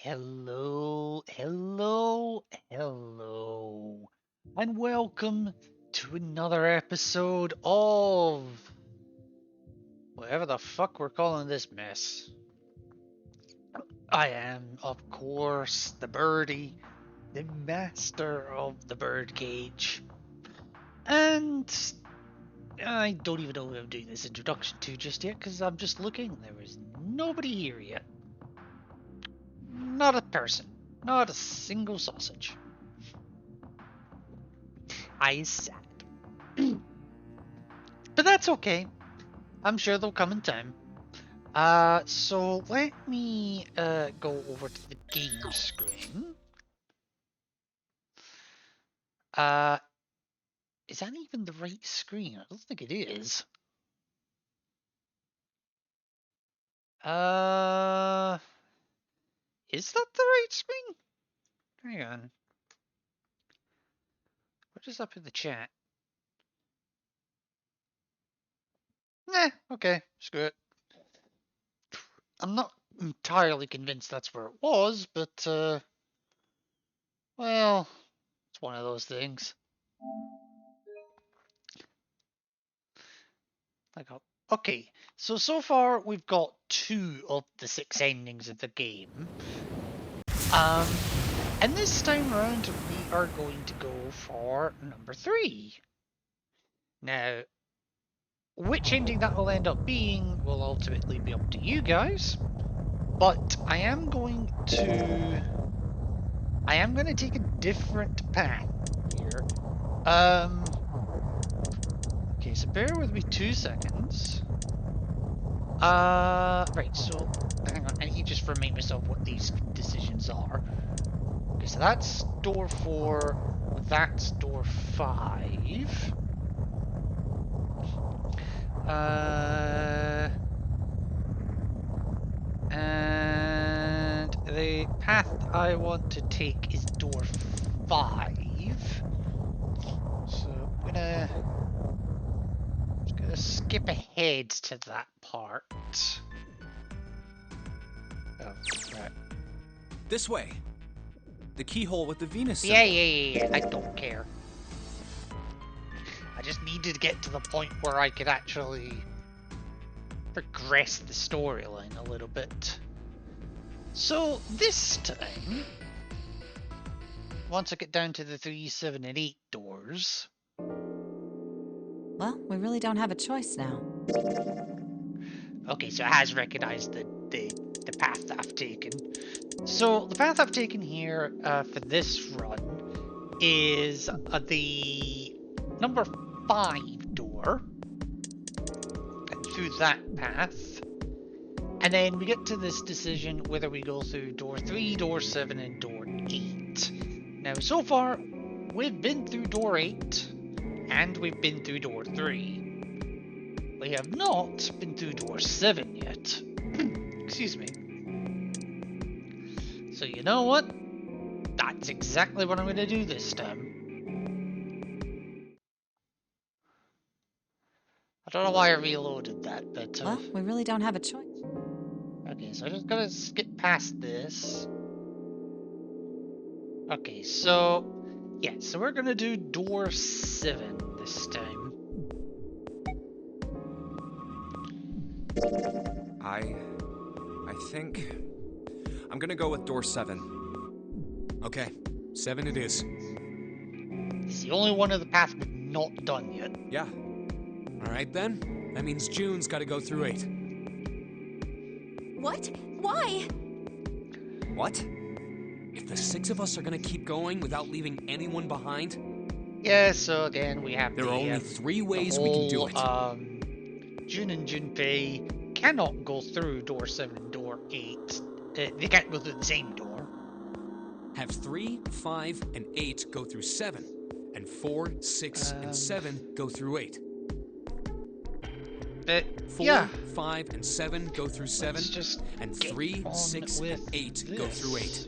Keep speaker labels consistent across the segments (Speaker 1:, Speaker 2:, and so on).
Speaker 1: Hello, hello, hello, and welcome to another episode of whatever the fuck we're calling this mess. I am, of course, the birdie, the master of the birdcage, and I don't even know who I'm doing this introduction to just yet because I'm just looking. There is nobody here yet. Not a person, not a single sausage. I is sad. But that's okay. I'm sure they'll come in time. So let me go over to the game screen. Is that even the right screen? I don't think it is. Is that the right screen? Hang on. What is up in the chat? Nah, okay, screw it. I'm not entirely convinced that's where it was, but, well, it's one of those things. Okay, so far we've got 2 of the 6 endings of the game. And this time around we are going to go for number 3. Now, which ending that will end up being will ultimately be up to you guys, but I am going to take a different path here. Okay, so bear with me 2 seconds. Right, so hang on, I need to just remind myself what these decisions are. Okay, so that's door 4, that's door 5. And the path I want to take is door 5. So I'm just gonna skip ahead to that part. Oh, right.
Speaker 2: This way. The keyhole with the Venus symbol.
Speaker 1: Yeah. I don't care. I just needed to get to the point where I could actually progress the storyline a little bit. So this time, once I get down to the 3, 7, and 8 doors...
Speaker 3: Well, we really don't have a choice now.
Speaker 1: Okay, so it has recognized the path that I've taken. So the path I've taken here for this run is the number 5 door, and through that path. And then we get to this decision whether we go through door 3, door 7, and door 8. Now, so far, we've been through door 8, and we've been through door 3. We have not been through door 7 yet. Excuse me. So you know what? That's exactly what I'm going to do this time. I don't know why I reloaded that, but...
Speaker 3: Well, we really don't have a choice.
Speaker 1: Okay, so I'm just gonna skip past this. Okay, so... yeah, so we're gonna do door 7 this time.
Speaker 2: I think I'm gonna go with door 7.
Speaker 4: Okay, 7 it is.
Speaker 1: It's the only one of the path we've not done yet.
Speaker 2: Yeah.
Speaker 4: Alright then, that means June's gotta go through 8.
Speaker 5: What? Why?
Speaker 2: What?
Speaker 4: If the 6 of us are gonna keep going without leaving anyone behind,
Speaker 1: Yeah, so again we have
Speaker 4: there are only 3 ways
Speaker 1: whole,
Speaker 4: we can do it.
Speaker 1: June and Junpei cannot go through door 7 and door 8. They can't go through the same door.
Speaker 4: Have 3, 5, and 8 go through 7, and 4, 6, and 7 go through 8.
Speaker 1: But
Speaker 4: 4,
Speaker 1: yeah,
Speaker 4: 5, and 7 go through 7,
Speaker 1: just
Speaker 4: and
Speaker 1: get
Speaker 4: 3,
Speaker 1: on
Speaker 4: 6, and
Speaker 1: with
Speaker 4: 8 go through 8.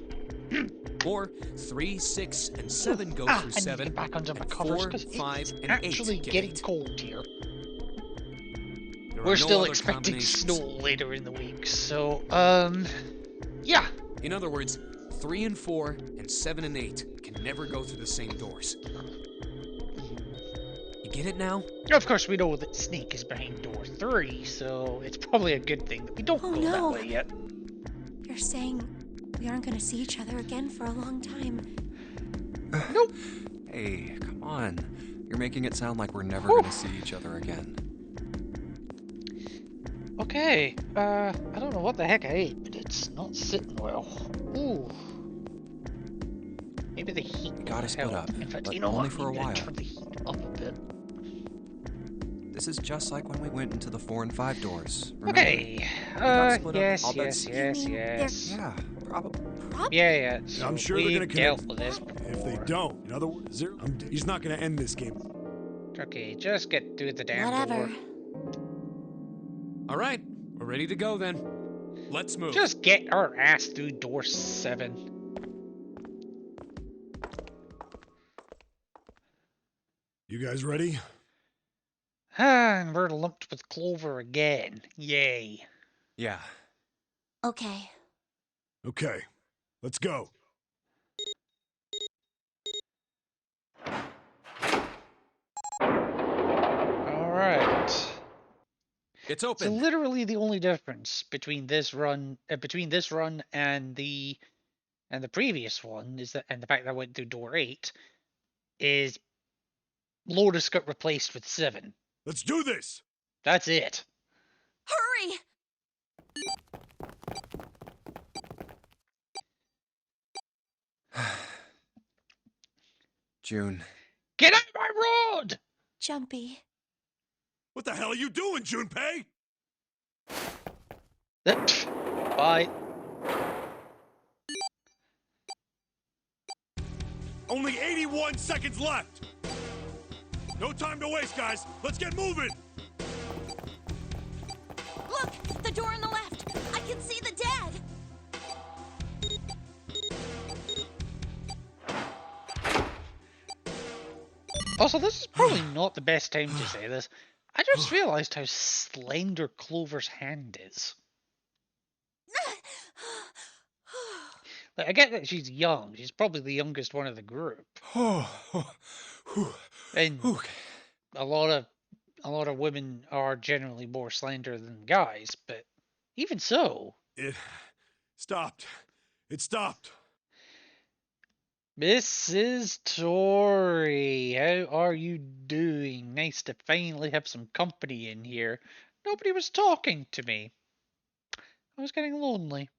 Speaker 1: this.
Speaker 4: Or 3, 6, and 7 go
Speaker 1: I
Speaker 4: through
Speaker 1: need to
Speaker 4: 7,
Speaker 1: get back under my
Speaker 4: and
Speaker 1: covers
Speaker 4: 4,
Speaker 1: because
Speaker 4: 5,
Speaker 1: it's
Speaker 4: and 8
Speaker 1: actually
Speaker 4: get
Speaker 1: getting
Speaker 4: 8.
Speaker 1: cold here.
Speaker 4: There are
Speaker 1: We're
Speaker 4: no
Speaker 1: still
Speaker 4: other
Speaker 1: expecting
Speaker 4: combinations.
Speaker 1: snow later in the week, so yeah.
Speaker 4: In other words, 3 and 4 and 7 and 8 can never go through the same doors. You get it now?
Speaker 1: Of course, we know that Snake is behind door 3, so it's probably a good thing that we don't
Speaker 5: Oh,
Speaker 1: go
Speaker 5: no.
Speaker 1: that way yet.
Speaker 5: You're saying we aren't going to see each other again for a long time.
Speaker 1: Nope.
Speaker 2: Hey, come on. You're making it sound like we're never gonna see each other again.
Speaker 1: Okay, I don't know what the heck I ate, but it's not sitting well. Ooh. Maybe the heat
Speaker 2: We gotta split
Speaker 1: help.
Speaker 2: up,
Speaker 1: In fact,
Speaker 2: but
Speaker 1: you know
Speaker 2: only
Speaker 1: what?
Speaker 2: for a
Speaker 1: I'm gonna
Speaker 2: while.
Speaker 1: turn the heat up a bit.
Speaker 2: This is just like when we went into the 4 and 5 doors. Remember?
Speaker 1: Okay.
Speaker 2: gotta split up.
Speaker 1: Yes,
Speaker 2: I'll bet
Speaker 1: yes,
Speaker 2: s-
Speaker 1: yes,
Speaker 5: You mean
Speaker 1: yes.
Speaker 2: Yeah, probably.
Speaker 1: Yeah. So
Speaker 6: I'm sure
Speaker 1: we
Speaker 6: they're gonna connect.
Speaker 1: dealt with this before.
Speaker 6: If they don't, in other words, he's not gonna end this game.
Speaker 1: Okay, just get through the damn
Speaker 5: Whatever.
Speaker 1: door.
Speaker 4: All right, we're ready to go then. Let's move.
Speaker 1: Just get our ass through door 7.
Speaker 6: You guys ready?
Speaker 1: And we're lumped with Clover again. Yay.
Speaker 2: Yeah.
Speaker 5: Okay.
Speaker 6: Okay, let's go.
Speaker 1: Alright.
Speaker 4: It's
Speaker 1: So
Speaker 4: open.
Speaker 1: literally the only difference between this run and the previous one is that, and the fact that I went through door 8, is Lotus got replaced with 7.
Speaker 6: Let's do this!
Speaker 1: That's it.
Speaker 5: Hurry!
Speaker 2: June.
Speaker 1: Get out of my road!
Speaker 5: Jumpy.
Speaker 6: What the hell are you doing, Junpei?
Speaker 1: Bye.
Speaker 6: Only 81 seconds left! No time to waste, guys! Let's get moving!
Speaker 5: Look! The door on the left! I can see the dead!
Speaker 1: Also, this is probably not the best time to say this. I just realized how slender Clover's hand is. Like, I get that she's young. She's probably the youngest one of the group. And a lot of women are generally more slender than guys, but even so,
Speaker 6: It stopped. It stopped.
Speaker 1: Mrs. Tori, how are you doing? Nice to finally have some company in here. Nobody was talking to me. I was getting lonely.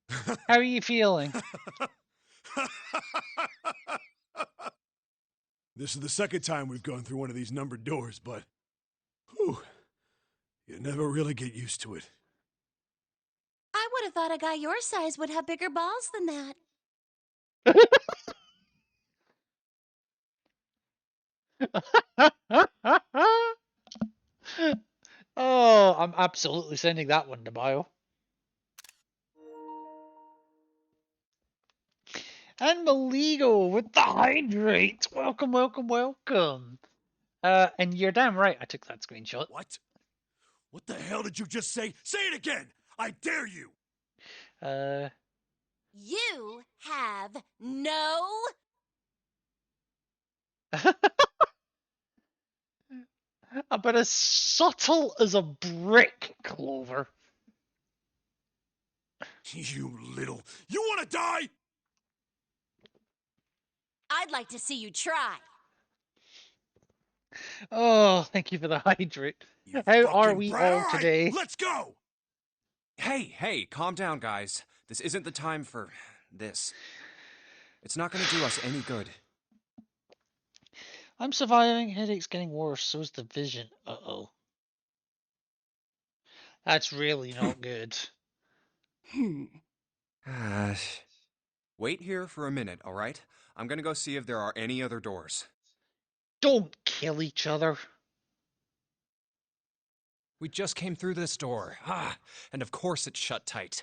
Speaker 1: How are you feeling?
Speaker 6: This is the second time we've gone through one of these numbered doors, but whew, you never really get used to it.
Speaker 5: I would have thought a guy your size would have bigger balls than that.
Speaker 1: Oh, I'm absolutely sending that one to bio. And Maligo with the hydrate. Welcome, welcome, welcome. And you're damn right I took that screenshot.
Speaker 6: What? What the hell did you just say? Say it again! I dare you!
Speaker 5: You have no...
Speaker 1: About as subtle as a brick, Clover.
Speaker 6: You little... You wanna die?
Speaker 5: I'd like to see you try.
Speaker 1: Oh, thank you for the hydrate.
Speaker 6: You
Speaker 1: How are
Speaker 6: fucking
Speaker 1: we
Speaker 6: brat.
Speaker 1: all
Speaker 6: right,
Speaker 1: today?
Speaker 6: Let's go!
Speaker 2: Hey, calm down, guys. This isn't the time for this. It's not gonna do us any good.
Speaker 1: I'm surviving, headache's getting worse, so's the vision. Uh-oh. That's really not good.
Speaker 2: Wait here for a minute, all right? I'm gonna go see if there are any other doors.
Speaker 1: Don't kill each other.
Speaker 4: We just came through this door. And of course it's shut tight.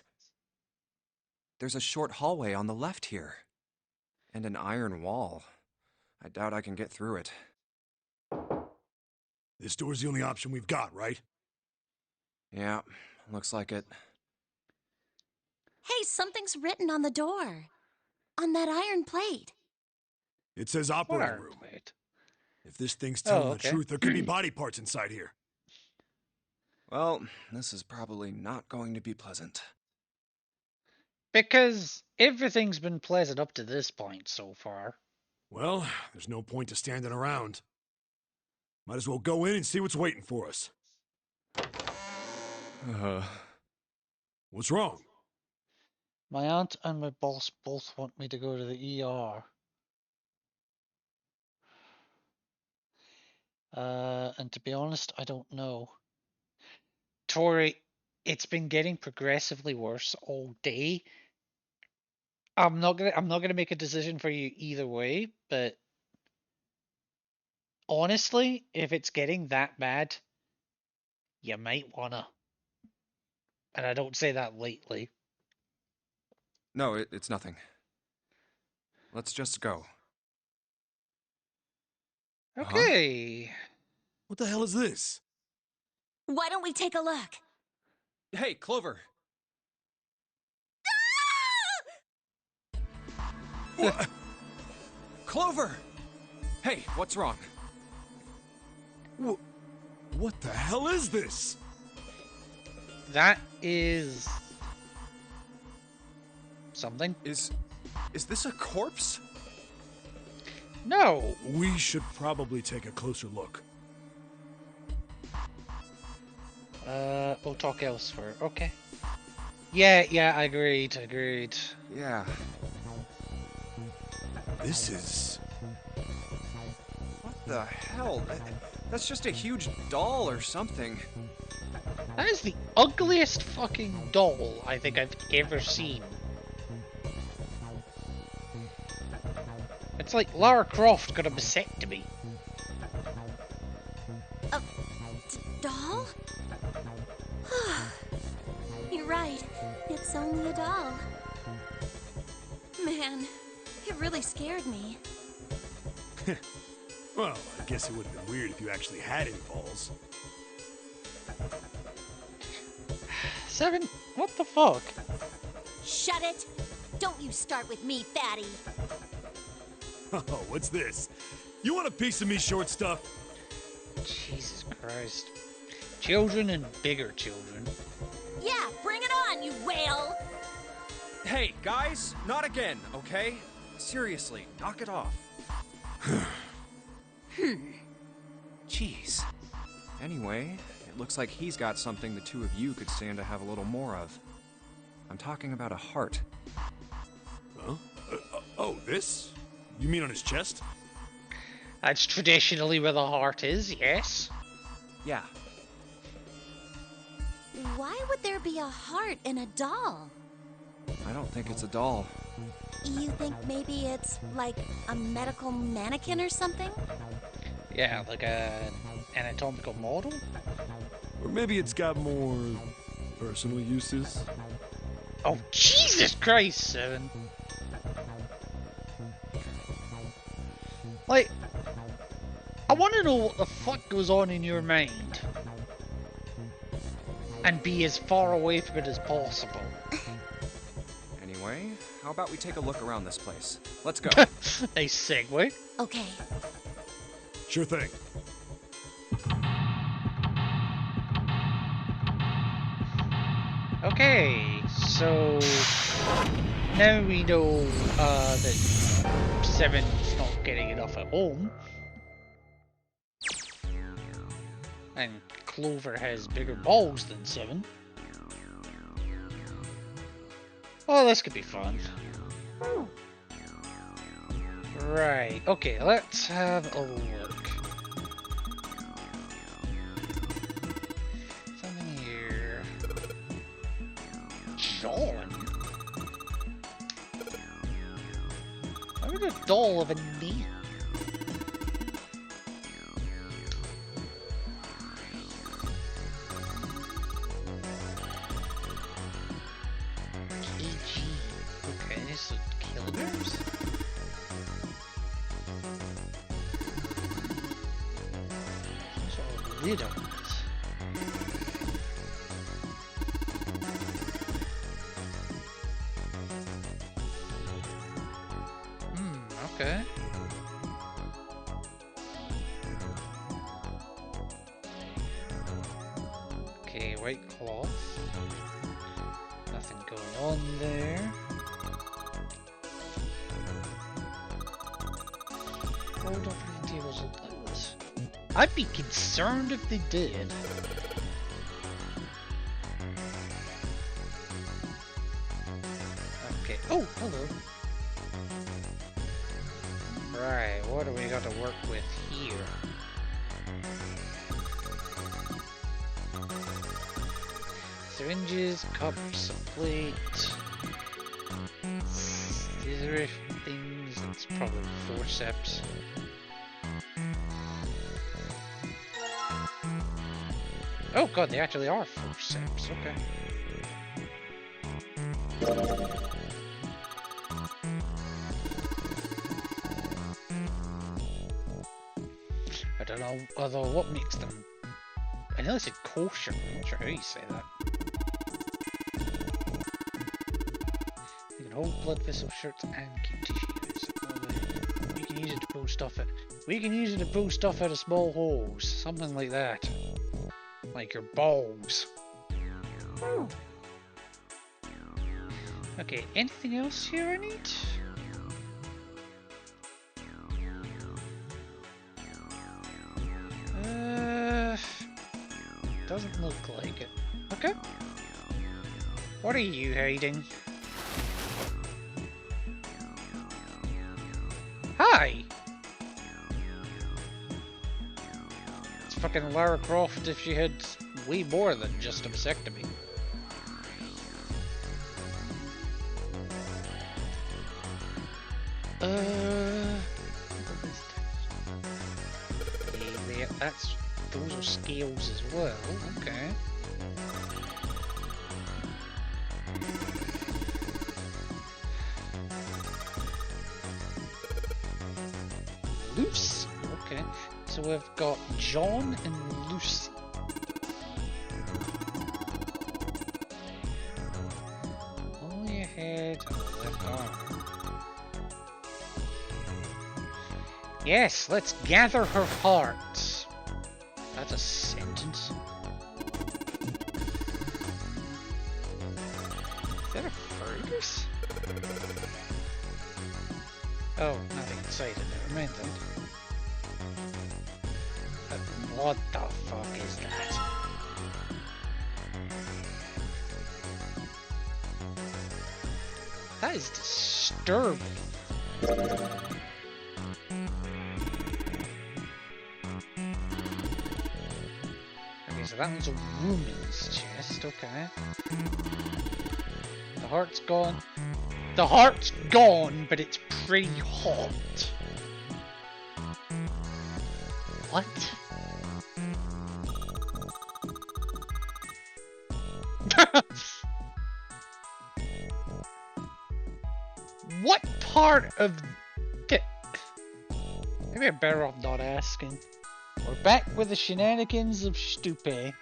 Speaker 2: There's a short hallway on the left here. And an iron wall. I doubt I can get through it.
Speaker 6: This door's the only option we've got, right?
Speaker 2: Yeah, looks like it.
Speaker 5: Hey, something's written on the door. On that iron plate.
Speaker 6: It says
Speaker 1: What
Speaker 6: operating
Speaker 1: iron
Speaker 6: room.
Speaker 1: plate?
Speaker 6: If this thing's
Speaker 1: Oh,
Speaker 6: telling
Speaker 1: okay.
Speaker 6: the truth, there could be body parts inside here.
Speaker 2: Well, this is probably not going to be pleasant.
Speaker 1: Because everything's been pleasant up to this point so far.
Speaker 6: Well, there's no point to standing around. Might as well go in and see what's waiting for us. What's wrong?
Speaker 1: My aunt and my boss both want me to go to the ER. And to be honest, I don't know. Tori, it's been getting progressively worse all day. I'm not gonna make a decision for you either way, but honestly, if it's getting that bad, you might wanna. And I don't say that lightly.
Speaker 2: No, it's nothing. Let's just go.
Speaker 1: Okay.
Speaker 6: What the hell is this?
Speaker 5: Why don't we take a look?
Speaker 2: Hey, Clover!
Speaker 6: What?
Speaker 2: Clover! Hey, what's wrong?
Speaker 6: What the hell is this?
Speaker 1: That is something.
Speaker 2: Is this a corpse?
Speaker 1: No.
Speaker 6: We should probably take a closer look.
Speaker 1: We'll talk elsewhere. Okay. Yeah, agreed.
Speaker 2: Yeah.
Speaker 6: This is...
Speaker 2: What the hell? That's just a huge doll or something.
Speaker 1: That is the ugliest fucking doll I think I've ever seen. It's like Lara Croft got a vasectomy.
Speaker 5: Doll? You're right. It's only a doll. Man, it really scared me.
Speaker 6: Well, I guess it would have been weird if you actually had any balls.
Speaker 1: 7? What the fuck?
Speaker 5: Shut it! Don't you start with me, fatty.
Speaker 6: Oh, what's this? You want a piece of me, short stuff?
Speaker 1: Jesus Christ. Children and bigger children.
Speaker 5: Yeah, bring it on, you whale!
Speaker 2: Hey, guys, not again, okay? Seriously, knock it off. Jeez. Anyway, it looks like he's got something the two of you could stand to have a little more of. I'm talking about a heart.
Speaker 6: Huh? Oh, this? You mean on his chest?
Speaker 1: That's traditionally where the heart is, yes.
Speaker 2: Yeah.
Speaker 5: Why would there be a heart in a doll?
Speaker 2: I don't think it's a doll.
Speaker 5: You think maybe it's like a medical mannequin or something?
Speaker 1: Yeah, like an anatomical model?
Speaker 6: Or maybe it's got more personal uses?
Speaker 1: Oh, Jesus Christ, 7. Like, I want to know what the fuck goes on in your mind. And be as far away from it as possible.
Speaker 2: Anyway, how about we take a look around this place? Let's go.
Speaker 1: Nice segue.
Speaker 5: Okay.
Speaker 6: Sure thing.
Speaker 1: Okay, so now we know that 7's not getting enough at home. And Clover has bigger balls than 7. Oh, this could be fun. Right, okay, let's have a look. Something here. John? I would a doll of a knee. Okay, so kilograms. So lid on it. Okay. Okay, white cloth. Nothing going on there. Old operating tables look like this. I'd be concerned if they did. Okay. Oh, hello. Right, what do we got to work with here? Syringes, cups, a plate. These are things, that's probably forceps. Oh god, they actually are forceps, okay. I don't know, although what makes them... I know they said kosher, I'm not sure how you say that. You can hold blood vessel shirts and keep tissues. We can use it to pull stuff out. We can use it to pull stuff out of small holes, something like that. Like your balls. Okay, anything else here I need? Doesn't look like it. Okay. What are you hiding? Hi! It's fucking Lara Croft if she had way more than just a vasectomy. Okay, that's... those are scales as well, okay. Lucy, okay. So we've got John and Lucy. Only a head and a left arm. Yes, let's gather her heart. That's a sentence. Is that a Fergus? Oh, nothing excited. Never mind then. What the fuck is that? That is disturbing. So that one's a woman's chest, okay. The heart's gone. The heart's gone, but it's pretty hot. What? What part of it? Maybe I'm better off not asking. We're back with the shenanigans of Stupe.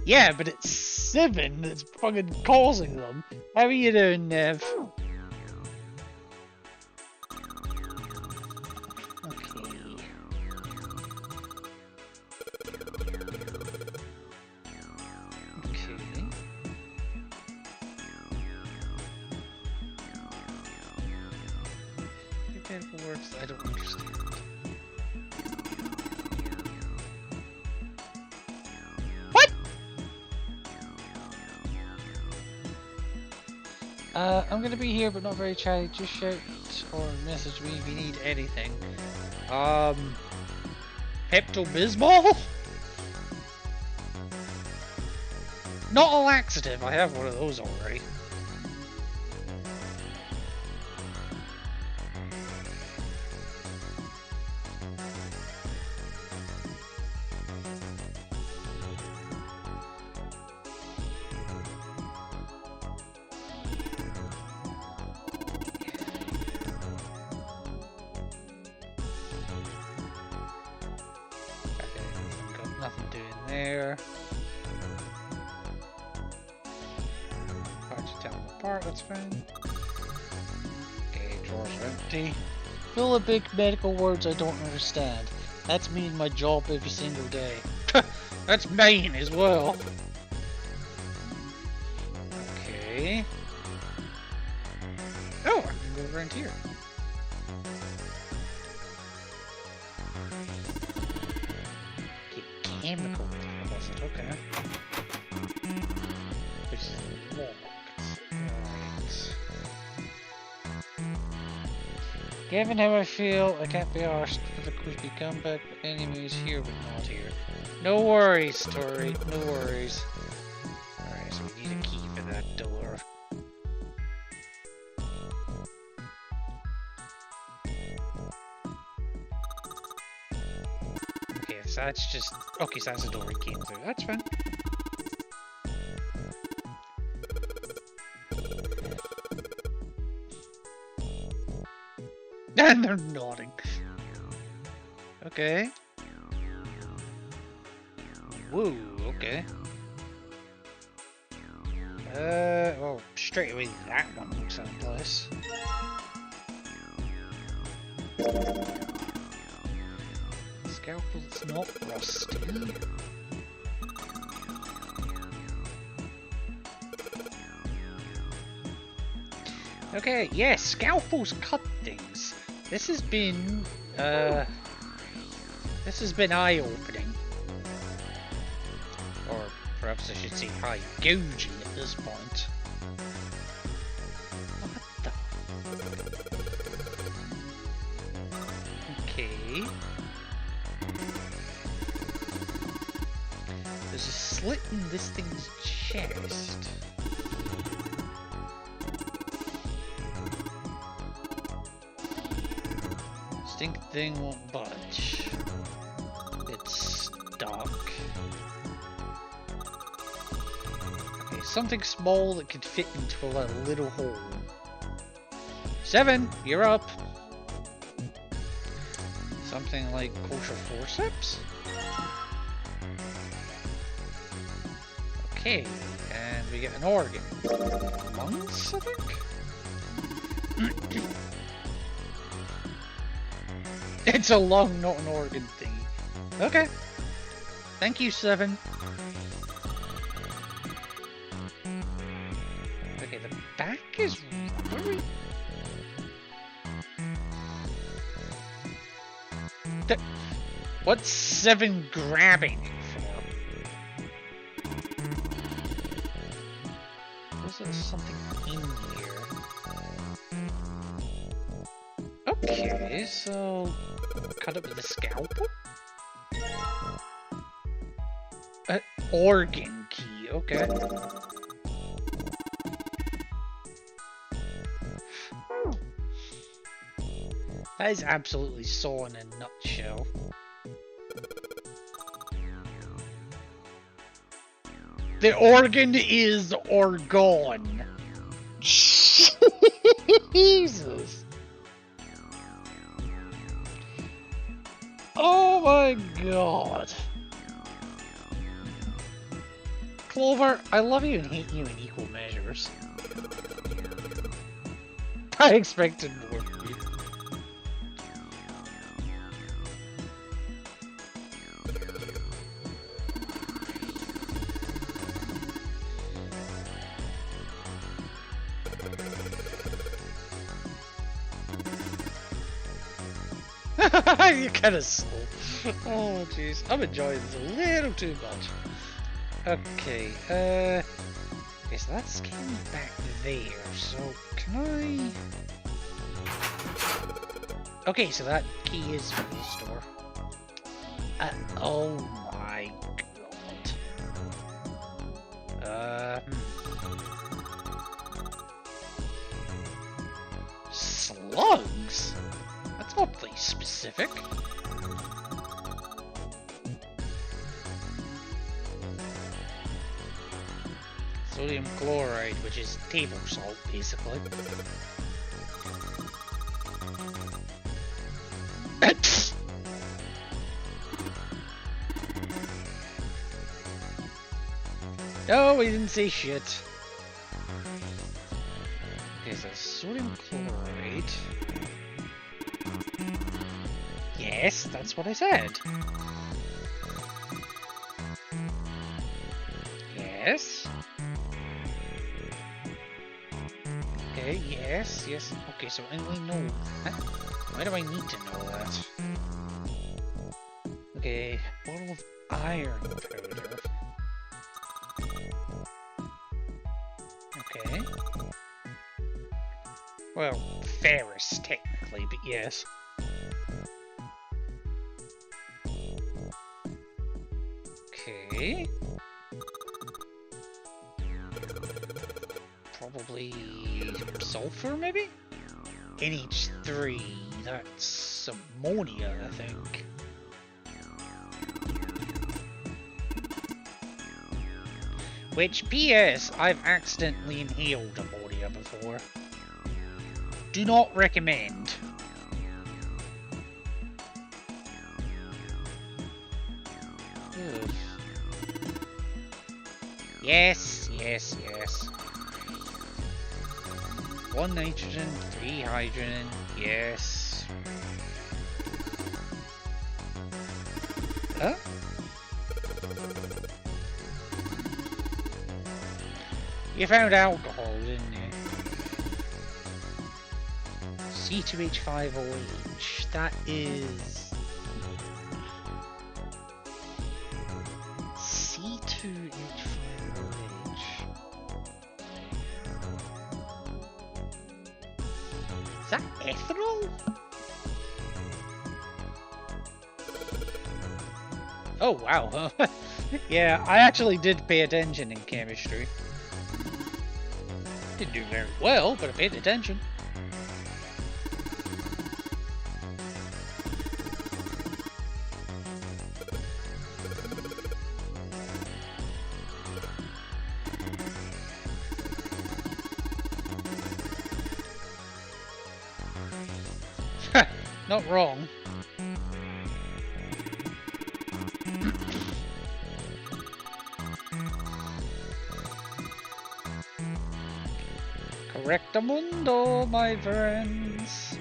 Speaker 1: Yeah, but it's Sivan that's fucking causing them. How are you doing, Nev? Okay. Okay. Beautiful words that I don't understand. I'm gonna be here but not very chatty. Just shout or message me if you need anything. Pepto-Bismol? Not a laxative, I have one of those already. Nothing doing there. Hard to tell them apart, that's fine. Okay, drawers are empty. full of big medical words I don't understand. That's me in my job every single day. That's mine as well. Okay. Oh, I can go around here. Okay, chemical deposit, okay. Which is locked. Right. Given how I feel, I can't be arsed for the creepy comeback, but enemies here but not here. No worries, Tori, no worries. Alright, so we need a key for that door. Okay, so that's just... Okay, so that's the door we came through. That's fine. And they're nodding. Okay. Whoa, okay. Well, straight away that one looks out of place. Scalpel's not rusty. Okay, yes, scalpels cut things. This has been eye-opening. Or perhaps I should say eye-gouging at this point. What the? Okay. There's a slit in this thing's chest. Stink thing won't budge. It's stuck. Okay, something small that could fit into a little hole. 7, you're up. Something like kosher forceps? Okay, and we get an organ. Lungs, I think? It's a lung, not an organ thing. Okay. Thank you, 7. Okay, the back is rubbery. What's 7 grabbing for? Was there something in here? Okay, so cut it with a scalpel? Organ key, okay. That is absolutely Saw in a nutshell. The organ is Orgone. Jesus. Oh my god. Clover, I love you and hate you in equal measures. I expected more from you. You're kind of slow. Oh jeez, I'm enjoying this a little too much. Okay, okay, so that's getting back there, so can I... Okay, so that key is for the store. Oh my god. Slugs? That's awfully specific. Sodium chloride, which is table salt, basically. No, we didn't say shit. Okay, so sodium chloride. Yes, that's what I said. Yes. Okay, yes, yes. Okay, so anyway, no. Why do I need to know that? Okay, bottle of iron powder. Okay. Well, ferrous, technically, but yes. Okay. Probably sulfur, maybe? NH3, that's ammonia, I think. Which, P.S., I've accidentally inhaled ammonia before. Do not recommend. Ugh. Yes, yes, yes. 1 nitrogen, 3 hydrogen, yes. Huh? You found alcohol, didn't you? C2H5OH. That is C2H5OH. Is that ethanol? Oh wow. Yeah, I actually did pay attention in chemistry. Didn't do very well, but I paid attention. Not wrong. Correctamundo, my friends.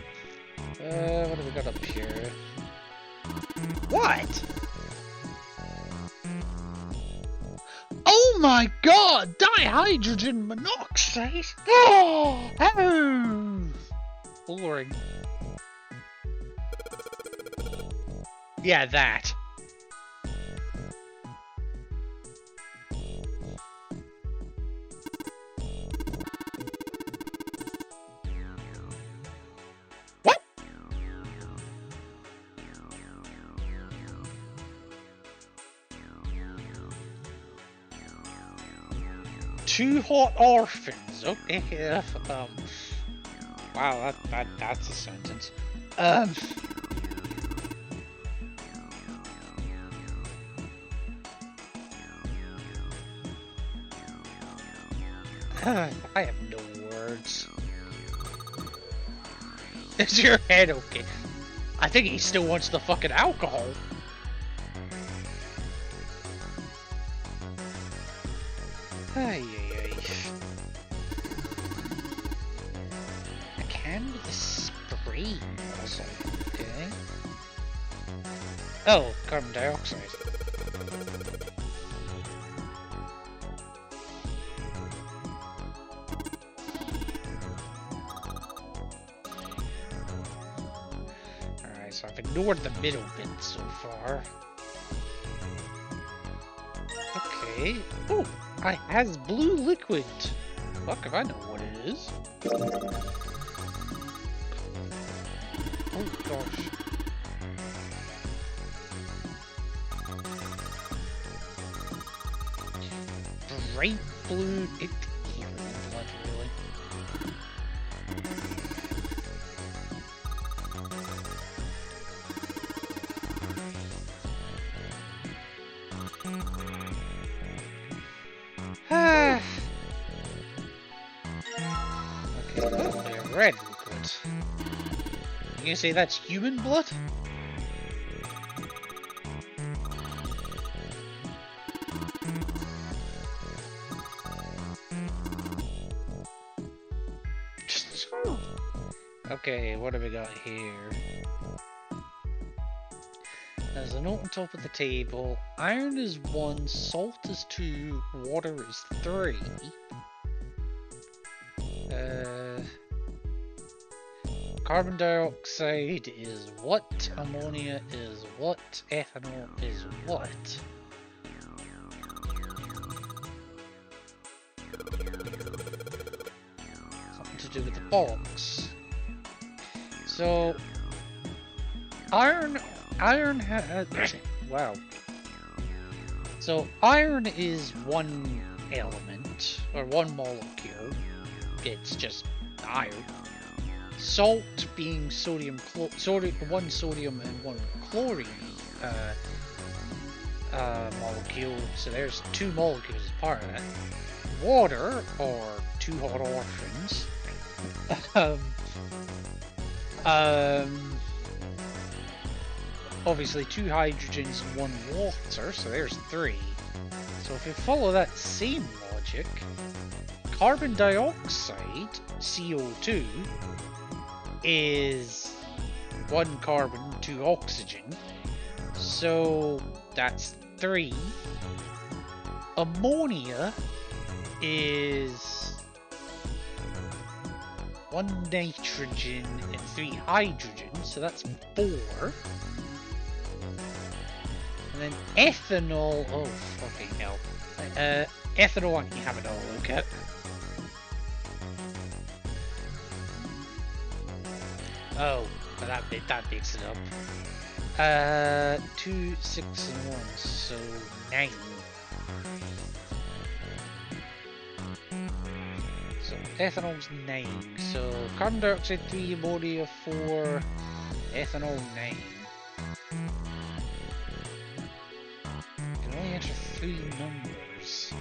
Speaker 1: What have we got up here? What? Oh my god! Dihydrogen monoxide! Oh! Boring. Yeah, that. What? Two hot orphans. Okay. Wow, that's a sentence. I have no words. Is your head okay? I think he still wants the fucking alcohol. Ay, ay, ay. A can with a spray also. Okay. Oh, carbon dioxide. So I've ignored the middle bit so far. Okay. Oh, I has blue liquid. Fuck if I know what it is. Oh gosh. Bright blue. It alien blood, really. Okay, oh, red liquid. You gonna say that's human blood? Okay, what have we got here? There's a note on top of the table. Iron is 1, salt is 2, water is 3. Carbon dioxide is what? Ammonia is what? Ethanol is what? Something to do with the box. So, iron has, wow. So iron is one element, or one molecule. It's just iron. Salt being one sodium and one chlorine molecule, so there's 2 molecules as part of it. Water, or 2 hot orphans. Obviously 2 hydrogens and 1 water, so there's 3. So if you follow that same logic, carbon dioxide, CO2, is 1 carbon, 2 oxygen. So that's 3. Ammonia is 1 nitrogen and 3 hydrogen, so that's 4. And then ethanol, oh fucking hell. Ethanol, I can have another look at. Oh, but that makes it up. 2, 6, and 1, so 9. So ethanol's 9. So carbon dioxide 3, ammonia 4, ethanol 9. You can only enter 3 numbers.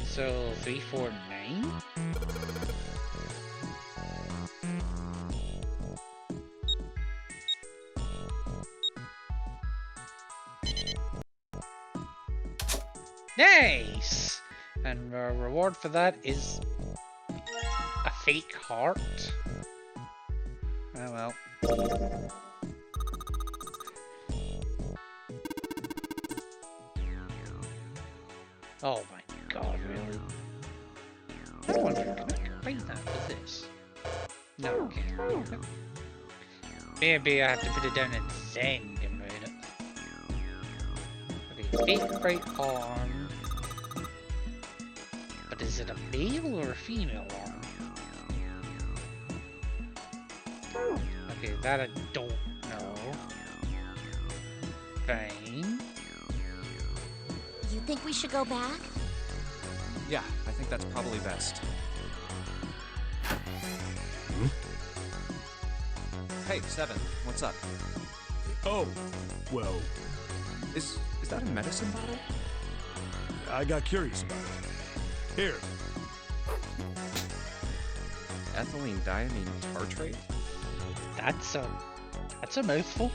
Speaker 1: So 3, 4, 9. Nice! And our reward for that is a fake heart. Oh well. Oh my god, really? I wonder, can I combine that with this? No, I can't. Maybe I have to put it down in Zen to move it. Okay, fake right arm. But is it a male or a female arm? Okay, that I don't know. Fine.
Speaker 5: You think we should go back?
Speaker 2: Yeah, I think that's probably best. Hey, Seven, what's up?
Speaker 6: Oh, well,
Speaker 2: Is that a medicine bottle?
Speaker 6: I got curious about it. Here.
Speaker 2: Ethylene diamine tartrate?
Speaker 1: That's a mouthful.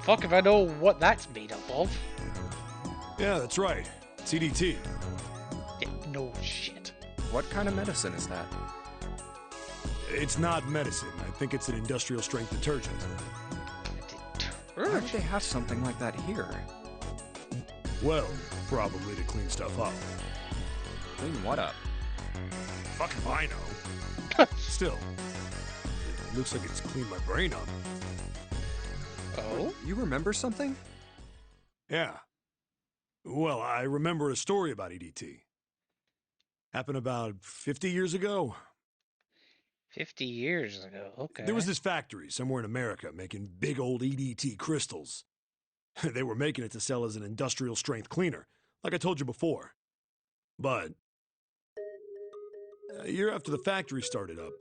Speaker 1: Fuck if I know what that's made up of.
Speaker 6: Yeah, that's right. It's EDT.
Speaker 1: Yeah, no shit.
Speaker 2: What kind of medicine is that?
Speaker 6: It's not medicine. I think it's an industrial strength detergent.
Speaker 2: Why would they have something like that here?
Speaker 6: Well, probably to clean stuff up.
Speaker 2: Clean what up?
Speaker 6: Fuck if I know. Still, it looks like it's cleaned my brain up.
Speaker 1: Oh?
Speaker 2: You remember something?
Speaker 6: Yeah. Well, I remember a story about EDT. Happened about 50 years ago.
Speaker 1: 50 years ago, okay.
Speaker 6: There was this factory somewhere in America making big old EDT crystals. They were making it to sell as an industrial strength cleaner, like I told you before. But a year after the factory started up,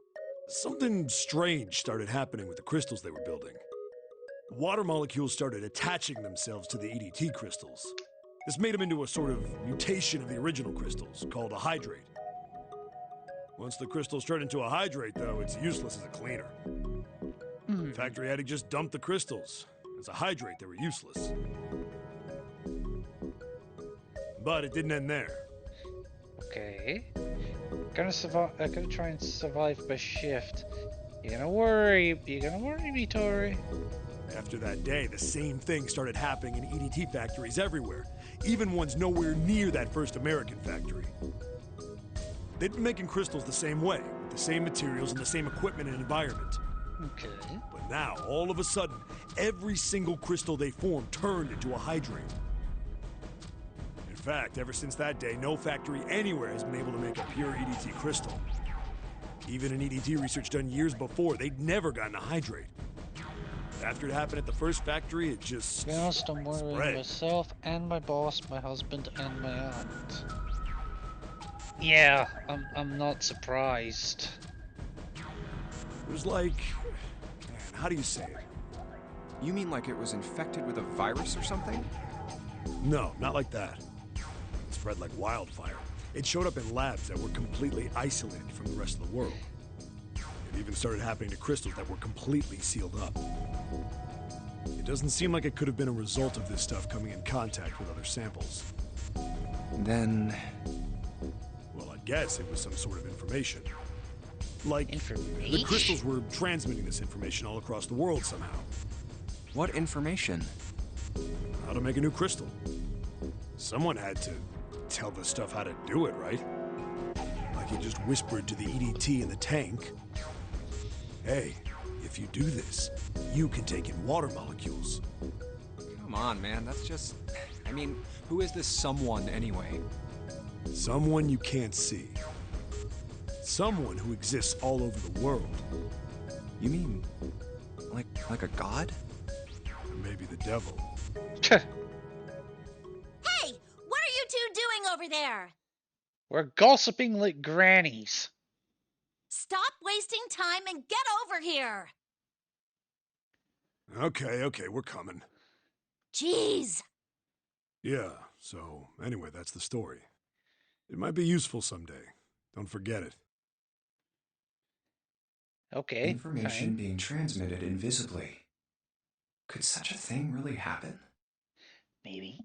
Speaker 6: something strange started happening with the crystals they were building. Water molecules started attaching themselves to the EDT crystals. This made them into a sort of mutation of the original crystals, called a hydrate. Once the crystals turn into a hydrate, though, it's useless as a cleaner. The factory had to just dump the crystals. As a hydrate, they were useless. But it didn't end there.
Speaker 1: Okay. Gonna survive. Gonna try and survive my shift. You're gonna worry me, Tori.
Speaker 6: After that day, the same thing started happening in EDT factories everywhere, even ones nowhere near that first American factory. They'd been making crystals the same way, with the same materials and the same equipment and environment.
Speaker 1: Okay.
Speaker 6: But now, all of a sudden, every single crystal they formed turned into a hydrate. In fact, ever since that day, no factory anywhere has been able to make a pure EDT crystal. Even in EDT research done years before, they'd never gotten a hydrate. After it happened at the first factory, it just
Speaker 1: To be honest, I'm worrying
Speaker 6: spread.
Speaker 1: myself and my boss, my husband, and my aunt. Yeah, I'm not surprised.
Speaker 6: It was like, man, how do you say it?
Speaker 2: You mean like it was infected with a virus or something?
Speaker 6: No, not like that. It spread like wildfire. It showed up in labs that were completely isolated from the rest of the world. It even started happening to crystals that were completely sealed up. It doesn't seem like it could have been a result of this stuff coming in contact with other samples.
Speaker 2: Then...
Speaker 6: Well, I guess it was some sort of information. Like, the
Speaker 1: Information?
Speaker 6: crystals were transmitting this information all across the world somehow.
Speaker 2: what information?
Speaker 6: How to make a new crystal. Someone had to tell the stuff how to do it, right? Like he just whispered to the EDT in the tank, "Hey, if you do this, you can take in water molecules."
Speaker 2: Come on, man, that's just... I mean, who is this someone anyway?
Speaker 6: Someone you can't see. Someone who exists all over the world.
Speaker 2: You mean... like a god?
Speaker 6: Or maybe the devil.
Speaker 5: Hey! What are you two doing over there?
Speaker 1: We're gossiping like grannies.
Speaker 5: Stop wasting time and get over here!
Speaker 6: Okay, we're coming.
Speaker 5: Jeez!
Speaker 6: Yeah, so anyway, that's the story. It might be useful someday. Don't forget it.
Speaker 1: Okay.
Speaker 2: Information
Speaker 1: fine.
Speaker 2: being transmitted invisibly. Could such a thing really happen?
Speaker 1: Maybe.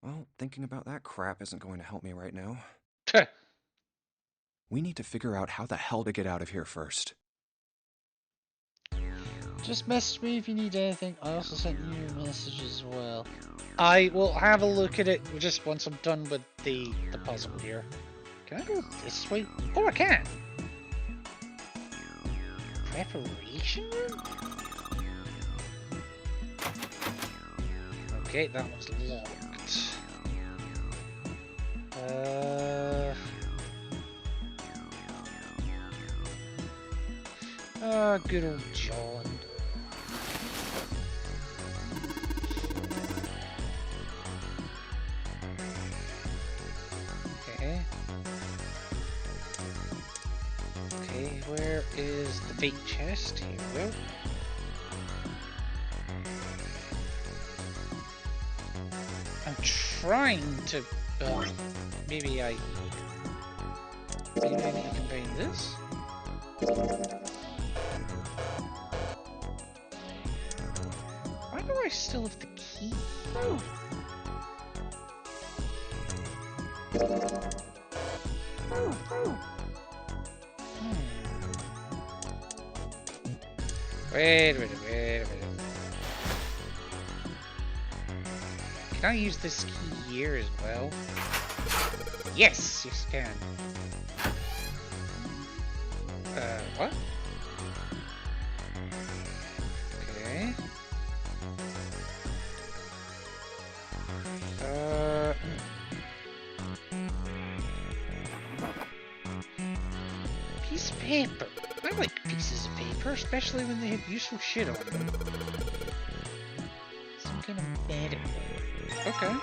Speaker 2: Well, thinking about that crap isn't going to help me right now. We need to figure out how the hell to get out of here first.
Speaker 1: Just message me if you need anything. I also sent you a message as well. I will have a look at it just once I'm done with the puzzle here. Can I go this way? Oh, I can! Preparation room? Okay, that was locked. Good old John. Okay. Okay, where is the fake chest? Here we go. I'm trying to, maybe I need to combine this? Why do I still have the key? Oh. Wait a minute. Can I use this key here as well? Yes, can. What? Okay. Piece of paper. I like pieces of paper, especially when they have useful shit on them. Some kind of metaphor. Okay.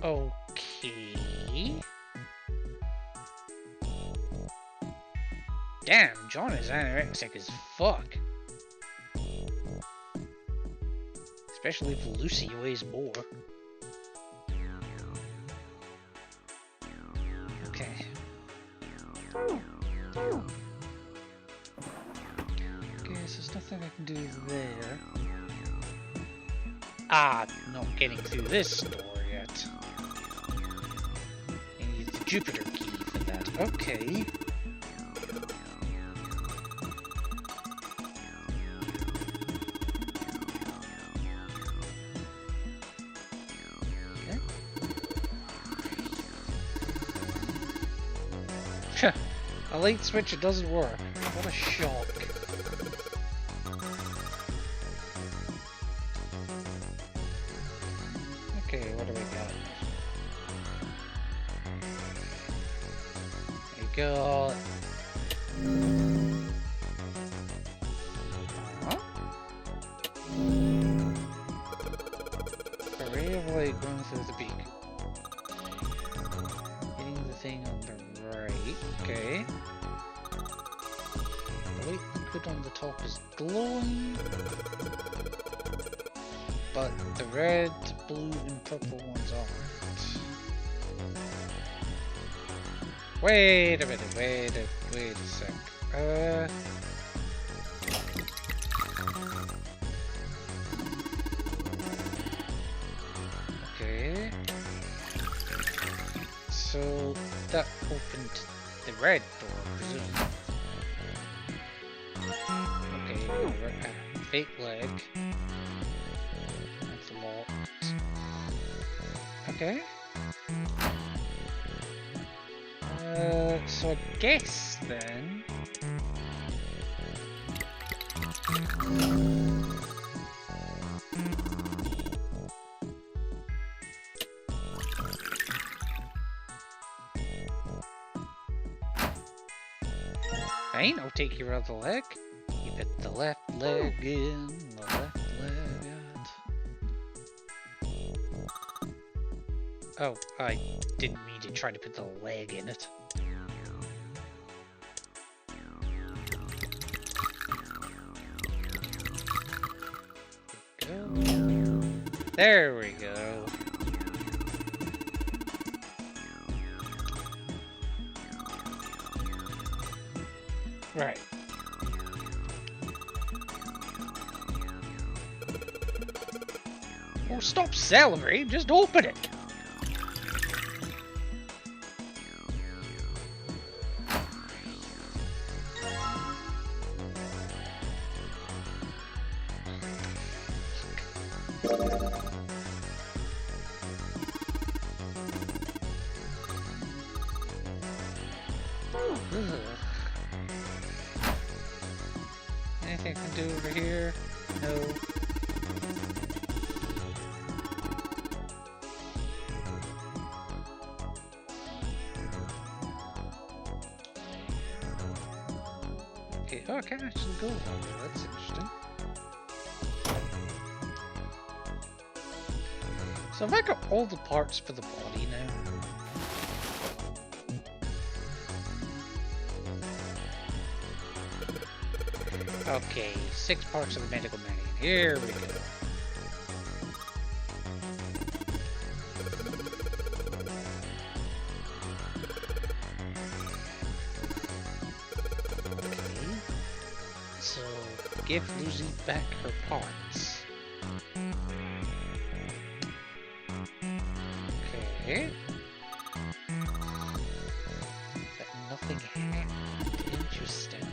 Speaker 1: Okay. Damn, John is anorexic as fuck. Especially if Lucy weighs more. Okay. Okay, so there's nothing I can do there. Ah, not getting through this door yet. I need the Jupiter key for that. Okay. Okay. A light switch, it doesn't work. What a shock. Okay, what do we got? We got... A ray of light going through the beak. Hitting the thing on the right. Okay. The light liquid on the top is glowing. But the red, blue, and purple ones aren't. Wait a minute, wait a sec. Okay. So that opened the red door, presumably. Okay, fake leg. Okay. So I guess then... Fine, I'll take your other leg. You put the left leg in, the left leg out. Oh, I didn't mean to try to put the leg in it. There we go. Right. Well, stop celebrating, just open it. Anything I can do over here? No. Okay, oh, I can actually go over there. That's interesting. So have I got all the parts for the body now? Okay, 6 parts of the medical manual. Here we go. Okay. So, give Lucy back her parts. Okay. But nothing happened. Interesting.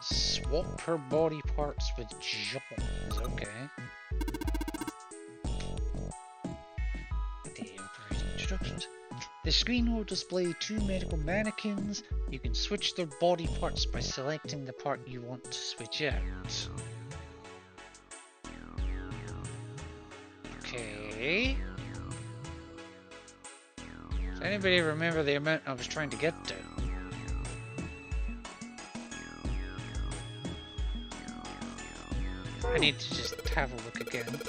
Speaker 1: Swap her body parts with Jaws, okay. The operating instructions. The screen will display 2 medical mannequins. You can switch their body parts by selecting the part you want to switch out. Okay. Does anybody remember the amount I was trying to get to? I need to just have a look again.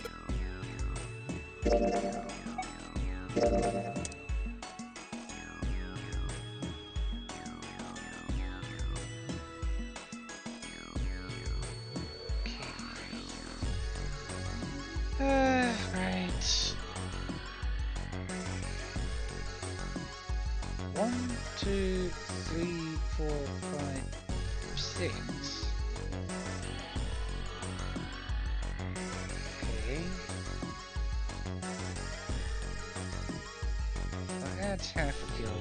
Speaker 1: Okay. Right. 2, 3, 4, 5, 6. Okay. That's half a kilo.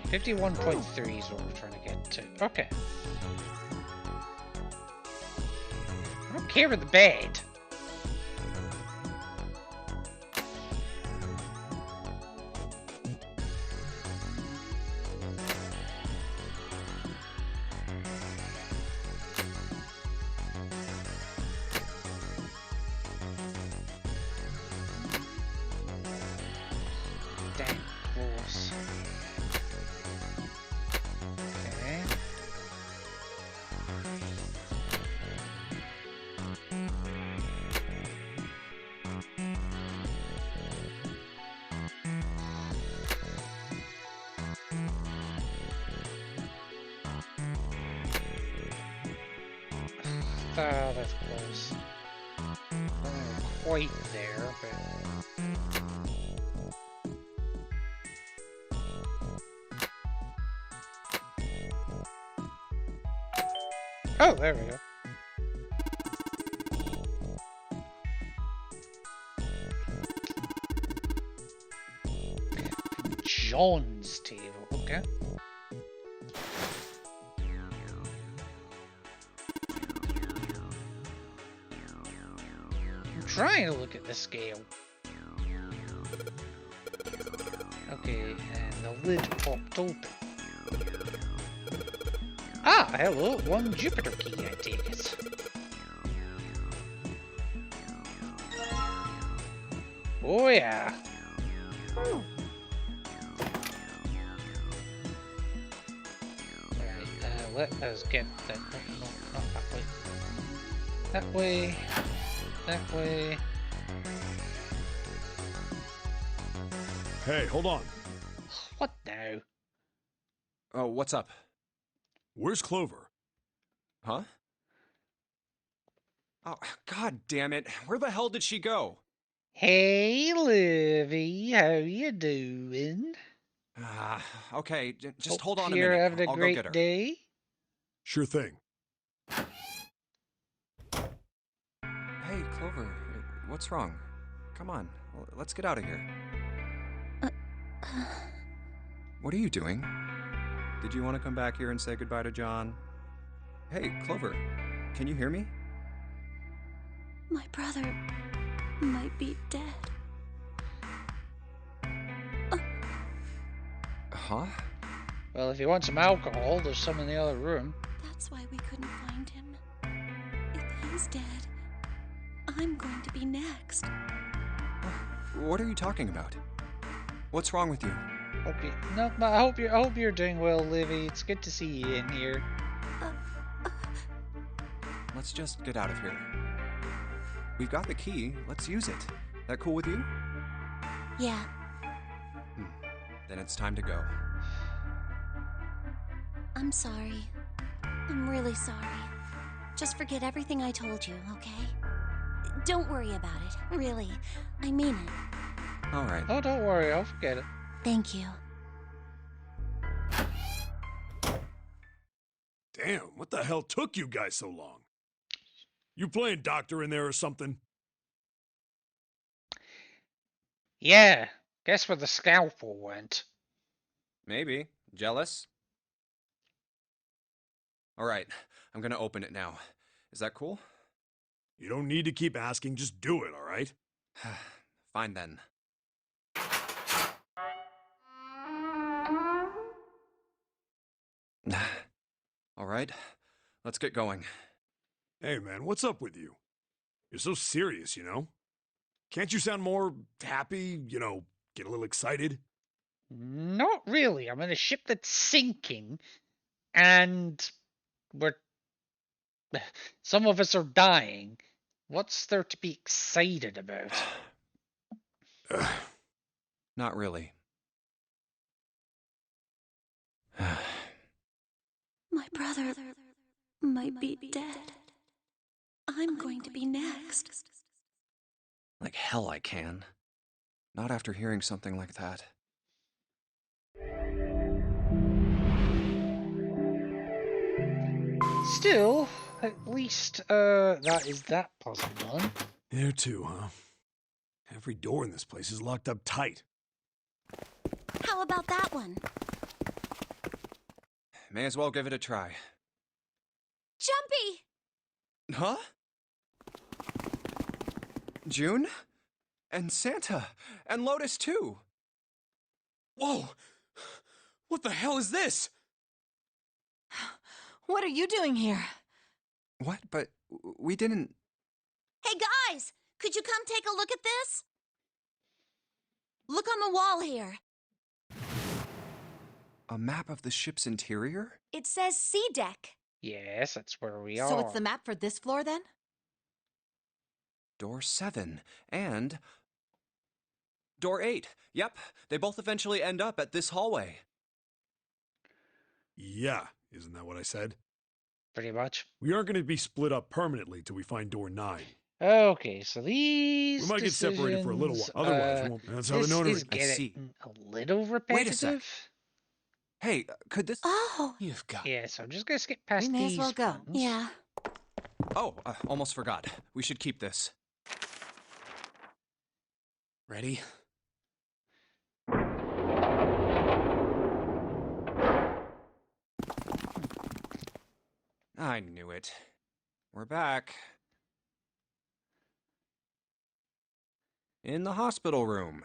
Speaker 1: 51.3 is what we're trying to get to. Okay. I don't care about the bed. Dang close. Okay. Oh, that's close. Not quite there, but... Oh, there we go. John's table, okay. I'm trying to look at the scale. Okay, and the lid popped open. Ah, hello, one Jupiter key, I take it. Oh yeah. Alright, let us get that. No, not that way. That way. That way.
Speaker 6: Hey, hold on.
Speaker 1: What now?
Speaker 2: Oh, what's up?
Speaker 6: Where's Clover?
Speaker 2: Huh? Oh, god damn it. Where the hell did she go?
Speaker 1: Hey, Livy, how you doing?
Speaker 2: Okay, just
Speaker 1: Hope
Speaker 2: hold on a
Speaker 1: you're
Speaker 2: minute.
Speaker 1: having a
Speaker 2: I'll go
Speaker 1: great
Speaker 2: get her.
Speaker 1: day.
Speaker 6: Sure thing.
Speaker 2: Hey, Clover, what's wrong? Come on, let's get out of here. What are you doing? Did you want to come back here and say goodbye to John? Hey, Clover, can you hear me?
Speaker 5: My brother might be dead.
Speaker 2: Huh?
Speaker 1: Well, if you want some alcohol, there's some in the other room.
Speaker 5: That's why we couldn't find him. If he's dead, I'm going to be next.
Speaker 2: What are you talking about? What's wrong with you?
Speaker 1: I hope you're doing well, Livy. It's good to see you in here.
Speaker 2: Let's just get out of here. We've got the key. Let's use it. That cool with you?
Speaker 5: Yeah,
Speaker 2: Then it's time to go.
Speaker 5: I'm sorry. I'm really sorry. Just forget everything I told you, okay? Don't worry about it, really. I mean it.
Speaker 2: All right.
Speaker 1: Oh, don't worry, I'll forget it.
Speaker 5: Thank you.
Speaker 6: Damn, what the hell took you guys so long? You playing doctor in there or something?
Speaker 1: Yeah, guess where the scalpel went.
Speaker 2: Maybe. Jealous? All right, I'm gonna open it now. Is that cool?
Speaker 6: You don't need to keep asking, just do it, all right?
Speaker 2: Fine then. All right, let's get going.
Speaker 6: Hey, man, what's up with you? You're so serious, you know? Can't you sound more happy, get a little excited?
Speaker 1: Not really. I'm in a ship that's sinking, and some of us are dying. What's there to be excited about?
Speaker 2: Not really.
Speaker 5: My brother might be dead. I'm going to be next.
Speaker 2: Like hell I can. Not after hearing something like that.
Speaker 1: Still, at least, that is that puzzle done.
Speaker 6: There too, huh? Every door in this place is locked up tight.
Speaker 5: How about that one?
Speaker 2: May as well give it a try.
Speaker 5: Jumpy!
Speaker 2: Huh? June? And Santa? And Lotus too!
Speaker 4: Whoa! What the hell is this?
Speaker 3: What are you doing here?
Speaker 2: What? But we didn't...
Speaker 5: Hey guys, could you come take a look at this? Look on the wall here.
Speaker 2: A map of the ship's interior?
Speaker 5: It says C deck.
Speaker 1: Yes, that's where we are.
Speaker 3: So it's the map for this floor then?
Speaker 2: Door 7. And... Door 8. Yep, they both eventually end up at this hallway.
Speaker 6: Yeah, isn't that what I said?
Speaker 1: Pretty much.
Speaker 6: We aren't going to be split up permanently till we find door 9.
Speaker 1: Okay, so these
Speaker 6: We might get separated for a little while.
Speaker 1: decisions,
Speaker 6: Otherwise, we won't. That's how the
Speaker 1: this
Speaker 6: notary.
Speaker 1: is
Speaker 2: I see.
Speaker 1: getting a little
Speaker 2: Wait a sec.
Speaker 1: repetitive.
Speaker 2: Hey, could this...
Speaker 5: Oh,
Speaker 4: You've got...
Speaker 1: Yeah, so I'm just gonna skip past
Speaker 3: We may as
Speaker 1: these
Speaker 3: well go.
Speaker 1: ones.
Speaker 5: yeah.
Speaker 2: Oh, almost forgot. We should keep this.
Speaker 4: Ready?
Speaker 2: I knew it. We're back. In the hospital room.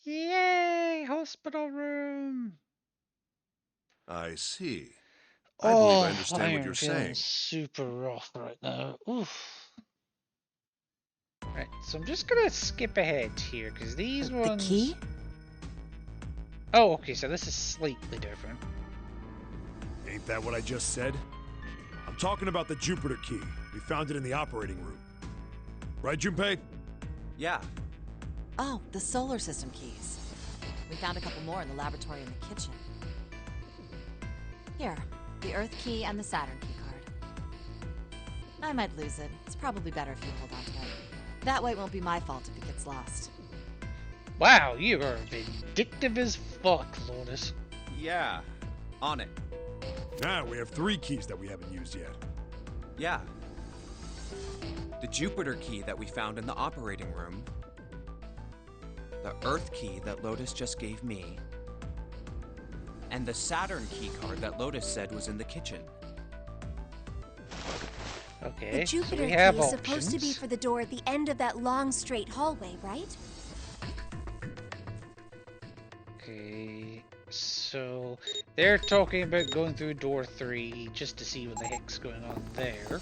Speaker 1: Yay, hospital room.
Speaker 7: I see. I believe I understand
Speaker 1: I
Speaker 7: what
Speaker 1: am
Speaker 7: you're
Speaker 1: feeling
Speaker 7: saying.
Speaker 1: super rough right now. Oof. Right, so I'm just gonna skip ahead here because these
Speaker 3: The
Speaker 1: ones.
Speaker 3: key?
Speaker 1: Oh, okay, so this is slightly different.
Speaker 6: Ain't that what I just said? I'm talking about the Jupiter key. We found it in the operating room. Right, Junpei?
Speaker 2: Yeah.
Speaker 3: Oh, the solar system keys. We found a couple more in the laboratory in the kitchen. Here, the Earth key and the Saturn key card. I might lose it. It's probably better if you hold on to it. That way it won't be my fault if it gets lost.
Speaker 1: Wow, you are vindictive as fuck, Lotus.
Speaker 2: Yeah. On it.
Speaker 6: Now we have 3 keys that we haven't used yet.
Speaker 2: Yeah. The Jupiter key that we found in the operating room. The Earth key that Lotus just gave me. And the Saturn key card that Lotus said was in the kitchen.
Speaker 1: Okay,
Speaker 5: The Jupiter
Speaker 1: so we
Speaker 5: key
Speaker 1: have
Speaker 5: is supposed to be
Speaker 1: options.
Speaker 5: for the door at the end of that long, straight hallway, right?
Speaker 1: Okay, so they're talking about going through door 3 just to see what the heck's going on there.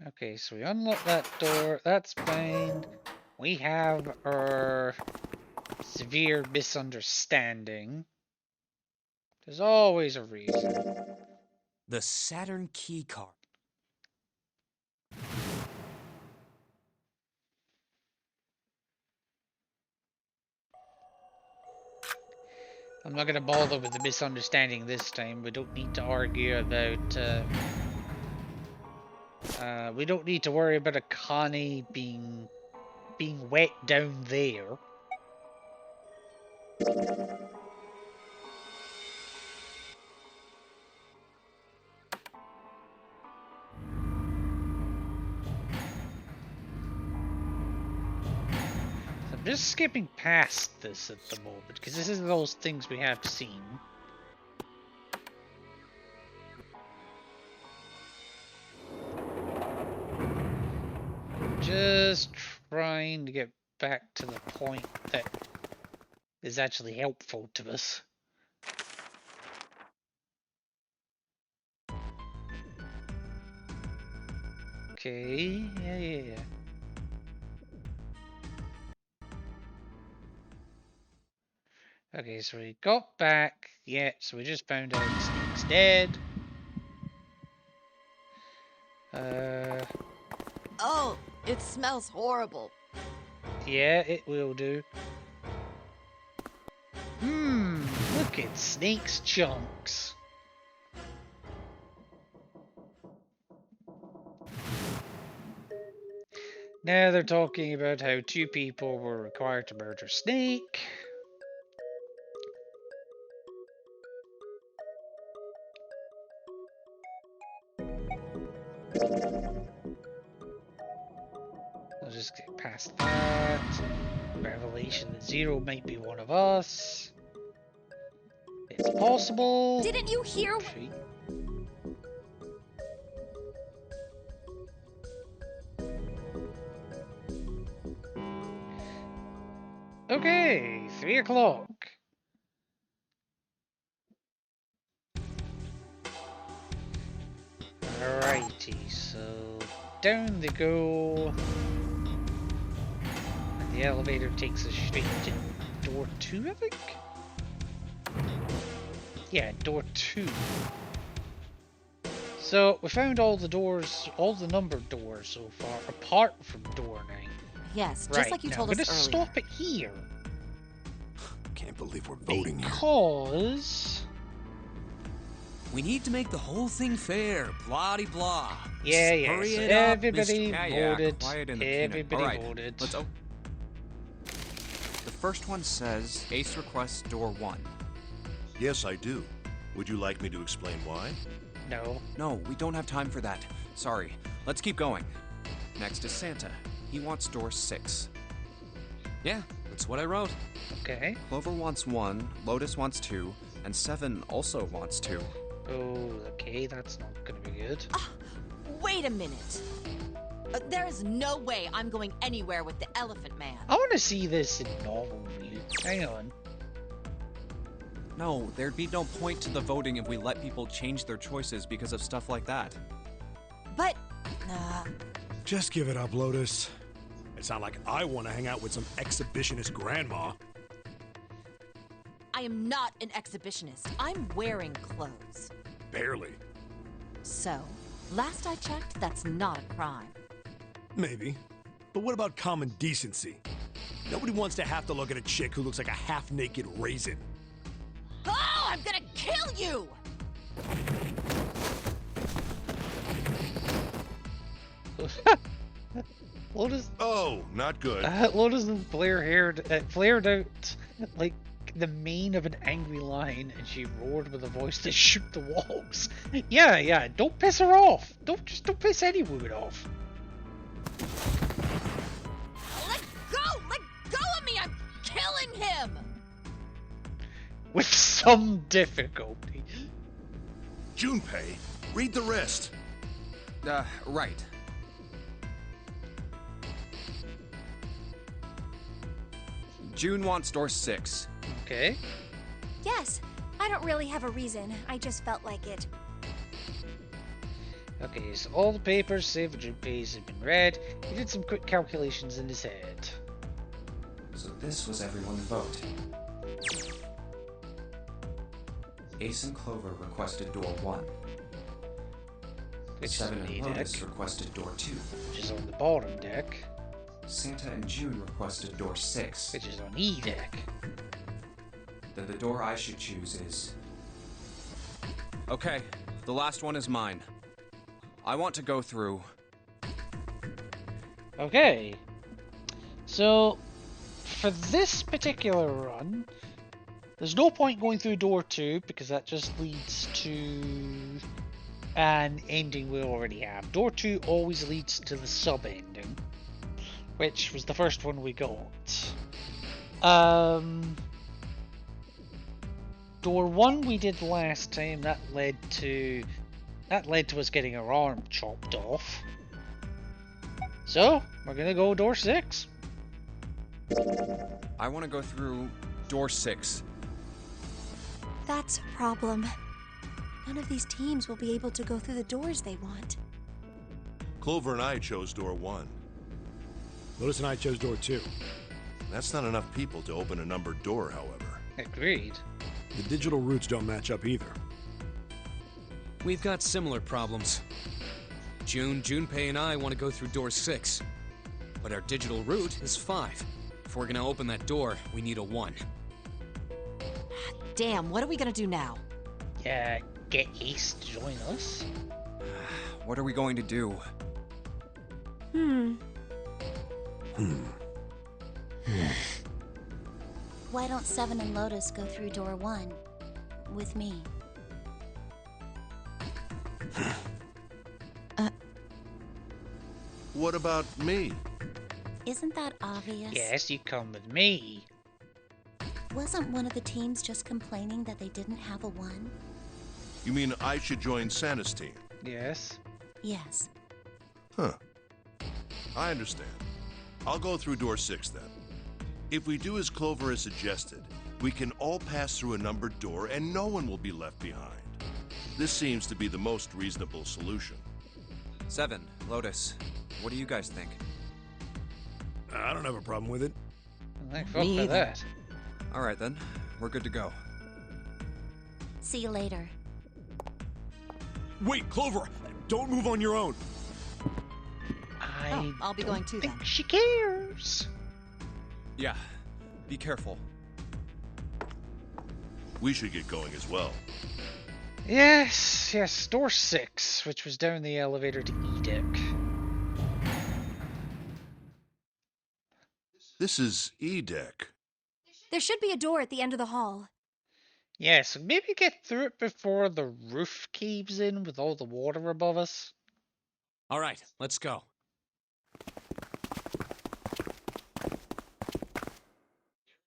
Speaker 1: Okay, so we unlock that door, that's fine. We have our severe misunderstanding. There's always a reason.
Speaker 4: The Saturn key card.
Speaker 1: I'm not gonna bother with the misunderstanding this time. We don't need to argue about, we don't need to worry about Akane being wet down there. So I'm just skipping past this at the moment because this is those things we have seen. Just trying to get back to the point that is actually helpful to us. Okay, yeah. Okay, so we got back. Yeah, so we just found out Snake's dead.
Speaker 3: Oh, it smells horrible.
Speaker 1: Yeah, it will do. Look at Snake's chunks. Now they're talking about how 2 people were required to murder Snake. I'll just get past that. Revelation that Zero might be one of us. It's possible.
Speaker 5: Didn't you hear?
Speaker 1: Okay, 3 o'clock. Alrighty, so down they go. And the elevator takes us straight to door 2, I think? Yeah, door 2. So we found all the doors, all the numbered doors so far, apart from door 9.
Speaker 3: Yes, just
Speaker 1: Right,
Speaker 3: like you
Speaker 1: now
Speaker 3: told
Speaker 1: I'm
Speaker 3: us
Speaker 1: gonna
Speaker 3: earlier.
Speaker 1: stop it here.
Speaker 6: Can't believe we're voting here.
Speaker 1: Because...
Speaker 4: We need to make the whole thing fair. Blah de blah.
Speaker 1: Yeah,
Speaker 4: Just
Speaker 1: yeah,
Speaker 4: hurry
Speaker 1: so
Speaker 4: it up,
Speaker 1: everybody
Speaker 4: Mr.
Speaker 1: voted.
Speaker 2: quiet in the peanut.
Speaker 1: Everybody
Speaker 2: All right,
Speaker 1: voted.
Speaker 2: Let's The first one says Ace requests door 1.
Speaker 7: Yes, I do. Would you like me to explain why?
Speaker 1: No.
Speaker 2: No, we don't have time for that. Sorry. Let's keep going. Next is Santa. He wants door 6.
Speaker 4: Yeah, that's what I wrote.
Speaker 1: Okay.
Speaker 2: Clover wants 1, Lotus wants 2, and 7 also wants 2.
Speaker 1: Oh, okay, that's not gonna be good.
Speaker 3: Wait a minute. There is no way I'm going anywhere with the Elephant Man.
Speaker 1: I want to see this in normal view. Hang on.
Speaker 2: No, there'd be no point to the voting if we let people change their choices because of stuff like that.
Speaker 3: But,
Speaker 6: Just give it up, Lotus. It's not like I want to hang out with some exhibitionist grandma.
Speaker 3: I am not an exhibitionist. I'm wearing clothes.
Speaker 6: Barely.
Speaker 3: So, last I checked, that's not a crime.
Speaker 6: Maybe. But what about common decency? Nobody wants to have to look at a chick who looks like a half-naked raisin.
Speaker 3: Oh, I'm gonna kill you!
Speaker 1: Lotus,
Speaker 7: Oh, not good.
Speaker 1: Lotus is flared out like the mane of an angry lion, and she roared with a voice that shook the walls. Yeah, don't piss her off. Don't piss any woman off.
Speaker 3: Let go of me! I'm killing him!
Speaker 1: With some difficulty.
Speaker 7: Junpei, read the rest.
Speaker 2: Right. June wants door 6.
Speaker 1: Okay.
Speaker 5: Yes, I don't really have a reason. I just felt like it.
Speaker 1: Okay, so all the papers save for Junpei's have been read. He did some quick calculations in his head.
Speaker 2: So this was everyone's vote. Ace and Clover requested door 1.
Speaker 1: Which is
Speaker 2: 7
Speaker 1: on
Speaker 2: and
Speaker 1: E
Speaker 2: Lotus
Speaker 1: deck,
Speaker 2: requested door 2.
Speaker 1: which is on the bottom deck,
Speaker 2: Santa and June requested door 6.
Speaker 1: which is on E deck.
Speaker 2: Then the door I should choose is... Okay, the last one is mine. I want to go through...
Speaker 1: Okay. So, for this particular run, there's no point going through door 2 because that just leads to an ending we already have. Door 2 always leads to the sub-ending, which was the first one we got. Door 1 we did last time, that led to us getting our arm chopped off. So, we're gonna go door 6.
Speaker 2: I want to go through door 6.
Speaker 5: That's a problem. None of these teams will be able to go through the doors they want.
Speaker 7: Clover and I chose door 1.
Speaker 6: Lotus and I chose door 2.
Speaker 7: That's not enough people to open a numbered door, however.
Speaker 1: Agreed.
Speaker 6: The digital routes don't match up either.
Speaker 4: We've got similar problems. Junpei and I want to go through door 6. But our digital route is 5. If we're gonna open that door, we need a 1.
Speaker 3: Damn, what are we gonna do now?
Speaker 1: Yeah, get Ace to join us.
Speaker 2: What are we going to do?
Speaker 5: Why don't Seven and Lotus go through door 1 with me?
Speaker 7: What about me?
Speaker 5: Isn't that obvious?
Speaker 1: Yes, you come with me.
Speaker 5: Wasn't one of the teams just complaining that they didn't have a 1?
Speaker 7: You mean I should join Santa's team?
Speaker 1: Yes.
Speaker 5: Yes.
Speaker 7: Huh. I understand. I'll go through door 6 then. If we do as Clover has suggested, we can all pass through a numbered door and no one will be left behind. This seems to be the most reasonable solution.
Speaker 2: 7, Lotus, what do you guys think?
Speaker 6: I don't have a problem with it.
Speaker 1: Thank fuck
Speaker 3: Me
Speaker 1: for
Speaker 3: either.
Speaker 1: that.
Speaker 2: All right then, we're good to go.
Speaker 5: See you later.
Speaker 6: Wait, Clover! Don't move on your own!
Speaker 1: I
Speaker 3: I'll be
Speaker 1: don't
Speaker 3: going too,
Speaker 1: think
Speaker 3: then.
Speaker 1: she cares.
Speaker 2: Yeah, be careful.
Speaker 7: We should get going as well.
Speaker 1: Yes, door 6, which was down the elevator to E deck.
Speaker 7: This is E deck.
Speaker 5: There should be a door at the end of the hall.
Speaker 1: Yeah, so maybe get through it before the roof caves in with all the water above us.
Speaker 4: All right, let's go.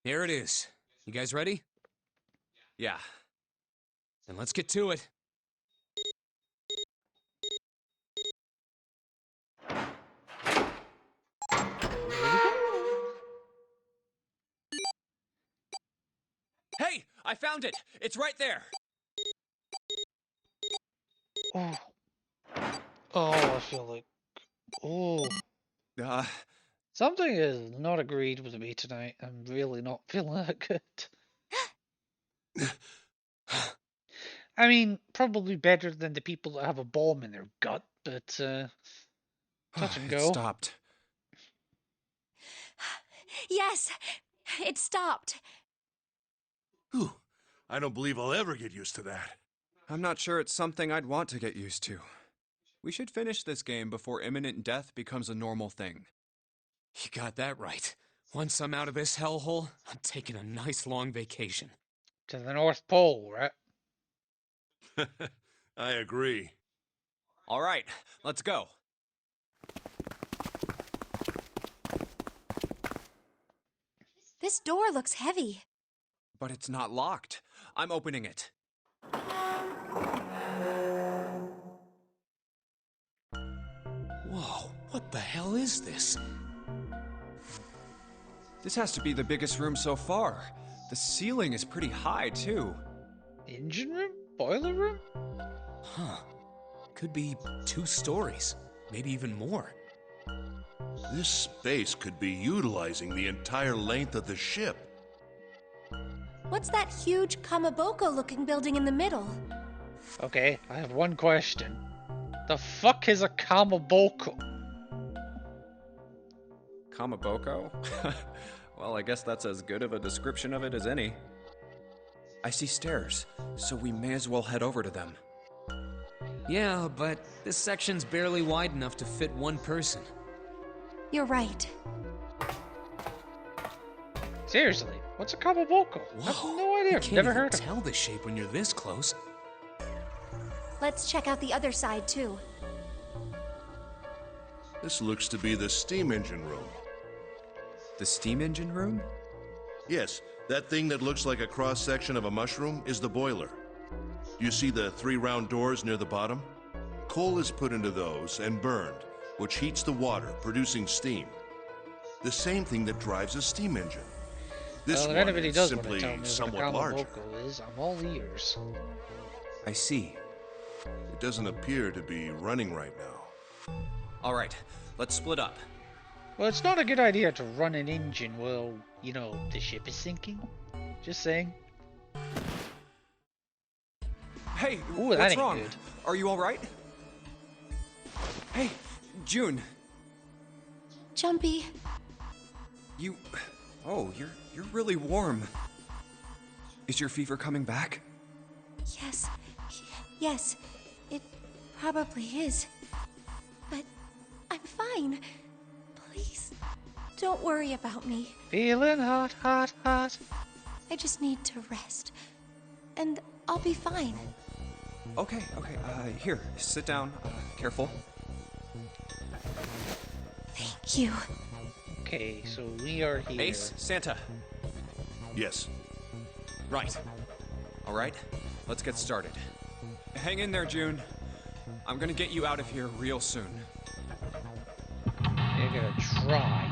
Speaker 4: Here it is. You guys ready?
Speaker 2: Yeah.
Speaker 4: Then let's get to it.
Speaker 2: Hey, I found it! It's right there!
Speaker 1: Oh. Oh, I feel like... Oh. Something is not agreed with me tonight. I'm really not feeling that good. I mean, probably better than the people that have a bomb in their gut, but, touch and
Speaker 2: It
Speaker 1: go.
Speaker 2: stopped.
Speaker 5: Yes! It stopped!
Speaker 7: Whew. I don't believe I'll ever get used to that.
Speaker 2: I'm not sure it's something I'd want to get used to. We should finish this game before imminent death becomes a normal thing.
Speaker 4: You got that right. Once I'm out of this hellhole, I'm taking a nice long vacation.
Speaker 1: To the North Pole, right?
Speaker 7: I agree.
Speaker 2: All right, let's go.
Speaker 5: This door looks heavy.
Speaker 2: But it's not locked. I'm opening it.
Speaker 4: Whoa, what the hell is this?
Speaker 2: This has to be the biggest room so far. The ceiling is pretty high, too.
Speaker 1: Engine room? Boiler room?
Speaker 4: Huh. Could be 2 stories, maybe even more.
Speaker 7: This space could be utilizing the entire length of the ship.
Speaker 5: What's that huge Kamaboko-looking building in the middle?
Speaker 1: Okay, I have one question. The fuck is a Kamaboko?
Speaker 2: Kamaboko? Well, I guess that's as good of a description of it as any. I see stairs, so we may as well head over to them.
Speaker 4: Yeah, but this section's barely wide enough to fit 1 person.
Speaker 5: You're right.
Speaker 1: Seriously, what's a Kamaboko? I have
Speaker 4: Whoa,
Speaker 1: no idea.
Speaker 4: you
Speaker 1: I've
Speaker 4: can't
Speaker 1: never
Speaker 4: even
Speaker 1: heard of it.
Speaker 4: tell the shape when you're this close.
Speaker 5: Let's check out the other side, too.
Speaker 7: This looks to be the steam engine room.
Speaker 2: The steam engine room?
Speaker 7: Yes, that thing that looks like a cross-section of a mushroom is the boiler. You see the 3 round doors near the bottom? Coal is put into those and burned, which heats the water, producing steam. The same thing that drives a steam engine. This
Speaker 1: Well, if
Speaker 7: one
Speaker 1: anybody
Speaker 7: is
Speaker 1: does want to
Speaker 7: simply
Speaker 1: tell me what a
Speaker 7: somewhat larger.
Speaker 1: Kamaboko is, I'm all ears.
Speaker 2: I see.
Speaker 7: It doesn't appear to be running right now.
Speaker 2: All right, let's split up.
Speaker 1: Well, it's not a good idea to run an engine while, you know, the ship is sinking. Just saying.
Speaker 2: Hey,
Speaker 1: Ooh, that
Speaker 2: what's
Speaker 1: ain't
Speaker 2: wrong?
Speaker 1: good.
Speaker 2: Are you all right? Hey, June,
Speaker 5: Jumpy.
Speaker 2: you... Oh, you're really warm. Is your fever coming back?
Speaker 5: Yes. Yes. It probably is. But I'm fine. Please, Don't worry about me.
Speaker 1: Feeling hot, hot, hot.
Speaker 5: I just need to rest. And I'll be fine.
Speaker 2: Okay, here, sit down. Careful.
Speaker 5: Thank you.
Speaker 1: Okay, so we are here.
Speaker 2: Ace, Santa.
Speaker 7: Yes.
Speaker 2: Right. All right, let's get started. Hang in there, June. I'm gonna get you out of here real soon.
Speaker 1: You're gonna try.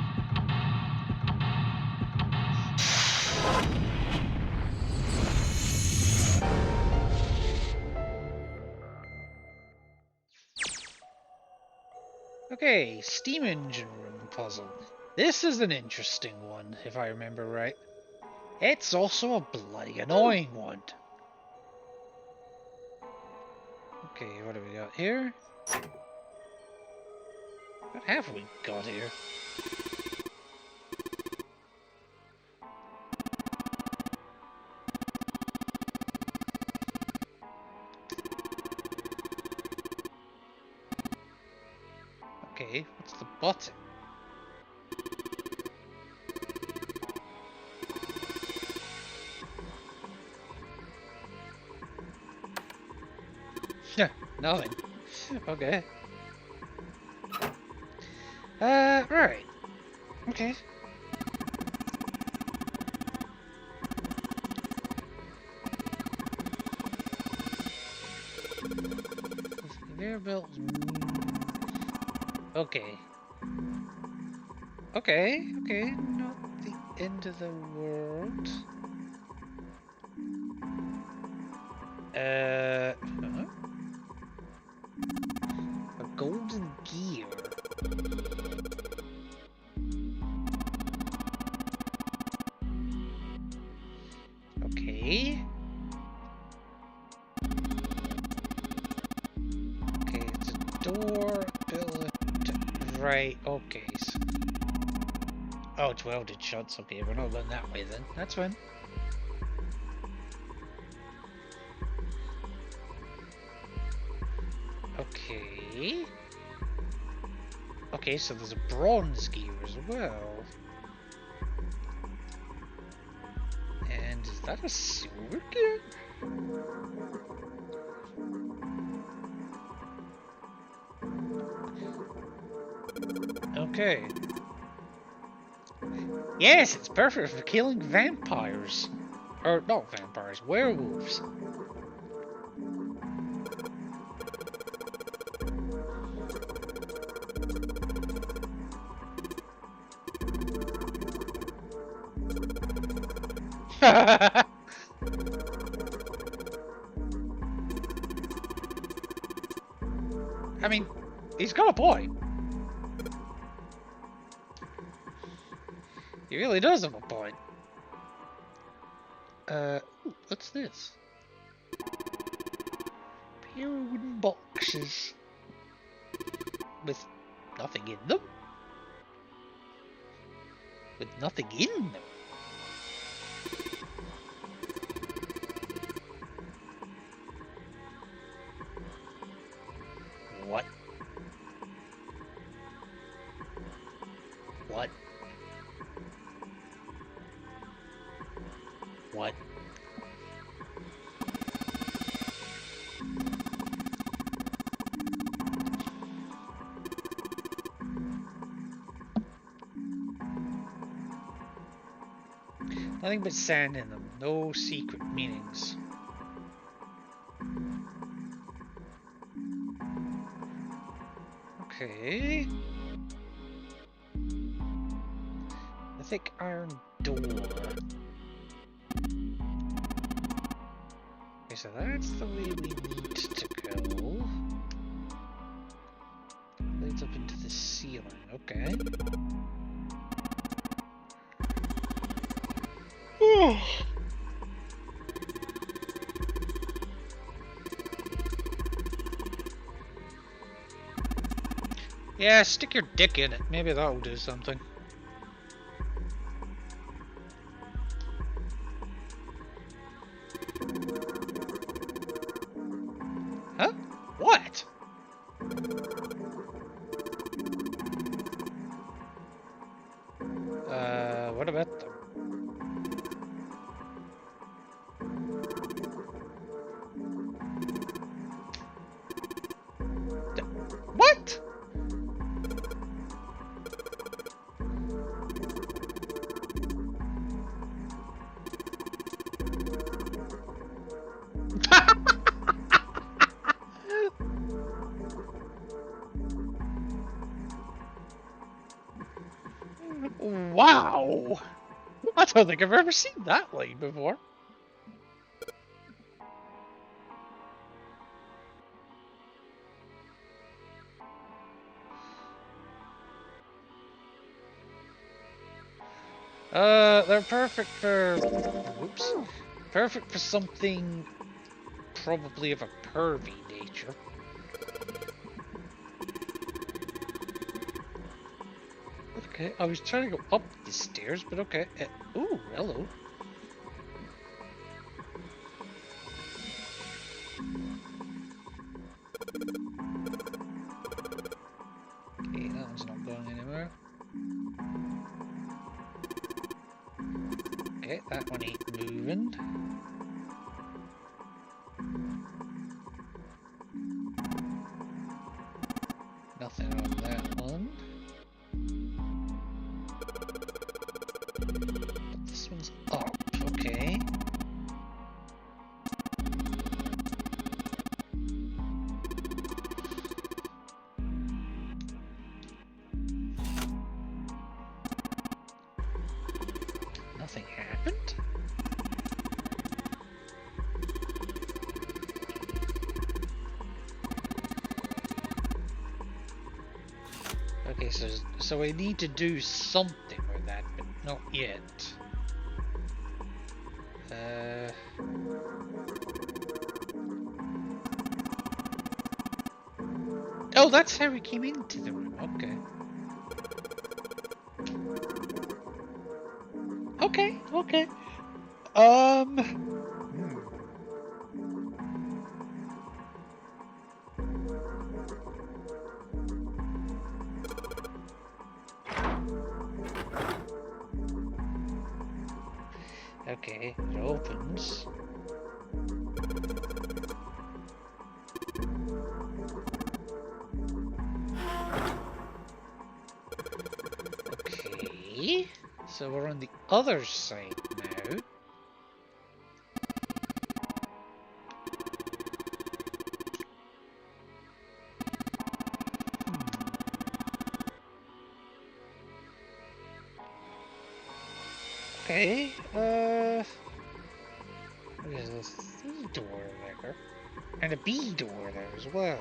Speaker 1: Okay, steam engine room puzzle. This is an interesting one, if I remember right. It's also a bloody annoying one. Okay, what do we got here? What have we got here? Okay, what's the button? Yeah, nothing. Okay. Right. Okay. Conveyor belt. Okay. Okay, not the end of the world. Huh? A golden gear. Okay. Okay, it's a door, billet. Right, okay. So... Oh, it's welded shuts. Okay, we're not going that way then. That's fine. Okay. Okay, so there's a bronze gear as well. And is that a silver gear? Okay. Yes, it's perfect for killing vampires. Or, not vampires, werewolves. I mean, he's got a point. He really does have a point. What's this? Pair of wooden boxes with nothing in them. With nothing in them. What? What? What? Nothing but sand in them. No secret meanings. Okay. A thick iron door. Okay, so that's the way we need to go. Leads up into the ceiling. Okay. Yeah, stick your dick in it. Maybe that'll do something. Huh? What? at them. What? Wow! I don't think I've ever seen that line before. They're perfect for... Whoops. Perfect for something probably of a pervy nature. Okay, I was trying to go up the stairs, but okay. Ooh, hello. Okay, that one's not going anywhere. Okay, that one ain't moving. Nothing on that one. But this one's up, okay. Nothing happened? Okay, so I need to do something with that, but not yet. Oh, that's how we came into the room. Okay. Okay. Okay, it opens. Okay, so we're on the other side now. Okay, what is this? There's a door there. And a B door there as well.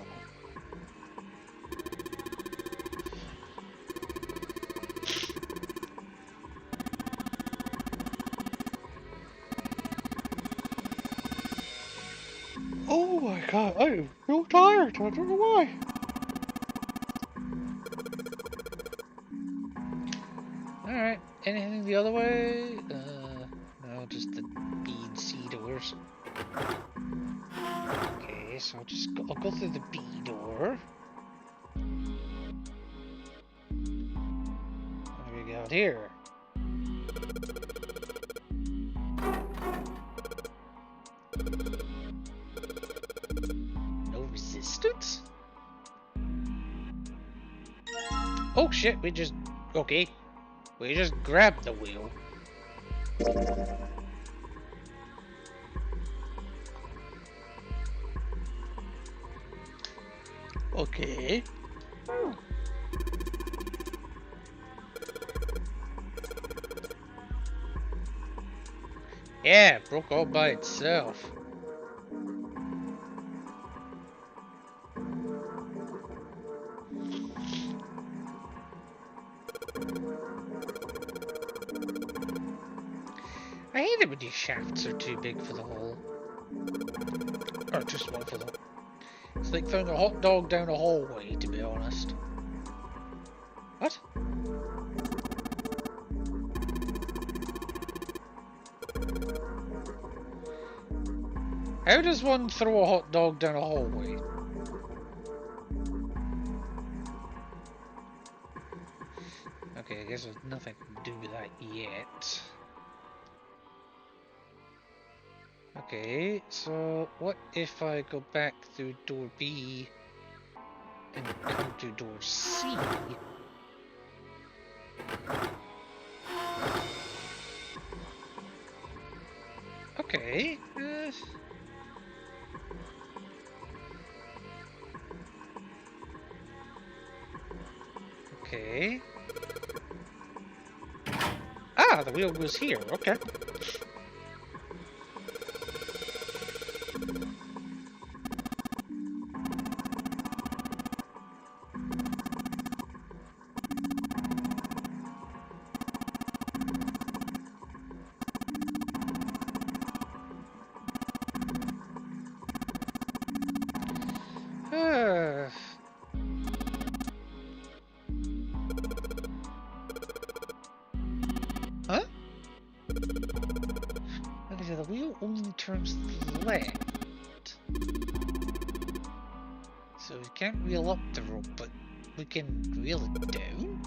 Speaker 1: Oh my god, I'm real tired, I don't know why. Alright, anything the other way? No, just the B and C doors. Okay, so I'll go through the B door. What do we got here? No resistance? Oh shit, we just grabbed the wheel. Okay. Yeah, it broke all by itself. I hate it when these shafts are too big for the hole. Or too small for the hole. It's like throwing a hot dog down a hallway, to be honest. What? How does one throw a hot dog down a hallway? Okay, I guess there's nothing I can do with that yet. Okay, so what if I go back through door B and come to door C? Okay. Okay. Ah, the wheel goes here. Okay. Huh? Okay, so the wheel only turns left. So we can't wheel up the rope, but we can wheel it down?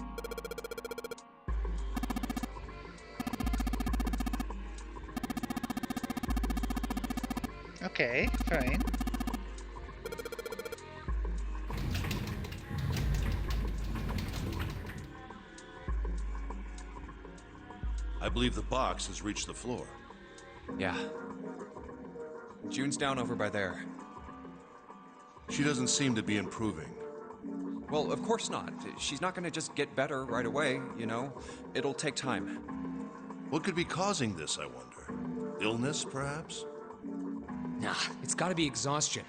Speaker 1: Okay, fine.
Speaker 7: I believe the box has reached the floor.
Speaker 2: Yeah. June's down over by there.
Speaker 7: She doesn't seem to be improving.
Speaker 2: Well, of course not. She's not gonna just get better right away, you know? It'll take time.
Speaker 7: What could be causing this, I wonder? Illness, perhaps?
Speaker 4: Nah, it's gotta be exhaustion.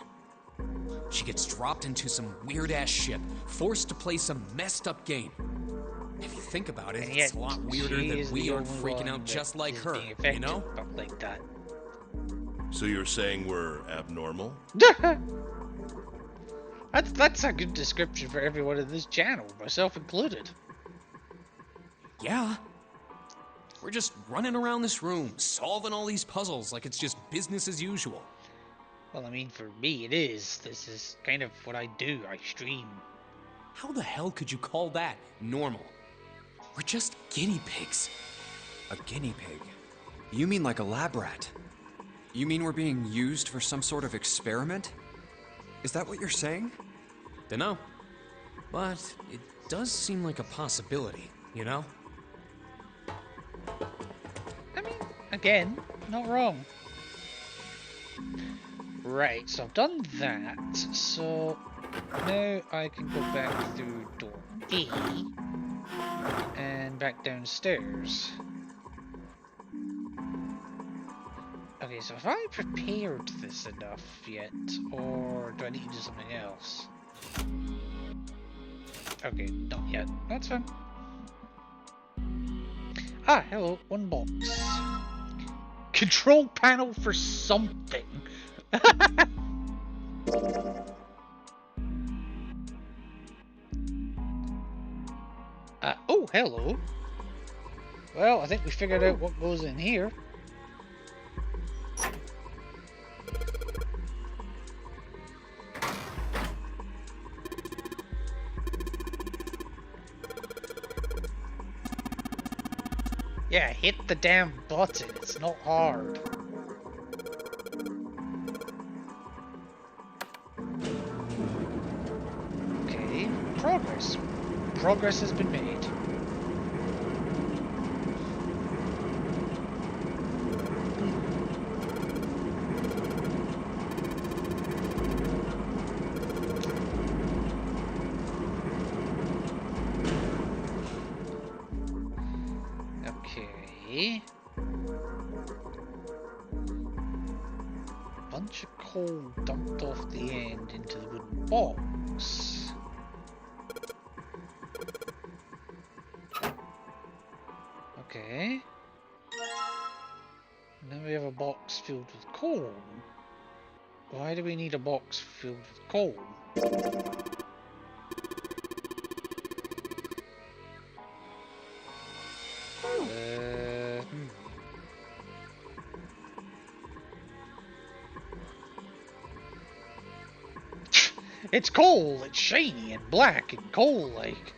Speaker 4: She gets dropped into some weird-ass ship, forced to play some messed-up game. If you think about it,
Speaker 1: And
Speaker 4: it's
Speaker 1: yet
Speaker 4: a lot weirder
Speaker 1: she
Speaker 4: that
Speaker 1: is
Speaker 4: we
Speaker 1: the
Speaker 4: aren't
Speaker 1: only
Speaker 4: freaking
Speaker 1: one
Speaker 4: out just
Speaker 1: that
Speaker 4: like
Speaker 1: is
Speaker 4: her,
Speaker 1: being
Speaker 4: you
Speaker 1: affected
Speaker 4: know?
Speaker 1: like that.
Speaker 7: So you're saying we're abnormal?
Speaker 1: That's a good description for everyone in this channel, myself included.
Speaker 4: Yeah. We're just running around this room, solving all these puzzles like it's just business as usual.
Speaker 1: Well, I mean, for me it is. This is kind of what I do. I stream.
Speaker 4: How the hell could you call that normal? We're just guinea pigs.
Speaker 2: A guinea pig? You mean like a lab rat? You mean we're being used for some sort of experiment? Is that what you're saying?
Speaker 4: Dunno. But it does seem like a possibility, you know?
Speaker 1: I mean, again, not wrong. Right, so I've done that. So now I can go back through door A and back downstairs. Okay, so have I prepared this enough yet, or do I need to do something else? Okay, not yet. That's fine. Ah, hello, one box. Control panel for something. Oh, hello. Well, I think we figured out what goes in here. Yeah, hit the damn button. It's not hard. Okay, progress. Progress has been made. Okay. Bunch of coal dumped off the end into the wooden box. Okay. Now we have a box filled with coal. Why do we need a box filled with coal? It's coal! It's shiny and black and coal-like.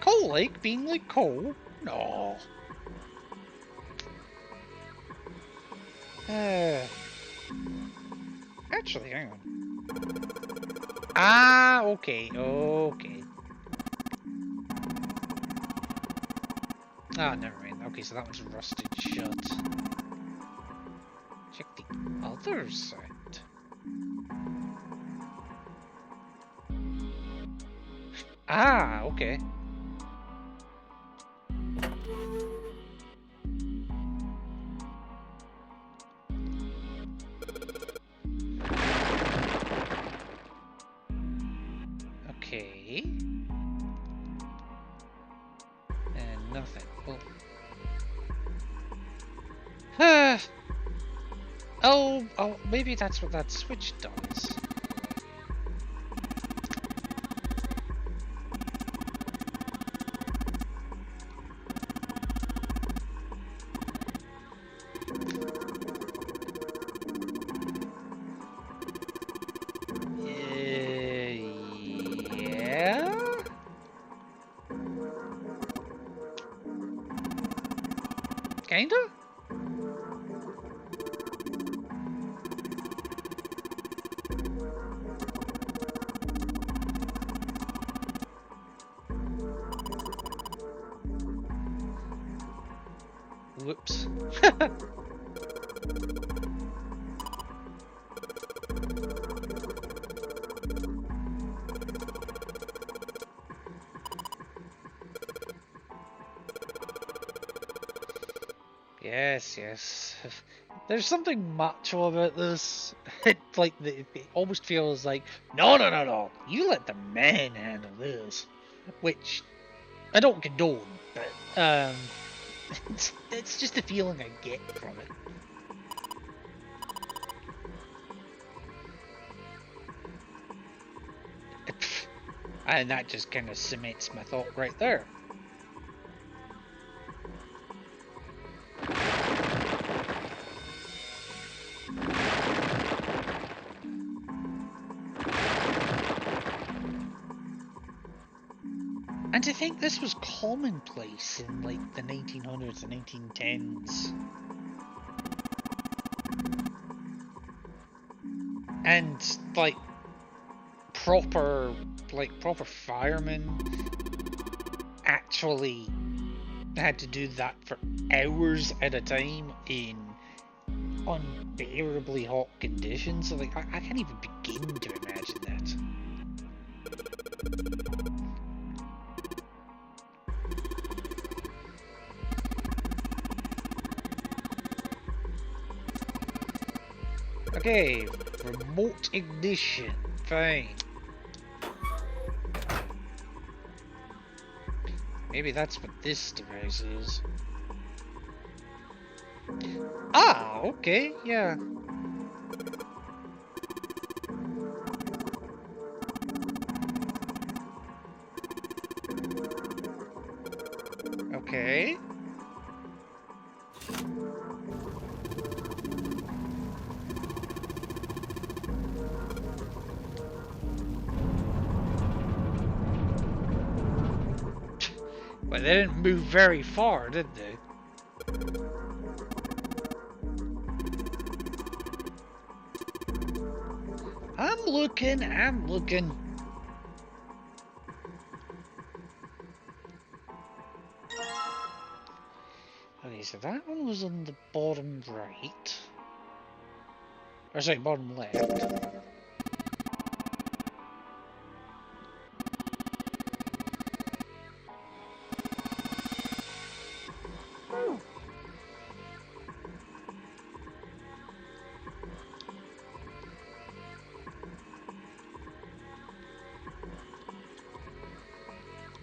Speaker 1: Coal-like being like coal? no. Actually, hang on. Ah, okay, okay. Ah, never mind. Okay, so that one's rusted shut. Check the other side. Ah, okay. Okay. And nothing. Well. Oh, maybe that's what that switch does. Yeah? Kinda? Whoops. Yes. There's something macho about this. It almost feels like, no. You let the men handle this. Which I don't condone, but it's just the feeling I get from it. And that just kind of cements my thought right there. And to think this was commonplace in like the 1900s and 1910s. And like proper firemen actually had to do that for hours at a time in unbearably hot conditions. So like I can't even begin to imagine that. Okay, remote ignition, fine. Maybe that's what this device is. Ah, okay, yeah. Okay. But they didn't move very far, did they? I'm looking. Okay, so that one was on the bottom right. Or sorry, bottom left.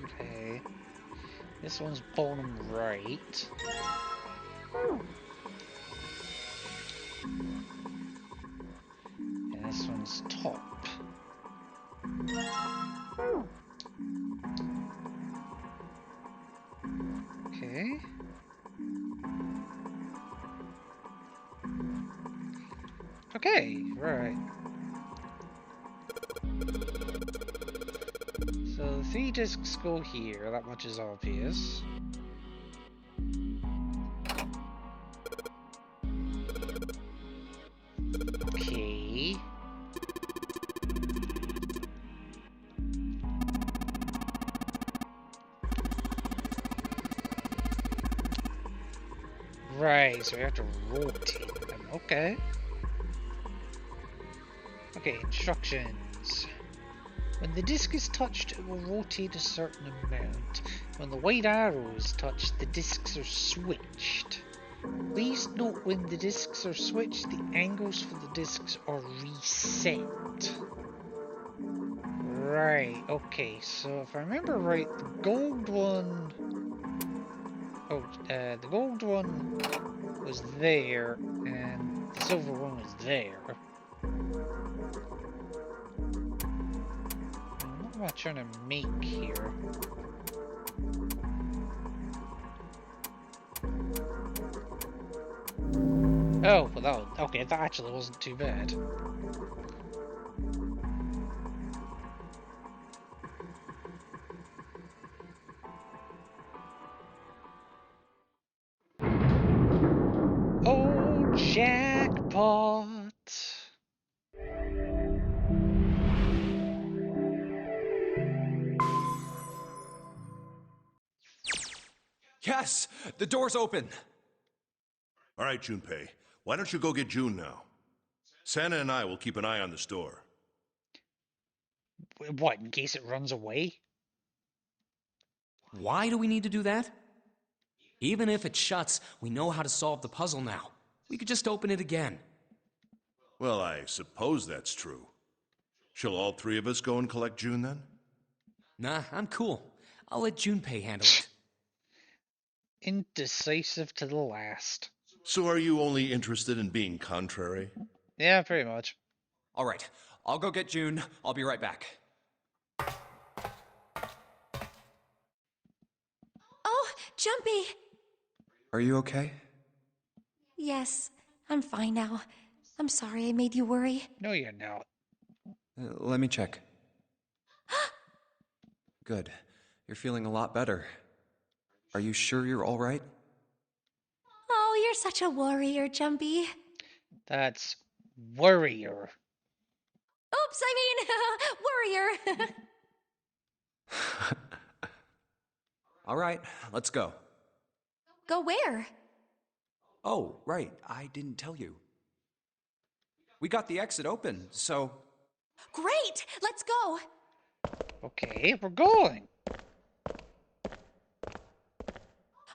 Speaker 1: Okay. This one's bottom right. And this one's top. Okay. Okay, right. So the 3 discs go here, that much is obvious. Right, so we have to rotate them. Okay. Okay, instructions. When the disc is touched, it will rotate a certain amount. When the white arrow is touched, the discs are switched. Please note when the discs are switched, the angles for the discs are reset. Right, okay, so if I remember right, the gold one... Oh, the gold one was there, and the silver one was there. What am I trying to make here? Oh, well, okay, that actually wasn't too bad. Oh, jackpot!
Speaker 2: Yes! The door's open!
Speaker 7: All right, Junpei. Why don't you go get June now? Santa and I will keep an eye on the store.
Speaker 1: What, in case it runs away?
Speaker 4: Why do we need to do that? Even if it shuts, we know how to solve the puzzle now. We could just open it again.
Speaker 7: Well, I suppose that's true. Shall all three of us go and collect June then?
Speaker 4: Nah, I'm cool. I'll let Junpei handle it.
Speaker 1: Indecisive to the last.
Speaker 7: So are you only interested in being contrary?
Speaker 1: Yeah, pretty much.
Speaker 2: All right, I'll go get June. I'll be right back.
Speaker 5: Oh, Jumpy!
Speaker 2: Are you okay?
Speaker 5: Yes, I'm fine now. I'm sorry I made you worry.
Speaker 1: No, you're not.
Speaker 2: Let me check. Good. You're feeling a lot better. Are you sure you're all right?
Speaker 5: Oh, you're such a warrior, Jumpy.
Speaker 1: That's worrier.
Speaker 5: Oops, I mean, warrior.
Speaker 2: All right, let's go.
Speaker 5: Go where?
Speaker 2: Oh, right, I didn't tell you. We got the exit open, so...
Speaker 5: Great, let's go.
Speaker 1: Okay, we're going.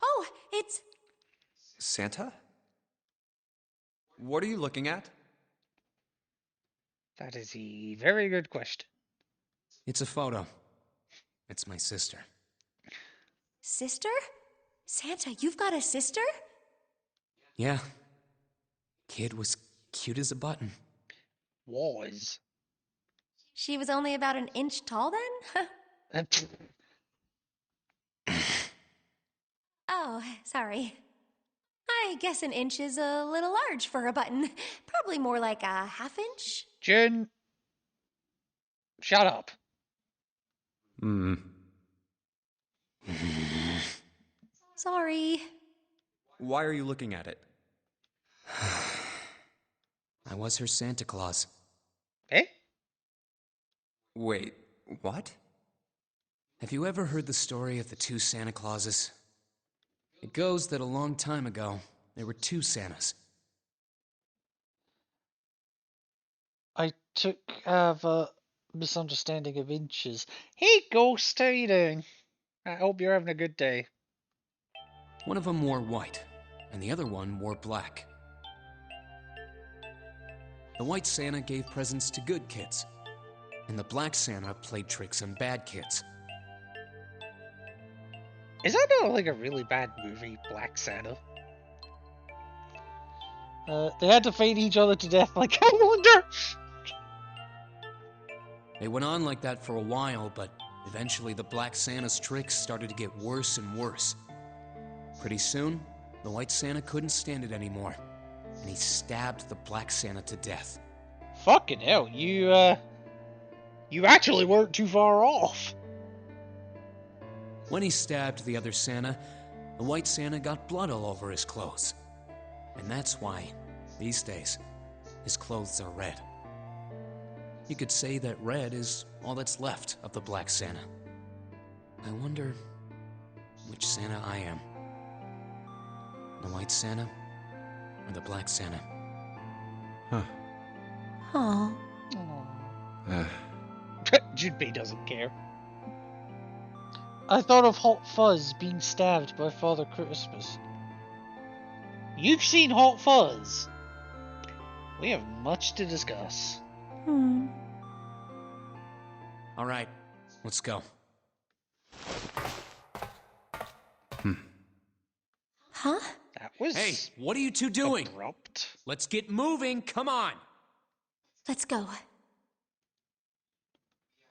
Speaker 5: Oh, it's...
Speaker 2: Santa? What are you looking at?
Speaker 1: That is a very good question.
Speaker 4: It's a photo. It's my sister.
Speaker 5: Sister? Santa, you've got a sister?
Speaker 4: Yeah. Kid was cute as a button.
Speaker 1: Was.
Speaker 5: She was only about an inch tall then? Oh, sorry. I guess an inch is a little large for a button. Probably more like a half-inch.
Speaker 1: June, shut up.
Speaker 5: Sorry.
Speaker 2: Why are you looking at it?
Speaker 4: I was her Santa Claus.
Speaker 1: Eh?
Speaker 2: Wait, what?
Speaker 4: Have you ever heard the story of the two Santa Clauses? It goes that a long time ago, there were two Santas.
Speaker 1: I took a misunderstanding of inches. Hey, Ghost, how you doing? I hope you're having a good day.
Speaker 4: One of them wore white, and the other one wore black. The white Santa gave presents to good kids, and the black Santa played tricks on bad kids.
Speaker 1: Is that not like a really bad movie, Black Santa? They had to fight each other to death, like, I wonder!
Speaker 4: They went on like that for a while, but eventually the black Santa's tricks started to get worse and worse. Pretty soon, the white Santa couldn't stand it anymore, and he stabbed the black Santa to death.
Speaker 1: Fucking hell, you actually weren't too far off.
Speaker 4: When he stabbed the other Santa, the white Santa got blood all over his clothes. And that's why, these days, his clothes are red. You could say that red is all that's left of the black Santa. I wonder which Santa I am. The White Santa or the Black Santa?
Speaker 2: Huh.
Speaker 5: Oh.
Speaker 1: Junpei doesn't care. I thought of Hot Fuzz being stabbed by Father Christmas. You've seen Hot Fuzz? We have much to discuss.
Speaker 4: All right, let's go.
Speaker 5: Huh?
Speaker 1: That was
Speaker 4: Hey, what are you two doing?
Speaker 1: abrupt.
Speaker 4: Let's get moving, come on!
Speaker 5: Let's go.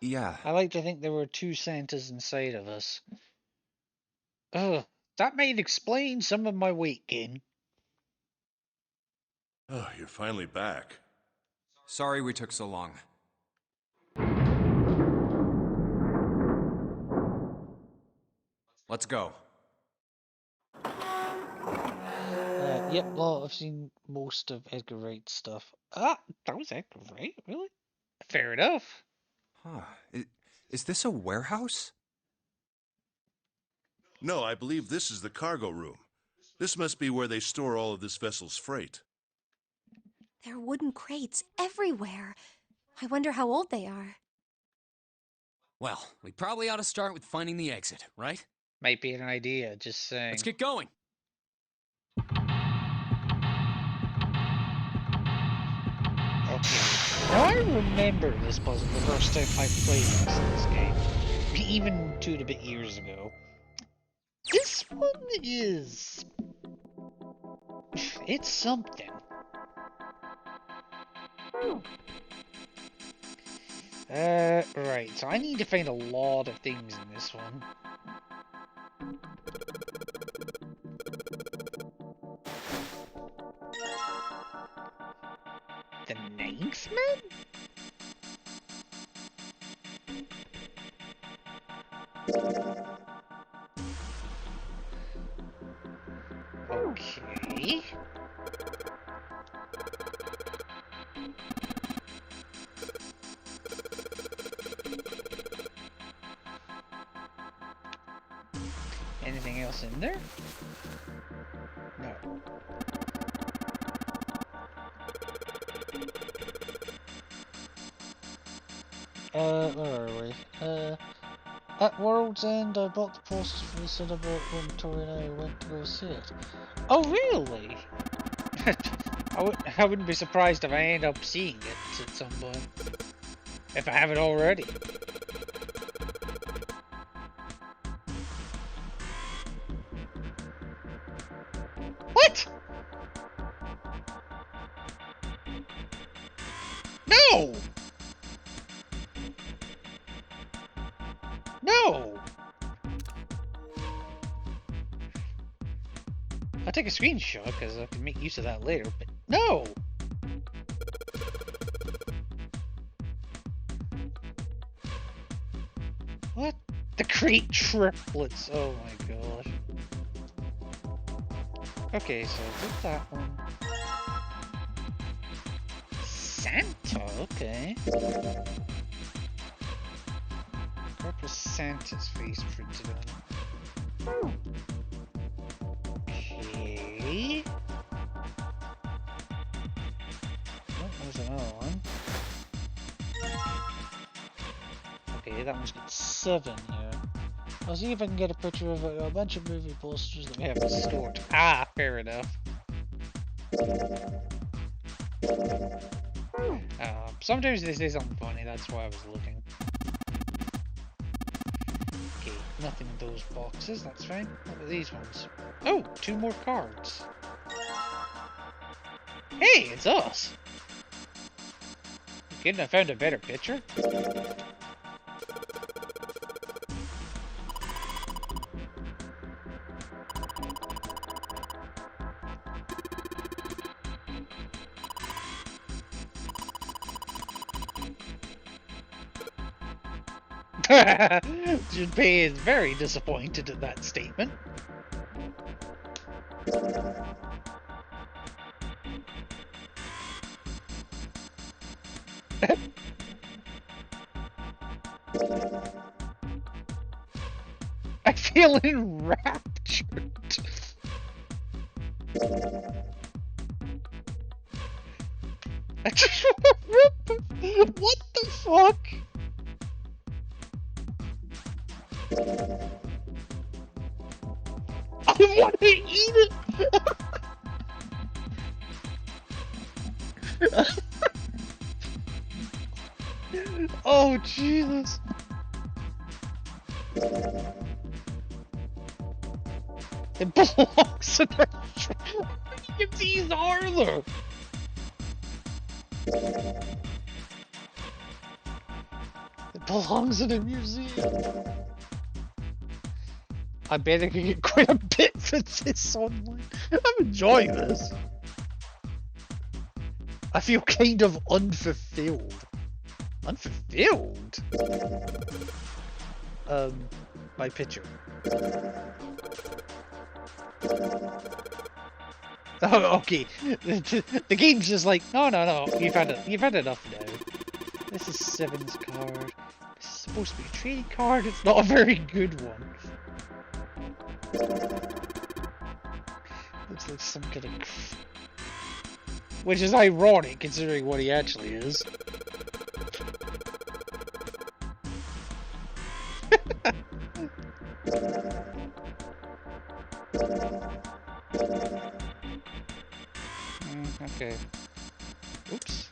Speaker 2: Yeah.
Speaker 1: I like to think there were two Santas inside of us. Ugh, that might explain some of my weight gain.
Speaker 7: Oh, you're finally back.
Speaker 2: Sorry we took so long. Let's go.
Speaker 1: Yep, well, I've seen most of Edgar Wright's stuff. Ah, that was Edgar Wright? Really? Fair enough.
Speaker 2: Huh. Is this a warehouse?
Speaker 7: No, I believe this is the cargo room. This must be where they store all of this vessel's freight.
Speaker 5: There are wooden crates everywhere. I wonder how old they are.
Speaker 4: Well, we probably ought to start with finding the exit, right?
Speaker 1: Might be an idea, just saying.
Speaker 4: Let's get going.
Speaker 1: Okay. Now I remember this puzzle the first time I played this game. Even 2 and a bit years ago. This one is... It's something. Right, so I need to find a lot of things in this one. The Ninth Man? Okay. Anything else in there? No. Where are we? At World's End, I bought the poster for the Cinnabar when Tori and I went to go see it. Oh, really? I wouldn't be surprised if I end up seeing it at some point. If I haven't already. What? No! No! I'll take a screenshot because I can make use of that later, but no! What? The Great Triplets, oh my gosh. Okay, so with that one. Santa, okay. Purple Santa's face printed on it. Okay. Oh, there's another one. Okay, that one's got 7 here. I'll see if I can get a picture of a bunch of movie posters that we have stored. Ah, fair enough. Sometimes they say something funny, that's why I was looking. Okay, nothing in those boxes, that's fine. What about these ones? Oh, 2 more cards. Hey, it's us! Couldn't have found a better picture? Junpei is very disappointed at that statement. I feel enraptured. What the fuck? I want to eat it! Oh, Jesus. It belongs in a How many of these are there? It belongs in a museum. I bet I could get quite a bit for this online. I'm enjoying this. I feel kind of unfulfilled. Unfulfilled? My picture. Oh, okay. The game's just like, no, you've had enough now. This is Seven's card. This is supposed to be a trading card. It's not a very good one. Looks like some kind of... Which is ironic considering what he actually is. Okay. Oops.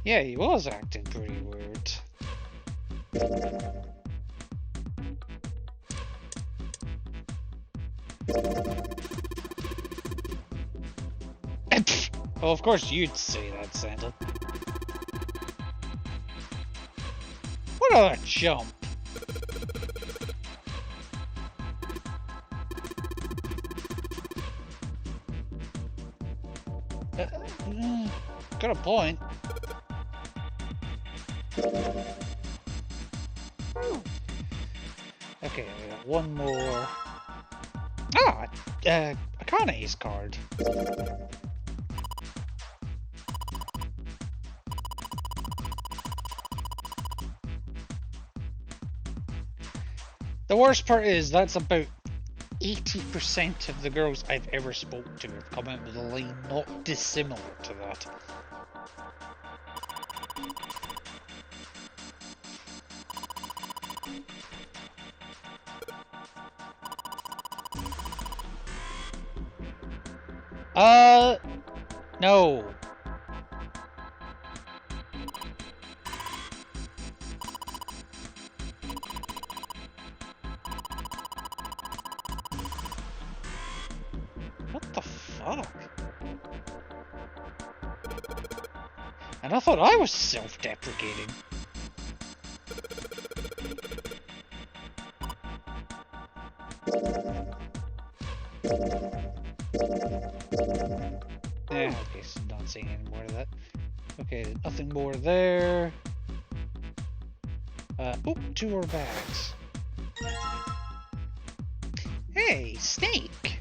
Speaker 1: Yeah, he was acting pretty weird. Oh, of course you'd say that, Santa. What other jump? Got a point. Okay, we got one more. Ah, a Kane's card. The worst part is that's about 80% of the girls I've ever spoke to have come out with a line not dissimilar to that. No. What the fuck? And I thought I was self-deprecating. Okay, so not seeing any more of that. Okay, nothing more there. Oop, 2 more bags. Hey, snake!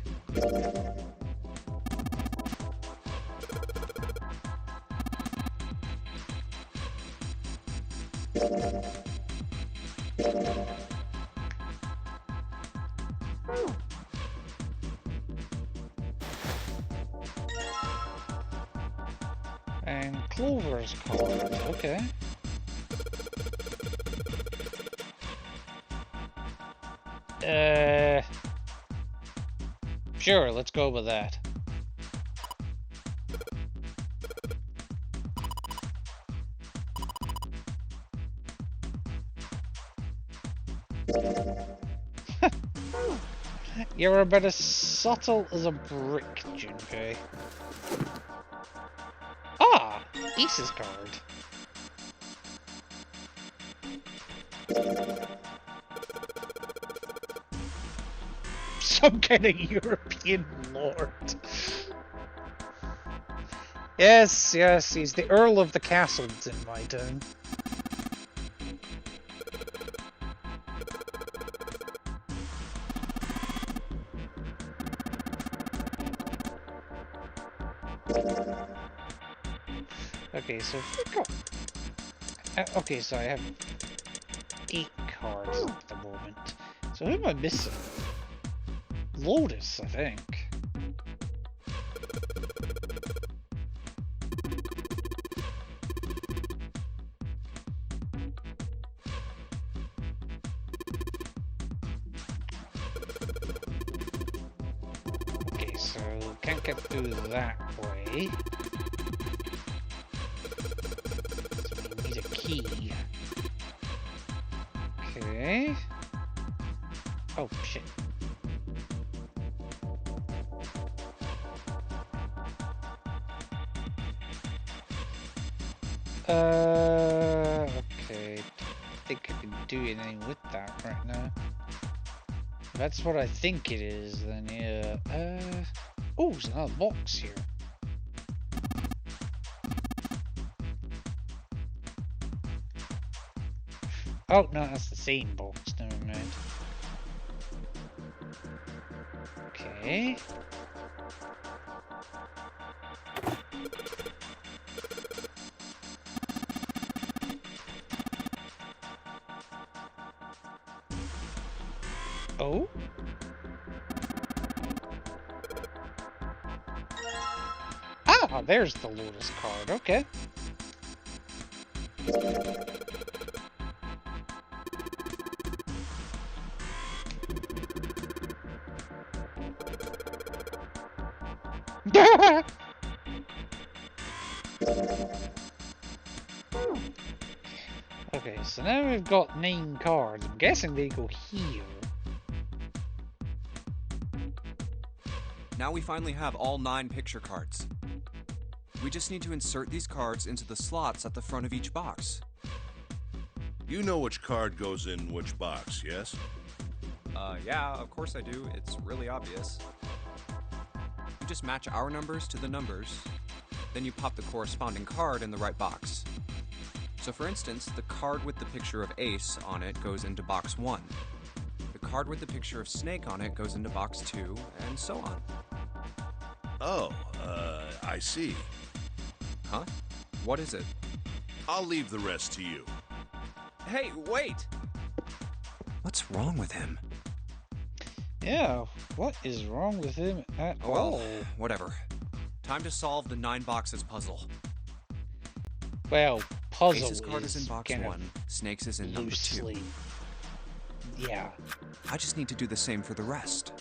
Speaker 1: And Clover's card, okay. Sure, let's go with that. You're about as subtle as a brick, Junpei. Ah! Ace's card. Some kind of European lord. Yes, yes, he's the Earl of the Castles in my town. Okay, so Okay, so I have 8 cards at the moment. So who am I missing? Lotus, I think. Okay, so can't get through that way. So we need a key. Okay. Oh, shit. Okay. Don't think I can do anything with that right now. If that's what I think it is, then yeah. Oh, there's another box here. Oh, no, that's the same box. Never mind. Okay. Oh? Ah, there's the Lotus card. Okay. Okay, so now we've got 9 cards. I'm guessing they go here.
Speaker 2: Now we finally have all 9 picture cards. We just need to insert these cards into the slots at the front of each box.
Speaker 7: You know which card goes in which box, yes?
Speaker 2: Yeah, of course I do. It's really obvious. You just match our numbers to the numbers, then you pop the corresponding card in the right box. So for instance, the card with the picture of Ace on it goes into box 1. The card with the picture of Snake on it goes into box 2, and so on.
Speaker 7: Oh, I see.
Speaker 2: Huh? What is it?
Speaker 7: I'll leave the rest to you.
Speaker 2: Hey, wait! What's wrong with him?
Speaker 1: Yeah, what is wrong with him at all?
Speaker 2: Well, whatever. Time to solve the 9 boxes puzzle.
Speaker 1: Well, puzzle
Speaker 2: Ace's card is in box
Speaker 1: kind of
Speaker 2: 1, Snake's is in number 2.
Speaker 1: loosely. Yeah.
Speaker 2: I just need to do the same for the rest.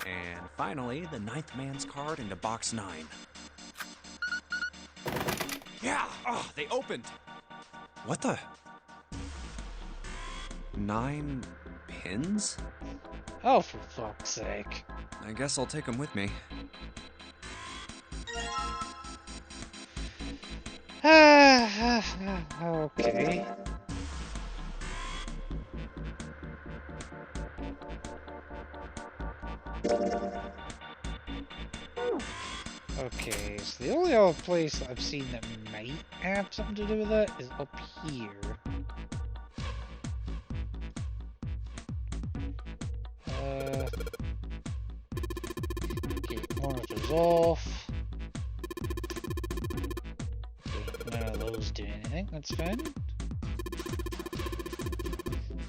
Speaker 2: And finally, the 9th man's card into box 9. Yeah! Oh, they opened! What the? 9 pins?
Speaker 1: Oh, for fuck's sake.
Speaker 2: I guess I'll take them with me.
Speaker 1: Okay. Okay, so the only other place I've seen that might have something to do with that is up here. Okay, monitors off. Okay, none of those do anything, that's fine.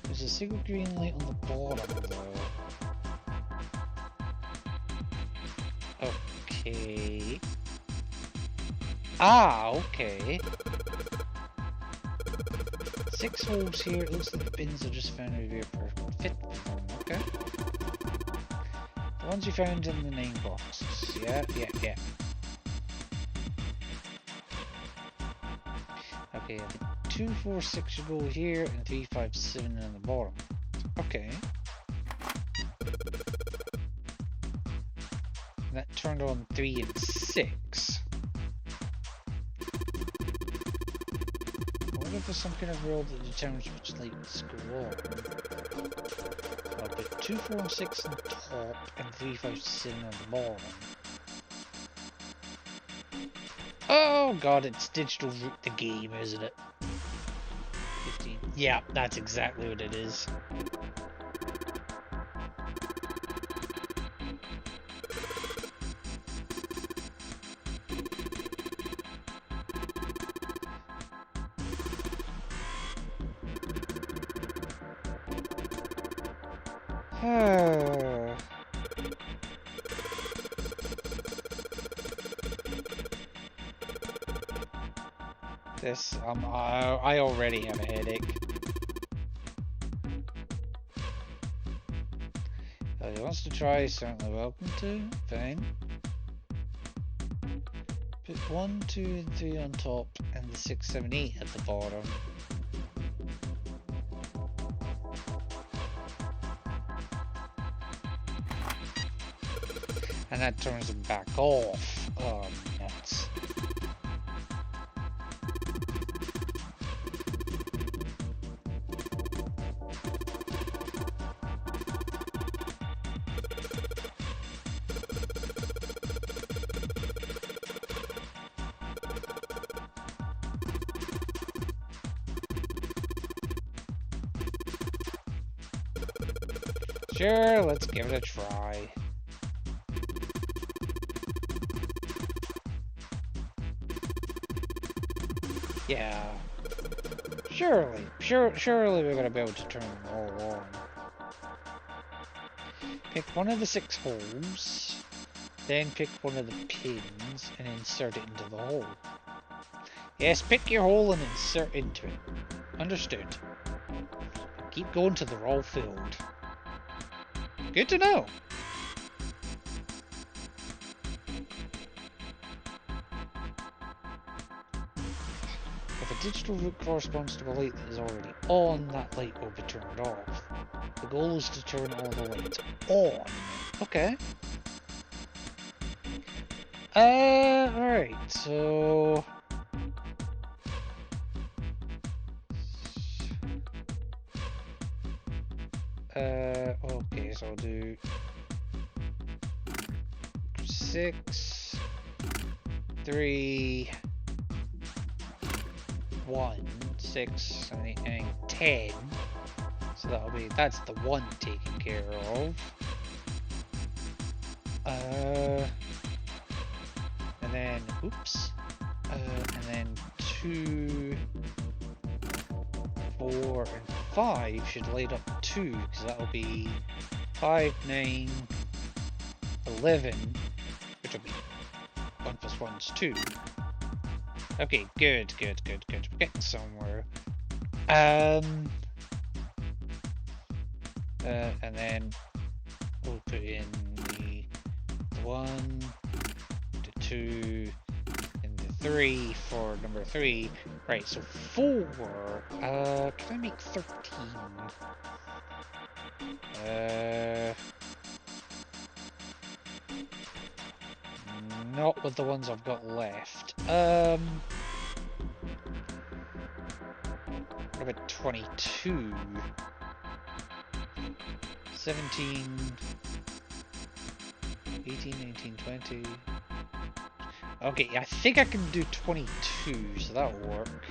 Speaker 1: There's a single green light on the bottom though. Okay. Ah, okay. 6 holes here. It looks like the bins are just found over here per fit them. Okay. The ones you found in the 9 boxes. Yeah. Okay, I think 2, 4, 6 should go here, and 3, 5, 7 on the bottom. Okay. That turned on 3 and 6. I wonder if there's some kind of rule that determines which lights go on. I'll put 2, 4, and 6 on top, and 3, 5, 7 on the bottom. Oh god, it's Digital Root the game, isn't it? 15. Yeah, that's exactly what it is. This, I already have a headache. If he wants to try, he's certainly welcome to. Fine. Put 1, 2, and 3 on top, and the 6, 7, 8 at the bottom. And that turns them back off. Oh, nuts. Sure, let's give it a try. Yeah. Surely we're gonna be able to turn them all on. Pick one of the 6 holes, then pick one of the pins and insert it into the hole. Yes, pick your hole and insert into it. Understood. Keep going till they're all filled. Good to know. If a digital route corresponds to a light that is already on, that light will be turned off. The goal is to turn all the lights on. Okay. Alright, so... okay, so I'll do 6, 3, 1, 6, 7, 8, 9, 10. So that's the 1 taken care of. And then, oops. And then 2, 4, and 5 should light up 2, because that'll be 5, 9, 11, which will be 1 plus 1 is 2. Okay, good. We're getting somewhere. And then we'll put in the 1, the 2, and the 3 for number 3. Right, so 4. Can I make 13? Not with the ones I've got left. What about 22? 17, 18, 19, 20. Okay, I think I can do 22, so that'll work.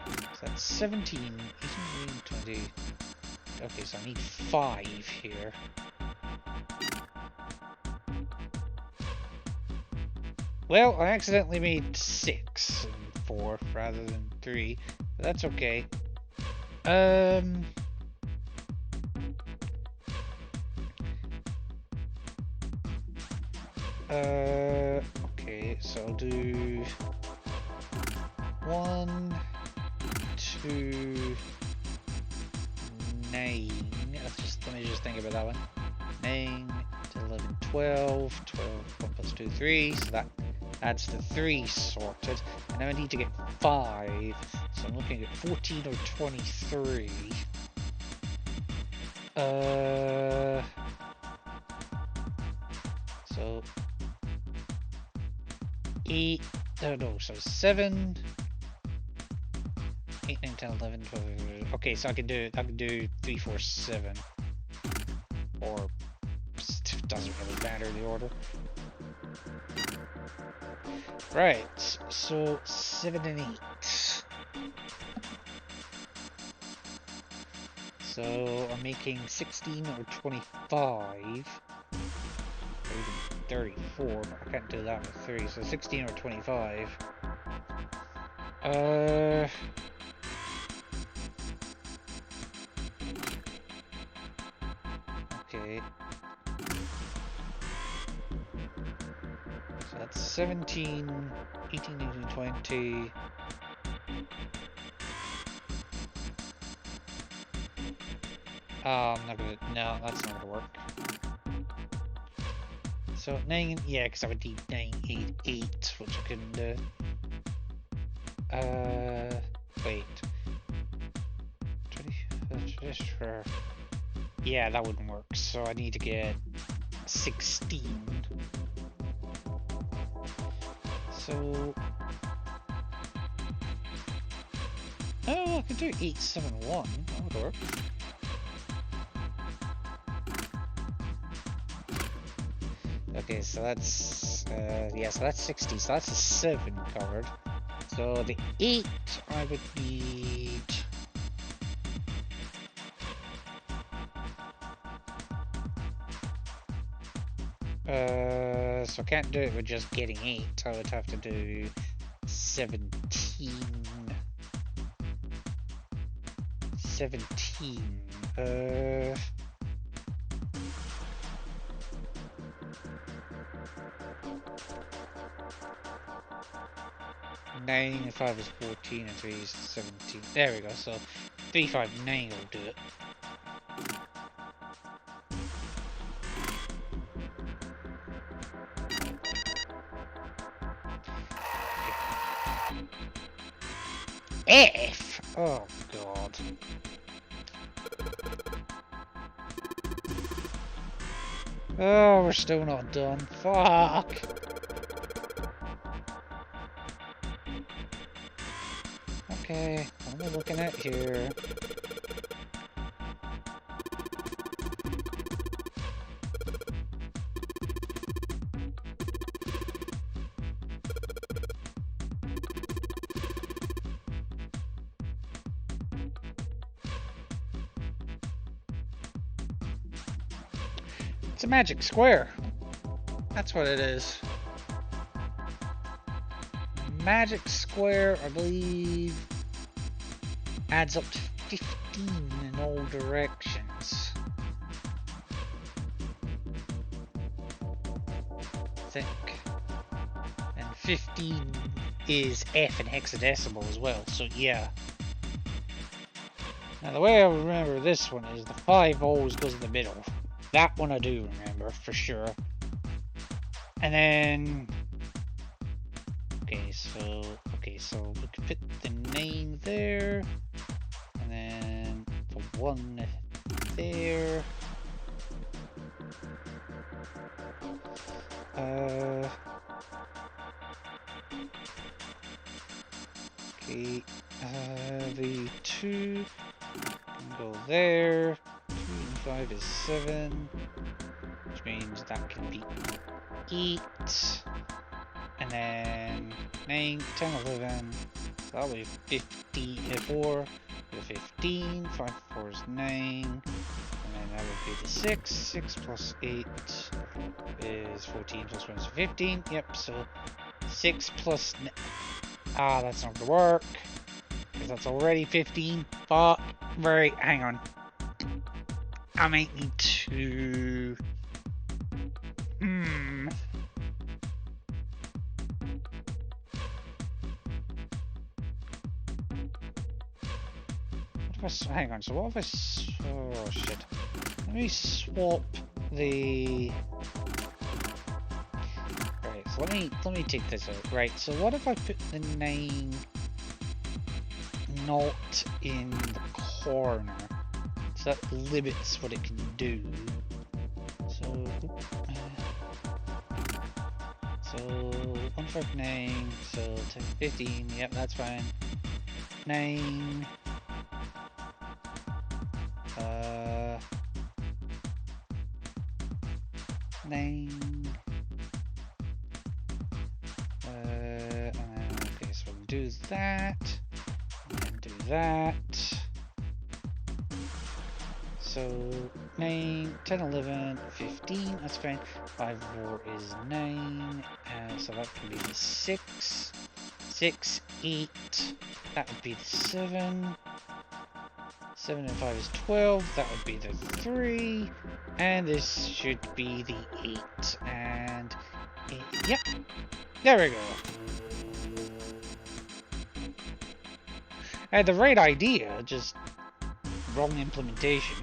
Speaker 1: So that's 17, 18, 19, 20. Okay, so I need 5 here. Well, I accidentally made 6 and 4 rather than 3, but that's okay. Okay, so I'll do 1, 2, 9. Let me just think about that one. 9 to 11, 12, 1 plus 2, 3. So that's the 3 sorted. And now I need to get 5. So I'm looking at 14 or 23. So 8, no, so 7, 8, 9, 10, 11, 12, okay, so I can do 3, 4, 7, or it doesn't really matter the order. Right, so 7 and 8. So I'm making 16 or 25. Or even 34, but I can't do that with 3, so 16 or 25. Okay. So that's 17, 18, 19, 20. I'm not gonna, no, that's not gonna work. So 9, yeah, because I would need 9, 8, 8, which I couldn't do. Wait. 20, yeah, that wouldn't work, so I need to get 16. So... oh, I could do 8, 7, 1. That would work. Okay, so that's... yeah, so that's 60. So that's a 7 covered. So the 8 I would need... so I can't do it with just getting 8. I would have to do 17. 17. 9 and 5 is 14 and 3 is 17. There we go, so 3, 5, 9 will do it. F! Oh god. Oh, we're still not done. Fuck! Okay, what am I looking at here? It's a magic square. That's what it is. Magic square, I believe, adds up to 15 in all directions. I think. And 15 is F in hexadecimal as well, so yeah. Now the way I remember this one is the 5 always goes in the middle. That one I do remember for sure. And then okay, so we could put the 9 there, and then the 1 there. Okay, the 2 can go there. 2 and 5 is 7, which means that can be 8. And then 9, 10, 11, so that'll be 15, 4, 15, 5, 4 is 9, and then that would be the 6, 6 plus 8 is 14, plus 1 is 15, yep, so 6 plus, that's not gonna work, because that's already 15, fuck, right, hang on, I might need to, hang on, so what if I... oh shit. Let me swap the... right, so let me take this out. Right, so what if I put the 9 not in the corner? So that limits what it can do. So 159, so 10, 15, yep, that's fine. 9... 9. Okay, so we'll do that, and do that. So 9, 10, 11, 15, that's fine. 5, 4 is 9, so that can be the 6. 6, 8, that would be the 7. 7 and 5 is 12. That would be the 3. And this should be the 8. And 8. Yep. There we go. I had the right idea, just wrong implementation.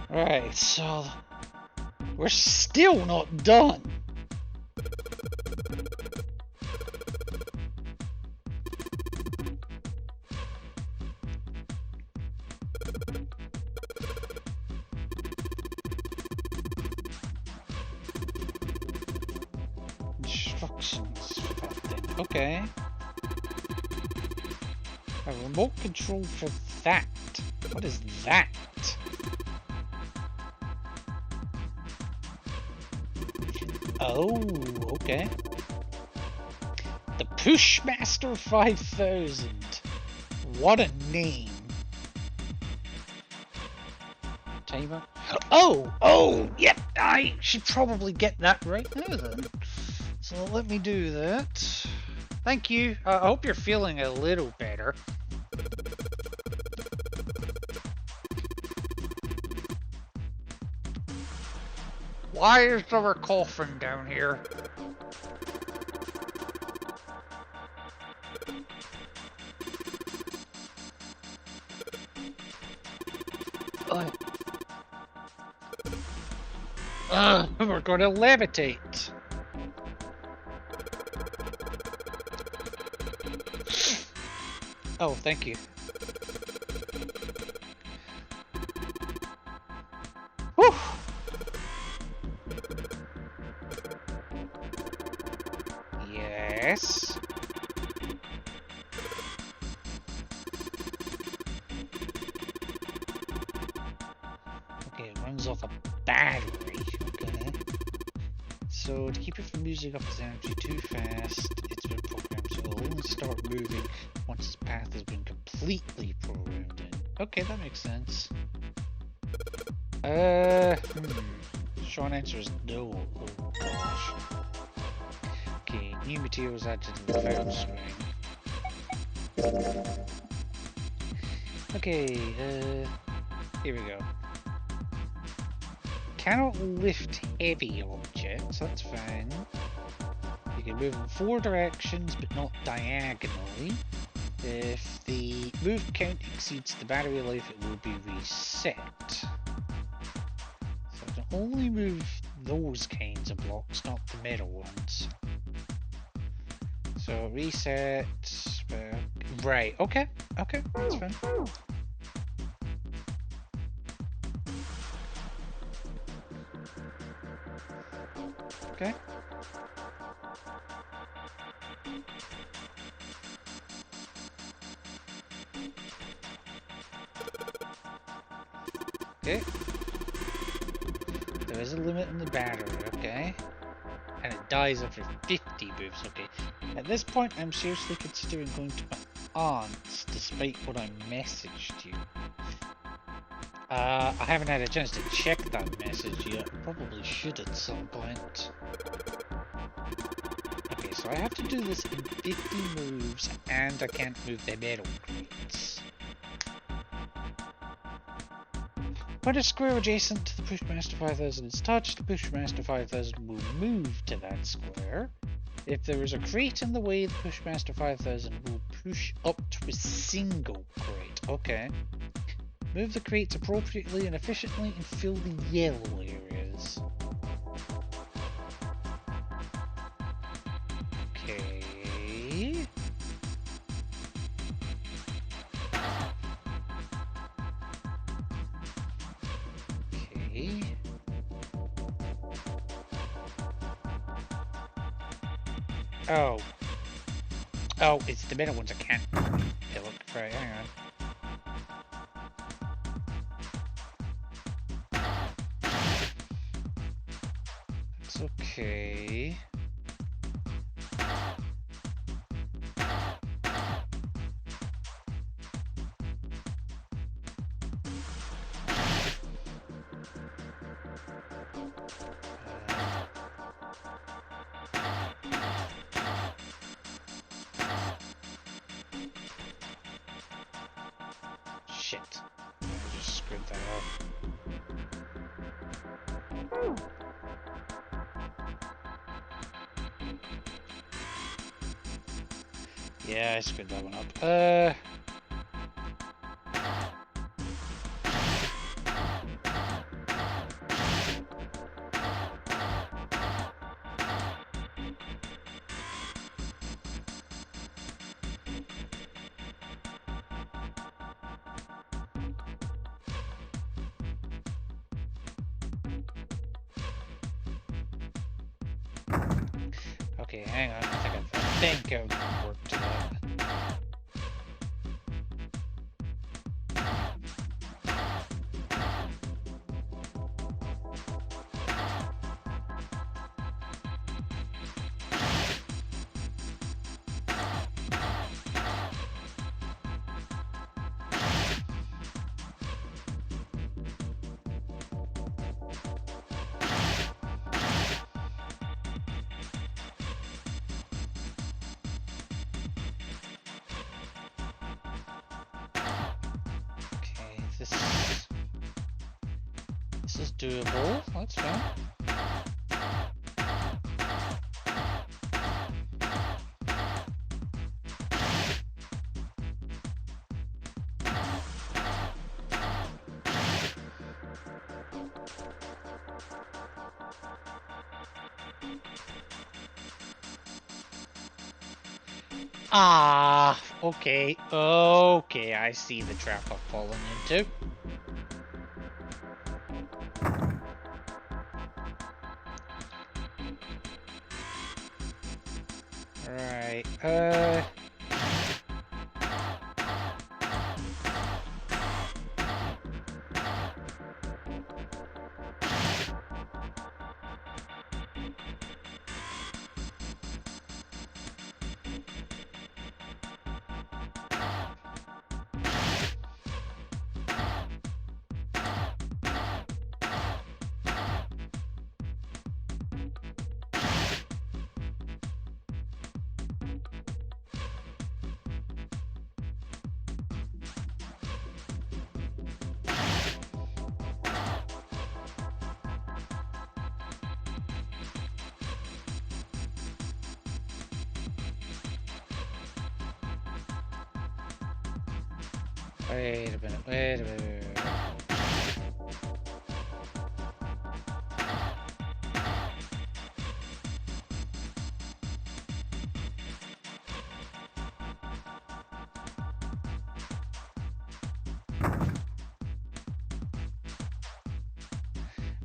Speaker 1: Right, so we're still not done. Instructions for that thing. Okay. A remote control for that. What is that? Oh, okay. The Pushmaster 5000. What a name. Timer. Oh, yep, I should probably get that right now then. So let me do that. Thank you. I hope you're feeling a little better. Why is there a coffin down here? We're gonna levitate. Oh, thank you. Whew. Yes. Okay, it runs off a battery. Okay. So to keep it from using up its energy too fast, it's been programmed so it'll only start moving once its path has been completely programmed in. Okay, that makes sense. Short answer is no. Oh gosh. Okay, new materials added to the found screen. Okay, here we go. Cannot lift heavy objects, that's fine. You can move in 4 directions, but not diagonally. If the move count exceeds the battery life, it will be reset. So I can only move those kinds of blocks, not the middle ones. So reset, right, okay, that's fine. Okay. Okay. There is a limit in the battery, okay. And it dies after 50 moves, okay. At this point, I'm seriously considering going to my aunt's, despite what I messaged you. I haven't had a chance to check that message yet. Probably should at some point. Okay, so I have to do this in 50 moves, and I can't move the metal crates. When a square adjacent to the Pushmaster 5000 is touched, the Pushmaster 5000 will move to that square. If there is a crate in the way, the Pushmaster 5000 will push up to a single crate. Okay. Move the crates appropriately and efficiently and fill the yellow areas. Okay. Okay. Oh. Oh, it's the middle ones I can't fill it. Right, hang on. Okay. Yeah, I screwed that one up. Okay, hang on. I think I've worked it out. Okay, this is doable. That's fine. Ah, okay, okay, I see the trap I've fallen into. Right, wait a minute, wait a minute.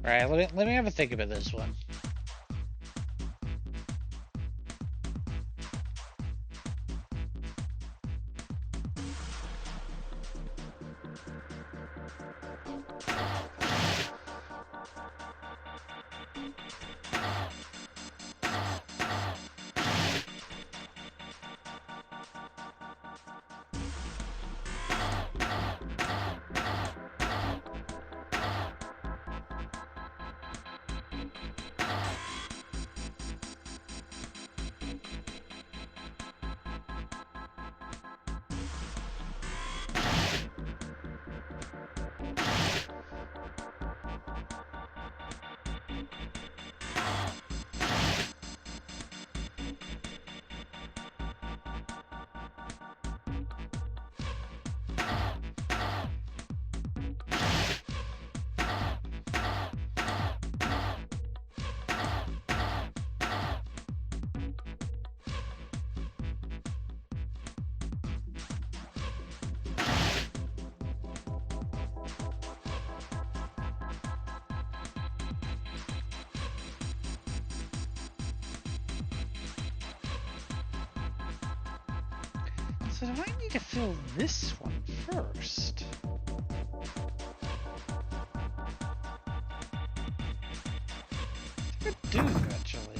Speaker 1: Right, let me have a think about this one. So do I need to fill this one first? I do, actually.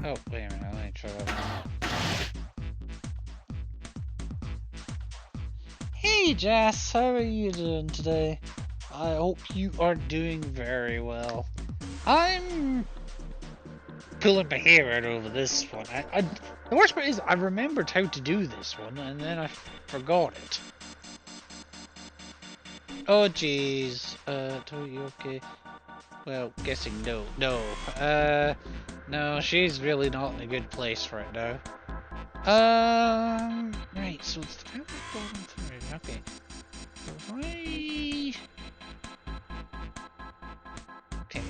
Speaker 1: Oh, wait a minute, let me try that one. Hey, Jess, how are you doing today? I hope you are doing very well. I'm pulling my hair out over this one. The worst part is I remembered how to do this one, and then I forgot it. Oh, jeez. Are you okay? Well, guessing no. No. No, she's really not in a good place right now. Right, so it's the family golden thread. Okay. So if I... Okay.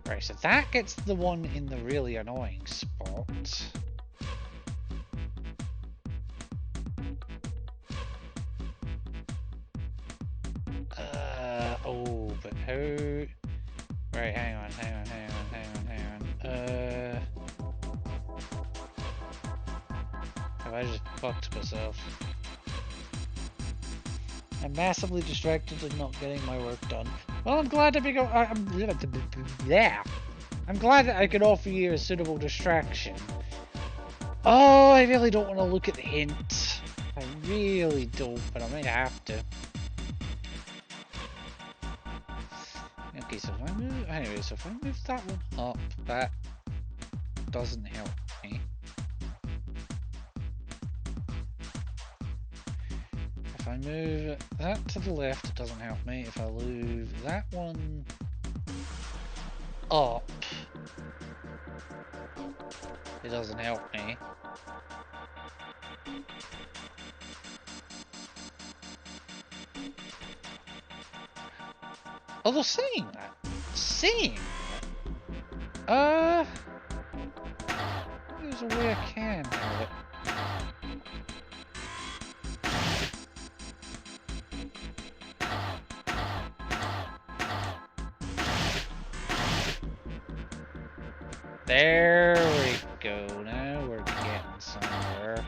Speaker 1: Right, so that gets the one in the really annoying spot. Oh, but how... Right, hang on. Have I just fucked myself? I'm massively distracted and not getting my work done. Well, I'm glad to be I'm glad that I could offer you a suitable distraction. Oh, I really don't want to look at the hint. I really don't, but I might have to. Okay, so if I move... Anyway, so if I move that one up, that doesn't help me. If I move that to the left, it doesn't help me. If I move that one up, it doesn't help me. Although saying that, there's a way I can have it. There we go. Now we're getting somewhere.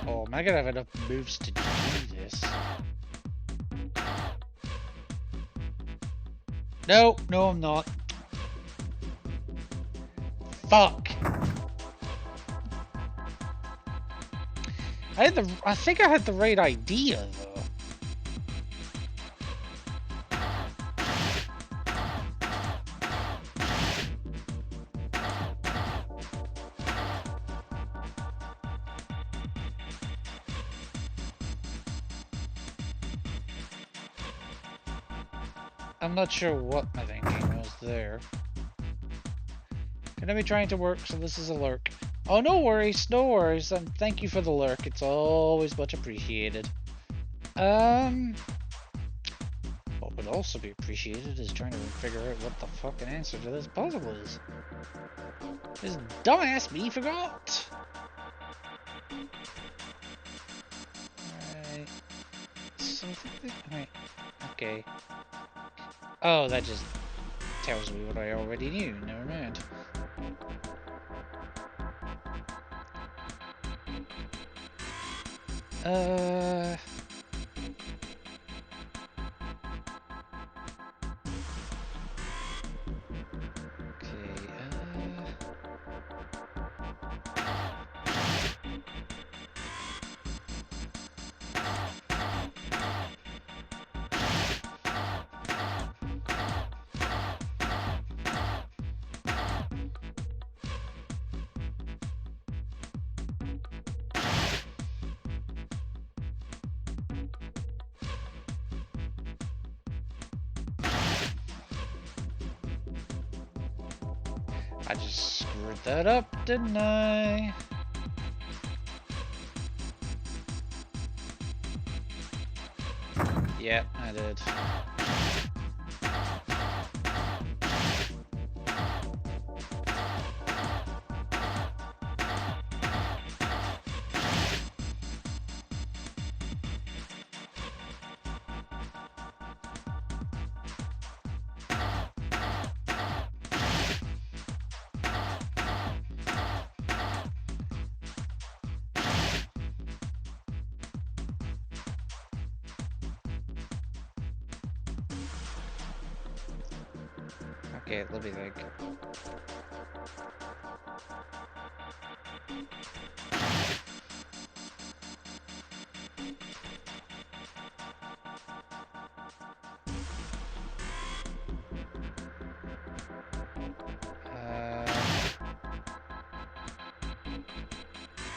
Speaker 1: Oh, am I gonna have enough moves to do this? No, I'm not. Fuck. I think I had the right idea though. I'm not sure what my thinking was there. Gonna be trying to work, so this is a lurk. Oh, no worries, and thank you for the lurk. It's always much appreciated. What would also be appreciated is trying to figure out what the fucking answer to this puzzle is. This dumbass me forgot! Alright. So I think that... Wait. Okay. Oh, that just tells me what I already knew. Never mind. I just screwed that up, didn't I? Yep, I did. Okay, let me think.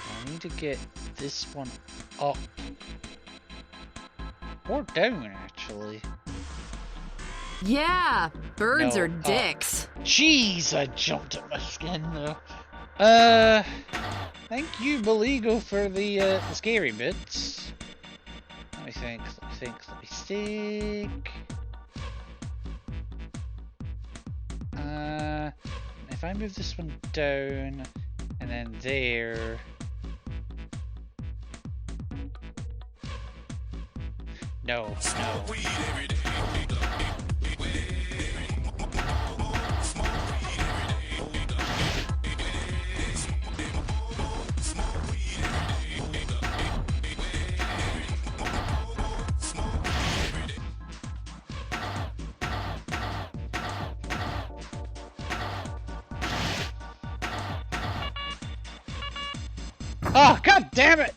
Speaker 1: I need to get this one up. Or down, actually.
Speaker 8: Yeah, birds
Speaker 1: No,
Speaker 8: are dicks.
Speaker 1: Jeez, I jumped at my skin though. Thank you, Beligo, for the scary bits. Let me think, let me think. If I move this one down, and then there. No, no. Oh, god damn it!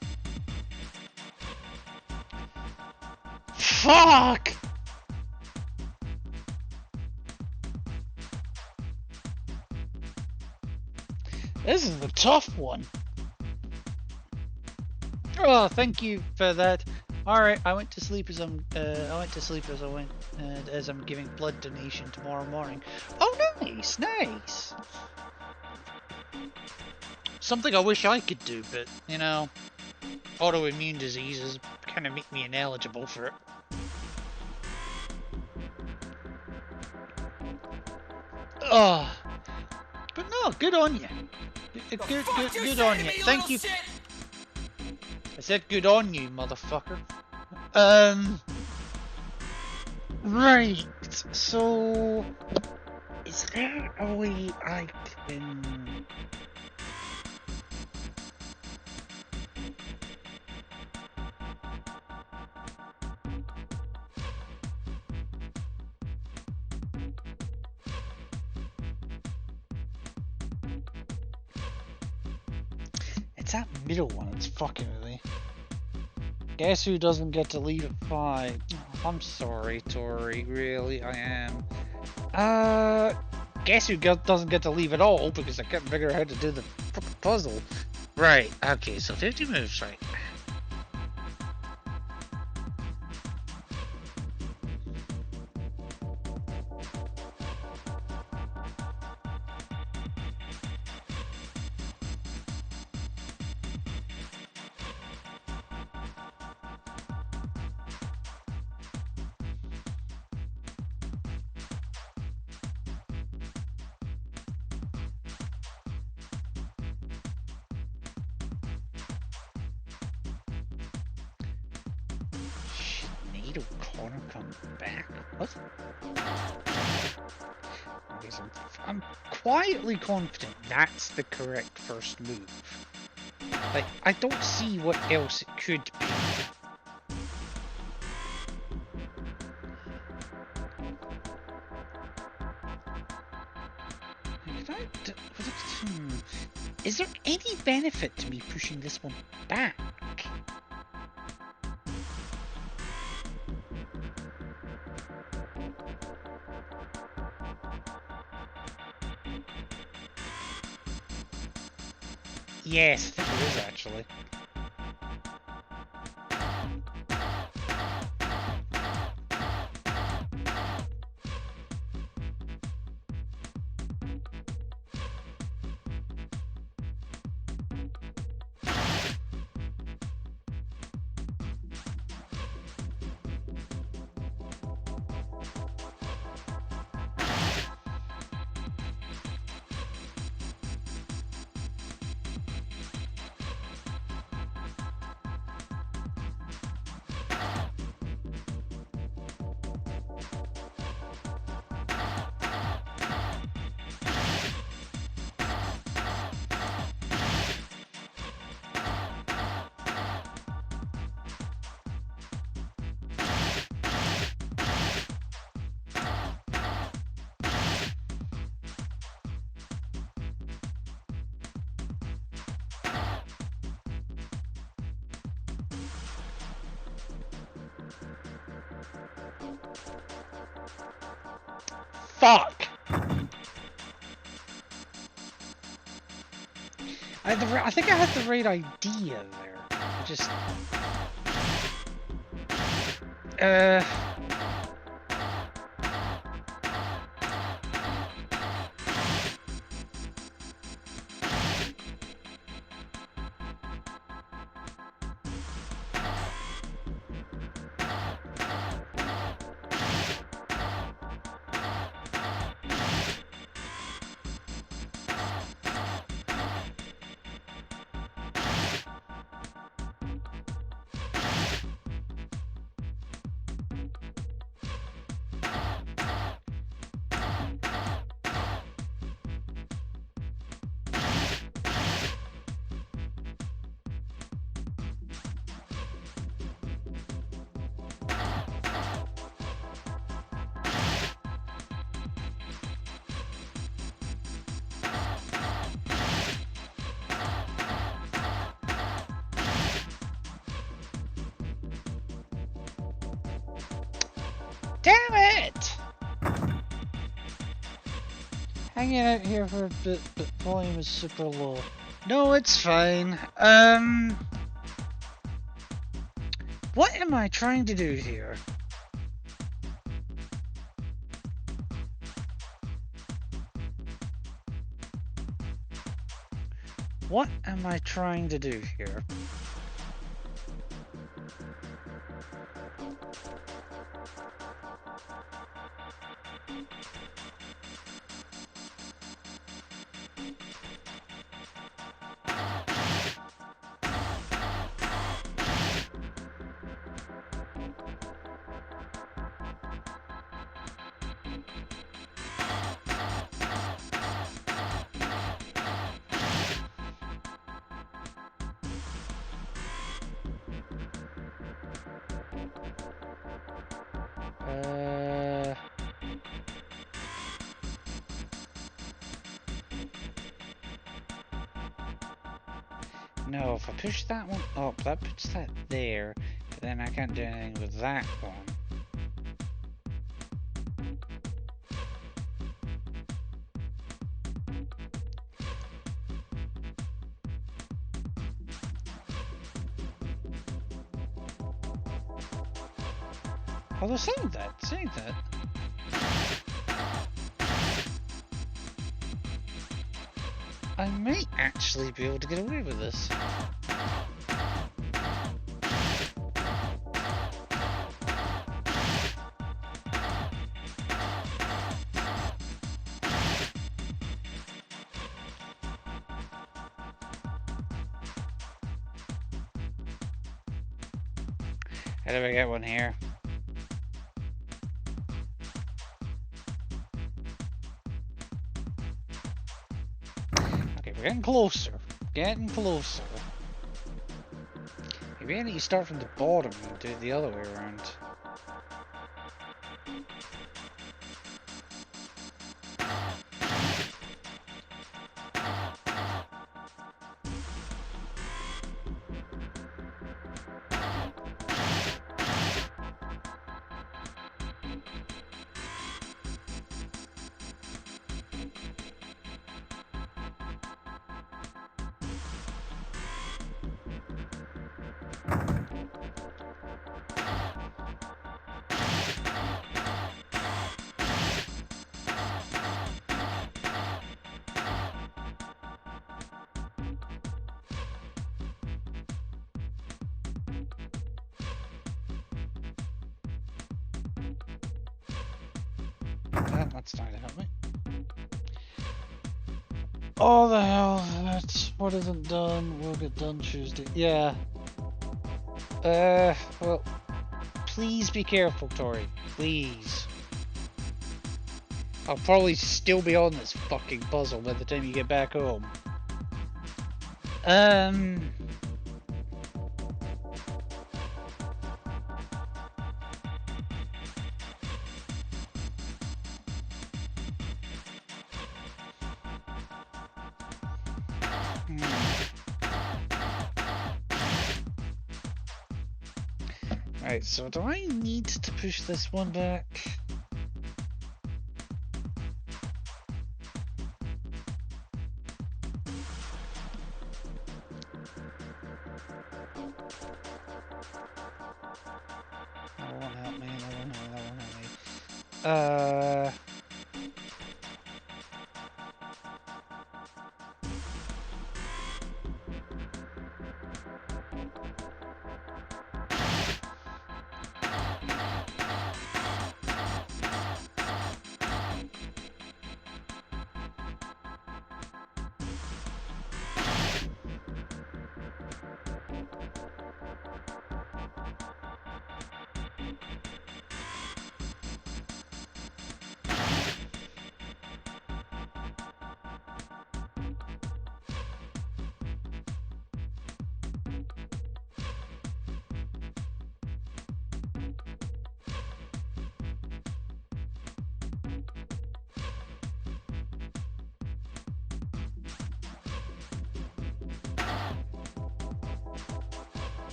Speaker 1: Fuck! This is a tough one. Oh, thank you for that. All right, I went to sleep as I'm giving blood donation tomorrow morning. Oh, nice, nice. Something I wish I could do, but you know, autoimmune diseases kind of make me ineligible for it. Oh, but no, good on you. Good on you. Thank you. I said good on you, motherfucker. Right. So, is there a way I can? It's that middle one that's fucking with me. Guess who doesn't get to leave at 5? Oh, I'm sorry, Tori. Really, I am. Guess who doesn't get to leave at all because I can't figure out how to do the fucking puzzle. Right. Okay. So 50 moves, right? O'Connor come back? What? Okay, so I'm quietly confident that's the correct first move. Like, I don't see what else it could be. Is there any benefit to me pushing this one back? Yes, I think there is actually. fuck! I think I had the right idea there. Just... Damn it! Hanging out here for a bit, but volume is super low. No, it's fine. What am I trying to do here? What am I trying to do here? No, if I push that one up, that puts that there, but then I can't do anything with that one. Although saying that. I might actually be able to get away with this. How do I get one here? Okay, we're getting closer. Getting closer. Maybe I need to start from the bottom and do it the other way around. That's not gonna help me. Oh the hell, that's what isn't done will get done Tuesday. Yeah. Well, please be careful, Tori. Please. I'll probably still be on this fucking puzzle by the time you get back home. Right, so do I need to push this one back?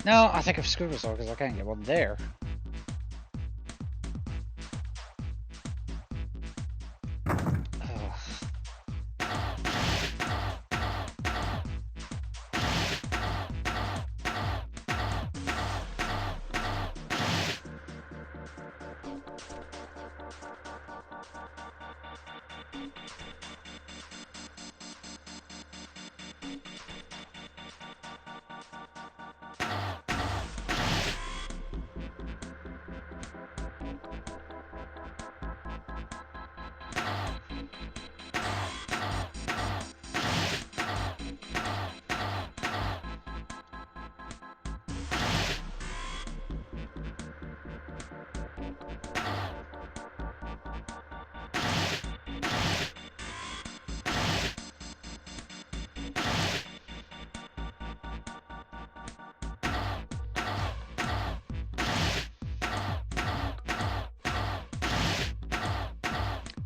Speaker 1: No, I think I've screwed myself because I can't get one there. Ugh.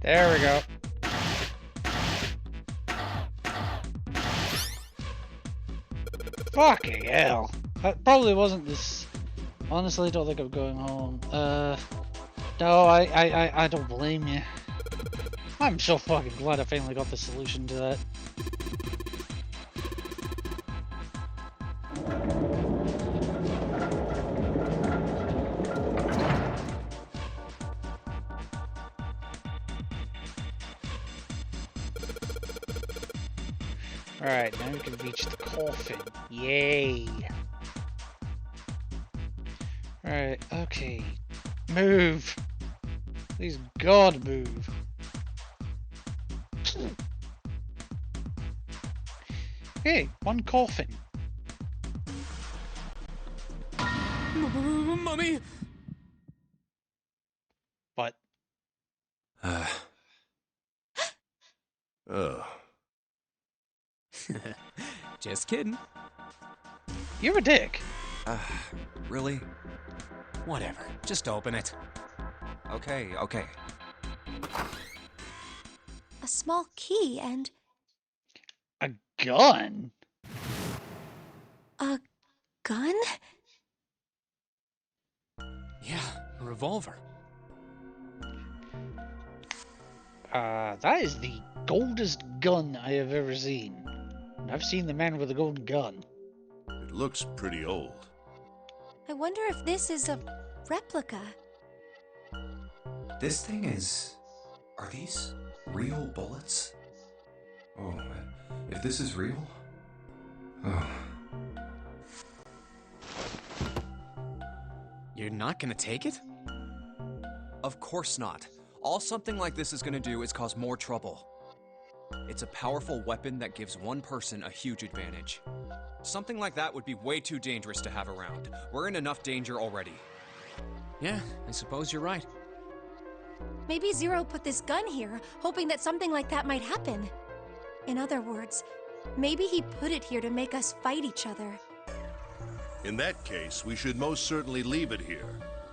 Speaker 1: There we go. Fucking hell. That probably wasn't this. Honestly, don't think I'm going home. No, I don't blame you. I'm so fucking glad I finally got the solution to that. Alright, now we can reach the coffin. Yay! Alright, okay. Move! Please God move. Okay, one coffin.
Speaker 4: Mummy!
Speaker 1: What?
Speaker 2: Just kidding.
Speaker 1: You're a dick.
Speaker 2: Really?
Speaker 4: Whatever, just open it.
Speaker 2: Okay.
Speaker 5: A small key and
Speaker 1: A gun?
Speaker 5: a gun?
Speaker 4: Yeah, a revolver.
Speaker 1: That is the goldest gun I have ever seen. I've seen the man with the golden gun.
Speaker 7: It looks pretty old.
Speaker 5: I wonder if this is a replica.
Speaker 8: This thing is... Are these real bullets? Oh, if this is real... Oh.
Speaker 4: You're not gonna take it?
Speaker 2: Of course not. All something like this is gonna do is cause more trouble. It's a powerful weapon that gives one person a huge advantage. Something like that would be way too dangerous to have around. We're in enough danger already.
Speaker 4: Yeah, I suppose you're right.
Speaker 5: Maybe Zero put this gun here, hoping that something like that might happen. In other words, maybe he put it here to make us fight each other.
Speaker 7: In that case, we should most certainly leave it here.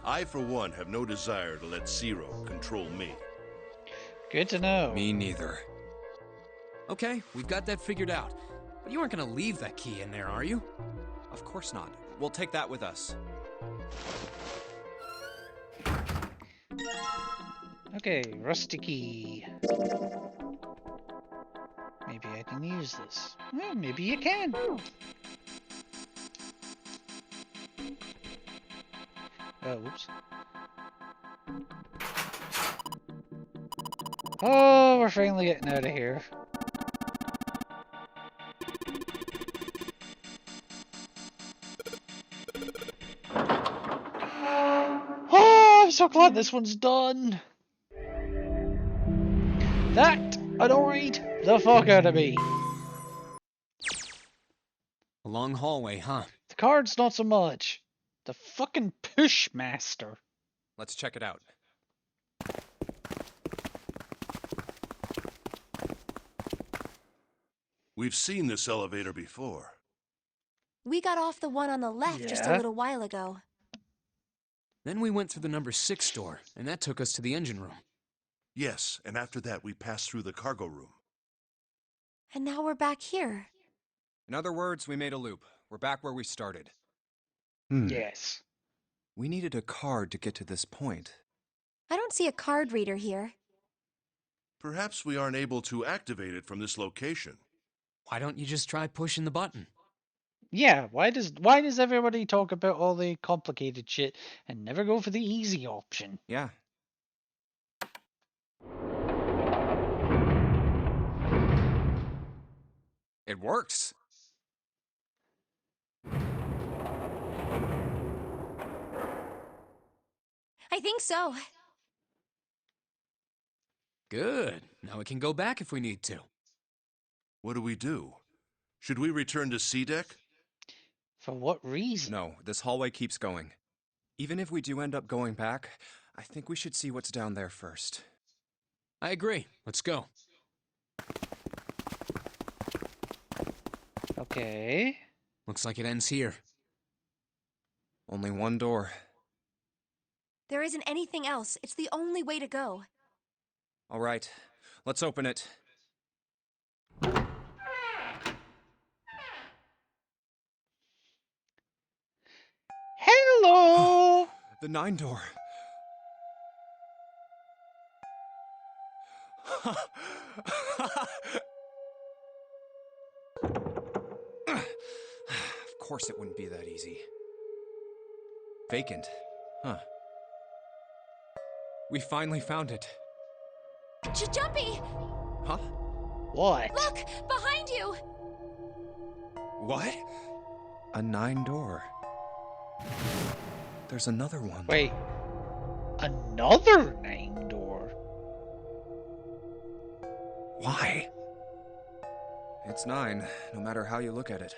Speaker 7: I, for one, have no desire to let Zero control me.
Speaker 1: Good to know.
Speaker 2: Me neither.
Speaker 4: Okay, we've got that figured out. But you aren't gonna leave that key in there, are you?
Speaker 2: Of course not. We'll take that with us.
Speaker 1: Okay, rusty key. Maybe I can use this. Well, maybe you can. Whoops. Oh, we're finally getting out of here. Oh, I'm so glad this one's done. That annoyed the fuck out of me.
Speaker 4: A long hallway, huh?
Speaker 1: The card's not so much. The fucking push master.
Speaker 2: Let's check it out.
Speaker 7: We've seen this elevator before.
Speaker 5: We got off the one on the left just a
Speaker 1: Yeah.
Speaker 5: little while ago.
Speaker 4: Then we went through the number 6 door, and that took us to the engine room.
Speaker 7: Yes, and after that we passed through the cargo room.
Speaker 5: And now we're back here.
Speaker 2: In other words, we made a loop. We're back where we started.
Speaker 1: Yes.
Speaker 2: We needed a card to get to this point.
Speaker 5: I don't see a card reader here.
Speaker 7: Perhaps we aren't able to activate it from this location.
Speaker 4: Why don't you just try pushing the button?
Speaker 1: Yeah, why does everybody talk about all the complicated shit and never go for the easy option?
Speaker 2: Yeah. It works.
Speaker 5: I think so.
Speaker 4: Good. Now we can go back if we need to.
Speaker 7: What do we do? Should we return to C deck?
Speaker 1: For what reason?
Speaker 2: No, this hallway keeps going. Even if we do end up going back, I think we should see what's down there first.
Speaker 4: I agree. Let's go.
Speaker 1: Okay.
Speaker 4: Looks like it ends here.
Speaker 2: Only one door.
Speaker 5: There isn't anything else. It's the only way to go.
Speaker 2: All right, let's open it.
Speaker 1: Hello!
Speaker 2: The 9 door. Of course it wouldn't be that easy. Vacant. Huh. We finally found it.
Speaker 5: Jumpy!
Speaker 2: Huh?
Speaker 1: What?
Speaker 5: Look! Behind you!
Speaker 2: What? A 9 door. There's another one.
Speaker 1: Wait. Another 9 door?
Speaker 2: Why? It's 9, no matter how you look at it.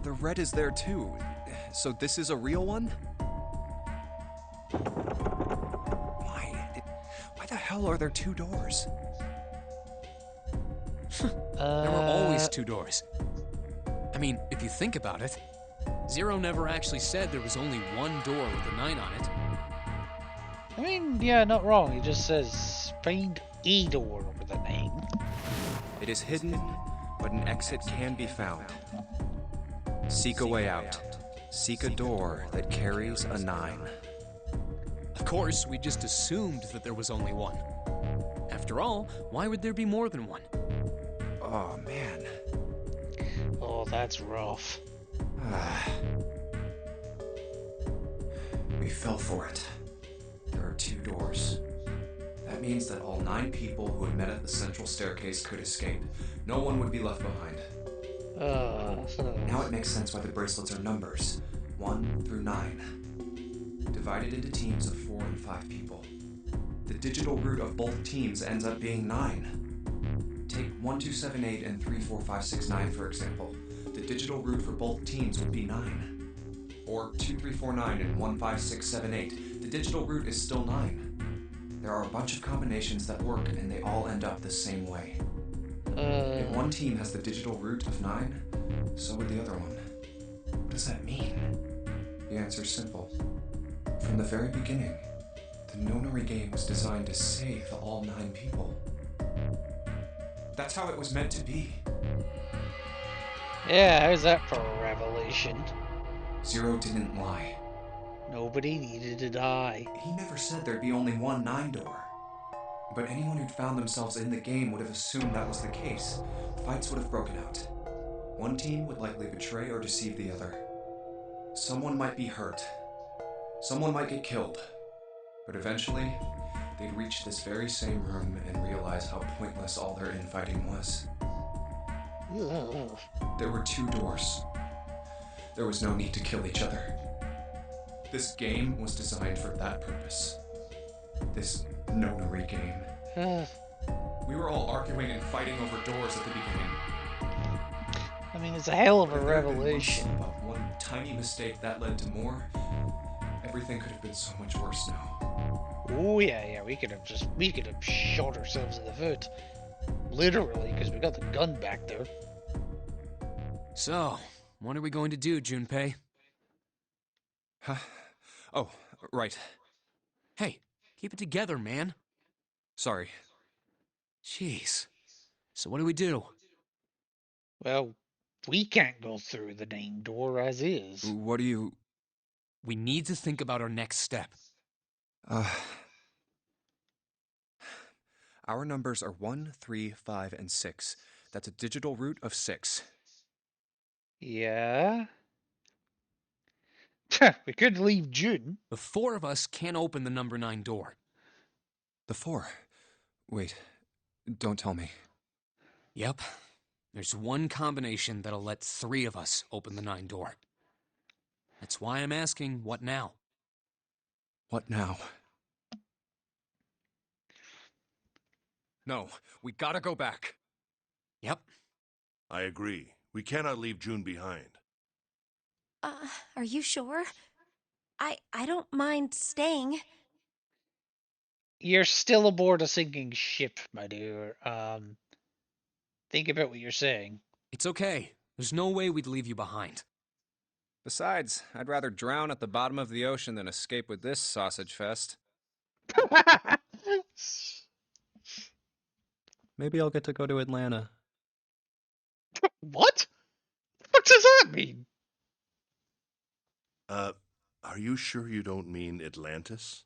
Speaker 2: The red is there too. So this is a real one? Why the hell are there 2 doors?
Speaker 4: There were always 2 doors. I mean, if you think about it, Zero never actually said there was only one door with a 9 on it.
Speaker 1: I mean, yeah, not wrong. He just says, find a door with a 9.
Speaker 2: It is hidden, but an exit can be found. Seek a way out. Seek a door that carries a 9.
Speaker 4: Of course, we just assumed that there was only one. After all, why would there be more than one?
Speaker 2: Oh, man.
Speaker 1: Oh, that's rough.
Speaker 8: We fell for it. There are 2 doors. That means that all 9 people who had met at the central staircase could escape. No one would be left behind. Now it makes sense why the bracelets are numbers. 1 through 9. Divided into teams of 4 and 5 people. The digital root of both teams ends up being 9. Take 1278 and 34569 for example. The digital root for both teams would be 9. Or 2349 and 15678. The digital root is still 9. There are a bunch of combinations that work and they all end up the same way. If one team has the digital root of 9, so would the other one. What does that mean? The answer's simple. From the very beginning, the Nonary game was designed to save all 9 people. That's how it was meant to be.
Speaker 1: Yeah, how's that for a revelation?
Speaker 8: Zero didn't lie.
Speaker 1: Nobody needed to die.
Speaker 8: He never said there'd be only one 9-door. But anyone who'd found themselves in the game would have assumed that was the case. Fights would have broken out. One team would likely betray or deceive the other. Someone might be hurt. Someone might get killed. But eventually, they'd reach this very same room and realize how pointless all their infighting was.
Speaker 1: Ugh.
Speaker 8: There were 2 doors. There was no need to kill each other. This game was designed for that purpose. This nonary game.
Speaker 1: Ugh.
Speaker 8: We were all arguing and fighting over doors at the beginning.
Speaker 1: I mean, it's a hell of a
Speaker 8: If there had been one
Speaker 1: revelation.
Speaker 8: slip up, one tiny mistake that led to more, everything could have been so much worse now.
Speaker 1: Oh yeah, we could have shot ourselves in the foot. Literally, because we got the gun back there.
Speaker 4: So, what are we going to do, Junpei?
Speaker 2: Huh? Oh, right.
Speaker 4: Hey, keep it together, man.
Speaker 2: Sorry.
Speaker 4: Jeez. So what do we do?
Speaker 1: Well, we can't go through the 9-door as is.
Speaker 2: What do you...
Speaker 4: We need to think about our next step.
Speaker 2: Our numbers are 1, 3, 5, and 6. That's a digital root of 6.
Speaker 1: Yeah? We could leave June.
Speaker 4: The 4 of us can't open the number 9 door.
Speaker 2: The 4. Wait, don't tell me.
Speaker 4: Yep. There's one combination that'll let 3 of us open the 9 door. That's why I'm asking, what now?
Speaker 2: What now? No, we gotta go back.
Speaker 4: Yep.
Speaker 7: I agree. We cannot leave June behind.
Speaker 5: Are you sure? I don't mind staying.
Speaker 1: You're still aboard a sinking ship, my dear. Think about what you're saying.
Speaker 4: It's okay. There's no way we'd leave you behind.
Speaker 2: Besides, I'd rather drown at the bottom of the ocean than escape with this sausage fest. Maybe I'll get to go to Atlanta.
Speaker 1: What? What does that mean?
Speaker 7: Are you sure you don't mean Atlantis?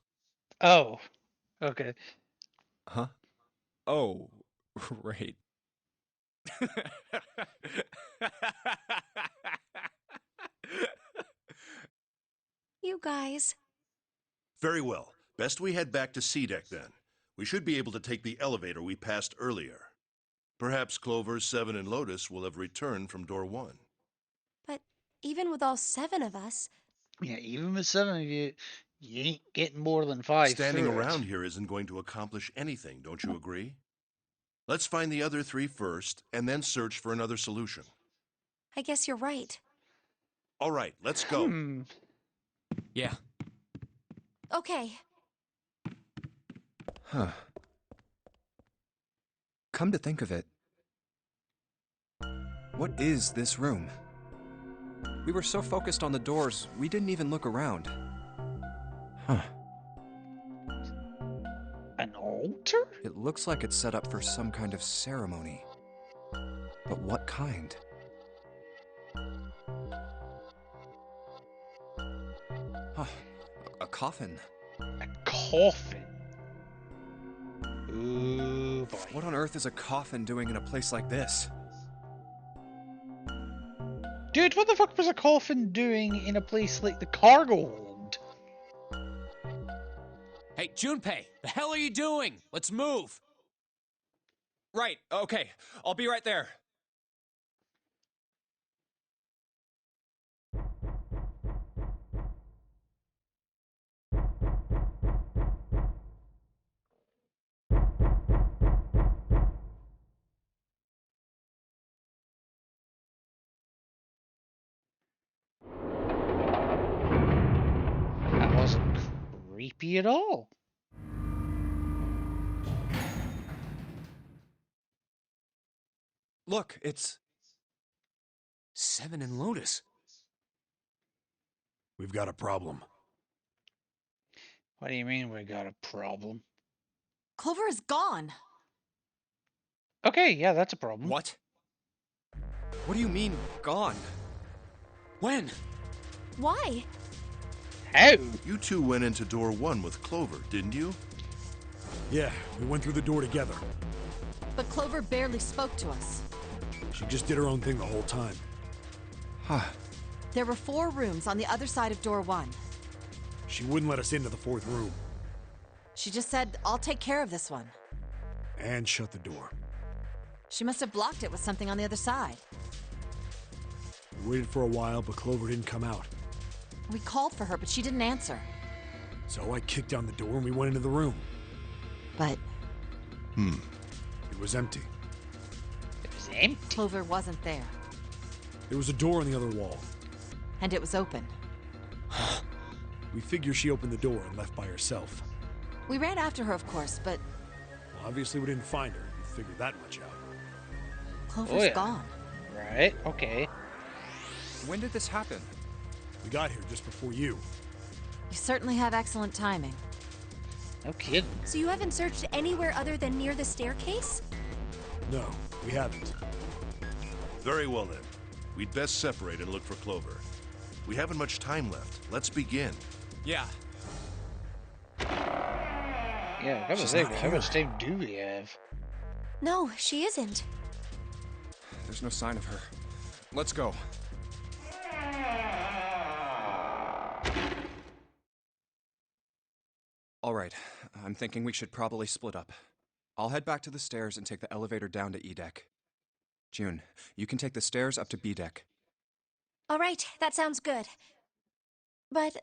Speaker 1: Oh, okay.
Speaker 2: Huh? Oh, right.
Speaker 5: You guys.
Speaker 7: Very well. Best we head back to C deck then. We should be able to take the elevator we passed earlier. Perhaps Clover, Seven, and Lotus will have returned from door 1.
Speaker 5: But even with all 7 of us,
Speaker 1: Yeah, even with 7 of you, you ain't getting more than 5
Speaker 7: Standing
Speaker 1: through it.
Speaker 7: around here isn't going to accomplish anything, don't you agree? Let's find the other 3 first, and then search for another solution.
Speaker 5: I guess you're right.
Speaker 7: All right, let's go.
Speaker 4: Yeah.
Speaker 5: Okay.
Speaker 2: Huh. Come to think of it, what is this room? We were so focused on the doors, we didn't even look around. Huh.
Speaker 1: An altar?
Speaker 2: It looks like it's set up for some kind of ceremony. But what kind? Huh. A coffin.
Speaker 1: A coffin? Ooh, boy.
Speaker 2: What on earth is a coffin doing in a place like this?
Speaker 1: Dude, what the fuck was a coffin doing in a place like the cargo hold?
Speaker 4: Hey, Junpei, the hell are you doing? Let's move.
Speaker 2: Right, okay. I'll be right there.
Speaker 1: That wasn't creepy at all.
Speaker 2: Look, it's...
Speaker 4: 7 and Lotus.
Speaker 6: We've got a problem.
Speaker 1: What do you mean we got a problem?
Speaker 3: Clover is gone.
Speaker 1: Okay, yeah, that's a problem.
Speaker 2: What? What do you mean, gone? When?
Speaker 5: Why?
Speaker 1: How?
Speaker 7: You two went into door 1 with Clover, didn't you?
Speaker 6: Yeah, we went through the door together.
Speaker 3: But Clover barely spoke to us.
Speaker 6: She just did her own thing the whole time.
Speaker 2: Huh.
Speaker 3: There were 4 rooms on the other side of door 1.
Speaker 6: She wouldn't let us into the 4th room.
Speaker 3: She just said, I'll take care of this one.
Speaker 6: And shut the door.
Speaker 3: She must have blocked it with something on the other side.
Speaker 6: We waited for a while, but Clover didn't come out.
Speaker 3: We called for her, but she didn't answer.
Speaker 6: So I kicked down the door and we went into the room.
Speaker 3: But
Speaker 6: It was empty.
Speaker 1: It was empty.
Speaker 3: Clover wasn't there.
Speaker 6: There was a door on the other wall.
Speaker 3: And it was open.
Speaker 6: We figure she opened the door and left by herself.
Speaker 3: We ran after her, of course, but
Speaker 6: Well, obviously we didn't find her. We figured that much out.
Speaker 3: Clover's
Speaker 1: yeah.
Speaker 3: gone.
Speaker 1: Right, okay.
Speaker 2: When did this happen?
Speaker 6: We got here just before you.
Speaker 3: You certainly have excellent timing.
Speaker 1: No kidding.
Speaker 5: So you haven't searched anywhere other than near the staircase?
Speaker 6: No, we haven't.
Speaker 7: Very well then. We'd best separate and look for Clover. We haven't much time left. Let's begin.
Speaker 2: Yeah.
Speaker 1: Yeah, I gotta
Speaker 6: She's
Speaker 1: say,
Speaker 6: not
Speaker 1: how much
Speaker 6: here.
Speaker 1: time do we have?
Speaker 5: No, she isn't.
Speaker 2: There's no sign of her. Let's go. All right, I'm thinking we should probably split up. I'll head back to the stairs and take the elevator down to E deck. June, you can take the stairs up to B deck.
Speaker 5: All right, that sounds good. But,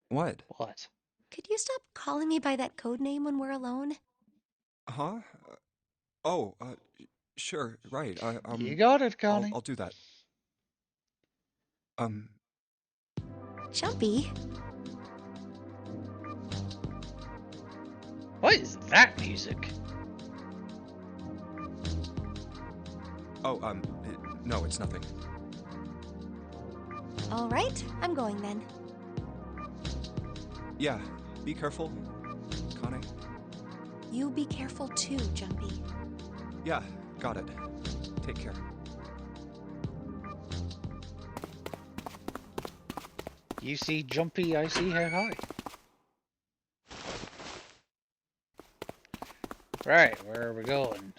Speaker 2: What?
Speaker 1: What?
Speaker 5: could you stop calling me by that code name when we're alone?
Speaker 2: Huh? Sure, right.
Speaker 1: You got it, Connie.
Speaker 2: I'll do that.
Speaker 5: Jumpy.
Speaker 1: What is that music?
Speaker 2: No, it's nothing.
Speaker 5: All right, I'm going then.
Speaker 2: Yeah, be careful, Connie.
Speaker 5: You be careful too, Jumpy.
Speaker 2: Yeah, got it. Take care.
Speaker 1: You see Jumpy, I see how high. Right, where are we going?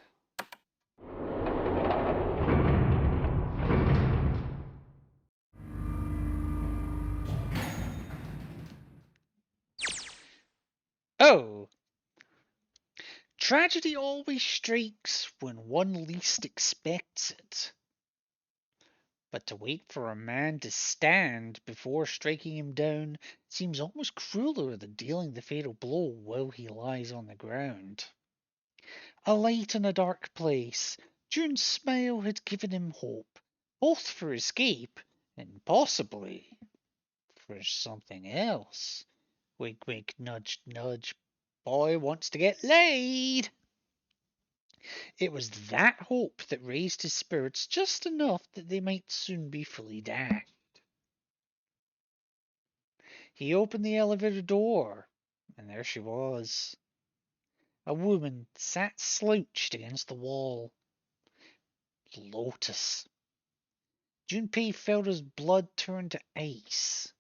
Speaker 1: Oh! Tragedy always strikes when one least expects it. But to wait for a man to stand before striking him down seems almost crueler than dealing the fatal blow while he lies on the ground. A light in a dark place, June's smile had given him hope, both for escape and possibly for something else. Wink, wink, nudge, nudge. Boy wants to get laid. It was that hope that raised his spirits just enough that they might soon be fully dashed. He opened the elevator door, and there she was. A woman sat slouched against the wall. Lotus. Junpei felt his blood turn to ice.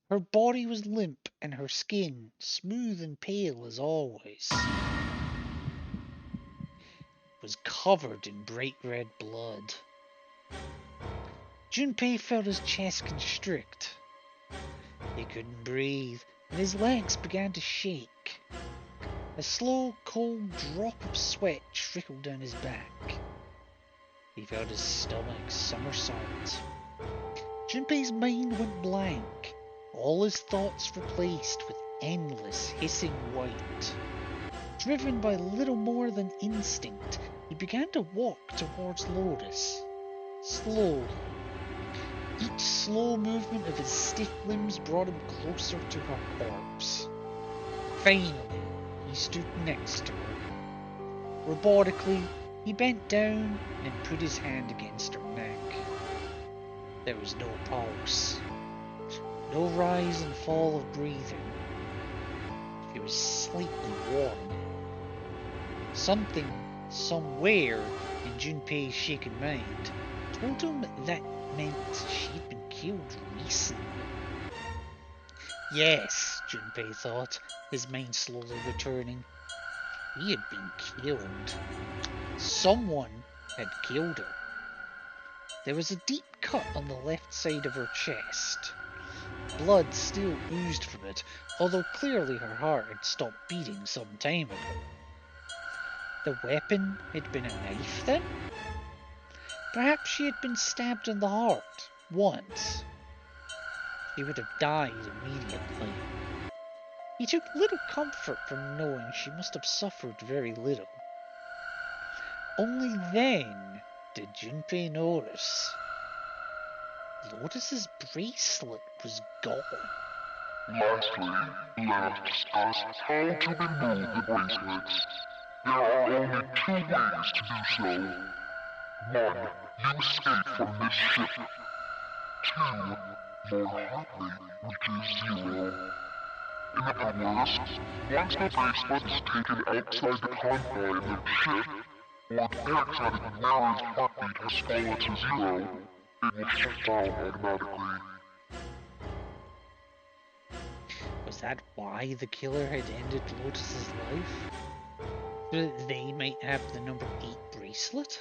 Speaker 1: Her body was limp and her skin smooth and pale as always. Was covered in bright red blood. Junpei felt his chest constrict. He couldn't breathe, and his legs began to shake. A slow, cold drop of sweat trickled down his back. He felt his stomach somersault. Junpei's mind went blank, all his thoughts replaced with endless hissing white. Driven by little more than instinct, he began to walk towards Lotus. Slowly. Each slow movement of his stiff limbs brought him closer to her corpse. Finally, he stood next to her. Robotically, he bent down and put his hand against her neck. There was no pulse. No rise and fall of breathing. It was slightly warm. Something somewhere in Junpei's shaken mind, told him that meant she'd been killed recently. Yes, Junpei thought, his mind slowly returning. She had been killed. Someone had killed her. There was a deep cut on the left side of her chest. Blood still oozed from it, although clearly her heart had stopped beating some time ago. The weapon had been a knife, then? Perhaps she had been stabbed in the heart, once. She would have died immediately. He took little comfort from knowing she must have suffered very little. Only then did Junpei notice Lotus's bracelet was gone.
Speaker 9: Lastly, let us discuss how to remove the bracelets. There are only 2 ways to do so. 1. You escape from this ship. 2. Your heart rate reaches 0. In other words, once the bracelet is taken outside the confine of the ship, or detects that Ignora's heartbeat has fallen to 0, it will shut down automatically.
Speaker 1: Was that why the killer had ended Lotus's life? So that they might have the number 8 bracelet?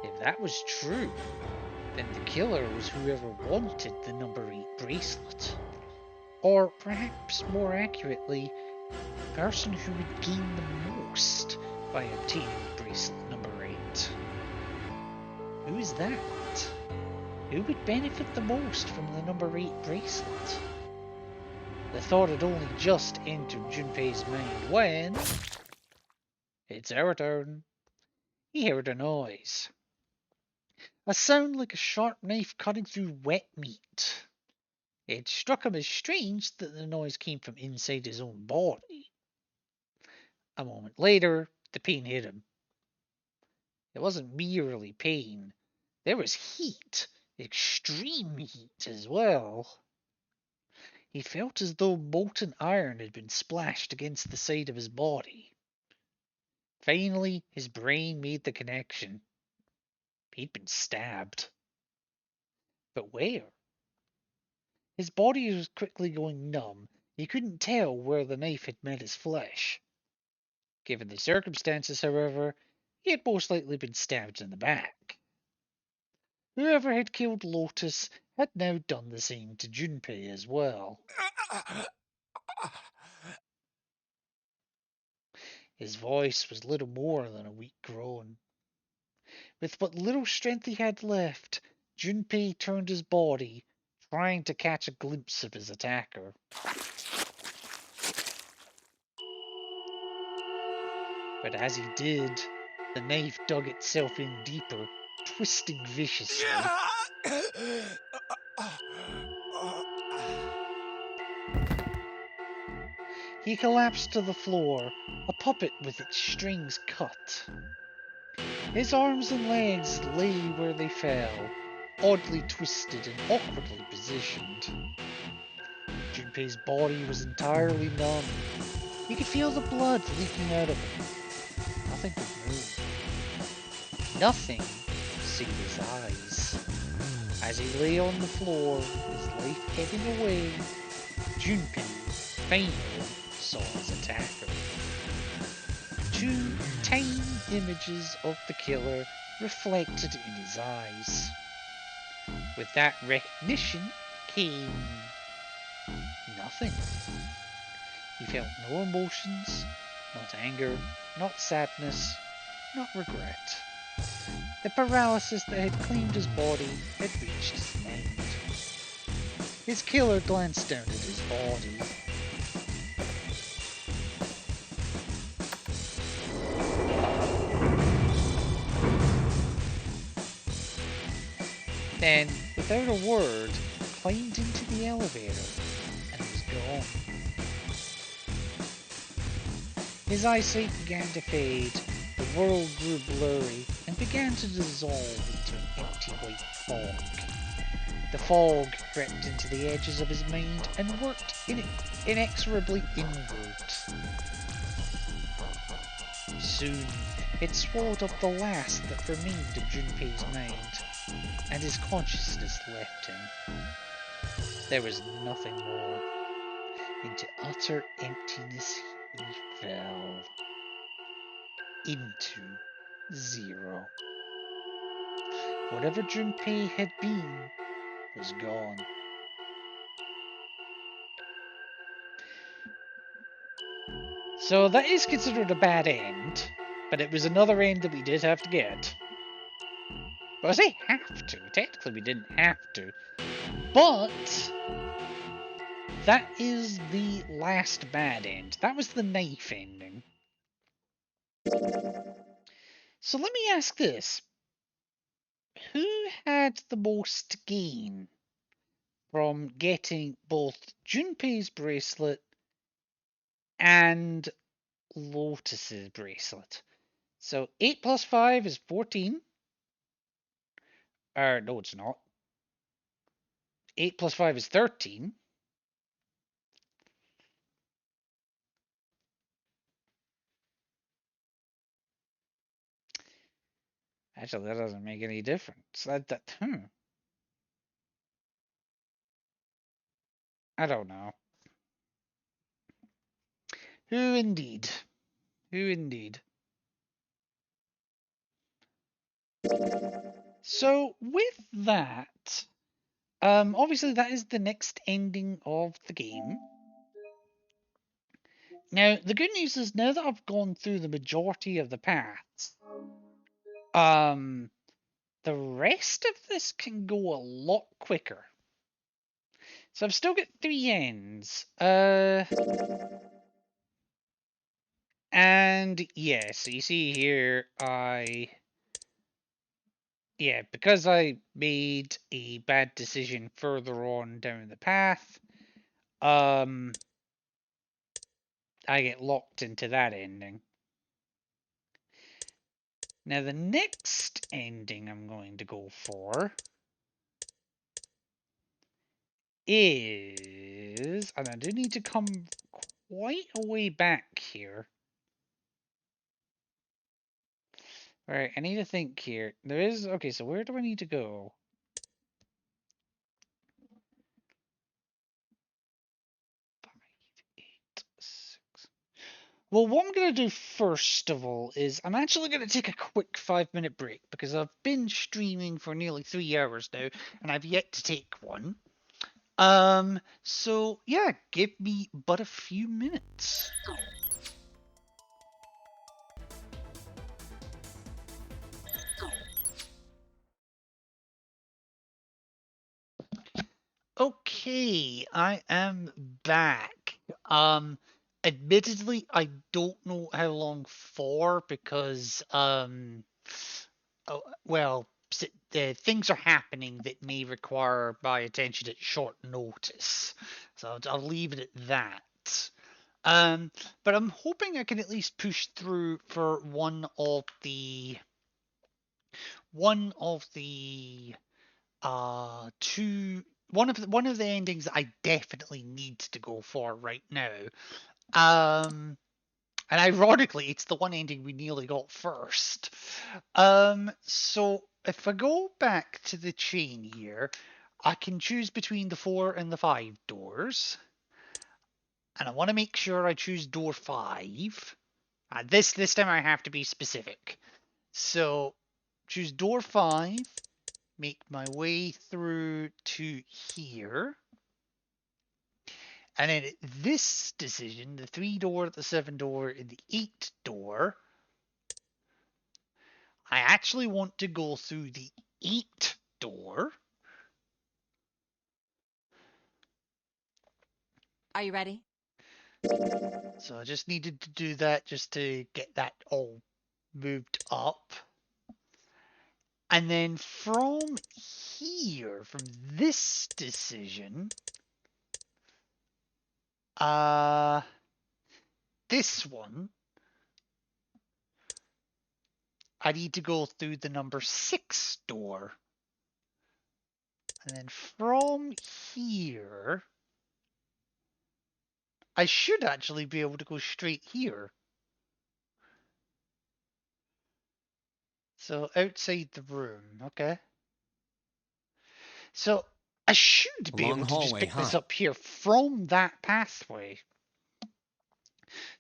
Speaker 1: If that was true, then the killer was whoever wanted the number 8 bracelet. Or perhaps more accurately, the person who would gain the most by obtaining bracelet number 8. Who is that? Who would benefit the most from the number 8 bracelet? The thought had only just entered Junpei's mind when... It's our turn. He heard a noise. A sound like a sharp knife cutting through wet meat. It struck him as strange that the noise came from inside his own body. A moment later, the pain hit him. It wasn't merely pain. There was heat, extreme heat as well. He felt as though molten iron had been splashed against the side of his body. Finally, his brain made the connection. He'd been stabbed. But where? His body was quickly going numb. He couldn't tell where the knife had met his flesh. Given the circumstances, however, he had most likely been stabbed in the back. Whoever had killed Lotus had now done the same to Junpei as well. His voice was little more than a weak groan. With what little strength he had left, Junpei turned his body, trying to catch a glimpse of his attacker. But as he did, the knife dug itself in deeper, twisting viciously. He collapsed to the floor, a puppet with its strings cut. His arms and legs lay where they fell, oddly twisted and awkwardly positioned. Junpei's body was entirely numb. He could feel the blood leaking out of him. Nothing could move. Nothing save his eyes. As he lay on the floor, his life ebbing away, Junpei finally saw his attacker. 2 tiny images of the killer reflected in his eyes. With that recognition came nothing. He felt no emotions, not anger, not sadness, not regret. The paralysis that had claimed his body had reached his mind. His killer glanced down at his body. Then, without a word, climbed into the elevator and was gone. His eyesight began to fade, the world grew blurry and began to dissolve into an empty white fog. The fog crept into the edges of his mind and worked inexorably inward. Soon, It swallowed up the last that remained in Junpei's mind, and his consciousness left him. There was nothing more. Into utter emptiness he fell. Into zero. Whatever Junpei had been was gone. So that is considered a bad end, but it was another end that we did have to get. Well, I say have to. Technically, we didn't have to. But that is the last bad end. That was the knife ending. So let me ask this. Who had the most gain from getting both Junpei's bracelet and Lotus's bracelet? So 8 plus 5 is 14. No, it's not. 8 plus 5 is 13. Actually, that doesn't make any difference. I don't know. Who indeed? Who indeed? So with that, obviously that is the next ending of the game. Now, the good news is now that I've gone through the majority of the paths, the rest of this can go a lot quicker. So I've still got 3 ends. And yeah, so you see here, because I made a bad decision further on down the path, I get locked into that ending. Now the next ending I'm going to go for is, and I do need to come quite a way back here. Alright, I need to think here. There is, okay, so where do I need to go? Well, what I'm going to do first of all is I'm actually going to take a quick 5-minute break because I've been streaming for nearly 3 hours now and I've yet to take one. So yeah, give me but a few minutes. Okay, I am back. Admittedly, I don't know how long for because, things are happening that may require my attention at short notice. So I'll leave it at that. But I'm hoping I can at least push through for one of the one of the endings that I definitely need to go for right now. And ironically, it's the one ending we nearly got first. So if I go back to the chain here, I can choose between the 4 and the 5 doors. And I want to make sure I choose door 5. This time I have to be specific. So choose door 5, make my way through to here. And then this decision, the 3 door, the 7 door, and the 8 door, I actually want to go through the 8 door.
Speaker 3: Are you ready?
Speaker 1: So I just needed to do that just to get that all moved up. And then from here, from this decision, this one, I need to go through the number 6 door. And then from here, I should actually be able to go straight here. So outside the room, okay. So I should be
Speaker 4: Long
Speaker 1: able to just
Speaker 4: hallway,
Speaker 1: pick this
Speaker 4: huh?
Speaker 1: up here from that pathway.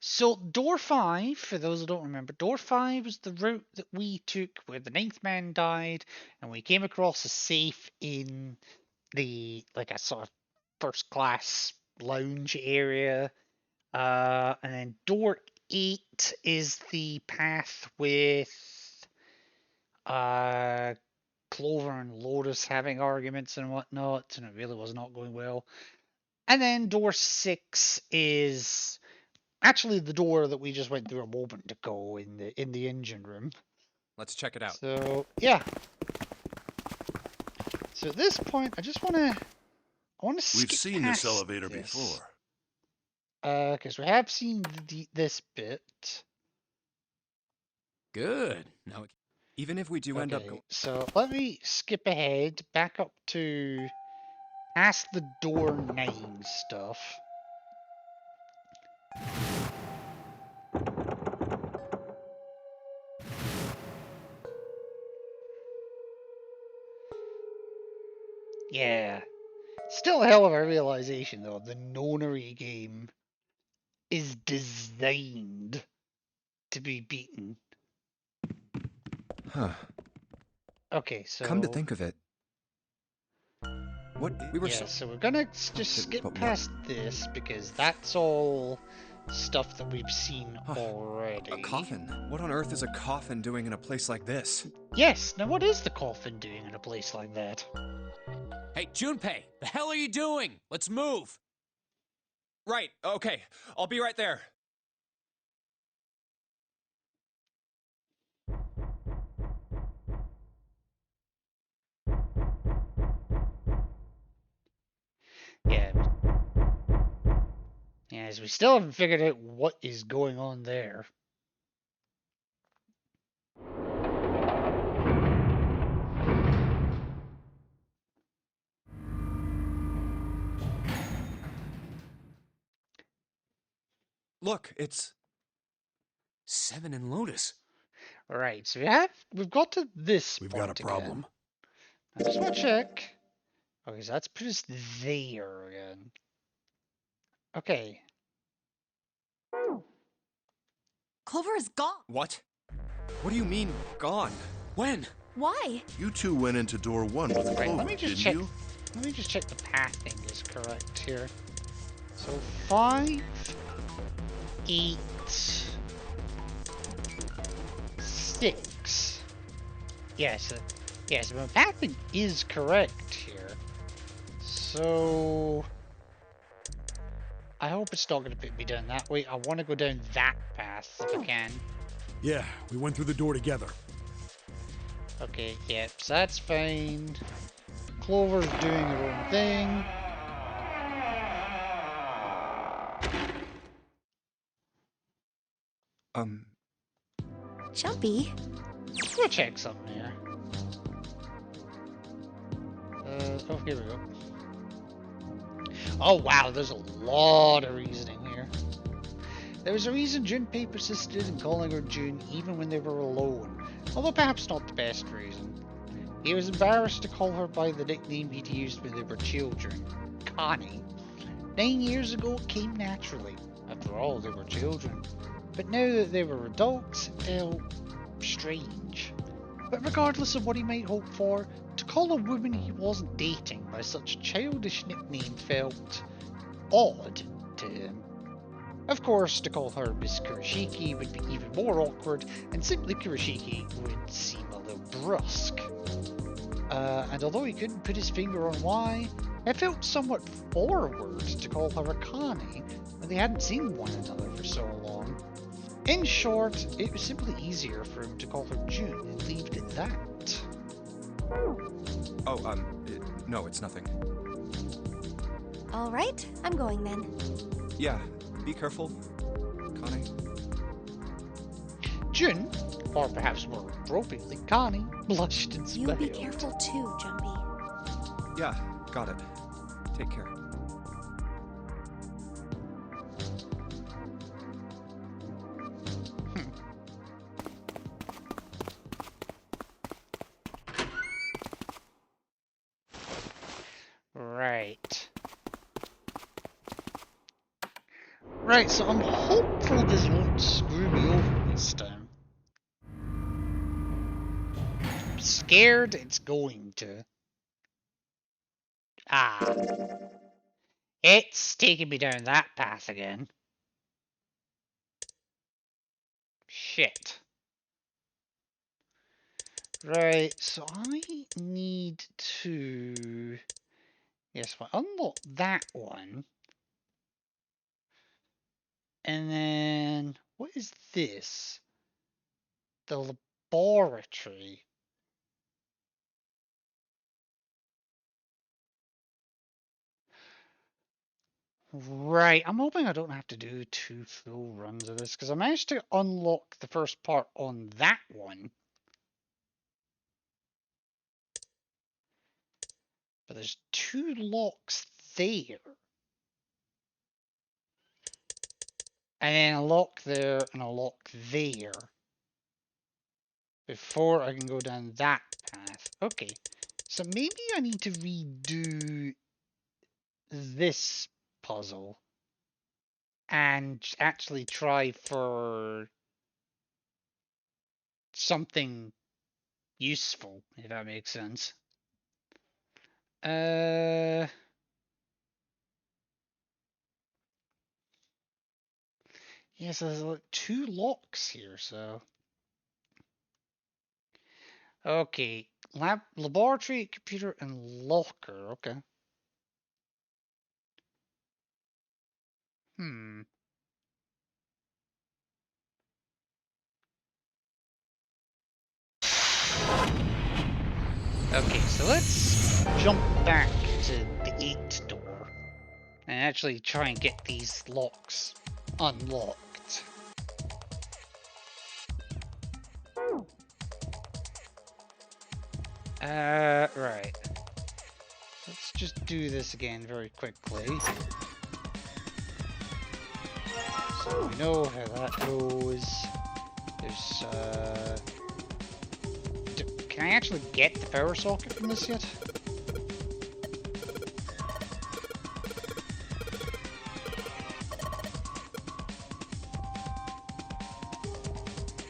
Speaker 1: So door 5, for those who don't remember, door 5 was the route that we took where the 9th man died, and we came across a safe in the, like a sort of first class lounge area. And then door 8 is the path with Clover and Lotus having arguments and whatnot, and it really was not going well. And then door 6 is actually the door that we just went through a moment ago in the engine room.
Speaker 2: Let's check it out.
Speaker 1: So yeah. So at this point, I want to skip
Speaker 7: We've seen this
Speaker 1: past
Speaker 7: elevator
Speaker 1: this.
Speaker 7: before.
Speaker 1: Because we have seen this bit.
Speaker 4: Good. Now,
Speaker 2: Even if we do end up
Speaker 1: Okay,
Speaker 2: going.
Speaker 1: so let me skip ahead back up to past the door 9 stuff. Yeah. Still a hell of a realization though. The Nonary game is designed to be beaten.
Speaker 2: Huh.
Speaker 1: Okay, so
Speaker 2: Come to think of it. What we were
Speaker 1: yeah, so we're gonna just skip
Speaker 2: but what?
Speaker 1: past this because that's all stuff that we've seen already.
Speaker 2: A coffin? What on earth is a coffin doing in a place like this?
Speaker 1: Yes, now what is the coffin doing in a place like that?
Speaker 4: hey, Junpei, the hell are you doing? Let's move.
Speaker 2: Right, okay. I'll be right there.
Speaker 1: Yeah. Yes, we still haven't figured out what is going on there.
Speaker 2: Look, it's
Speaker 4: 7 and Lotus.
Speaker 1: Right, so we've got to this
Speaker 6: We've
Speaker 1: point
Speaker 6: got a problem.
Speaker 1: Again. I just want to check. Okay, so that's put us there again. Okay.
Speaker 3: Clover is gone.
Speaker 2: what? What do you mean gone?
Speaker 4: When?
Speaker 5: Why?
Speaker 7: You two went into door 1 with
Speaker 1: Right,
Speaker 7: Clover,
Speaker 1: let me just
Speaker 7: didn't
Speaker 1: check.
Speaker 7: you?
Speaker 1: Let me just check the pathing is correct here. So 5, 8, 6. Yes, yes, my pathing is correct here. So I hope it's not going to put me down that way. I want to go down that path if I can.
Speaker 6: Yeah, we went through the door together.
Speaker 1: Okay, yep, so that's fine. Clover's doing her own thing.
Speaker 5: Jumpy.
Speaker 1: Let's go check something here. Oh, here we go. Oh wow, there's a lot of reasoning here. There was a reason Junpei persisted in calling her June even when they were alone, although perhaps not the best reason. He was embarrassed to call her by the nickname he'd used when they were children, Connie. 9 years ago it came naturally. After all, they were children. But now that they were adults, it felt strange. But regardless of what he might hope for, to call a woman he wasn't dating by such a childish nickname felt odd to him. Of course, to call her Miss Kurashiki would be even more awkward, and simply Kurashiki would seem a little brusque. And although he couldn't put his finger on why, it felt somewhat forward to call her Akane when they hadn't seen one another for so long. In short, it was simply easier for him to call her June and leave it at that.
Speaker 2: Oh, no, it's nothing.
Speaker 5: All right, I'm going then.
Speaker 2: Yeah, be careful, Connie.
Speaker 1: June, or perhaps more appropriately, Connie, blushed and
Speaker 5: You
Speaker 1: smiled.
Speaker 5: be careful too, Jumpy.
Speaker 2: Yeah, got it. Take care.
Speaker 1: Right, so I'm hopeful this won't screw me over this time. I'm scared it's going to. Ah. It's taking me down that path again. Shit. Right, so I need to... Yes, well, unlock that one. And then... What is this? The laboratory. Right, I'm hoping I don't have to do 2 full runs of this, because I managed to unlock the first part on that one. But there's 2 locks there. And then a lock there and a lock there. Before I can go down that path. Okay, so maybe I need to redo this puzzle. And actually try for something useful, if that makes sense. Yes, there's like 2 locks here, so. Okay, laboratory, computer, and locker. Okay. Okay, so let's jump back to the 8 door and actually try and get these locks unlocked. Right. Let's just do this again very quickly. So we know how that goes. There's, can I actually get the power socket from this yet?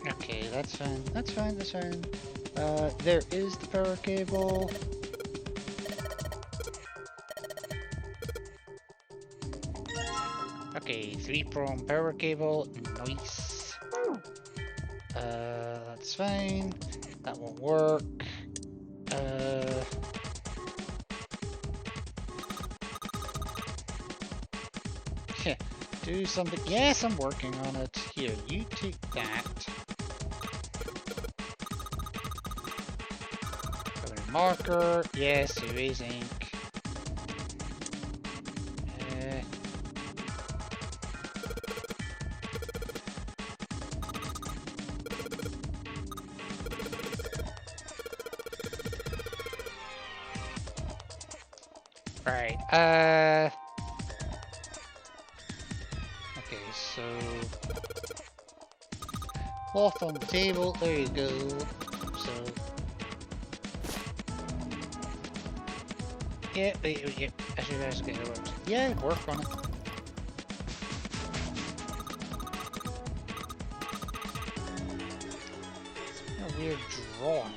Speaker 1: Okay, that's fine. That's fine, that's fine. There is the power cable. Okay, 3-prong power cable. Nice. That's fine. That won't work. Yeah, do something. Yes, I'm working on it. Here, you take that. Marker, yes, erase ink. Right, okay, so cloth on the table, there you go. So yeah, yeah, I should ask it works. Yeah, work on it. A weird drawing.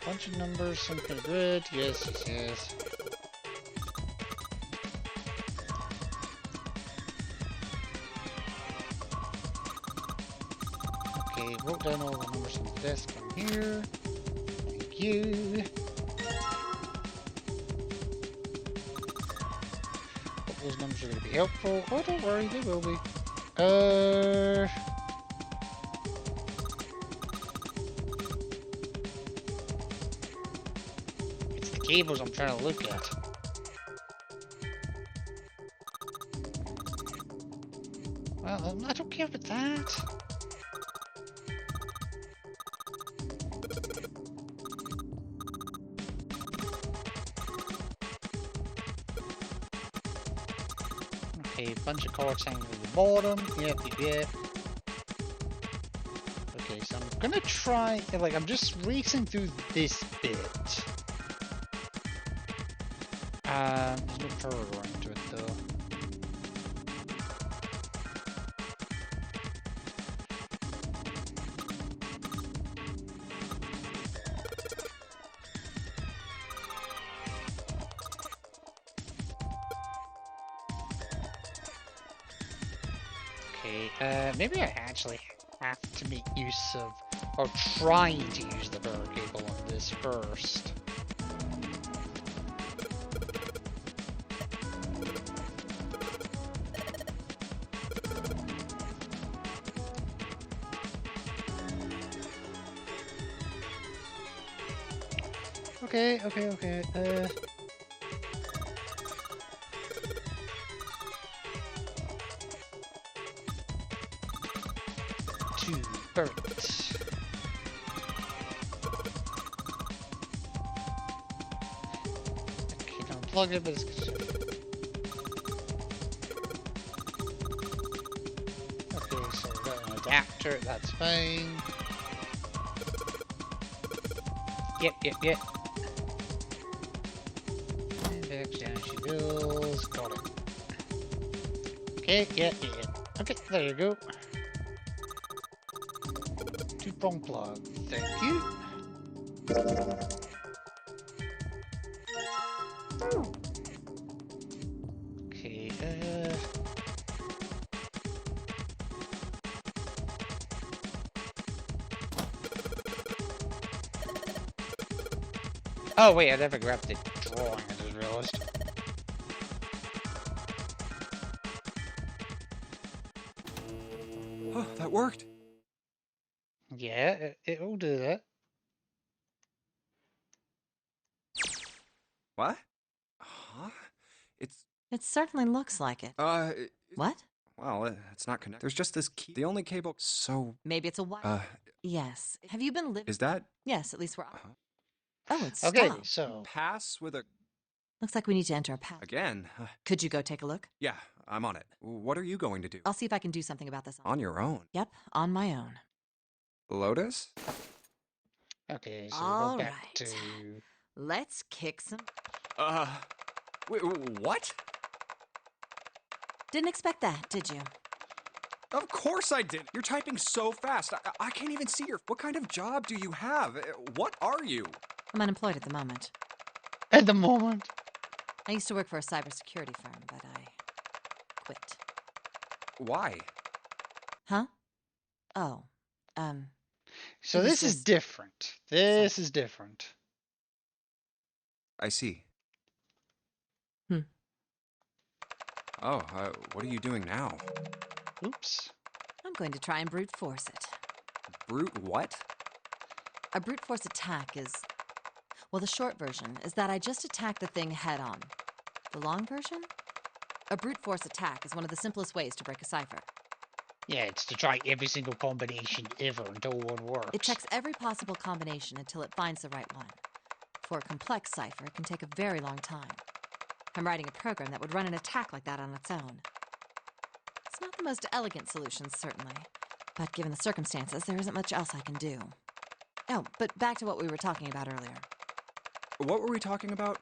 Speaker 1: Bunch of numbers, something good. Yes, yes, yes. Okay, wrote down all the numbers on the desk from here. Thank you. Hope those numbers are going to be helpful. Oh, don't worry, they will be. It's the cables I'm trying to look at. Well, I don't care about that. Okay, bunch of cards hanging at the bottom. Yep, yep, yep. Okay, so I'm gonna try, like, I'm just racing through this bit. There's no further into it though. Okay, maybe I actually have to make use of, or try to use the burr cable on this first. Okay. 2 birds. Okay, don't plug it, but it's okay, so we've got an adapter, that's fine. Yep. Down she goes. Got it. Okay, yeah. Okay, there you go. 2-prong plug. Thank you. Okay, oh wait, I never grabbed the drawing, I just realized.
Speaker 2: Oh, that worked.
Speaker 1: Yeah, it'll do that.
Speaker 2: What? Huh?
Speaker 3: It certainly looks like it. What?
Speaker 2: Well, it's not connected. There's just this key. The only cable. So.
Speaker 3: Maybe it's a wire. Yes. Have you been living?
Speaker 2: Is that?
Speaker 3: Yes, at least we're. Oh, it's
Speaker 1: Okay,
Speaker 3: stopped.
Speaker 1: so
Speaker 2: Pass with a.
Speaker 3: Looks like we need to enter a path.
Speaker 2: Again?
Speaker 3: Could you go take a look?
Speaker 2: Yeah, I'm on it. What are you going to do?
Speaker 3: I'll see if I can do something about this.
Speaker 2: On your own?
Speaker 3: Yep, on my own.
Speaker 2: Lotus?
Speaker 1: okay, so
Speaker 3: All
Speaker 1: we'll go back
Speaker 3: right.
Speaker 1: to
Speaker 3: Let's kick some.
Speaker 2: Wait, what?
Speaker 3: Didn't expect that, did you?
Speaker 2: Of course I did. You're typing so fast. I can't even see your. What kind of job do you have? What are you?
Speaker 3: I'm unemployed at the moment.
Speaker 1: at the moment.
Speaker 3: I used to work for a cybersecurity firm, but I quit.
Speaker 2: Why?
Speaker 3: Huh? Oh,
Speaker 1: So
Speaker 3: It was
Speaker 1: this is
Speaker 3: just-
Speaker 1: different. This is different.
Speaker 2: I see.
Speaker 3: Hmm.
Speaker 2: Oh, what are you doing now?
Speaker 1: Oops.
Speaker 3: I'm going to try and brute force it.
Speaker 2: Brute what?
Speaker 3: A brute force attack is... Well, the short version is that I just attack the thing head on. The long version? A brute force attack is one of the simplest ways to break a cipher.
Speaker 1: Yeah, it's to try every single combination ever until one works.
Speaker 3: It checks every possible combination until it finds the right one. For a complex cipher, it can take a very long time. I'm writing a program that would run an attack like that on its own. It's not the most elegant solution, certainly, but given the circumstances, there isn't much else I can do. Oh, but back to what we were talking about earlier.
Speaker 2: What were we talking about?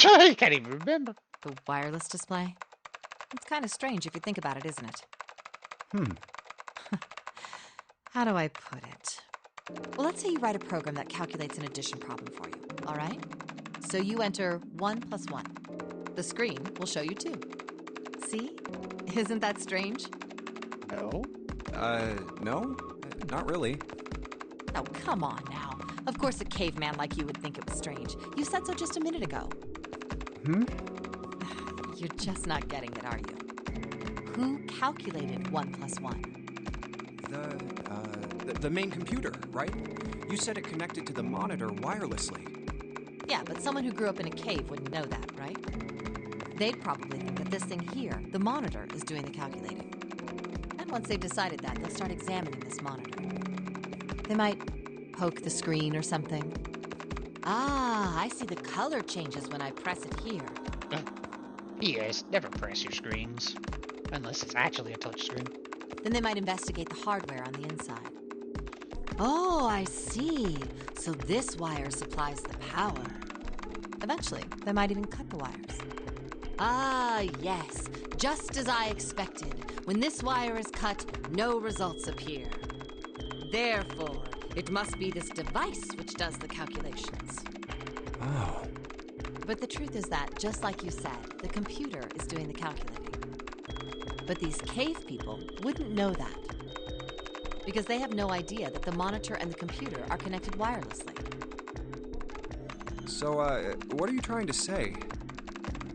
Speaker 1: I can't even remember.
Speaker 3: The wireless display? It's kind of strange if you think about it, isn't it? How do I put it? Well, let's say you write a program that calculates an addition problem for you, all right? So you enter 1 + 1. The screen will show you 2. See? Isn't that strange?
Speaker 1: No.
Speaker 2: No? Not really.
Speaker 3: Oh, come on now. Of course a caveman like you would think it was strange. You said so just a minute ago. You're just not getting it, are you? Who calculated 1 + 1?
Speaker 2: The main computer, right? You said it connected to the monitor wirelessly.
Speaker 3: Yeah, but someone who grew up in a cave wouldn't know that, right? They'd probably think that this thing here, the monitor, is doing the calculating. And once they've decided that, they'll start examining this monitor. They might poke the screen or something. Ah, I see the color changes when I press it here.
Speaker 1: Yes, never press your screens. Unless it's actually a touchscreen.
Speaker 3: Then they might investigate the hardware on the inside. Oh, I see. So this wire supplies the power. Eventually, they might even cut the wires. Ah, yes. Just as I expected. When this wire is cut, no results appear. Therefore, it must be this device which does the calculations.
Speaker 2: Oh.
Speaker 3: But the truth is that, just like you said, the computer is doing the calculating. But these cave people wouldn't know that, because they have no idea that the monitor and the computer are connected wirelessly.
Speaker 2: So, what are you trying to say?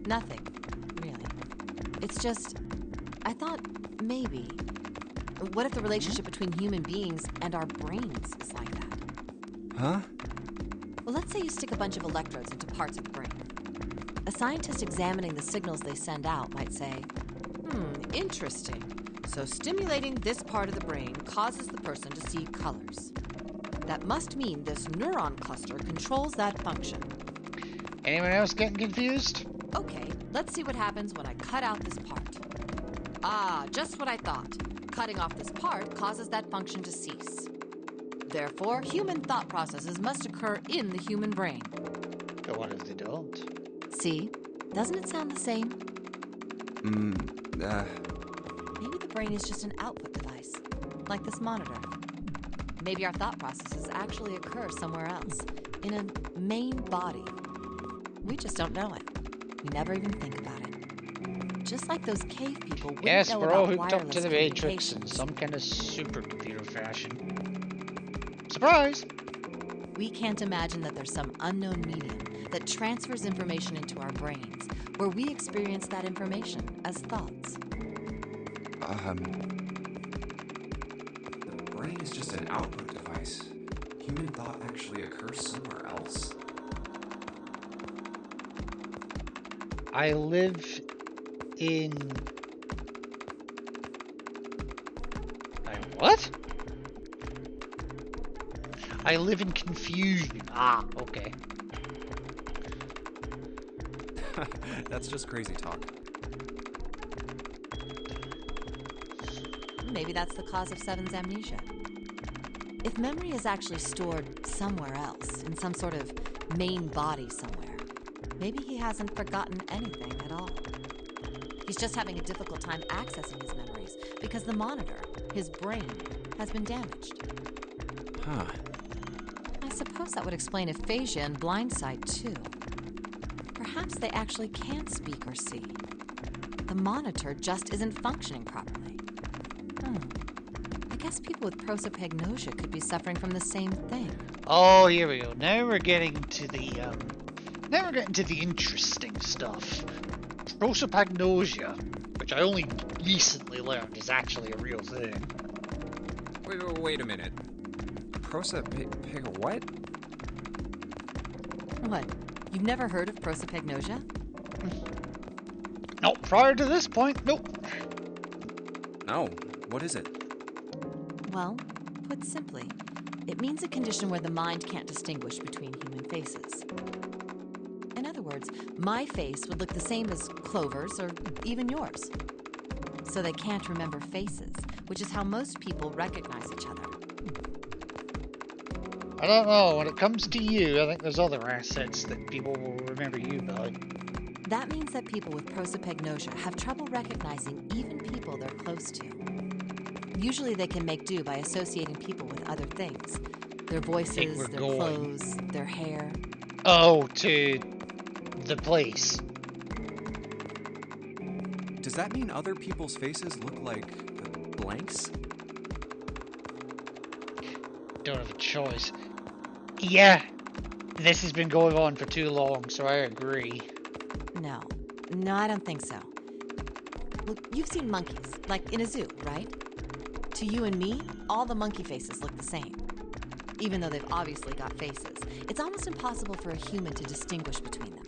Speaker 3: Nothing, really. It's just, I thought maybe, what if the relationship between human beings and our brains is like that?
Speaker 2: Huh?
Speaker 3: Well, let's say you stick a bunch of electrodes into parts of the brain. A scientist examining the signals they send out might say, interesting. So stimulating this part of the brain causes the person to see colors. That must mean this neuron cluster controls that function.
Speaker 1: Anyone else getting confused?
Speaker 3: Okay, let's see what happens when I cut out this part. Ah, just what I thought. Cutting off this part causes that function to cease. Therefore, human thought processes must occur in the human brain.
Speaker 1: But what if they don't?
Speaker 3: See? Doesn't it sound the same? Maybe the brain is just an output device, like this monitor. Maybe our thought processes actually occur somewhere else, in a main body. We just don't know it. We never even think about it. Just like those cave people wouldn't
Speaker 1: Yes,
Speaker 3: know
Speaker 1: we're all
Speaker 3: about
Speaker 1: hooked up to the Matrix in some kind of supercomputer fashion. Surprise!
Speaker 3: We can't imagine that there's some unknown medium that transfers information into our brains, where we experience that information as thoughts.
Speaker 8: The brain is just an output device. Human thought actually occurs somewhere else.
Speaker 1: I live in... What? I live in confusion. Ah, okay.
Speaker 2: That's just crazy talk.
Speaker 3: Maybe that's the cause of Seven's amnesia. If memory is actually stored somewhere else, in some sort of main body somewhere, maybe he hasn't forgotten anything at all. He's just having a difficult time accessing his memories because the monitor, his brain, has been damaged.
Speaker 2: Huh.
Speaker 3: I suppose that would explain aphasia and blindsight, too. Perhaps they actually can't speak or see. The monitor just isn't functioning properly. I guess people with prosopagnosia could be suffering from the same thing.
Speaker 1: Oh, here we go. Now we're getting to the interesting stuff. Prosopagnosia, which I only recently learned is actually a real thing.
Speaker 2: Wait a minute. What?
Speaker 3: What? You've never heard of prosopagnosia?
Speaker 1: Nope, prior to this point, nope.
Speaker 2: No. What is it?
Speaker 3: Well, put simply, it means a condition where the mind can't distinguish between human faces. In other words, my face would look the same as Clover's or even yours. So they can't remember faces, which is how most people recognize each other.
Speaker 1: I don't know, when it comes to you, I think there's other assets that people will remember you by.
Speaker 3: That means that people with prosopagnosia have trouble recognizing even people they're close to. Usually they can make do by associating people with other things. Their voices, their clothes, their hair.
Speaker 1: Oh, to the place.
Speaker 2: Does that mean other people's faces look like blanks?
Speaker 1: Don't have a choice. Yeah, this has been going on for too long, so I agree.
Speaker 3: No, I don't think so. Look, you've seen monkeys, like in a zoo, right? To you and me, all the monkey faces look the same. Even though they've obviously got faces, it's almost impossible for a human to distinguish between them.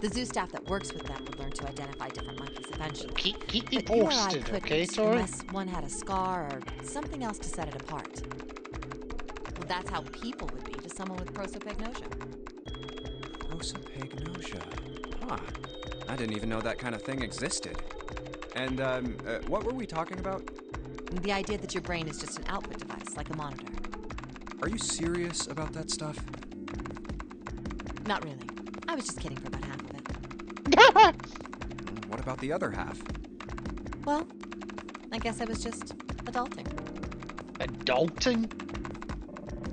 Speaker 3: The zoo staff that works with them would learn to identify different monkeys eventually.
Speaker 1: Keep me
Speaker 3: But you or I
Speaker 1: posted,
Speaker 3: couldn't,
Speaker 1: okay, Tori?
Speaker 3: unless one had a scar or something else to set it apart. Well, that's how people would be to someone with prosopagnosia.
Speaker 2: Prosopagnosia. Huh. I didn't even know that kind of thing existed. And, what were we talking about?
Speaker 3: The idea that your brain is just an output device, like a monitor.
Speaker 2: Are you serious about that stuff?
Speaker 3: Not really. I was just kidding for about half of it.
Speaker 2: What about the other half?
Speaker 3: Well, I guess I was just adulting.
Speaker 1: Adulting?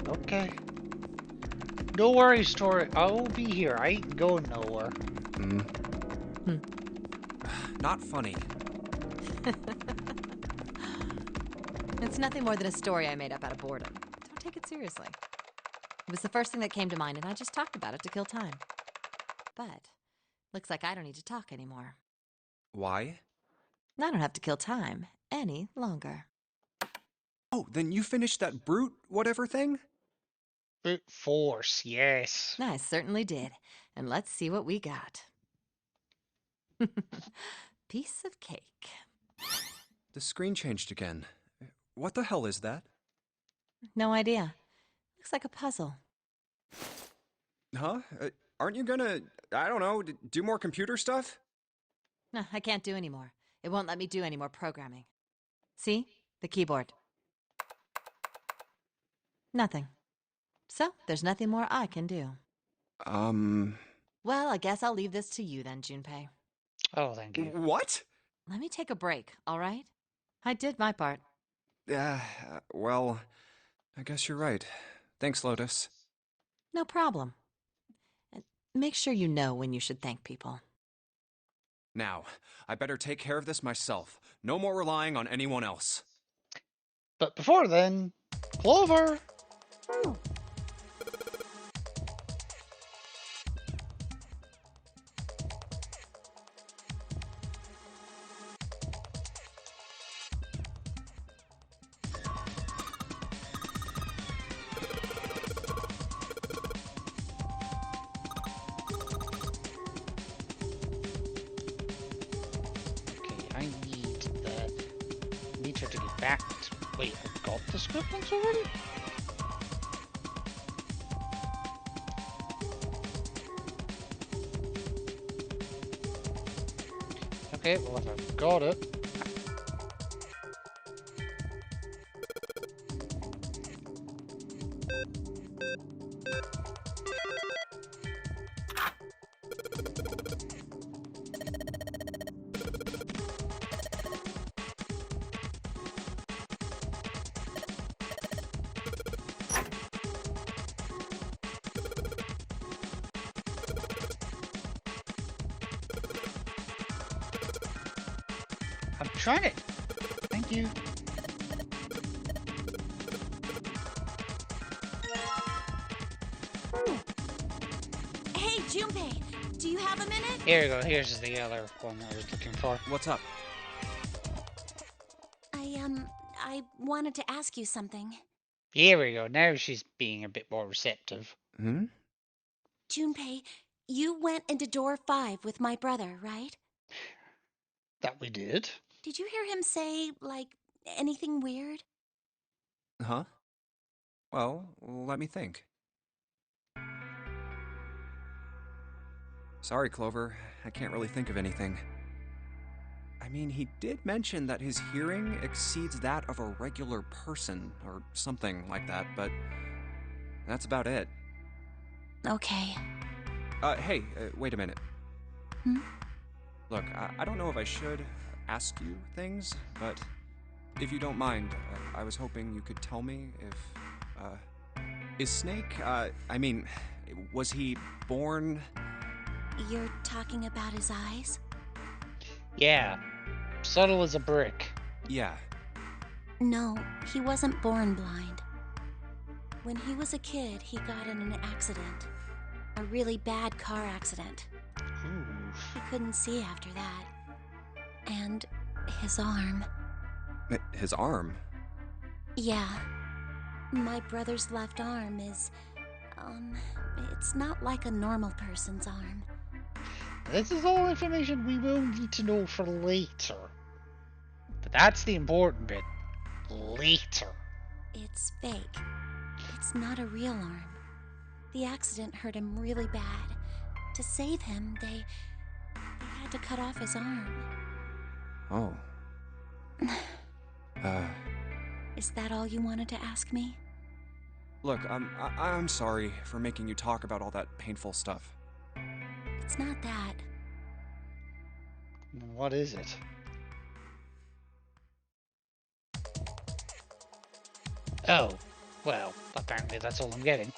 Speaker 1: Okay. No worries, Tori. I will be here. I ain't going nowhere.
Speaker 2: Not funny.
Speaker 3: It's nothing more than a story I made up out of boredom. Don't take it seriously. It was the first thing that came to mind, and I just talked about it to kill time. But looks like I don't need to talk anymore.
Speaker 2: Why?
Speaker 3: I don't have to kill time any longer.
Speaker 2: Oh, then you finished that brute whatever thing?
Speaker 1: Brute force, yes.
Speaker 3: I certainly did. And let's see what we got. Piece of cake.
Speaker 2: The screen changed again. What the hell is that?
Speaker 3: No idea. Looks like a puzzle.
Speaker 2: Huh? Aren't you gonna, I don't know, do more computer stuff?
Speaker 3: No, I can't do anymore. It won't let me do any more programming. See? The keyboard. Nothing. So, there's nothing more I can do. Well, I guess I'll leave this to you then, Junpei.
Speaker 1: Oh, thank you.
Speaker 2: What?
Speaker 3: Let me take a break, all right? I did my part.
Speaker 2: Well, I guess you're right. Thanks, Lotus.
Speaker 3: No problem. And make sure you know when you should thank people.
Speaker 2: Now, I better take care of this myself. No more relying on anyone else.
Speaker 1: But before then, Clover! I need the meter to get back to... Wait, I've got the script links already? Okay, well if I've got it... I'm trying it! Thank you.
Speaker 5: Hey, Junpei, do you have a minute?
Speaker 1: Here we go, here's the other one I was looking for.
Speaker 2: What's up?
Speaker 5: I wanted to ask you something.
Speaker 1: Here we go, now she's being a bit more receptive.
Speaker 5: Junpei, you went into door 5 with my brother, right?
Speaker 1: That we did.
Speaker 5: Did you hear him say, like, anything weird?
Speaker 2: Huh? Well, let me think. Sorry, Clover. I can't really think of anything. I mean, he did mention that his hearing exceeds that of a regular person, or something like that, but that's about it.
Speaker 5: Okay.
Speaker 2: Hey, wait a minute. Look, I don't know if I should ask you things, but if you don't mind, I was hoping you could tell me if, is Snake, I mean, was he born...
Speaker 5: You're talking about his eyes?
Speaker 1: Yeah. Subtle as a brick.
Speaker 2: Yeah.
Speaker 5: No, he wasn't born blind. When he was a kid, he got in an accident. A really bad car accident.
Speaker 1: Ooh.
Speaker 5: He couldn't see after that. And his arm.
Speaker 2: His arm?
Speaker 5: Yeah. My brother's left arm is, it's not like a normal person's arm.
Speaker 1: This is all information we will need to know for later. But that's the important bit. Later.
Speaker 5: It's fake. It's not a real arm. The accident hurt him really bad. To save him, they had to cut off his arm.
Speaker 2: Oh.
Speaker 5: Is that all you wanted to ask me?
Speaker 2: Look, I'm sorry for making you talk about all that painful stuff.
Speaker 5: It's not that.
Speaker 1: What is it? Oh, well, apparently that's all I'm getting.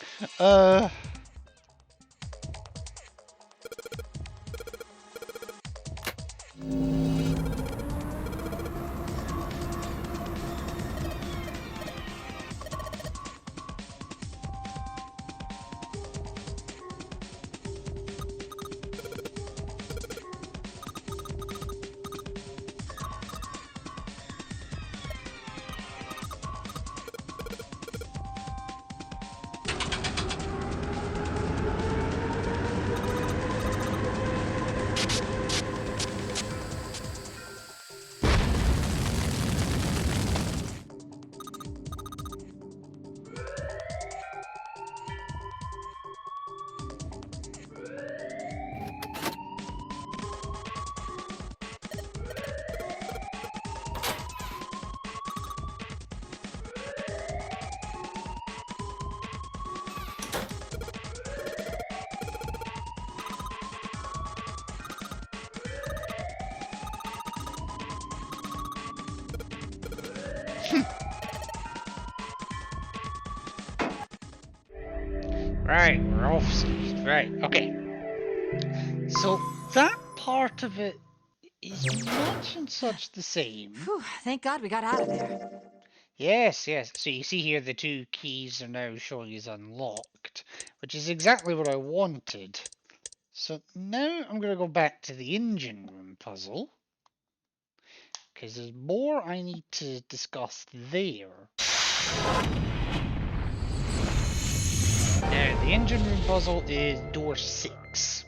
Speaker 1: Right, we're off. Right, okay. So that part of it is much and such the same.
Speaker 3: Whew, thank God we got out of there.
Speaker 1: Yes, yes. So you see here the 2 keys are now showing as unlocked, which is exactly what I wanted. So now I'm going to go back to the engine room puzzle, because there's more I need to discuss there. Now, the engine room puzzle is door 6.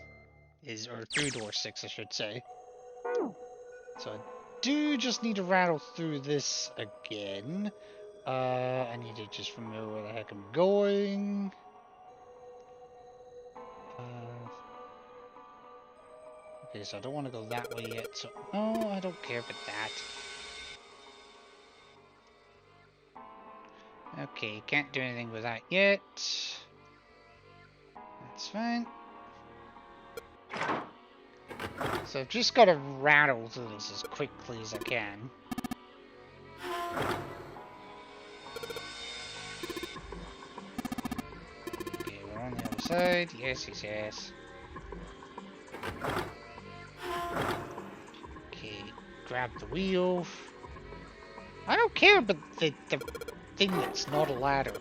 Speaker 1: Or through door 6, I should say. So I do just need to rattle through this again. I need to just remember where the heck I'm going. Okay, so I don't want to go that way yet, so no, I don't care about that. Okay, can't do anything with that yet. That's fine. So I've just got to rattle through this as quickly as I can. Okay, we're on the other side. Yes, yes, yes. Okay, grab the wheel. I don't care about the thing that's not a ladder.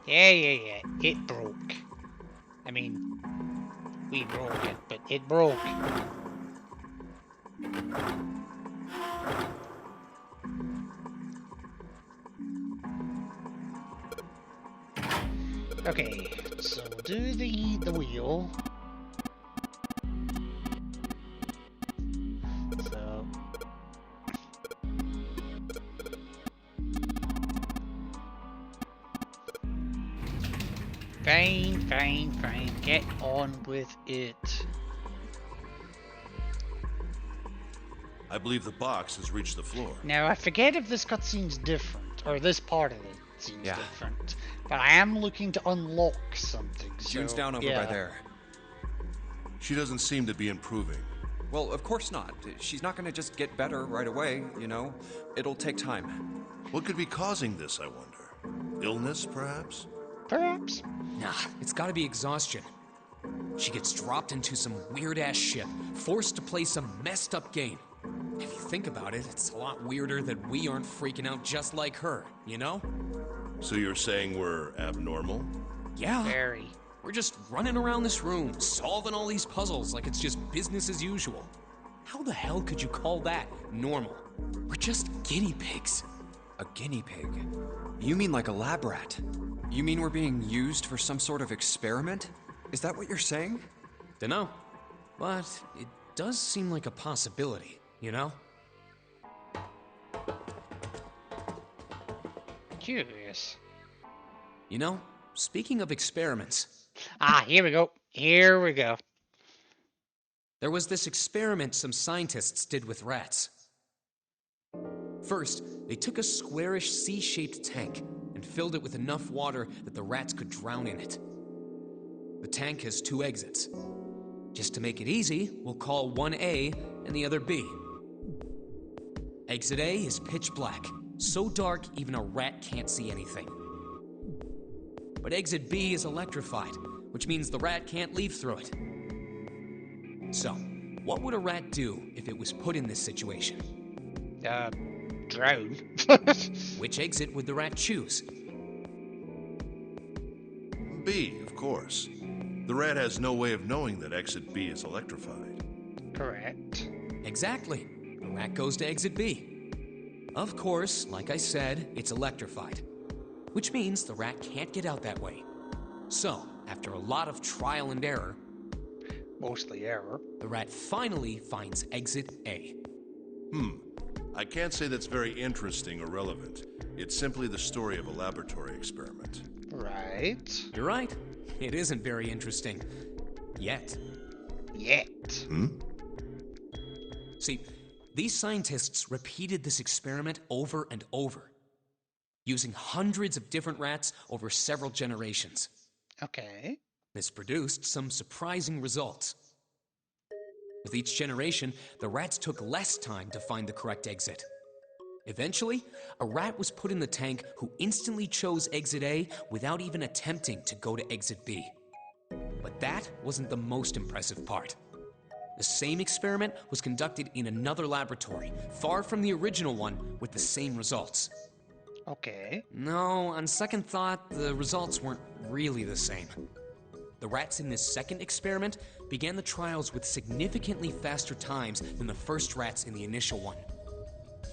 Speaker 1: Yeah. It broke. I mean, we broke it, but it broke. Okay, so we'll do the wheel. So fine. Get on with it.
Speaker 7: I believe the box has reached the floor.
Speaker 1: Now I forget if this cutscene's different, or this part of it seems different. But I am looking to unlock something.
Speaker 2: June's down over by there.
Speaker 7: She doesn't seem to be improving.
Speaker 2: Well, of course not. She's not gonna just get better right away, you know? It'll take time.
Speaker 7: What could be causing this, I wonder? Illness, perhaps?
Speaker 1: Perhaps.
Speaker 4: Nah, it's gotta be exhaustion. She gets dropped into some weird-ass ship, forced to play some messed-up game. If you think about it, it's a lot weirder that we aren't freaking out just like her, you know?
Speaker 7: So you're saying we're abnormal?
Speaker 4: Yeah.
Speaker 1: Very.
Speaker 4: We're just running around this room, solving all these puzzles like it's just business as usual. How the hell could you call that normal? We're just guinea pigs.
Speaker 2: A guinea pig? You mean like a lab rat? You mean we're being used for some sort of experiment? Is that what you're saying?
Speaker 4: Dunno. But it does seem like a possibility, you know?
Speaker 1: Curious.
Speaker 4: You know, speaking of experiments...
Speaker 1: Ah, here we go.
Speaker 4: There was this experiment some scientists did with rats. First, they took a squarish C-shaped tank and filled it with enough water that the rats could drown in it. The tank has 2 exits. Just to make it easy, we'll call one A and the other B. Exit A is pitch black, so dark even a rat can't see anything. But exit B is electrified, which means the rat can't leave through it. So, what would a rat do if it was put in this situation?
Speaker 1: Drown.
Speaker 4: Which exit would the rat choose?
Speaker 7: B, of course. The rat has no way of knowing that exit B is electrified.
Speaker 1: Correct.
Speaker 4: Exactly. The rat goes to exit B. Of course, like I said, it's electrified, which means the rat can't get out that way. So, after a lot of trial and error,
Speaker 1: Mostly error.
Speaker 4: the rat finally finds exit A.
Speaker 7: I can't say that's very interesting or relevant. It's simply the story of a laboratory experiment.
Speaker 1: Right.
Speaker 4: You're right. It isn't very interesting. Yet. See, these scientists repeated this experiment over and over, using hundreds of different rats over several generations.
Speaker 1: Okay.
Speaker 4: This produced some surprising results. With each generation, the rats took less time to find the correct exit. Eventually, a rat was put in the tank who instantly chose exit A without even attempting to go to exit B. But that wasn't the most impressive part. The same experiment was conducted in another laboratory, far from the original one, with the same results.
Speaker 1: Okay.
Speaker 4: No, on second thought, the results weren't really the same. The rats in this second experiment began the trials with significantly faster times than the first rats in the initial one.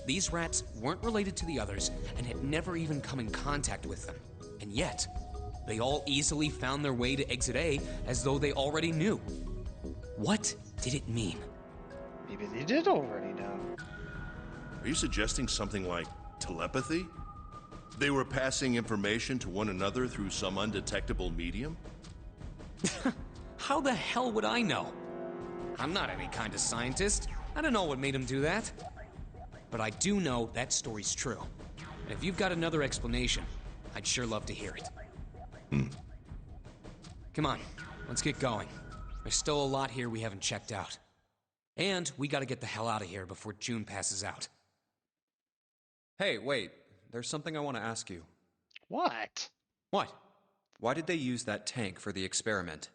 Speaker 4: These rats weren't related to the others and had never even come in contact with them. And yet, they all easily found their way to exit A as though they already knew. What did it mean?
Speaker 1: Maybe they did already know.
Speaker 7: Are you suggesting something like telepathy? They were passing information to one another through some undetectable medium?
Speaker 4: How the hell would I know? I'm not any kind of scientist. I don't know what made them do that. But I do know that story's true. And if you've got another explanation, I'd sure love to hear it. Come on, let's get going. There's still a lot here we haven't checked out. And we gotta get the hell out of here before June passes out.
Speaker 8: Hey, wait. There's something I want to ask you.
Speaker 1: What?
Speaker 4: What?
Speaker 8: Why did they use that tank for the experiment?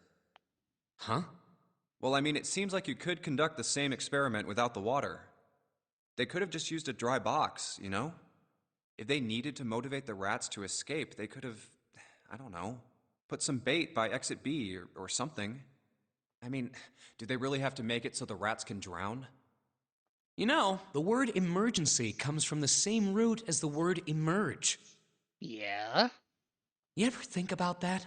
Speaker 4: Huh?
Speaker 8: Well, I mean, it seems like you could conduct the same experiment without the water. They could have just used a dry box, you know? If they needed to motivate the rats to escape, they could have, I don't know, put some bait by exit B or something. I mean, do they really have to make it so the rats can drown?
Speaker 4: You know, the word emergency comes from the same root as the word emerge.
Speaker 1: Yeah?
Speaker 4: You ever think about that?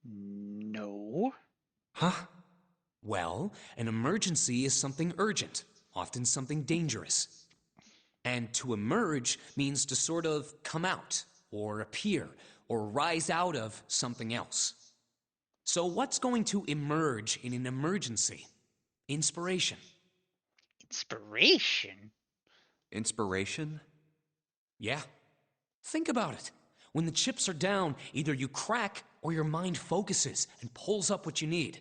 Speaker 1: No.
Speaker 4: Huh? Well, an emergency is something urgent, often something dangerous. And to emerge means to sort of come out, or appear, or rise out of something else. So what's going to emerge in an emergency? Inspiration.
Speaker 1: Inspiration?
Speaker 8: Inspiration?
Speaker 4: Yeah. Think about it. When the chips are down, either you crack or your mind focuses and pulls up what you need.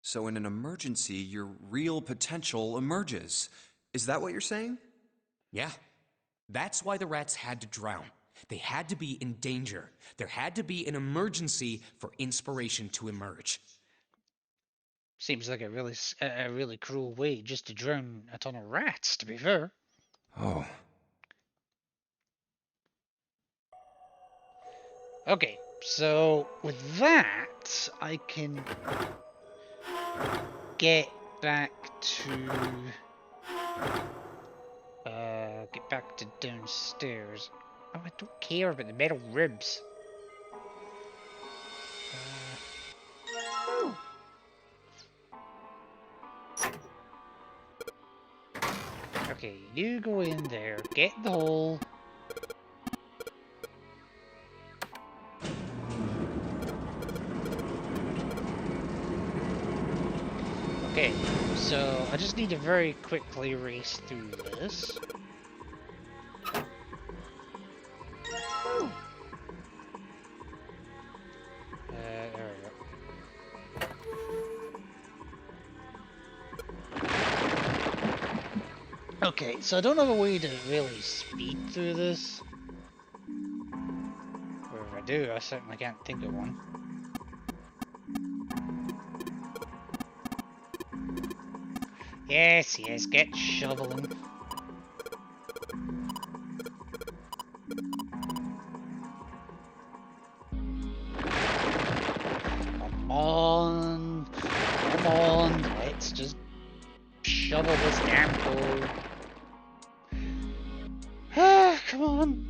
Speaker 8: So in an emergency, your real potential emerges. Is that what you're saying?
Speaker 4: Yeah. That's why the rats had to drown. They had to be in danger. There had to be an emergency for inspiration to emerge.
Speaker 1: Seems like a really cruel way just to drown a ton of rats, to be fair.
Speaker 8: Oh.
Speaker 1: Okay, so with that, I can get back to downstairs. Oh, I don't care about the metal ribs. Okay, you go in there, get the hole. Okay, so I just need to very quickly race through this. Okay, so I don't have a way to really speed through this. Or if I do, I certainly can't think of one. Yes, yes, get shoveling. Come on. Come on. Let's just shovel this damn coal. Ah, come on.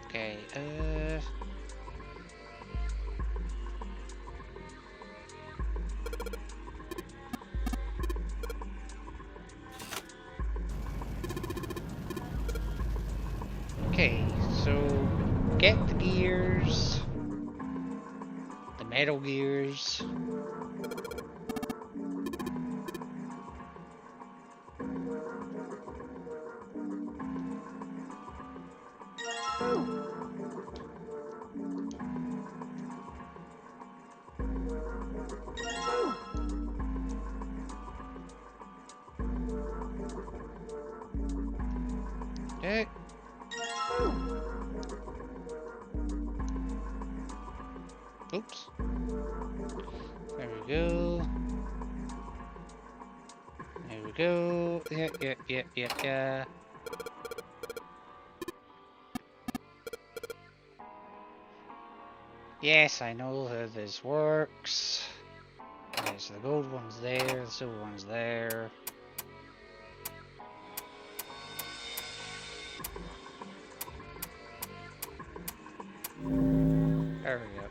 Speaker 1: Okay, okay, so get the gears. The metal gears. Okay. Oops. There we go. There we go. Yeah. Yes, I know how this works. Okay, so the gold one's there, the silver one's there. There we go.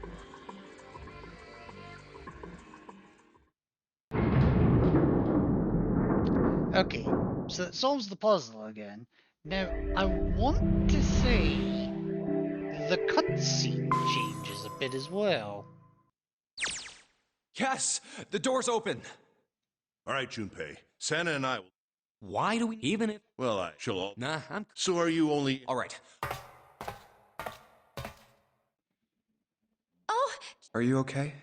Speaker 1: Okay, so that solves the puzzle again. Now, I want to say the cutscene changes a bit as well.
Speaker 2: Yes! The door's open!
Speaker 7: All right, Junpei. Santa and I will...
Speaker 4: Why do we even if...
Speaker 7: Well, she'll all...
Speaker 4: Nah, I'm...
Speaker 7: So are you only...
Speaker 2: All right.
Speaker 5: Oh,
Speaker 8: Are you okay?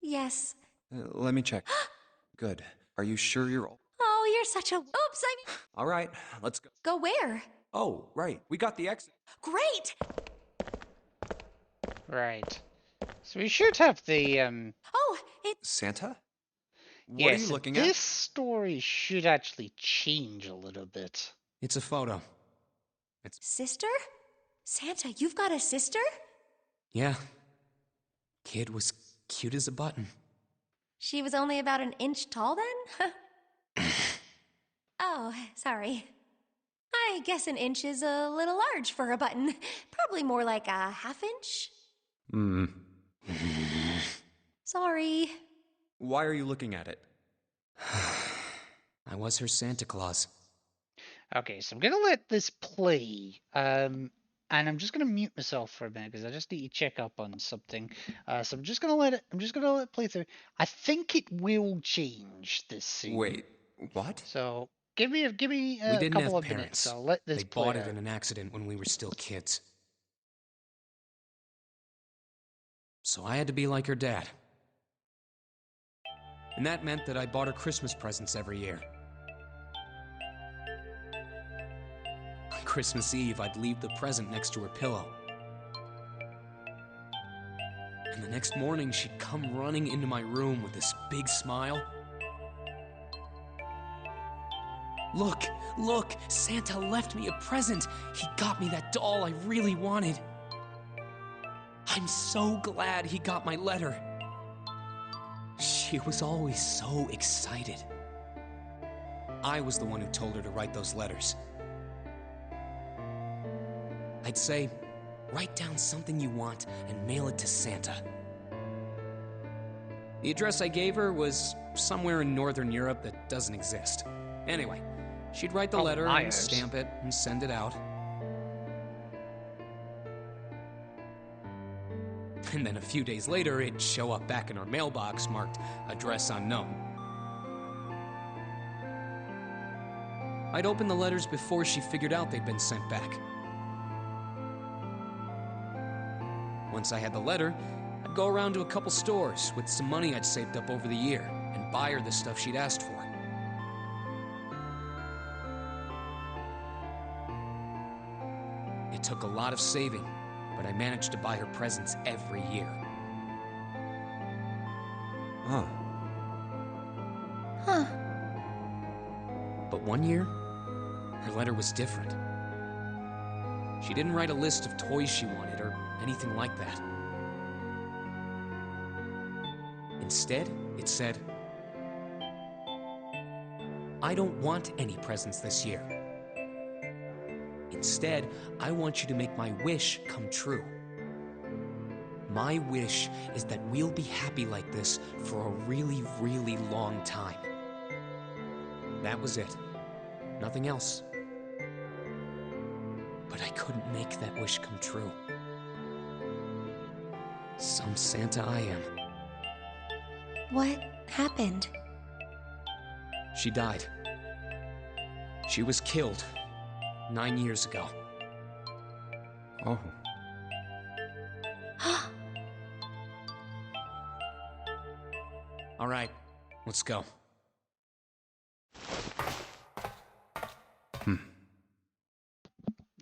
Speaker 5: yes.
Speaker 8: Let me check. Good. Are you sure you're all...
Speaker 5: Oh, you're such a. Oops, I mean.
Speaker 2: All right, let's go.
Speaker 5: Go where?
Speaker 2: Oh, right. We got the exit.
Speaker 5: Great!
Speaker 1: Right. So we should have the,
Speaker 5: Oh, it's.
Speaker 8: Santa?
Speaker 2: What
Speaker 1: yeah,
Speaker 2: are you
Speaker 1: so
Speaker 2: looking
Speaker 1: this
Speaker 2: at?
Speaker 1: story should actually change a little bit.
Speaker 4: It's a photo.
Speaker 5: Sister? Santa, you've got a sister?
Speaker 4: Yeah. Kid was cute as a button.
Speaker 5: She was only about an inch tall then? Oh, sorry. I guess an inch is a little large for a button. Probably more like a half inch. Sorry.
Speaker 2: Why are you looking at it?
Speaker 4: I was her Santa Claus.
Speaker 1: Okay, so I'm gonna let this play, and I'm just gonna mute myself for a minute because I just need to check up on something. So I'm just gonna let it play through. I think it will change this scene.
Speaker 8: Wait, what?
Speaker 1: So give me
Speaker 4: We
Speaker 1: a
Speaker 4: didn't
Speaker 1: couple
Speaker 4: have
Speaker 1: of
Speaker 4: parents.
Speaker 1: minutes. I'll let this
Speaker 4: They
Speaker 1: play
Speaker 4: bought it
Speaker 1: out.
Speaker 4: in an accident when we were still kids. So I had to be like her dad. And that meant that I bought her Christmas presents every year. On Christmas Eve, I'd leave the present next to her pillow. And the next morning, she'd come running into my room with this big smile. Look, Santa left me a present. He got me that doll I really wanted. I'm so glad he got my letter. She was always so excited. I was the one who told her to write those letters. I'd say, write down something you want and mail it to Santa. The address I gave her was somewhere in Northern Europe that doesn't exist. Anyway, she'd write the letter and
Speaker 1: liars.
Speaker 4: stamp it and send it out. And then a few days later, it'd show up back in her mailbox marked address unknown. I'd open the letters before she figured out they'd been sent back. Once I had the letter, I'd go around to a couple stores with some money I'd saved up over the year and buy her the stuff she'd asked for. It took a lot of saving, but I managed to buy her presents every year.
Speaker 2: Huh.
Speaker 5: Huh.
Speaker 4: But one year, her letter was different. She didn't write a list of toys she wanted or anything like that. Instead, it said, "I don't want any presents this year. Instead, I want you to make my wish come true. My wish is that we'll be happy like this for a really, really long time." That was it. Nothing else. But I couldn't make that wish come true. Some Santa I am.
Speaker 5: What happened?
Speaker 4: She died. She was killed 9 years ago.
Speaker 2: Oh.
Speaker 4: All right, let's go.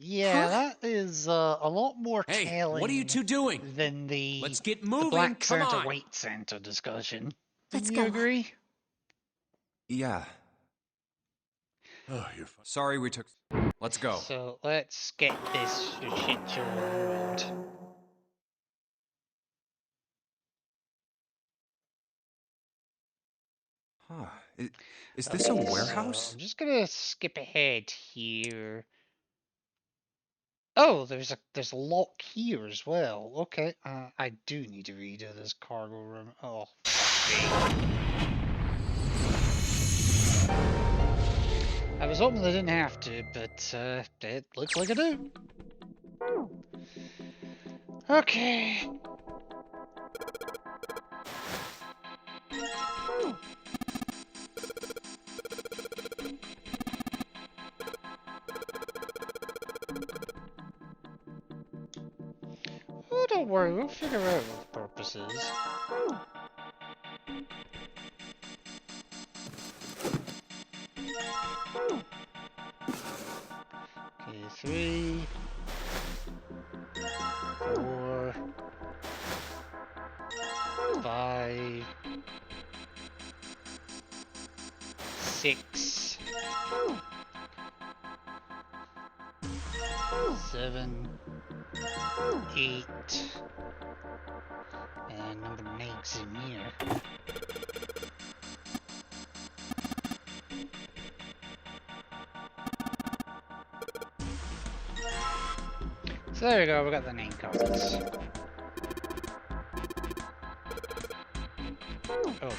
Speaker 1: Yeah, that is a lot more
Speaker 4: Hey,
Speaker 1: telling
Speaker 4: what are you two doing?
Speaker 1: than the,
Speaker 4: Let's get
Speaker 1: the
Speaker 4: moving,
Speaker 1: Black
Speaker 4: come
Speaker 1: Santa,
Speaker 4: on.
Speaker 1: White Santa discussion.
Speaker 5: Let's
Speaker 1: Do you
Speaker 5: go.
Speaker 1: agree?
Speaker 2: Yeah.
Speaker 7: Oh, you're fine.
Speaker 2: Sorry we took... Let's go.
Speaker 1: So let's get this shit show on the road.
Speaker 2: Huh. Is this a
Speaker 1: Okay, so
Speaker 2: warehouse?
Speaker 1: I'm just gonna skip ahead here. Oh, there's a lock here as well. Okay, I do need to redo this cargo room. Oh, fuck me. I was hoping they didn't have to, but it looks like I do. Okay. Oh, don't worry, we'll figure out what the purpose is. Okay, 3, 4, 5, 6, 7, 8, and number 9's in here. So there we go, we got the name cards. Oh,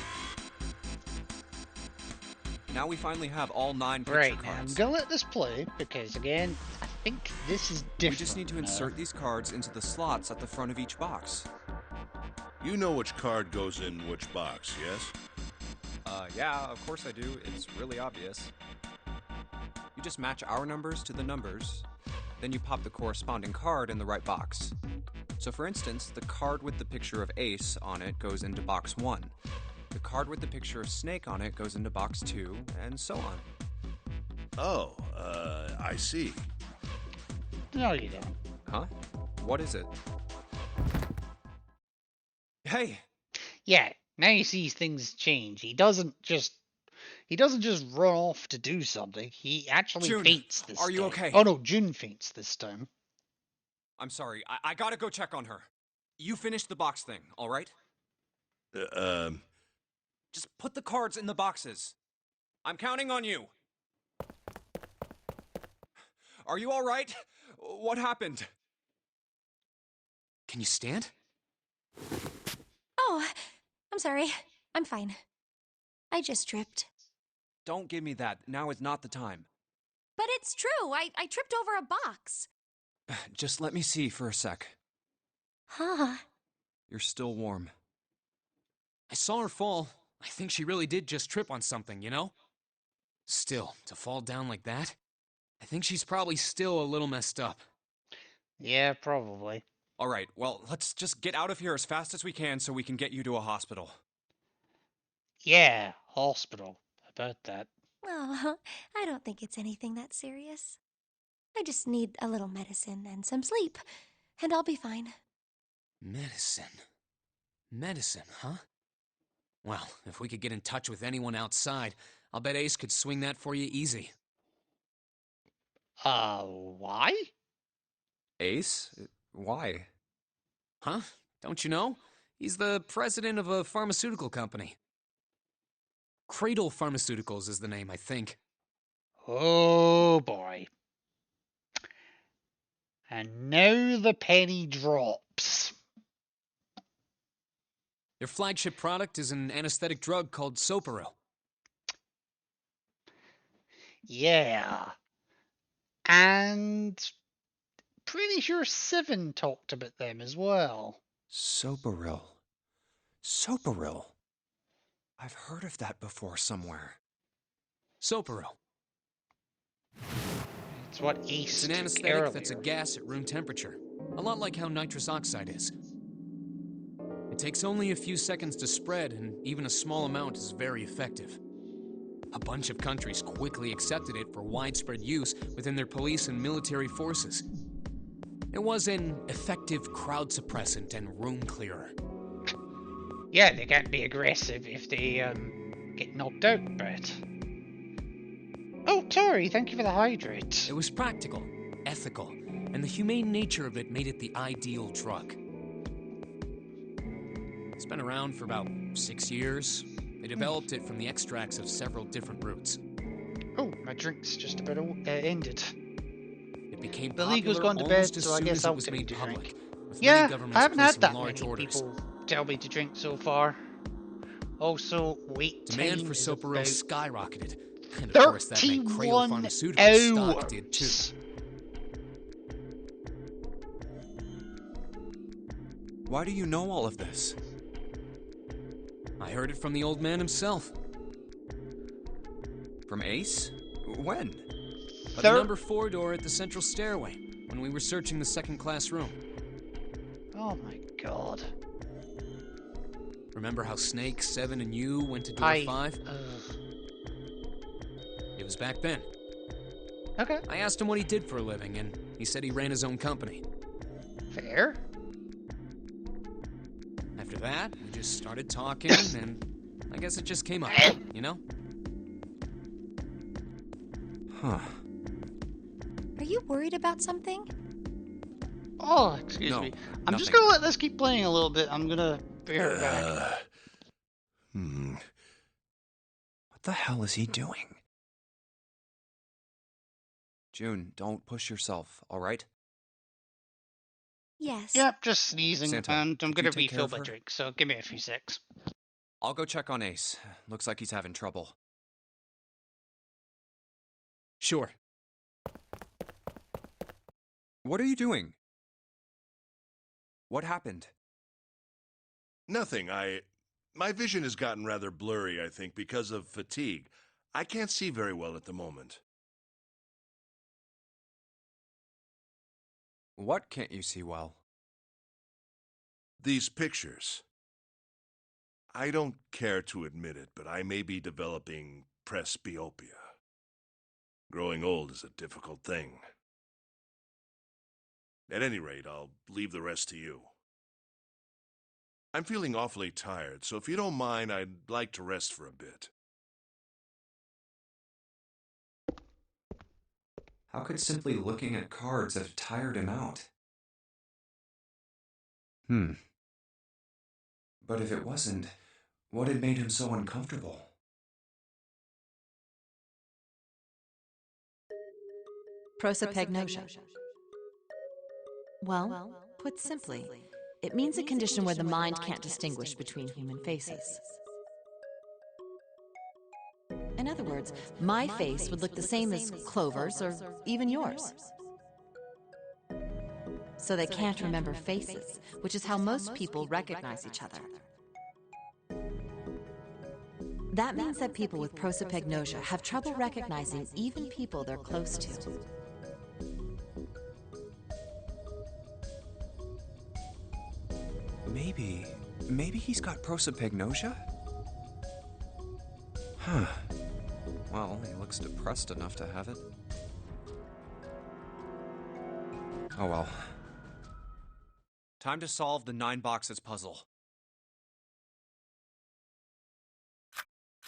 Speaker 2: Now we finally have all 9 picture
Speaker 1: right,
Speaker 2: cards.
Speaker 1: I'm gonna let this play, because again, I think this is different.
Speaker 2: We just need to
Speaker 1: now.
Speaker 2: insert these cards into the slots at the front of each box.
Speaker 7: You know which card goes in which box, yes?
Speaker 2: Yeah, of course I do. It's really obvious. You just match our numbers to the numbers, then you pop the corresponding card in the right box. So for instance, the card with the picture of Ace on it goes into box 1. The card with the picture of Snake on it goes into box 2, and so on.
Speaker 7: Oh, I see.
Speaker 1: No, you don't.
Speaker 2: Huh? What is it? Hey!
Speaker 1: Yeah, now you see things change. He doesn't just run off to do something. He actually
Speaker 2: June,
Speaker 1: faints this time.
Speaker 2: are you okay?
Speaker 1: Oh no, June faints this time.
Speaker 2: I'm sorry, I gotta go check on her. You finish the box thing, alright? Just put the cards in the boxes. I'm counting on you. Are you alright? What happened?
Speaker 4: Can you stand?
Speaker 5: Oh, I'm sorry. I'm fine. I just tripped.
Speaker 2: Don't give me that. Now is not the time.
Speaker 5: But it's true. I tripped over a box.
Speaker 2: Just let me see for a sec.
Speaker 5: Huh.
Speaker 2: You're still warm.
Speaker 4: I saw her fall. I think she really did just trip on something, you know? Still, to fall down like that? I think she's probably still a little messed up.
Speaker 1: Yeah, probably.
Speaker 2: All right, well, let's just get out of here as fast as we can so we can get you to a hospital.
Speaker 1: Yeah, hospital. About that.
Speaker 5: Oh, I don't think it's anything that serious. I just need a little medicine and some sleep, and I'll be fine.
Speaker 4: Medicine. Medicine, huh? Well, if we could get in touch with anyone outside, I'll bet Ace could swing that for you easy.
Speaker 1: Why?
Speaker 2: Ace? Why?
Speaker 4: Huh? Don't you know? He's the president of a pharmaceutical company. Cradle Pharmaceuticals is the name, I think.
Speaker 1: Oh boy. And now the penny drops.
Speaker 4: Their flagship product is an anesthetic drug called Soparil.
Speaker 1: Yeah. And pretty sure Seven talked about them as well.
Speaker 2: Soparil. Soparil. I've heard of that before somewhere.
Speaker 4: Soparil.
Speaker 1: It's what Ace
Speaker 4: It's an
Speaker 1: took
Speaker 4: anesthetic
Speaker 1: earlier.
Speaker 4: that's a gas at room temperature. A lot like how nitrous oxide is. It takes only a few seconds to spread, and even a small amount is very effective. A bunch of countries quickly accepted it for widespread use within their police and military forces. It was an effective crowd suppressant and room clearer.
Speaker 1: Yeah, they can't be aggressive if they get knocked out by it. Oh, Tori, thank you for the hydrate.
Speaker 4: It was practical, ethical, and the humane nature of it made it the ideal drug. It's been around for about 6 years. They developed it from the extracts of several different roots.
Speaker 1: Oh, my drink's just about ended.
Speaker 4: It became
Speaker 1: The League's
Speaker 4: popular
Speaker 1: gone to bed,
Speaker 4: almost as
Speaker 1: so I
Speaker 4: soon
Speaker 1: guess
Speaker 4: as it
Speaker 1: I'll
Speaker 4: was
Speaker 1: take
Speaker 4: made
Speaker 1: a
Speaker 4: public,
Speaker 1: drink.
Speaker 4: with
Speaker 1: Yeah,
Speaker 4: many governments
Speaker 1: I haven't had
Speaker 4: placing
Speaker 1: that
Speaker 4: large
Speaker 1: many
Speaker 4: orders.
Speaker 1: people tell me to drink so far. Also, wait
Speaker 4: Demand
Speaker 1: time
Speaker 4: for
Speaker 1: is
Speaker 4: Soparil
Speaker 1: about
Speaker 4: skyrocketed, and of course that meant Cradle
Speaker 1: 31
Speaker 4: Pharmaceuticals stock did too.
Speaker 1: hours.
Speaker 2: Why do you know all of this?
Speaker 4: I heard it from the old man himself.
Speaker 2: From Ace? When?
Speaker 4: By the number 4 door at the central stairway, when we were searching the second-class room.
Speaker 1: Oh my god.
Speaker 4: Remember how Snake, Seven, and you went to door 5? It was back then.
Speaker 1: Okay.
Speaker 4: I asked him what he did for a living, and he said he ran his own company.
Speaker 1: Fair.
Speaker 4: After that, we just started talking, and I guess it just came up, you know?
Speaker 2: Huh.
Speaker 5: Are you worried about something?
Speaker 1: Oh, excuse
Speaker 2: No,
Speaker 1: me. I'm just
Speaker 2: nothing.
Speaker 1: gonna let this keep playing a little bit. I'm gonna bear it back.
Speaker 2: What the hell is he doing? June, don't push yourself, all right?
Speaker 5: Yes.
Speaker 1: Yep, just sneezing,
Speaker 2: Santa,
Speaker 1: and I'm
Speaker 2: could you
Speaker 1: gonna
Speaker 2: take care
Speaker 1: refill
Speaker 2: of
Speaker 1: my
Speaker 2: her?
Speaker 1: drink, so give me a few secs.
Speaker 2: I'll go check on Ace. Looks like he's having trouble.
Speaker 4: Sure.
Speaker 2: What are you doing? What happened?
Speaker 7: Nothing. My vision has gotten rather blurry, I think, because of fatigue. I can't see very well at the moment.
Speaker 2: What can't you see well?
Speaker 7: These pictures. I don't care to admit it, but I may be developing presbyopia. Growing old is a difficult thing. At any rate, I'll leave the rest to you. I'm feeling awfully tired, so if you don't mind, I'd like to rest for a bit.
Speaker 8: How could simply looking at cards have tired him out? But if it wasn't, what had made him so uncomfortable?
Speaker 3: Prosopagnosia. Well, put simply, it means a condition where the mind can't distinguish between human faces. In other words, my face would look the same as Clover's or even yours. So they can't remember faces, which is how most people recognize each other. That means that people with prosopagnosia have trouble recognizing even people they're close to.
Speaker 2: Maybe he's got prosopagnosia? Huh. Well, he looks depressed enough to have it. Oh well. Time to solve the 9 boxes puzzle.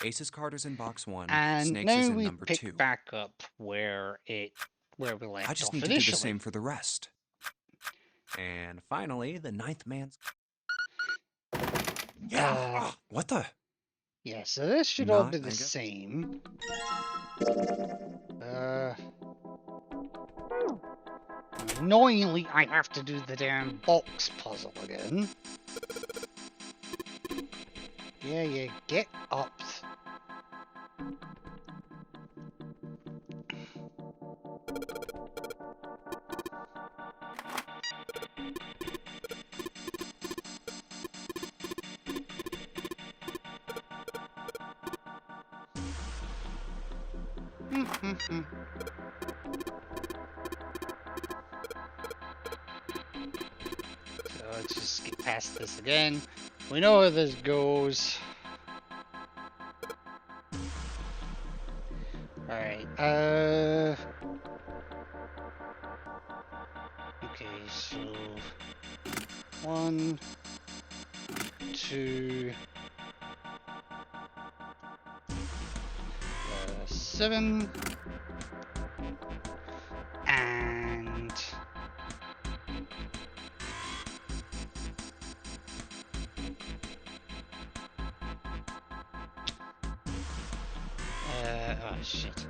Speaker 2: Ace's card is in box 1,
Speaker 1: And
Speaker 2: Snake's
Speaker 1: now
Speaker 2: is in
Speaker 1: we
Speaker 2: number
Speaker 1: pick
Speaker 2: 2.
Speaker 1: back up where we left
Speaker 2: I just
Speaker 1: off
Speaker 2: need to
Speaker 1: initially.
Speaker 2: do the same for the rest. And finally, the 9th man's... Yeah! What the?
Speaker 1: Yeah, so this should all
Speaker 2: Not,
Speaker 1: be
Speaker 2: I
Speaker 1: the
Speaker 2: guess.
Speaker 1: same. Annoyingly, I have to do the damn box puzzle again. Yeah, get up. So let's just skip past this again. We know where this goes. Alright, okay, so 1, 2, 7, and oh shit.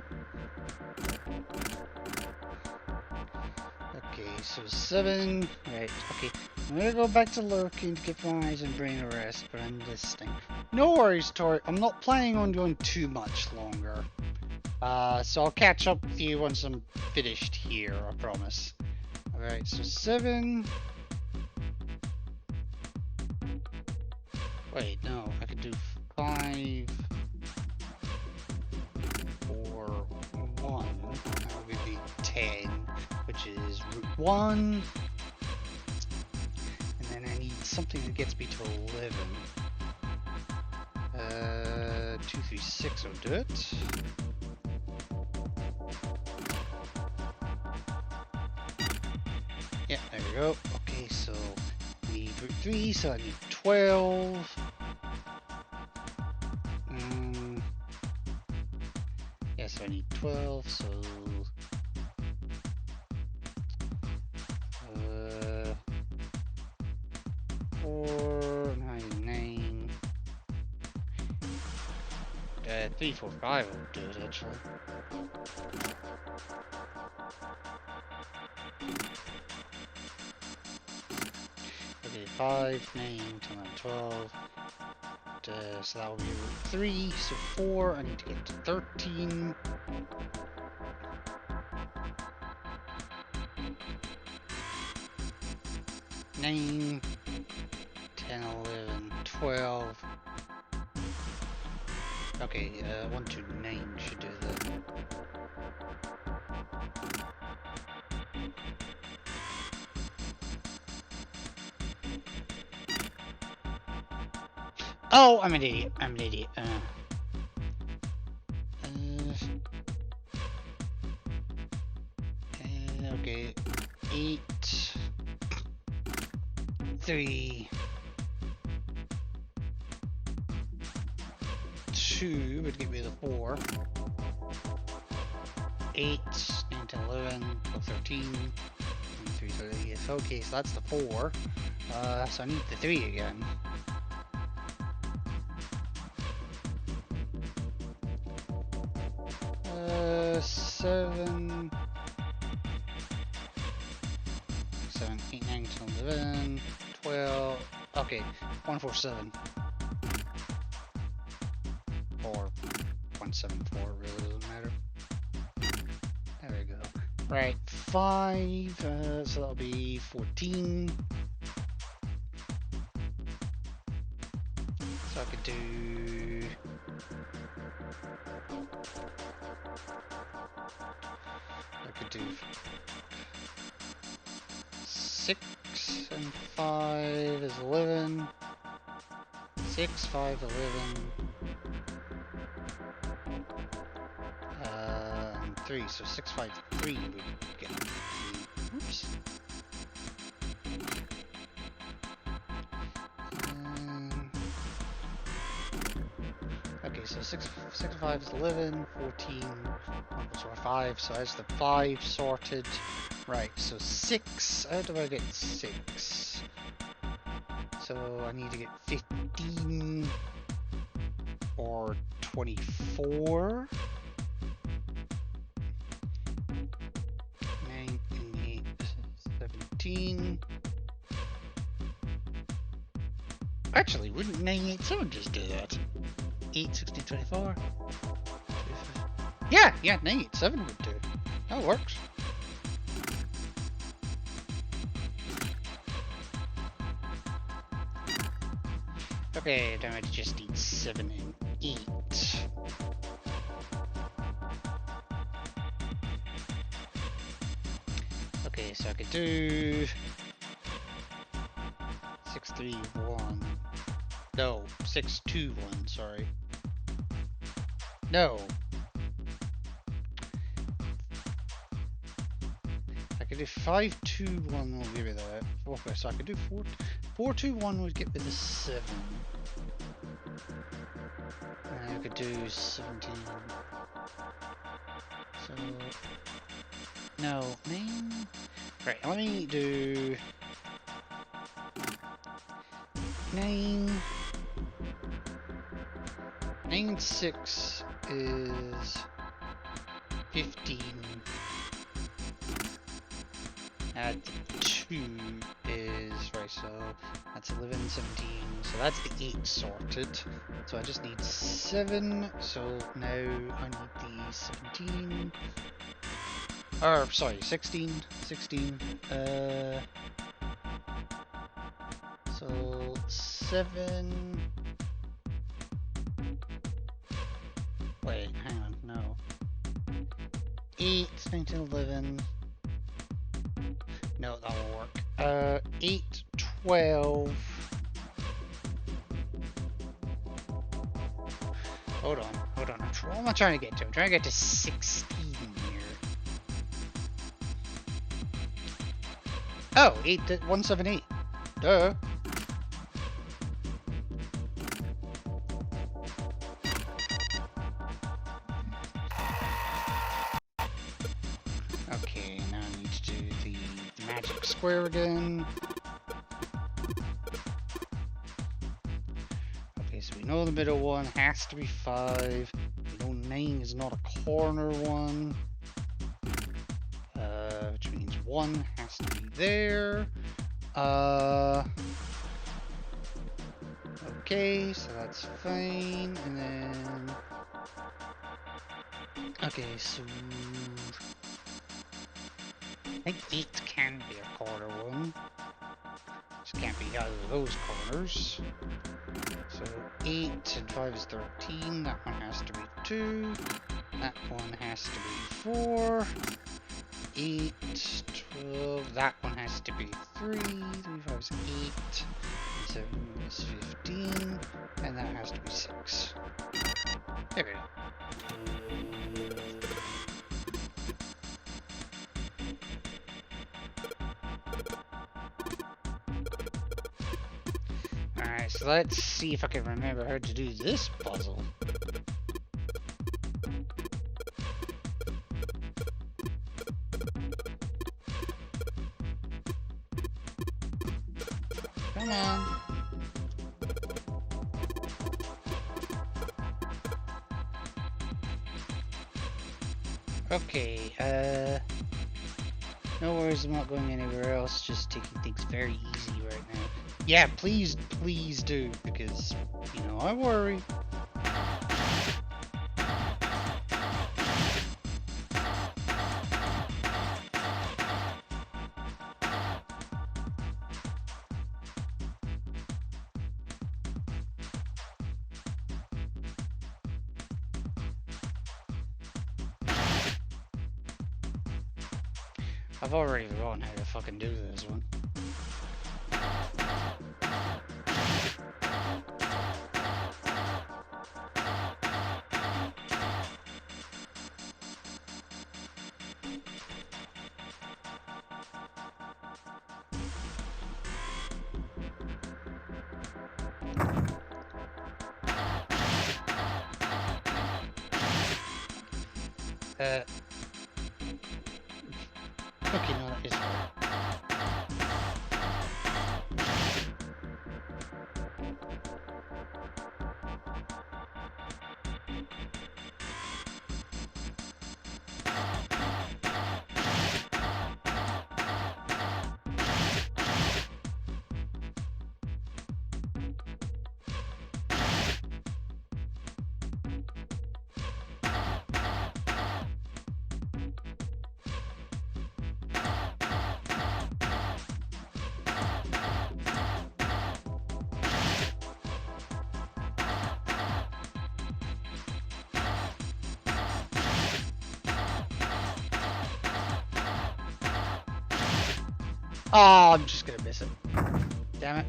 Speaker 1: Okay, so 7, right, okay. I'm gonna go back to lurking to get my eyes and brain a rest, but I'm this thing. No worries, Tori. I'm not planning on going too much longer. So I'll catch up with you once I'm finished here, I promise. Alright, so 7. Wait, no, I could do 5, 4, 1. That would be 10, which is root 1. And then I need something that gets me to 11. 2, 3, 6 will do it. Yeah, there we go. Okay, so I need root 3, so I need 12. Yeah, so I need 12, so 4, 9. 3, 4, 5 will do it actually. Okay, 5, 9, 10, 11, 12. So that will be root 3, so 4. I need to get to 13. Nine, 10, 11, 12. Okay, 1, 2, 9 should do that. Oh, I'm an idiot. I'm an idiot. Okay. 8, 3, 2 would give me the 4. 8, 9, 10, 11, 12, 13, 3, 30. Okay, so that's the 4. So I need the 3 again. Seven, 8, 9, 10, 11, 12. Okay, 1, 4, 7. Or 1, 7, 4, really doesn't matter. There we go. Right, 5, so that'll be 14. So I could do... I could do 6. and 5 is 11. 6, 5, 11. And 3, so 6, 5, 3 would get me. Oops. Okay, so 6, 5 is 11, 14, 5, so that's the 5 sorted. Right, so 6, how do I get 6? So I need to get 15 or 24. 9 and 8, 17. Actually, wouldn't 987 just do that? 8, 16, 24. Yeah, 987 would do. That works. Okay, then I just need 7 and 8. Okay, so I could do 6, 3, 1. No, 6, 2, 1, sorry. No. I could do 5, 2, 1 will give me that. Okay, so I could do 4, 2, 1 would get me the 7. And I could do 17. So no, 9. Right, let me do 9. 9, 6 is 15. Add 2 is, right, so that's 11, 17, so that's the 8 sorted. So I just need 7, so now I need the 17. Or, sorry, 16. So 7. Wait, hang on, no. 8, 19, 11. No, that won't work. 8, 12. Hold on. What am I trying to get to? I'm trying to get to 16 here. Oh, 8, 178. Duh. Okay, now I need to do the magic square again. Okay, so we know the middle one has to be 5. We know 9 is not a corner one. Which means 1 has to be there. Okay, so that's fine. And then... Okay, so... I think 8 can be a corner one. Just can't be either of those corners. So 8 and 5 is 13. That one has to be 2. That one has to be 4. 8, 12. That one has to be 3. 3, 5 is 8. 7 is 15. And that has to be 6. There we go. Alright, so let's see if I can remember how to do this puzzle. Come on. Okay, no worries, I'm not going anywhere else, just taking things very easy right now. Yeah, please do, because, you know, I worry. I've already forgotten how to fucking do this one. Okay, no, that is right. Oh, I'm just gonna miss it. Damn it.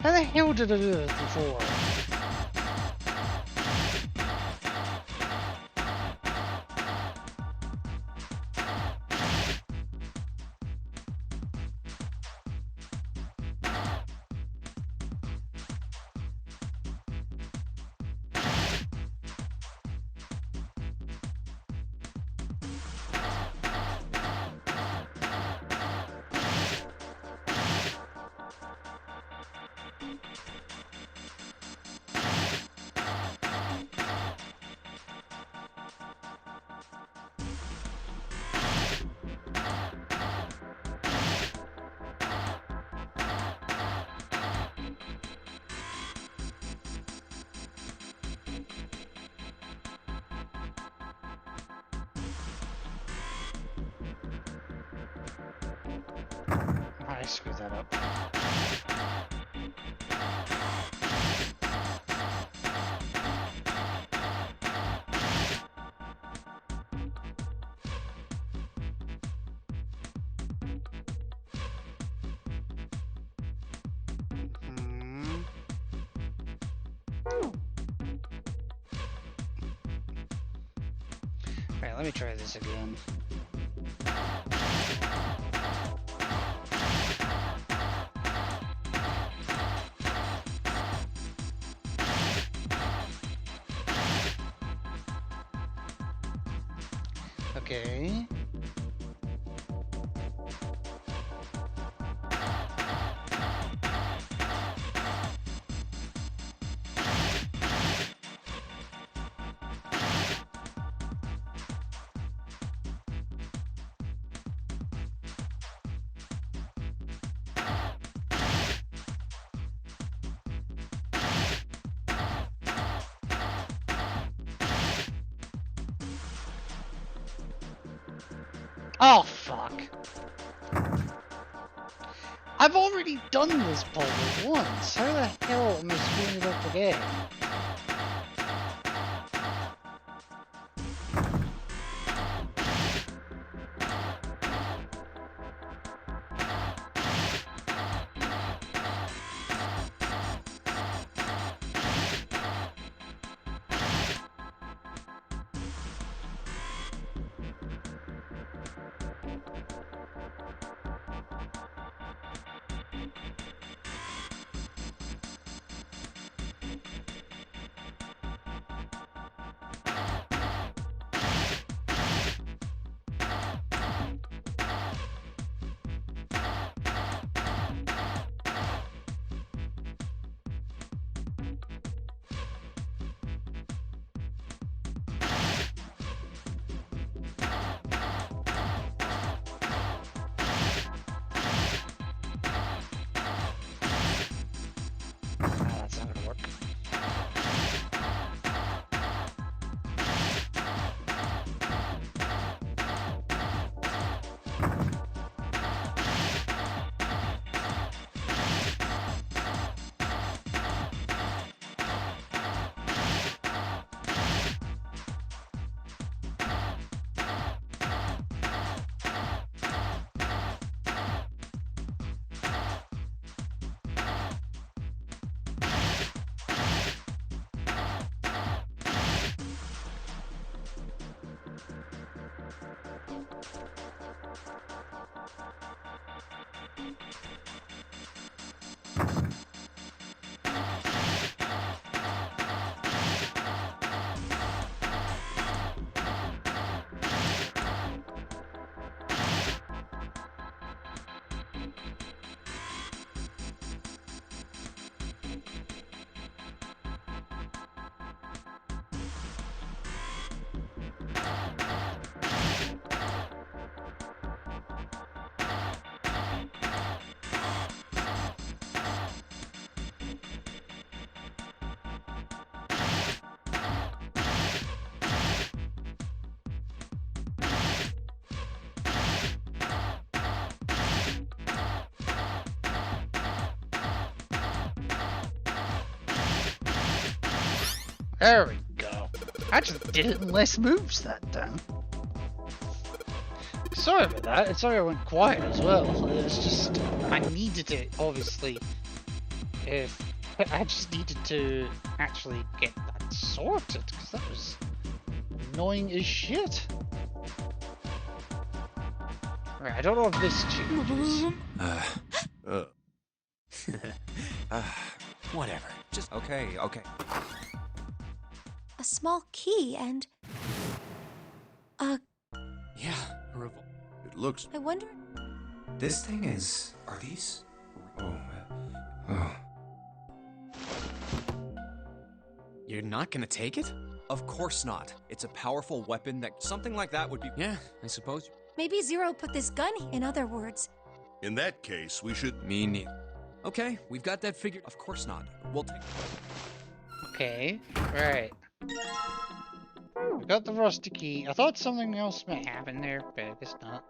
Speaker 1: How the hell did I do this before? I screwed that up. Alright, let me try this again. Okay. Oh, fuck. I've already done this puzzle once. How the hell am I screwing it up again? There we go. I just did it in less moves that time. Sorry about that. Sorry I went quiet as well. It's just I needed it. Obviously, if I just needed to actually get that sorted because that was annoying as shit. Right, I don't know if this changes.
Speaker 2: Whatever. Just okay.
Speaker 5: A small key and
Speaker 4: Yeah, a revolver.
Speaker 7: It looks.
Speaker 5: I wonder.
Speaker 8: This thing is. Are these? Oh.
Speaker 4: You're not gonna take it?
Speaker 2: Of course not. It's a powerful weapon that something like that would be.
Speaker 4: Yeah, I suppose.
Speaker 5: Maybe Zero put this gun. In other words,
Speaker 7: In that case, we should.
Speaker 4: Me neither. Okay, we've got that figured.
Speaker 2: Of course not. We'll take.
Speaker 1: Okay, right. We got the rusty key. I thought something else might happen there, but I guess not.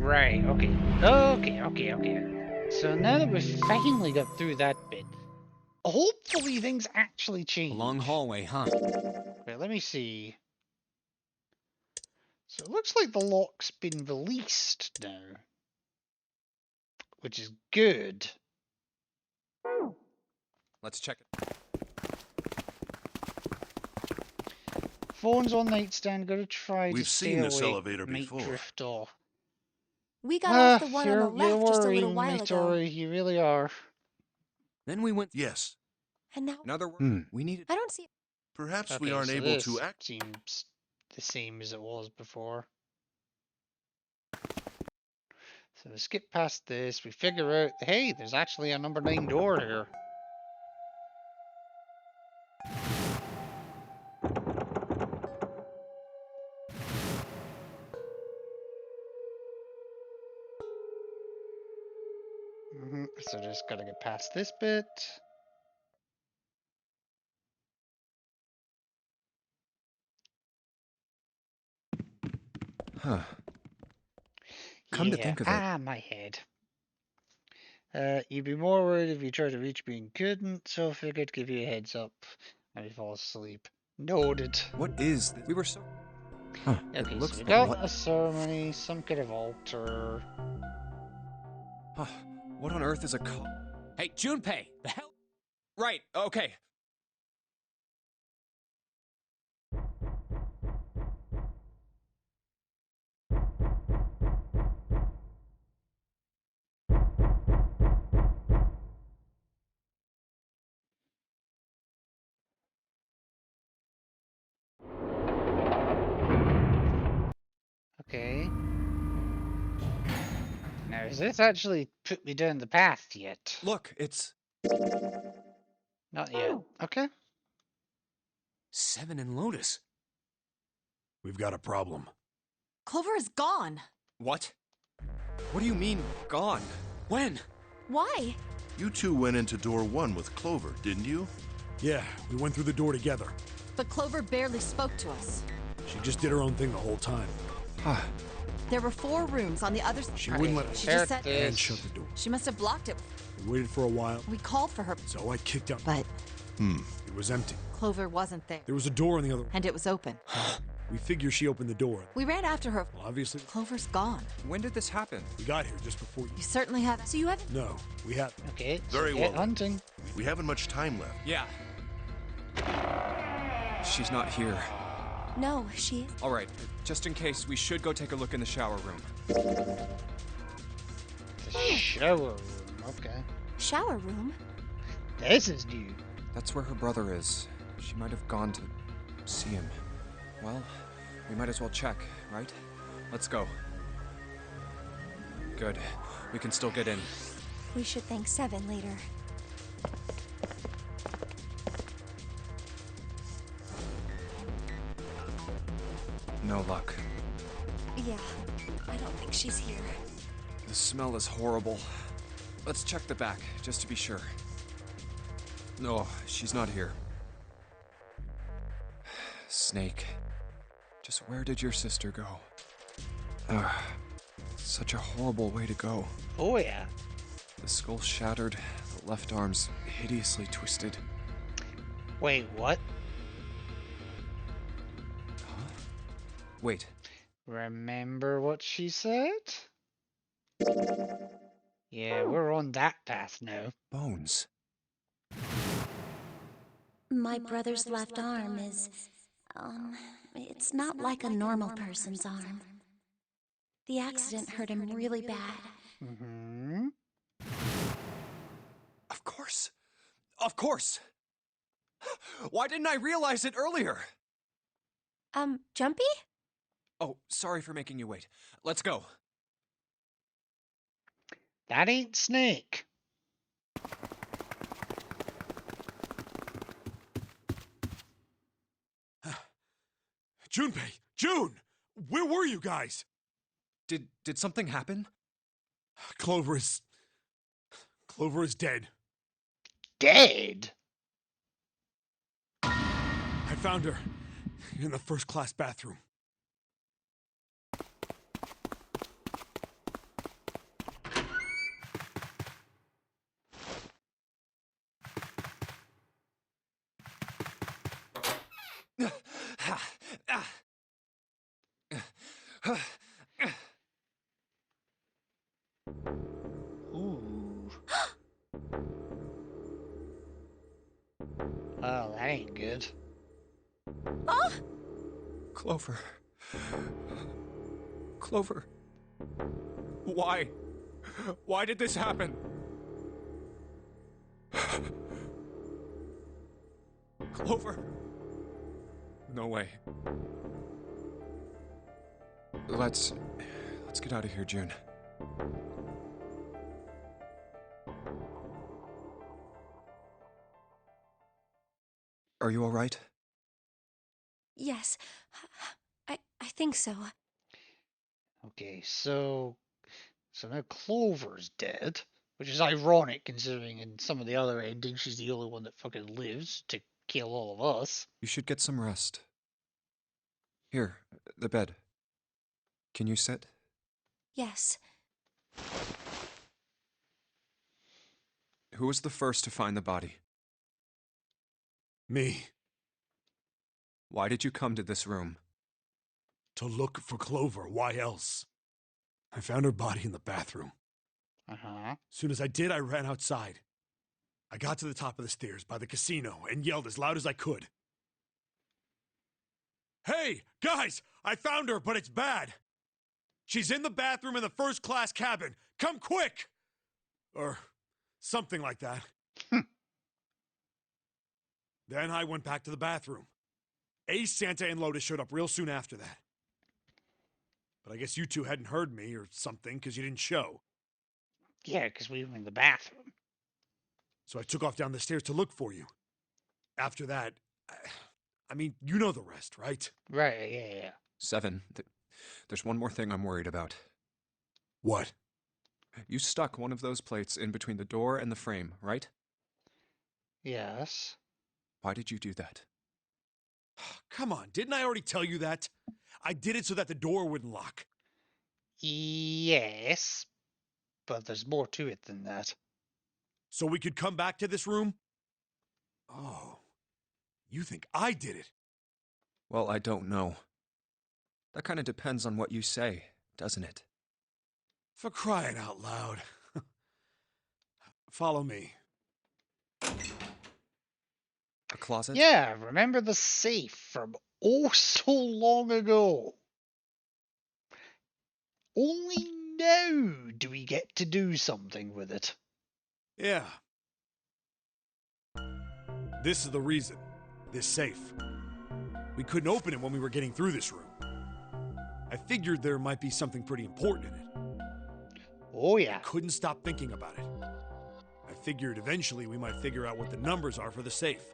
Speaker 1: Right, okay. So now that we've finally got through that bit, hopefully things actually change.
Speaker 4: A long hallway, huh?
Speaker 1: Right, let me see. So it looks like the lock's been released now, which is good.
Speaker 2: Let's check it.
Speaker 1: Phone's on nightstand. Gotta try
Speaker 7: We've
Speaker 1: to
Speaker 7: seen
Speaker 1: stay
Speaker 7: this
Speaker 1: awake.
Speaker 7: elevator
Speaker 1: Might
Speaker 7: before.
Speaker 1: drift off.
Speaker 5: we got off the one on the
Speaker 1: you're
Speaker 5: left just a little
Speaker 1: worrying
Speaker 5: while
Speaker 1: me,
Speaker 5: ago.
Speaker 1: Tori. You really are.
Speaker 4: Then we went.
Speaker 7: Yes.
Speaker 5: And now
Speaker 2: In other words, we needed.
Speaker 5: I don't see.
Speaker 7: Perhaps we
Speaker 1: Okay,
Speaker 7: aren't
Speaker 1: so
Speaker 7: able
Speaker 1: this
Speaker 7: to act.
Speaker 1: seems the same as it was before. So we skip past this. We figure out, hey, there's actually a number 9 door here. So just gotta get past this bit.
Speaker 2: Huh. Come to think of it.
Speaker 1: My head. You'd be more worried if you tried to reach me and couldn't, so I figured to give you a heads up. Maybe fall asleep. Noted.
Speaker 2: What is this? We were so. Huh.
Speaker 1: Okay,
Speaker 2: It looks
Speaker 1: so we
Speaker 2: like
Speaker 1: got a ceremony, some kind of altar.
Speaker 2: Huh. What on earth is a
Speaker 4: Hey, Junpei! The hell?
Speaker 2: Right. Okay.
Speaker 1: Okay. Now, has this actually put me down the path yet?
Speaker 2: Look, it's.
Speaker 1: Not yet. Okay.
Speaker 4: Seven and Lotus.
Speaker 6: We've got a problem.
Speaker 3: Clover is gone.
Speaker 2: What? What do you mean, gone?
Speaker 4: When?
Speaker 5: Why?
Speaker 7: You two went into door 1 with Clover, didn't you?
Speaker 6: Yeah, we went through the door together.
Speaker 3: But Clover barely spoke to us.
Speaker 6: She just did her own thing the whole time.
Speaker 3: There were 4 rooms on the other side.
Speaker 6: She wouldn't let us
Speaker 3: She just said
Speaker 6: and shut the door.
Speaker 3: she must have blocked it.
Speaker 6: We waited for a while,
Speaker 3: We called for her,
Speaker 6: so I kicked up.
Speaker 3: but
Speaker 6: It was empty.
Speaker 3: Clover wasn't there.
Speaker 6: There was a door on the other.
Speaker 3: And it was open.
Speaker 6: We figure she opened the door.
Speaker 3: We ran after her.
Speaker 6: Well, obviously,
Speaker 3: Clover's gone.
Speaker 2: When did this happen?
Speaker 6: we got here just before you.
Speaker 3: You certainly haven't. So you haven't.
Speaker 6: No, we haven't.
Speaker 1: Okay.
Speaker 7: Very
Speaker 1: Get
Speaker 7: well.
Speaker 1: hunting.
Speaker 7: We haven't much time left.
Speaker 2: Yeah. She's not here.
Speaker 5: No, she is.
Speaker 2: All right. Just in case, we should go take a look in the shower room.
Speaker 1: The shower room. Okay.
Speaker 5: Shower room?
Speaker 1: This is new.
Speaker 2: That's where her brother is. She might have gone to see him. Well, we might as well check, right? Let's go. Good. We can still get in.
Speaker 5: We should thank Seven later.
Speaker 2: No luck.
Speaker 5: Yeah, I don't think she's here.
Speaker 2: The smell is horrible. Let's check the back, just to be sure. No, she's not here. Snake. Just where did your sister go? Such a horrible way to go.
Speaker 1: Oh, yeah.
Speaker 2: The skull shattered, the left arm's hideously twisted.
Speaker 1: Wait, what?
Speaker 2: Huh? Wait.
Speaker 1: Remember what she said? Yeah, we're on that path now.
Speaker 2: Bones.
Speaker 5: My brother's left arm is, it's not like a normal person's arm. The accident hurt him really bad.
Speaker 1: Mm-hmm.
Speaker 2: Of course. Of course. Why didn't I realize it earlier?
Speaker 5: Jumpy?
Speaker 2: Oh, sorry for making you wait. Let's go.
Speaker 1: That ain't Snake.
Speaker 6: Junpei! June! Where were you guys?
Speaker 2: Did something happen?
Speaker 6: Clover is dead.
Speaker 1: Dead?
Speaker 6: I found her in the first-class bathroom.
Speaker 1: Ooh. Well, that ain't good.
Speaker 5: Oh!
Speaker 2: Clover. Clover. Why? Why did this happen? Clover. No way. Let's get out of here, June. Are you all right?
Speaker 5: Yes, I think so.
Speaker 1: Okay, so now Clover's dead, which is ironic considering in some of the other endings she's the only one that fucking lives to kill all of us.
Speaker 2: You should get some rest. Here, the bed. Can you sit?
Speaker 5: Yes.
Speaker 2: Who was the first to find the body?
Speaker 6: Me.
Speaker 2: Why did you come to this room?
Speaker 6: To look for Clover. Why else? I found her body in the bathroom.
Speaker 1: Uh-huh.
Speaker 6: As soon as I did, I ran outside. I got to the top of the stairs by the casino and yelled as loud as I could. Hey, guys! I found her, but it's bad! She's in the bathroom in the first-class cabin! Come quick! Or something like that. Then I went back to the bathroom. Ace, Santa, and Lotus showed up real soon after that. But I guess you two hadn't heard me or something because you didn't show.
Speaker 1: Yeah, because we were in the bathroom.
Speaker 6: So I took off down the stairs to look for you. After that, I mean, you know the rest, right?
Speaker 1: Right, yeah.
Speaker 2: 7. There's one more thing I'm worried about.
Speaker 6: What?
Speaker 2: You stuck one of those plates in between the door and the frame, right?
Speaker 1: Yes.
Speaker 2: Why did you do that?
Speaker 6: Come on, didn't I already tell you that? I did it so that the door wouldn't lock.
Speaker 1: Yes, but there's more to it than that.
Speaker 6: So we could come back to this room? Oh, you think I did it?
Speaker 2: Well, I don't know. That kind of depends on what you say, doesn't it?
Speaker 6: For crying out loud. Follow me.
Speaker 2: A closet?
Speaker 1: Yeah, remember the safe from oh so long ago. Only now do we get to do something with it.
Speaker 6: Yeah. This is the reason. This safe. We couldn't open it when we were getting through this room. I figured there might be something pretty important in it.
Speaker 1: Oh yeah.
Speaker 6: I couldn't stop thinking about it. I figured eventually we might figure out what the numbers are for the safe.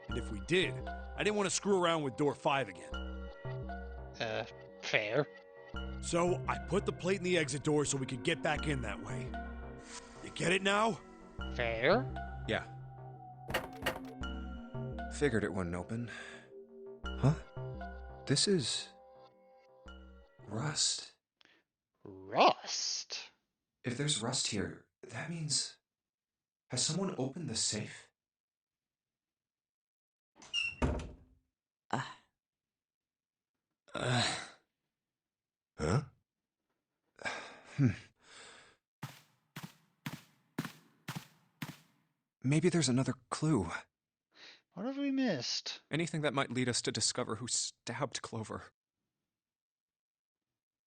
Speaker 6: And if we did, I didn't want to screw around with door 5 again.
Speaker 1: Fair.
Speaker 6: So I put the plate in the exit door so we could get back in that way. You get it now?
Speaker 1: Fair.
Speaker 2: Yeah. Figured it wouldn't open. Huh? This is... rust.
Speaker 1: Rust?
Speaker 8: If there's rust here, that means... Has someone opened the safe?
Speaker 7: Huh?
Speaker 2: Maybe there's another clue.
Speaker 1: What have we missed?
Speaker 2: Anything that might lead us to discover who stabbed Clover.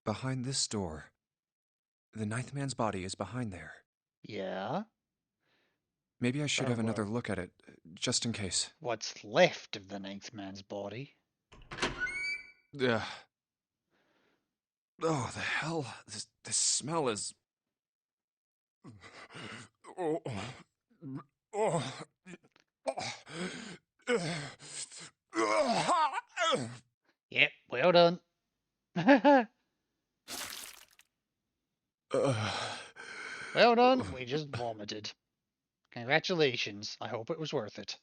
Speaker 2: Behind this door. The ninth man's body is behind there.
Speaker 1: Yeah?
Speaker 2: Maybe I should have another look at it, just in case.
Speaker 1: What's left of the ninth man's body?
Speaker 2: Ugh. Oh, the hell? This smell is... Oh. Oh.
Speaker 1: Yep, well done. Well done, we just vomited. Congratulations, I hope it was worth it.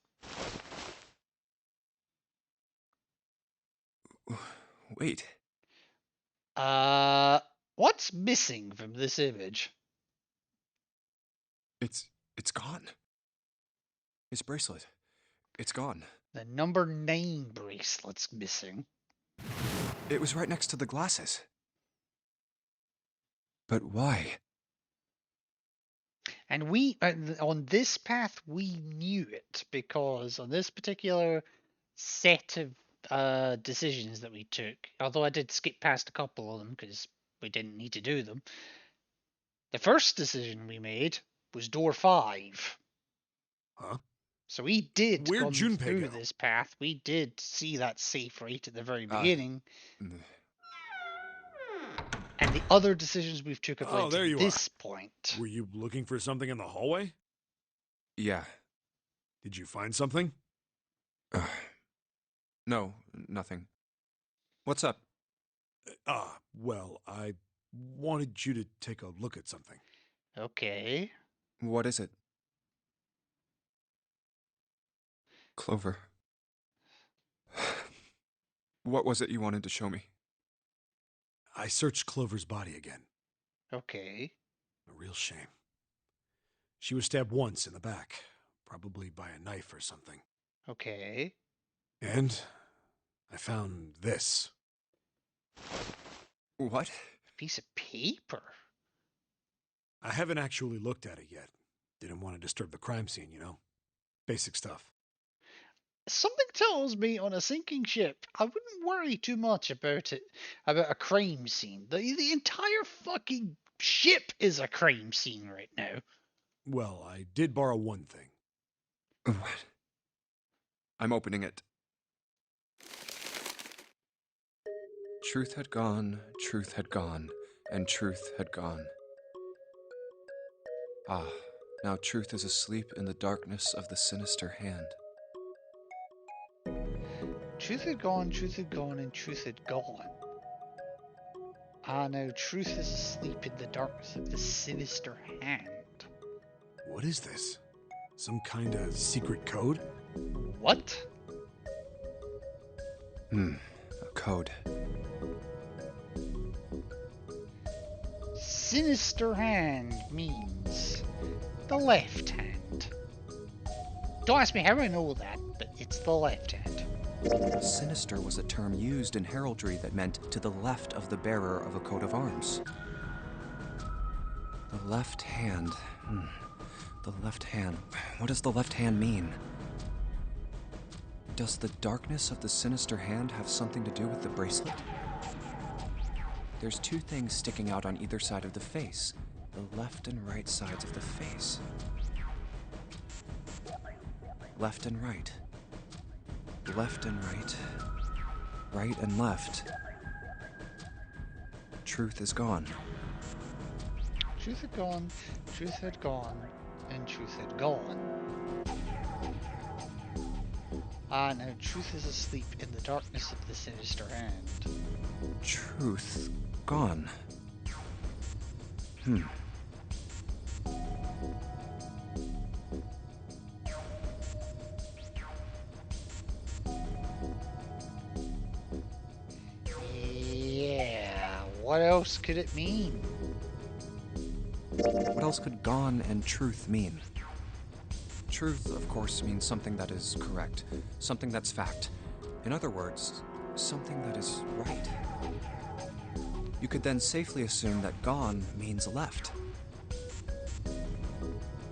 Speaker 2: Wait.
Speaker 1: What's missing from this image?
Speaker 2: It's gone. His bracelet. It's gone.
Speaker 1: The number 9 bracelet's missing.
Speaker 2: It was right next to the glasses. But why?
Speaker 1: And we, on this path, we knew it, because on this particular set of decisions that we took, although I did skip past a couple of them because we didn't need to do them, the first decision we made was door 5.
Speaker 6: Huh?
Speaker 1: So we did
Speaker 6: Where'd
Speaker 1: come
Speaker 6: Junpei
Speaker 1: through
Speaker 6: go?
Speaker 1: this path. We did see that safe right at the very beginning. And the other decisions we've took have led to this point.
Speaker 6: Were you looking for something in the hallway?
Speaker 2: Yeah.
Speaker 6: Did you find something?
Speaker 2: No, nothing. What's up?
Speaker 6: Well, I wanted you to take a look at something.
Speaker 1: Okay.
Speaker 2: What is it? Clover. What was it you wanted to show me?
Speaker 6: I searched Clover's body again.
Speaker 1: Okay.
Speaker 6: A real shame. She was stabbed once in the back, probably by a knife or something.
Speaker 1: Okay.
Speaker 6: And I found this.
Speaker 2: What?
Speaker 1: A piece of paper.
Speaker 6: I haven't actually looked at it yet. Didn't want to disturb the crime scene, you know? Basic stuff.
Speaker 1: Something tells me on a sinking ship, I wouldn't worry too much about it, about a crime scene. The entire fucking ship is a crime scene right now.
Speaker 6: Well, I did borrow one thing.
Speaker 2: What? I'm opening it. Truth had gone, and truth had gone. Ah, now truth is asleep in the darkness of the sinister hand.
Speaker 1: Truth had gone, and truth had gone. Ah, now truth is asleep in the darkness of the sinister hand.
Speaker 6: What is this? Some kind of secret code?
Speaker 1: What?
Speaker 2: A code.
Speaker 1: Sinister hand means the left hand. Don't ask me how I know that, but it's the left hand.
Speaker 2: Sinister was a term used in heraldry that meant to the left of the bearer of a coat of arms. The left hand. The left hand. What does the left hand mean? Does the darkness of the sinister hand have something to do with the bracelet? There's two things sticking out on either side of the face. The left and right sides of the face. Left and right. Left and right. Right and left. Truth is gone.
Speaker 1: Truth had gone, and truth had gone. Ah, now truth is asleep in the darkness of the sinister hand.
Speaker 2: Truth gone.
Speaker 1: What else could it mean?
Speaker 2: What else could gone and truth mean? Truth, of course, means something that is correct, something that's fact. In other words, something that is right. You could then safely assume that gone means left.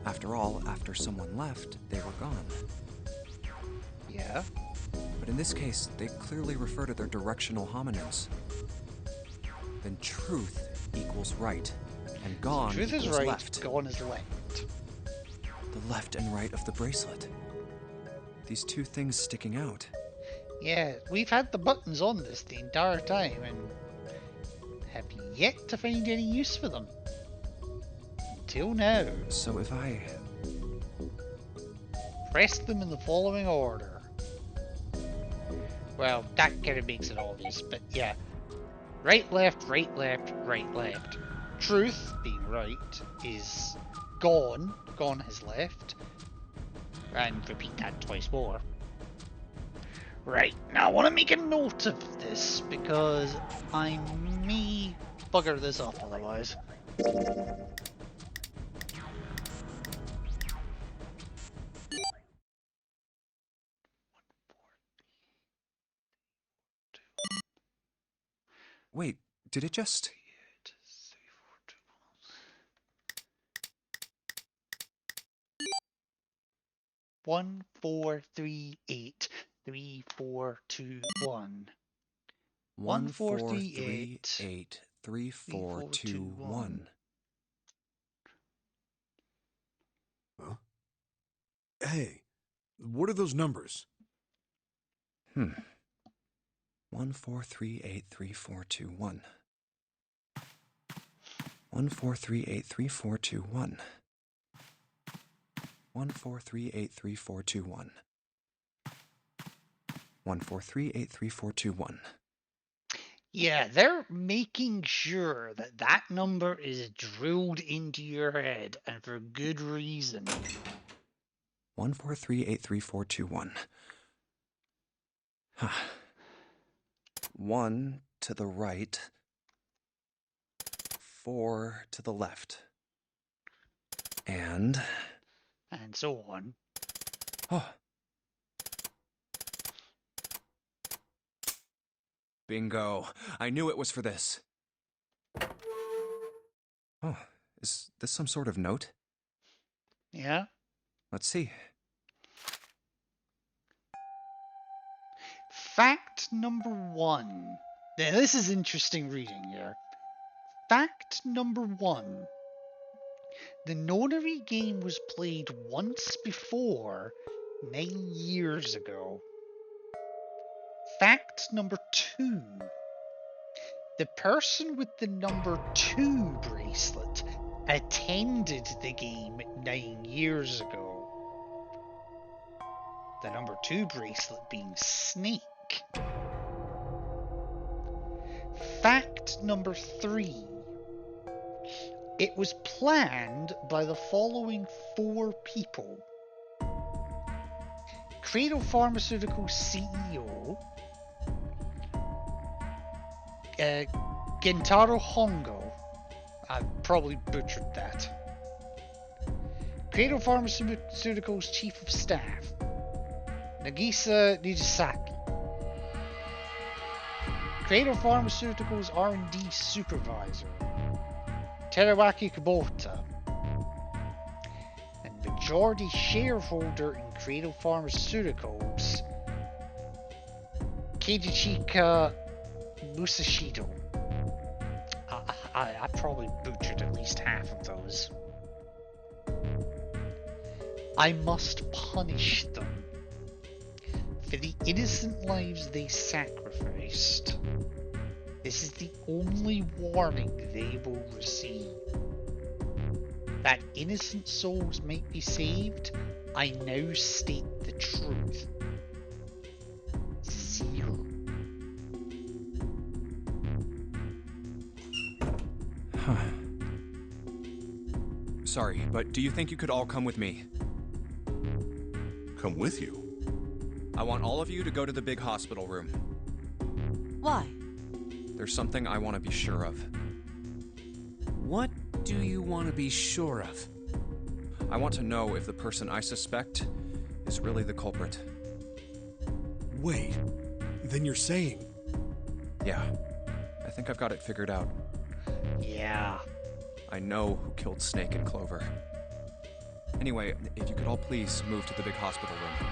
Speaker 2: After all, after someone left, they were gone.
Speaker 1: Yeah.
Speaker 2: But in this case, they clearly refer to their directional homonyms. Then truth equals right, and gone
Speaker 1: Truth is
Speaker 2: equals
Speaker 1: right,
Speaker 2: left.
Speaker 1: gone is left.
Speaker 2: The left and right of the bracelet. These two things sticking out.
Speaker 1: Yeah, we've had the buttons on this the entire time and have yet to find any use for them. Until now.
Speaker 2: So if I...
Speaker 1: Press them in the following order. Well, that kind of makes it obvious, but yeah. Right, left, right, left, right, left. Truth, being right, is gone. Gone has left. And repeat that twice more. Right, now I want to make a note of this, because I may bugger this up otherwise.
Speaker 2: Wait, did it just...
Speaker 1: 1, 4, 3, 8, 3, 4, 2, 1.
Speaker 2: 1, 4, 3, 8, 3, 4, 2, 1.
Speaker 6: Huh? Hey, what are those numbers?
Speaker 2: 1, 4, 3, 8, 3, 4, 2, 1. 1, 4, 3, 8, 3, 4, 2, 1. 1, 4, 3, 8, 3, 4, 2, 1. 1, 4, 3, 8, 3, 4, 2, 1.
Speaker 1: Yeah, they're making sure that that number is drilled into your head, and for good reason.
Speaker 2: 1, 4, 3, 8, 3, 4, 2, 1. 1 to the right. 4 to the left. And
Speaker 1: so on.
Speaker 2: Oh. Bingo. I knew it was for this. Oh, is this some sort of note?
Speaker 1: Yeah?
Speaker 2: Let's see.
Speaker 1: Fact number 1. Now, this is interesting reading here. Fact number 1. The Nonary game was played once before, 9 years ago. Fact number 2. The person with the number 2 bracelet attended the game 9 years ago. The number 2 bracelet being Snake. Fact number 3. It was planned by the following 4 people. Cradle Pharmaceuticals CEO, Gentaro Hongo. I probably butchered that. Cradle Pharmaceuticals Chief of Staff, Nagisa Nijisaki. Cradle Pharmaceuticals R&D Supervisor, Terewaki Kubota. And majority shareholder in Cradle Pharmaceuticals, Keiichika Musashido. I probably butchered at least half of those. I must punish them for the innocent lives they sacrificed. This is the only warning they will receive. That innocent souls might be saved, I now state the truth. Zero.
Speaker 2: Sorry, but do you think you could all come with me?
Speaker 7: Come with you?
Speaker 2: I want all of you to go to the big hospital room.
Speaker 3: Why?
Speaker 2: There's something I want to be sure of.
Speaker 4: What do you want to be sure of?
Speaker 2: I want to know if the person I suspect is really the culprit.
Speaker 6: Wait, then you're saying...
Speaker 2: Yeah, I think I've got it figured out.
Speaker 1: Yeah.
Speaker 2: I know who killed Snake and Clover. Anyway, if you could all please move to the big hospital room.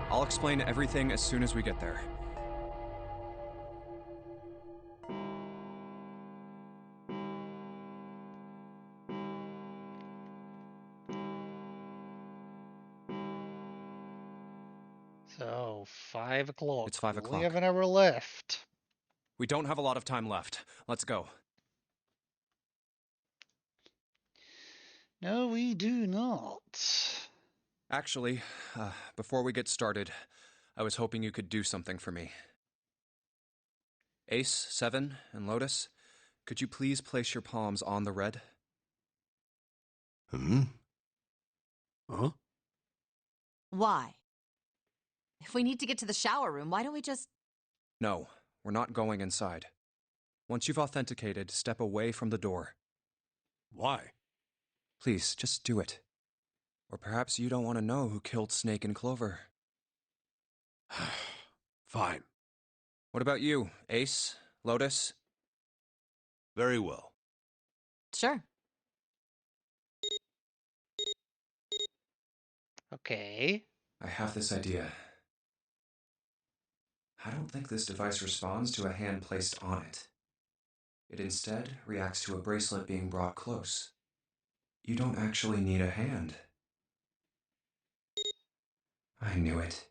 Speaker 2: I'll explain everything as soon as we get there.
Speaker 1: So, 5 o'clock.
Speaker 2: It's 5
Speaker 1: We
Speaker 2: o'clock.
Speaker 1: only have an hour left.
Speaker 2: We don't have a lot of time left. Let's go.
Speaker 1: No, we do not.
Speaker 2: Actually, before we get started, I was hoping you could do something for me. Ace, Seven, and Lotus, could you please place your palms on the red?
Speaker 7: Hmm?
Speaker 6: Huh?
Speaker 3: Why? If we need to get to the shower room, why don't we just...
Speaker 2: No, we're not going inside. Once you've authenticated, step away from the door.
Speaker 6: Why?
Speaker 2: Please, just do it. Or perhaps you don't want to know who killed Snake and Clover.
Speaker 6: Fine.
Speaker 2: What about you, Ace, Lotus?
Speaker 7: Very well.
Speaker 3: Sure.
Speaker 1: Okay.
Speaker 8: I have this idea. I don't think this device responds to a hand placed on it. It instead reacts to a bracelet being brought close. You don't actually need a hand. I knew it.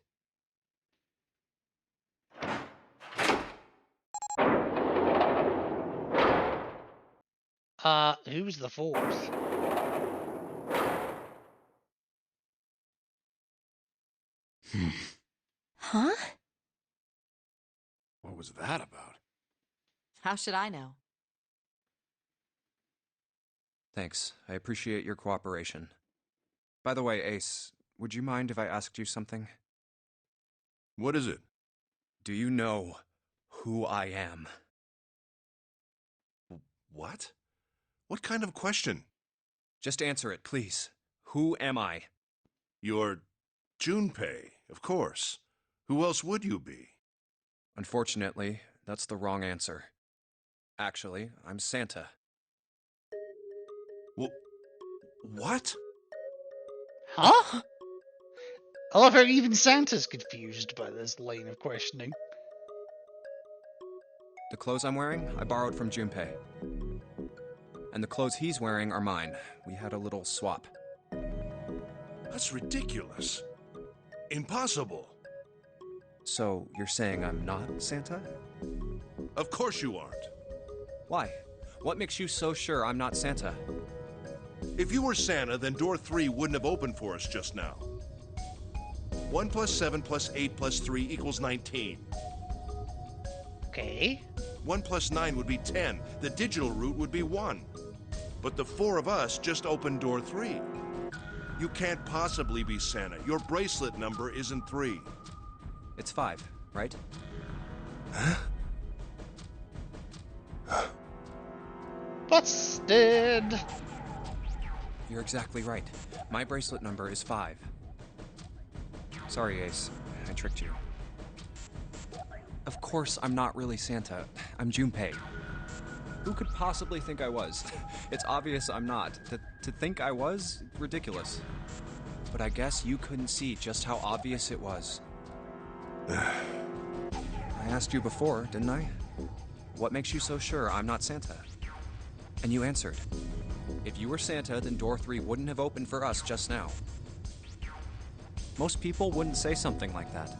Speaker 1: Who's the fourth?
Speaker 5: Huh?
Speaker 6: What was that about?
Speaker 3: How should I know?
Speaker 2: Thanks. I appreciate your cooperation. By the way, Ace, would you mind if I asked you something?
Speaker 7: What is it?
Speaker 2: Do you know who I am?
Speaker 7: What? What kind of question?
Speaker 2: Just answer it, please. Who am I?
Speaker 7: You're Junpei, of course. Who else would you be?
Speaker 2: Unfortunately, that's the wrong answer. Actually, I'm Santa.
Speaker 7: What?
Speaker 1: Huh? I love how even Santa's confused by this line of questioning.
Speaker 2: The clothes I'm wearing, I borrowed from Junpei. And the clothes he's wearing are mine. We had a little swap.
Speaker 7: That's ridiculous. Impossible.
Speaker 2: So, you're saying I'm not Santa?
Speaker 7: Of course you aren't.
Speaker 2: Why? What makes you so sure I'm not Santa?
Speaker 7: If you were Santa, then door 3 wouldn't have opened for us just now. 1 plus 7 plus 8 plus 3 equals 19.
Speaker 1: Okay.
Speaker 7: 1 plus 9 would be 10. The digital route would be 1. But the 4 of us just opened door 3. You can't possibly be Santa. Your bracelet number isn't 3.
Speaker 2: It's 5, right?
Speaker 1: Busted!
Speaker 2: You're exactly right. My bracelet number is 5. Sorry, Ace. I tricked you. Of course I'm not really Santa. I'm Junpei. Who could possibly think I was? It's obvious I'm not. To think I was? Ridiculous. But I guess you couldn't see just how obvious it was. I asked you before, didn't I? What makes you so sure I'm not Santa? And you answered. If you were Santa, then door 3 wouldn't have opened for us just now. Most people wouldn't say something like that.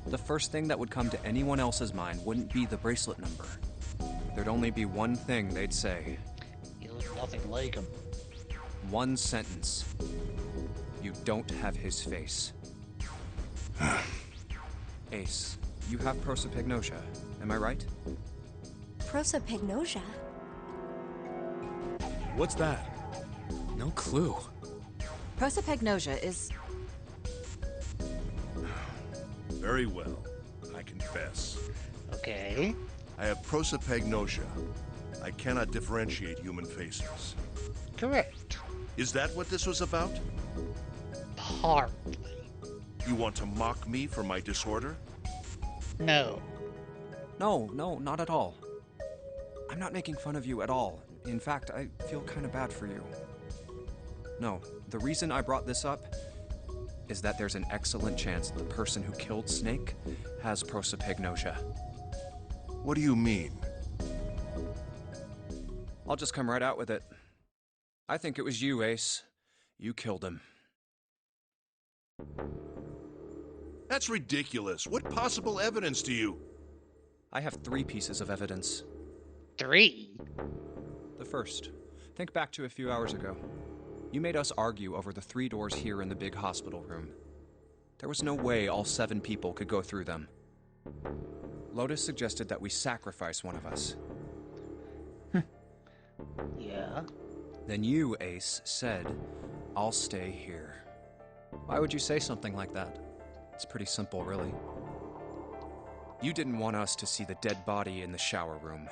Speaker 2: The first thing that would come to anyone else's mind wouldn't be the bracelet number. There'd only be one thing they'd say.
Speaker 1: You look nothing like him.
Speaker 2: One sentence. You don't have his face. Ace, you have prosopagnosia, am I right?
Speaker 5: Prosopagnosia?
Speaker 6: What's that?
Speaker 4: No clue.
Speaker 3: Prosopagnosia is...
Speaker 7: Very well. I confess.
Speaker 1: Okay.
Speaker 7: I have prosopagnosia. I cannot differentiate human faces.
Speaker 1: Correct.
Speaker 7: Is that what this was about?
Speaker 1: Partly.
Speaker 7: You want to mock me for my disorder?
Speaker 1: No.
Speaker 2: No, not at all. I'm not making fun of you at all. In fact, I feel kind of bad for you. No, the reason I brought this up is that there's an excellent chance the person who killed Snake has prosopagnosia.
Speaker 7: What do you mean?
Speaker 2: I'll just come right out with it. I think it was you, Ace. You killed him.
Speaker 7: That's ridiculous. What possible evidence do you...
Speaker 2: I have 3 pieces of evidence.
Speaker 1: 3?
Speaker 2: The first. Think back to a few hours ago. You made us argue over the 3 doors here in the big hospital room. There was no way all 7 people could go through them. Lotus suggested that we sacrifice one of us.
Speaker 1: Yeah.
Speaker 2: Then you, Ace, said, "I'll stay here." Why would you say something like that? It's pretty simple, really. You didn't want us to see the dead body in the shower room.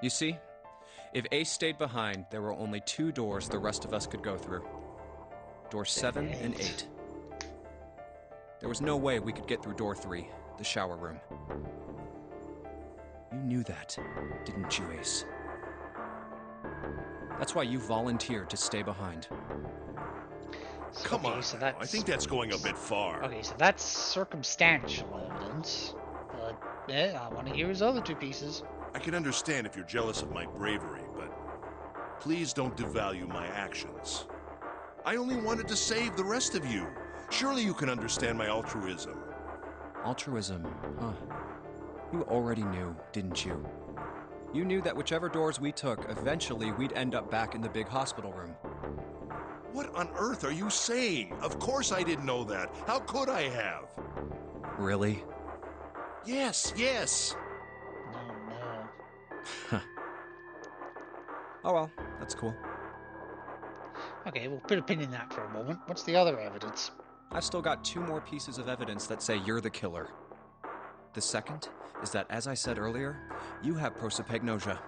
Speaker 2: You see, if Ace stayed behind, there were only 2 doors the rest of us could go through. Doors 7 and 8. There was no way we could get through door 3, the shower room. You knew that, didn't you, Ace? That's why you volunteered to stay behind.
Speaker 7: Come on,
Speaker 1: so
Speaker 7: I think that's going a bit far.
Speaker 1: Okay, so that's circumstantial evidence. But I want to hear his other 2 pieces.
Speaker 7: I can understand if you're jealous of my bravery, but please don't devalue my actions. I only wanted to save the rest of you. Surely you can understand my altruism.
Speaker 2: Altruism, huh? You already knew, didn't you? You knew that whichever doors we took, eventually we'd end up back in the big hospital room.
Speaker 7: What on earth are you saying? Of course I didn't know that. How could I have?
Speaker 2: Really?
Speaker 7: Yes.
Speaker 1: No.
Speaker 2: Oh well, that's cool.
Speaker 1: Okay, we'll put a pin in that for a moment. What's the other evidence?
Speaker 2: I've still got 2 more pieces of evidence that say you're the killer. The second is that, as I said earlier, you have prosopagnosia.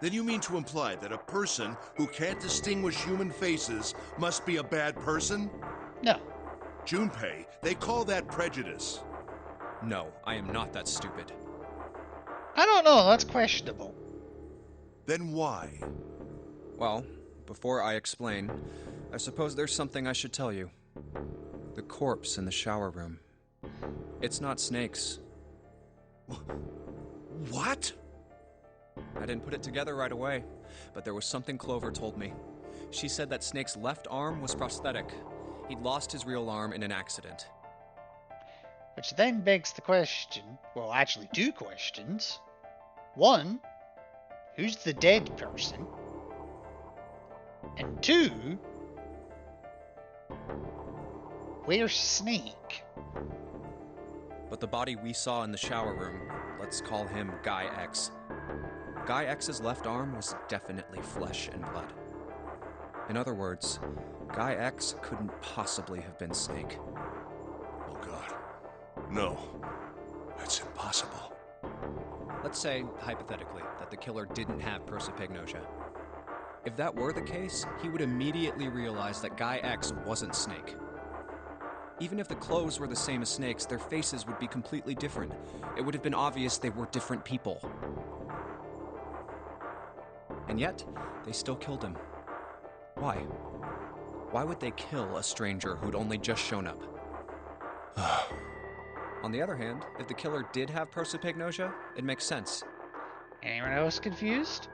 Speaker 7: Then you mean to imply that a person who can't distinguish human faces must be a bad person?
Speaker 1: No.
Speaker 7: Junpei, they call that prejudice.
Speaker 2: No, I am not that stupid.
Speaker 1: I don't know, that's questionable.
Speaker 7: Then why?
Speaker 2: Well, before I explain, I suppose there's something I should tell you. The corpse in the shower room. It's not Snake's.
Speaker 7: What?
Speaker 2: I didn't put it together right away, but there was something Clover told me. She said that Snake's left arm was prosthetic. He'd lost his real arm in an accident.
Speaker 1: Which then begs the question, well, actually 2 questions. 1, who's the dead person? And 2, where's Snake?
Speaker 2: But the body we saw in the shower room, let's call him Guy X. Guy X's left arm was definitely flesh and blood. In other words, Guy X couldn't possibly have been Snake.
Speaker 7: Oh God. No. That's impossible.
Speaker 2: Let's say, hypothetically, that the killer didn't have prosopagnosia. If that were the case, he would immediately realize that Guy X wasn't Snake. Even if the clothes were the same as Snake's, their faces would be completely different. It would have been obvious they were different people. And yet, they still killed him. Why? Why would they kill a stranger who'd only just shown up? On the other hand, if the killer did have prosopagnosia, it makes sense.
Speaker 1: Anyone else confused?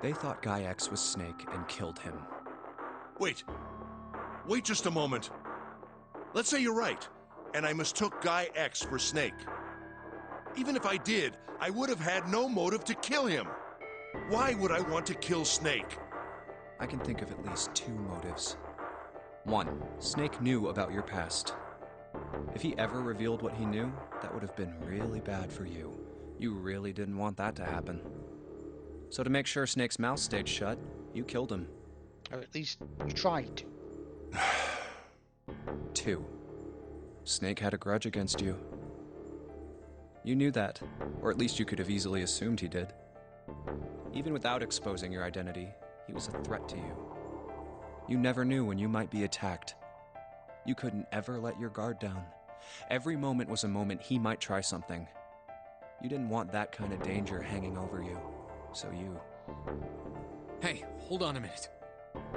Speaker 2: They thought Guy X was Snake and killed him.
Speaker 7: Wait just a moment. Let's say you're right, and I mistook Guy X for Snake. Even if I did, I would have had no motive to kill him. Why would I want to kill Snake?
Speaker 2: I can think of at least 2 motives. 1, Snake knew about your past. If he ever revealed what he knew, that would have been really bad for you. You really didn't want that to happen. So to make sure Snake's mouth stayed shut, you killed him.
Speaker 1: Or at least you tried to.
Speaker 2: 2, Snake had a grudge against you. You knew that, or at least you could have easily assumed he did. Even without exposing your identity, he was a threat to you. You never knew when you might be attacked. You couldn't ever let your guard down. Every moment was a moment he might try something. You didn't want that kind of danger hanging over you, so you...
Speaker 4: Hey, hold on a minute.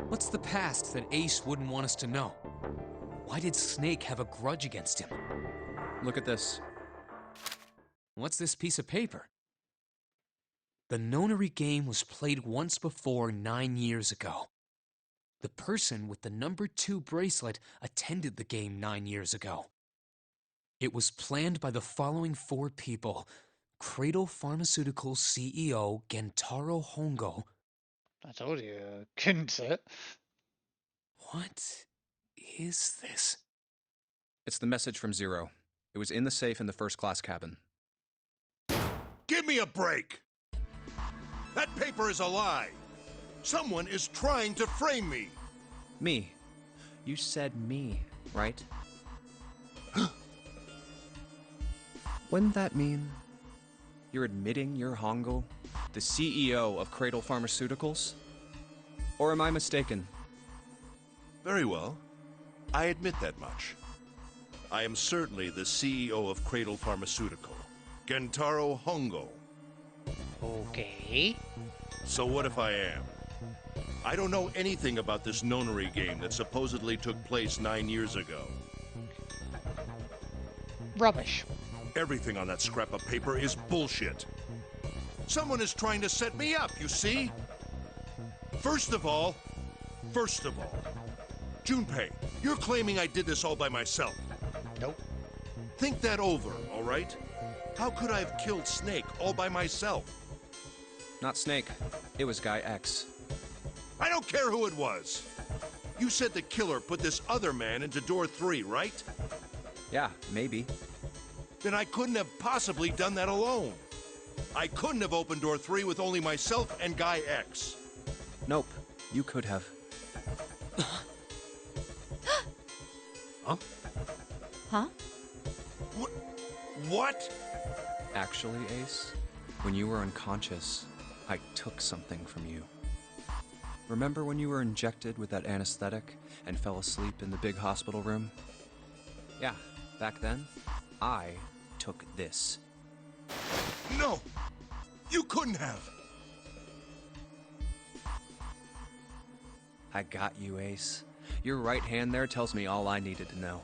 Speaker 4: What's the past that Ace wouldn't want us to know? Why did Snake have a grudge against him?
Speaker 2: Look at this.
Speaker 4: What's this piece of paper? The Nonary game was played once before 9 years ago. The person with the number 2 bracelet attended the game 9 years ago. It was planned by the following 4 people: Cradle Pharmaceuticals CEO Gentaro Hongo.
Speaker 1: I told you, couldn't it?
Speaker 4: What is this?
Speaker 2: It's the message from Zero. It was in the safe in the first-class cabin.
Speaker 7: Give me a break! That paper is a lie! Someone is trying to frame me!
Speaker 2: Me. You said me, right? Wouldn't that mean you're admitting you're Hongo, the CEO of Cradle Pharmaceuticals? Or am I mistaken?
Speaker 7: Very well. I admit that much. I am certainly the CEO of Cradle Pharmaceutical, Gentaro Hongo.
Speaker 1: Okay.
Speaker 7: So what if I am? I don't know anything about this Nonary game that supposedly took place 9 years ago.
Speaker 1: Rubbish.
Speaker 7: Everything on that scrap of paper is bullshit. Someone is trying to set me up, you see? First of all, Junpei, you're claiming I did this all by myself.
Speaker 1: Nope.
Speaker 7: Think that over, all right? How could I have killed Snake all by myself?
Speaker 2: Not Snake. It was Guy X.
Speaker 7: I don't care who it was. You said the killer put this other man into door 3, right?
Speaker 2: Yeah, maybe.
Speaker 7: Then I couldn't have possibly done that alone. I couldn't have opened door 3 with only myself and Guy X.
Speaker 2: Nope, you could have.
Speaker 4: Huh?
Speaker 3: Huh?
Speaker 7: What?
Speaker 2: Actually, Ace, when you were unconscious, I took something from you. Remember when you were injected with that anesthetic and fell asleep in the big hospital room? Yeah, back then, I took this.
Speaker 7: No! You couldn't have!
Speaker 2: I got you, Ace. Your right hand there tells me all I needed to know.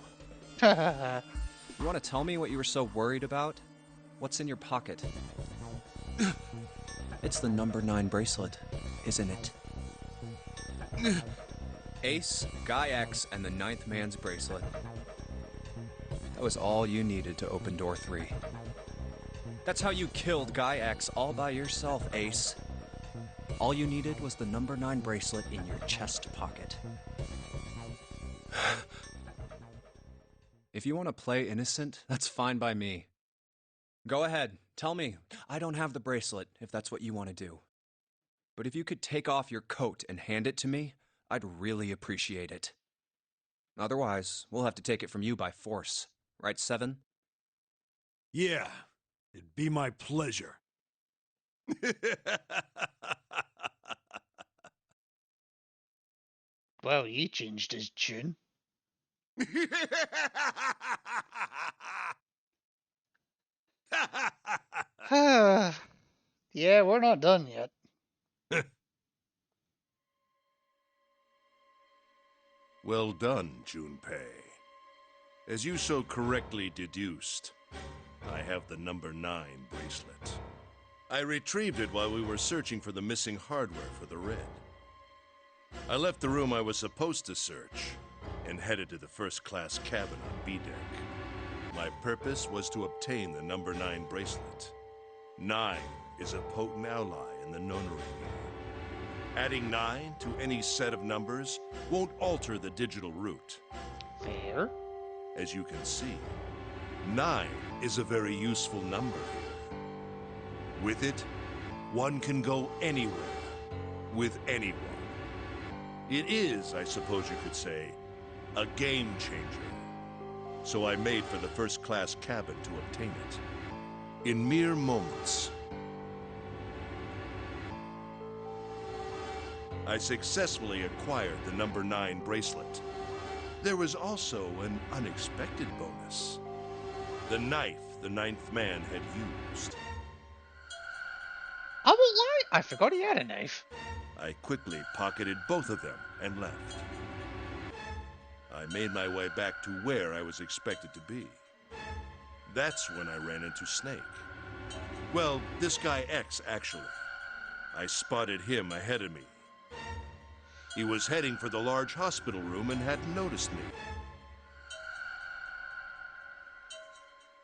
Speaker 2: You want to tell me what you were so worried about? What's in your pocket? It's the number 9 bracelet, isn't it? Ace, Guy X, and the 9th man's bracelet. That was all you needed to open door 3. That's how you killed Guy X all by yourself, Ace. All you needed was the number 9 bracelet in your chest pocket. If you want to play innocent, that's fine by me. Go ahead, tell me. I don't have the bracelet, if that's what you want to do. But if you could take off your coat and hand it to me, I'd really appreciate it. Otherwise, we'll have to take it from you by force. Right, Seven?
Speaker 6: Yeah, it'd be my pleasure.
Speaker 1: Well, he changed his tune. Yeah, we're not done yet.
Speaker 7: Well done, Junpei. As you so correctly deduced, I have the number 9 bracelet. I retrieved it while we were searching for the missing hardware for the Red. I left the room I was supposed to search and headed to the first-class cabin on B-Deck. My purpose was to obtain the number 9 bracelet. 9 is a potent ally in the Nonary game. Adding 9 to any set of numbers won't alter the digital root.
Speaker 1: Fair.
Speaker 7: As you can see, 9 is a very useful number. With it, one can go anywhere, with anyone. It is, I suppose you could say, a game changer. So I made for the first-class cabin to obtain it. in mere moments. I successfully acquired the number 9 bracelet. There was also an unexpected bonus. The knife the 9th man had used.
Speaker 1: I won't lie, I forgot he had a knife.
Speaker 7: I quickly pocketed both of them and left. I made my way back to where I was expected to be. That's when I ran into Snake. Well, this guy X, actually. I spotted him ahead of me. He was heading for the large hospital room and hadn't noticed me.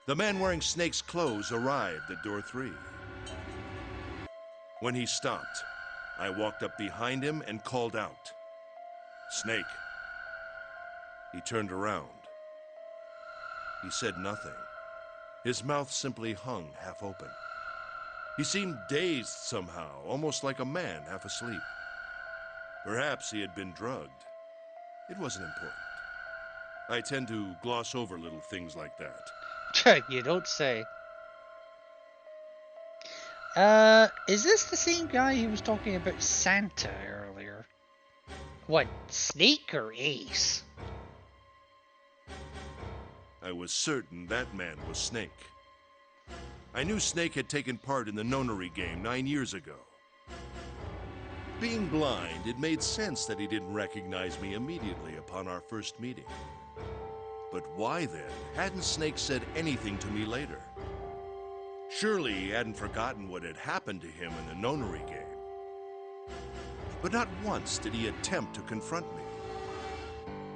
Speaker 7: The man wearing Snake's clothes arrived at door 3. When he stopped, I walked up behind him and called out, "Snake." He turned around. He said nothing. His mouth simply hung half open. He seemed dazed somehow, almost like a man half asleep. Perhaps he had been drugged. It wasn't important. I tend to gloss over little things like that.
Speaker 1: You don't say. Is this the same guy who was talking about Santa earlier? What, Snake or Ace?
Speaker 7: I was certain that man was Snake. I knew Snake had taken part in the nonary game 9 years ago. Being blind, it made sense that he didn't recognize me immediately upon our first meeting. But why then hadn't Snake said anything to me later? Surely he hadn't forgotten what had happened to him in the nonary game. But not once did he attempt to confront me.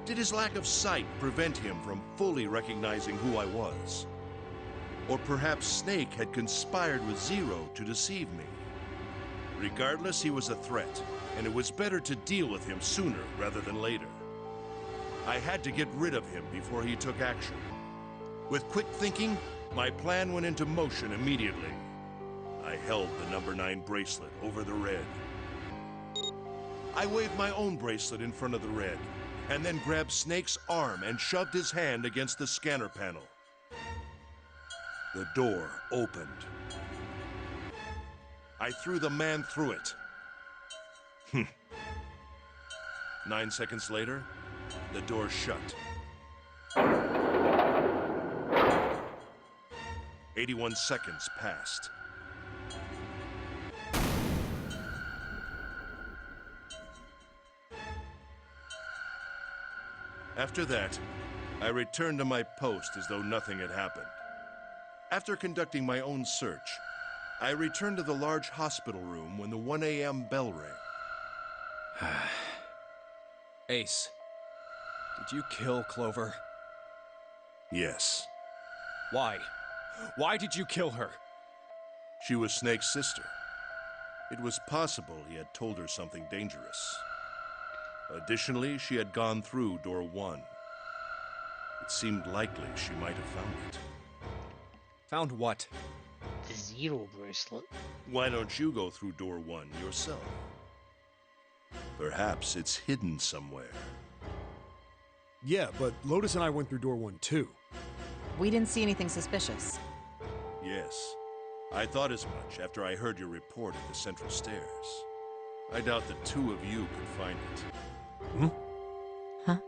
Speaker 7: Did his lack of sight prevent him from fully recognizing who I was? Or perhaps Snake had conspired with Zero to deceive me. Regardless, he was a threat, and it was better to deal with him sooner rather than later. I had to get rid of him before he took action. With quick thinking, my plan went into motion immediately. I held the number 9 bracelet over the red. I waved my own bracelet in front of the red, and then grabbed Snake's arm and shoved his hand against the scanner panel. The door opened. I threw the man through it. 9 seconds later, the door shut. 81 seconds passed. After that, I returned to my post as though nothing had happened. After conducting my own search, I returned to the large hospital room when the 1 a.m. bell rang.
Speaker 4: Ace, did you kill Clover?
Speaker 7: Yes.
Speaker 4: Why? Why did you kill her?
Speaker 7: She was Snake's sister. It was possible he had told her something dangerous. Additionally, she had gone through door 1. It seemed likely she might have found it.
Speaker 4: Found what?
Speaker 1: The Zero bracelet.
Speaker 7: Why don't you go through door 1 yourself? Perhaps it's hidden somewhere.
Speaker 6: Yeah, but Lotus and I went through door 1 too.
Speaker 3: We didn't see anything suspicious.
Speaker 7: Yes. I thought as much after I heard your report at the central stairs. I doubt the two of you could find it.
Speaker 3: Huh?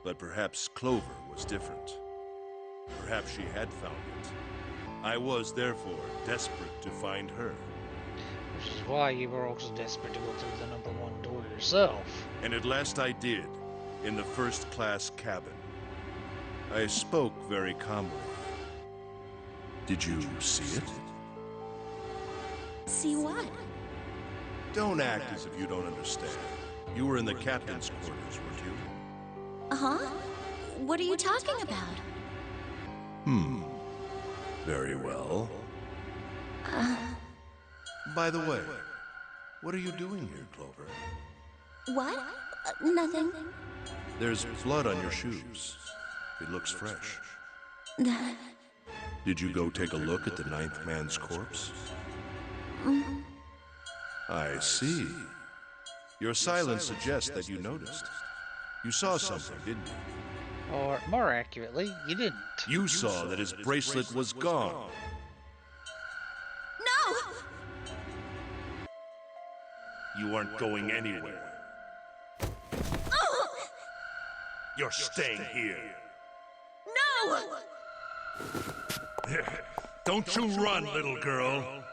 Speaker 7: But perhaps Clover was different. Perhaps she had found it. I was, therefore, desperate to find her.
Speaker 1: Which is why you were also desperate to go through the number 1 door yourself.
Speaker 7: And at last I did, in the first-class cabin. I spoke very calmly. Did you see it?
Speaker 5: See what?
Speaker 7: Don't act as if you don't understand. You were in the captain's quarters, weren't you?
Speaker 5: Uh-huh. What are you talking about?
Speaker 7: Very well. By the way, what are you doing here, Clover?
Speaker 5: What? Nothing.
Speaker 7: There's blood on your shoes. It looks fresh. Did you go take a look at the 9th man's corpse? I see. Your silence suggests that you noticed. You saw something, didn't you?
Speaker 1: Or, more accurately, you didn't.
Speaker 7: You saw that his bracelet was gone. You aren't going anywhere. You're staying here.
Speaker 5: No!
Speaker 7: Don't you run, little girl.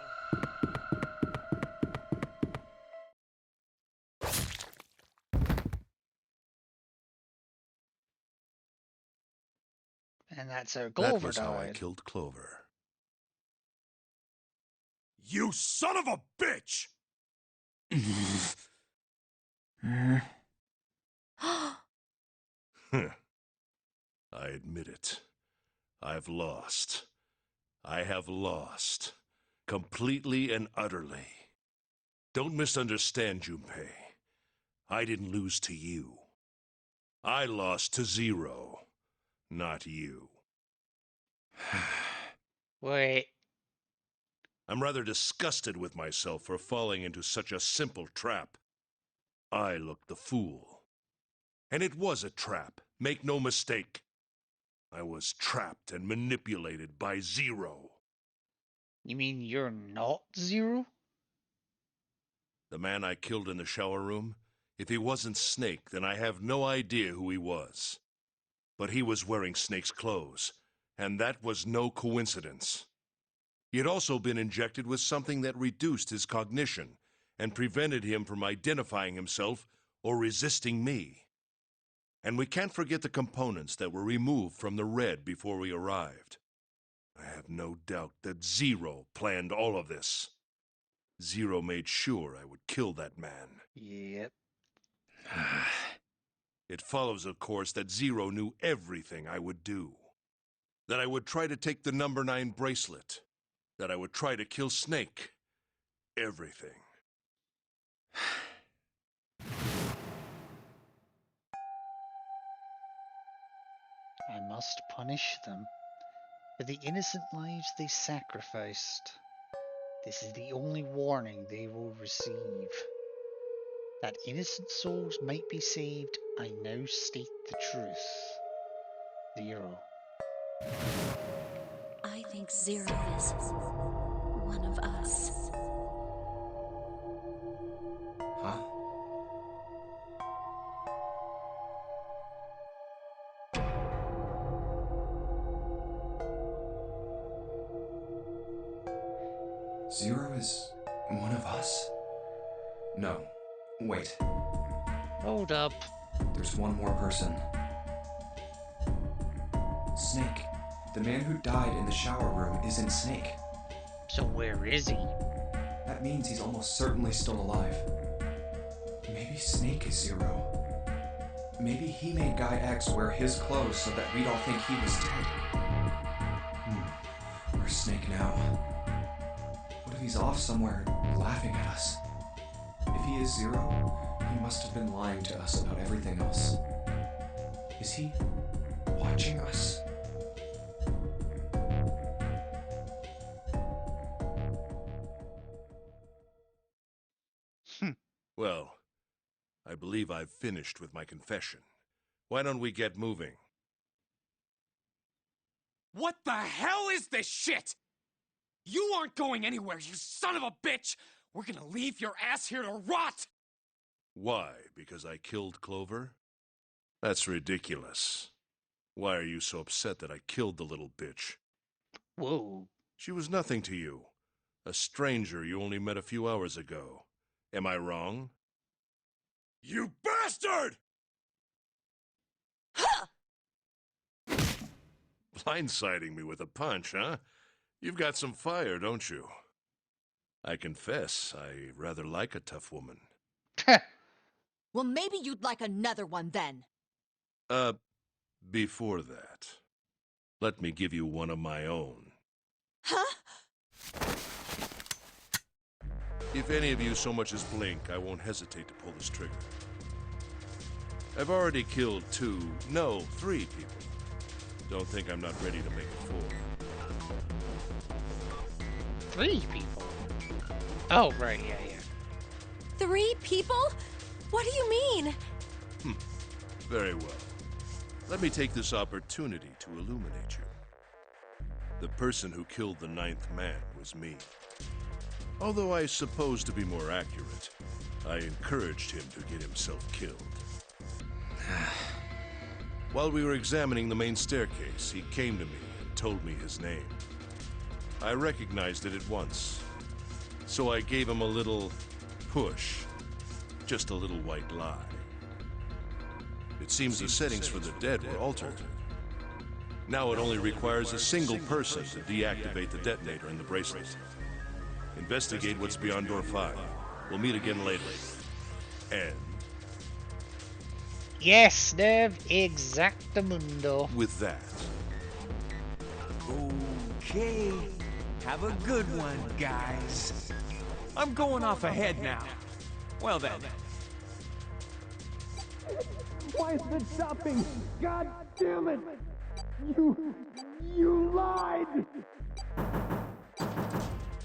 Speaker 1: And that's how
Speaker 7: That
Speaker 1: Clover
Speaker 7: was how I
Speaker 1: died.
Speaker 7: killed Clover.
Speaker 6: You son of a bitch! I admit it. I've lost. I have lost. Completely and utterly. Don't misunderstand, Junpei. I didn't lose to you. I lost to Zero, not you.
Speaker 1: Wait.
Speaker 7: I'm rather disgusted with myself for falling into such a simple trap. I looked the fool. And it was a trap, make no mistake. I was trapped and manipulated by Zero.
Speaker 1: You mean you're not Zero?
Speaker 7: The man I killed in the shower room? If he wasn't Snake, then I have no idea who he was. But he was wearing Snake's clothes, and that was no coincidence. He had also been injected with something that reduced his cognition and prevented him from identifying himself or resisting me. And we can't forget the components that were removed from the red before we arrived. I have no doubt that Zero planned all of this. Zero made sure I would kill that man.
Speaker 1: Yep.
Speaker 7: It follows, of course, that Zero knew everything I would do. That I would try to take the number 9 bracelet. That I would try to kill Snake. Everything.
Speaker 1: I must punish them for the innocent lives they sacrificed. This is the only warning they will receive. That innocent souls might be saved, I now state the truth. Zero.
Speaker 5: I think Zero is one of us.
Speaker 8: Huh? Zero is one of us? No. Wait.
Speaker 1: Hold up.
Speaker 8: There's one more person. Snake. The man who died in the shower room isn't Snake.
Speaker 1: So where is he?
Speaker 8: That means he's almost certainly still alive. Maybe Snake is Zero. Maybe he made Guy X wear his clothes so that we'd all think he was dead. Where's Snake now? What if he's off somewhere laughing at us? If he is Zero, he must have been lying to us about everything else. Is he watching us?
Speaker 7: Well, I believe I've finished with my confession. Why don't we get moving?
Speaker 4: What the hell is this shit? You aren't going anywhere, you son of a bitch! We're gonna leave your ass here to rot!
Speaker 7: Why? Because I killed Clover? That's ridiculous. Why are you so upset that I killed the little bitch?
Speaker 1: Whoa.
Speaker 7: She was nothing to you. A stranger you only met a few hours ago. Am I wrong? You bastard! Blindsiding me with a punch, huh? You've got some fire, don't you? I confess, I rather like a tough woman.
Speaker 3: Well, maybe you'd like another one then.
Speaker 7: Before that, let me give you one of my own.
Speaker 3: Huh?
Speaker 7: If any of you so much as blink, I won't hesitate to pull this trigger. I've already killed 3 people. Don't think I'm not ready to make a 4.
Speaker 1: 3 people? Oh, right, yeah.
Speaker 3: 3 people? What do you mean?
Speaker 7: Very well. Let me take this opportunity to illuminate you. The person who killed the 9th man was me. Although I suppose, to be more accurate, I encouraged him to get himself killed. While we were examining the main staircase, he came to me and told me his name. I recognized it at once, so I gave him a little push. Just a little white lie. It seems the settings for the dead were altered. Now it only requires a single person to deactivate the detonator in the bracelet. Investigate what's beyond door 5. We'll meet again later. And
Speaker 1: Yes, Nev, exactamundo.
Speaker 7: with that,
Speaker 10: Okay. Have a good one, guys. I'm going off ahead now. Well then. Why is it stopping? God damn it! You lied!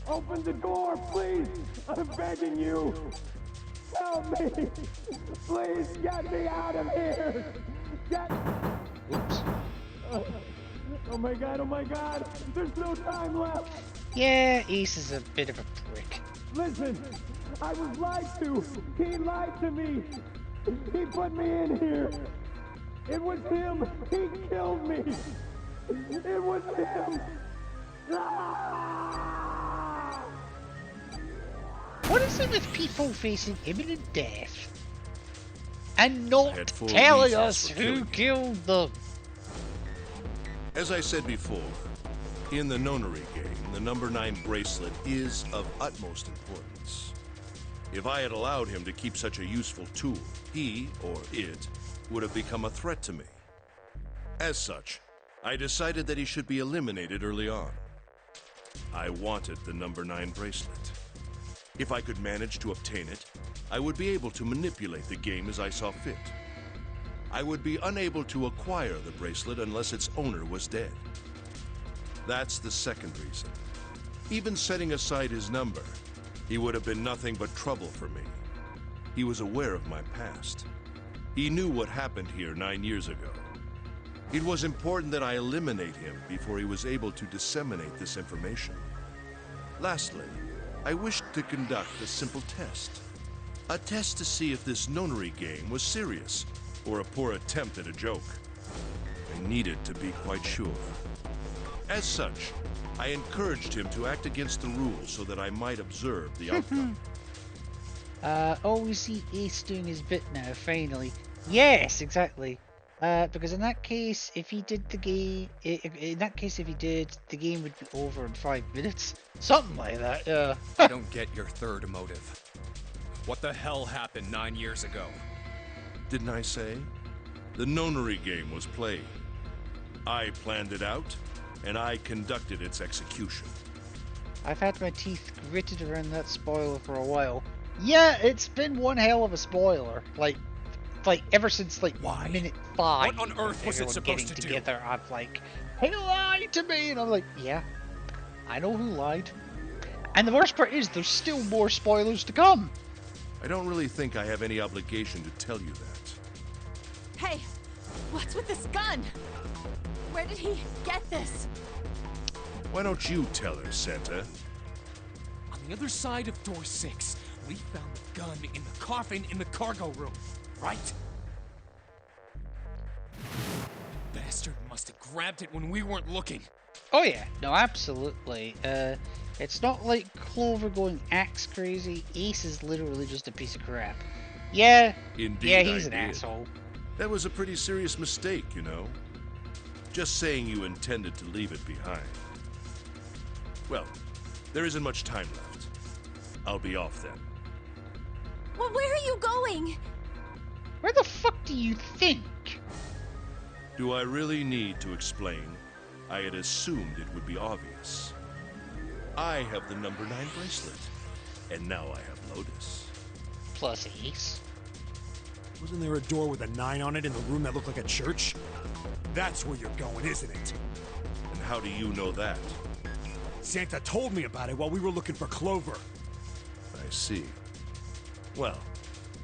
Speaker 10: Open the door, please! I'm begging you! Help me! Please get me out of here!
Speaker 1: Oops.
Speaker 10: Oh my god! There's no time left!
Speaker 1: Yeah, Ace is a bit of a prick.
Speaker 10: Listen! I was lied to! He lied to me! He put me in here! It was him! He killed me! It was him! Ah!
Speaker 1: What is it with people facing imminent death and not
Speaker 7: had full
Speaker 1: telling
Speaker 7: reasons
Speaker 1: us
Speaker 7: for
Speaker 1: who
Speaker 7: killing
Speaker 1: killed them?
Speaker 7: as I said before, in the nonary game, the number 9 bracelet is of utmost importance. If I had allowed him to keep such a useful tool, he, or it, would have become a threat to me. As such, I decided that he should be eliminated early on. I wanted the number 9 bracelet. If I could manage to obtain it, I would be able to manipulate the game as I saw fit. I would be unable to acquire the bracelet unless its owner was dead. That's the second reason. Even setting aside his number, he would have been nothing but trouble for me. He was aware of my past. He knew what happened here 9 years ago. It was important that I eliminate him before he was able to disseminate this information. Lastly, I wished to conduct a simple test. A test to see if this nonary game was serious or a poor attempt at a joke. I needed to be quite sure. As such, I encouraged him to act against the rules so that I might observe the outcome.
Speaker 1: We see Ace doing his bit now, finally. Yes, exactly. Because in that case, if he did the game, the game would be over in 5 minutes. Something like that, yeah.
Speaker 4: I don't get your third motive. What the hell happened 9 years ago?
Speaker 7: Didn't I say? The nonary game was played. I planned it out, and I conducted its execution.
Speaker 1: I've had my teeth gritted around that spoiler for a while. Yeah, it's been one hell of a spoiler. Like ever since
Speaker 4: Why?
Speaker 1: minute 5.
Speaker 4: What on earth was it
Speaker 1: everyone
Speaker 4: supposed
Speaker 1: getting
Speaker 4: to do?
Speaker 1: together, I'm like, he lied to me, and I'm like, yeah, I know who lied. And the worst part is, there's still more spoilers to come.
Speaker 7: I don't really think I have any obligation to tell you that.
Speaker 3: Hey, what's with this gun? Where did he get this?
Speaker 7: Why don't you tell her, Santa?
Speaker 4: On the other side of door 6, we found the gun in the coffin in the cargo room, right? Bastard must have grabbed it when we weren't looking.
Speaker 1: Oh yeah, no, absolutely. It's not like Clover going axe crazy. Ace is literally just a piece of crap. Yeah,
Speaker 7: Indeed,
Speaker 1: yeah, he's
Speaker 7: I
Speaker 1: an
Speaker 7: did.
Speaker 1: asshole.
Speaker 7: That was a pretty serious mistake, you know. Just saying you intended to leave it behind. Well, there isn't much time left. I'll be off then.
Speaker 5: Well, where are you going?
Speaker 1: Where the fuck do you think?
Speaker 7: Do I really need to explain? I had assumed it would be obvious. I have the number 9 bracelet, and now I have Lotus.
Speaker 1: Plus Ace.
Speaker 6: Wasn't there a door with a 9 on it in the room that looked like a church? That's where you're going, isn't it?
Speaker 7: And how do you know that?
Speaker 6: Santa told me about it while we were looking for Clover.
Speaker 7: I see. Well,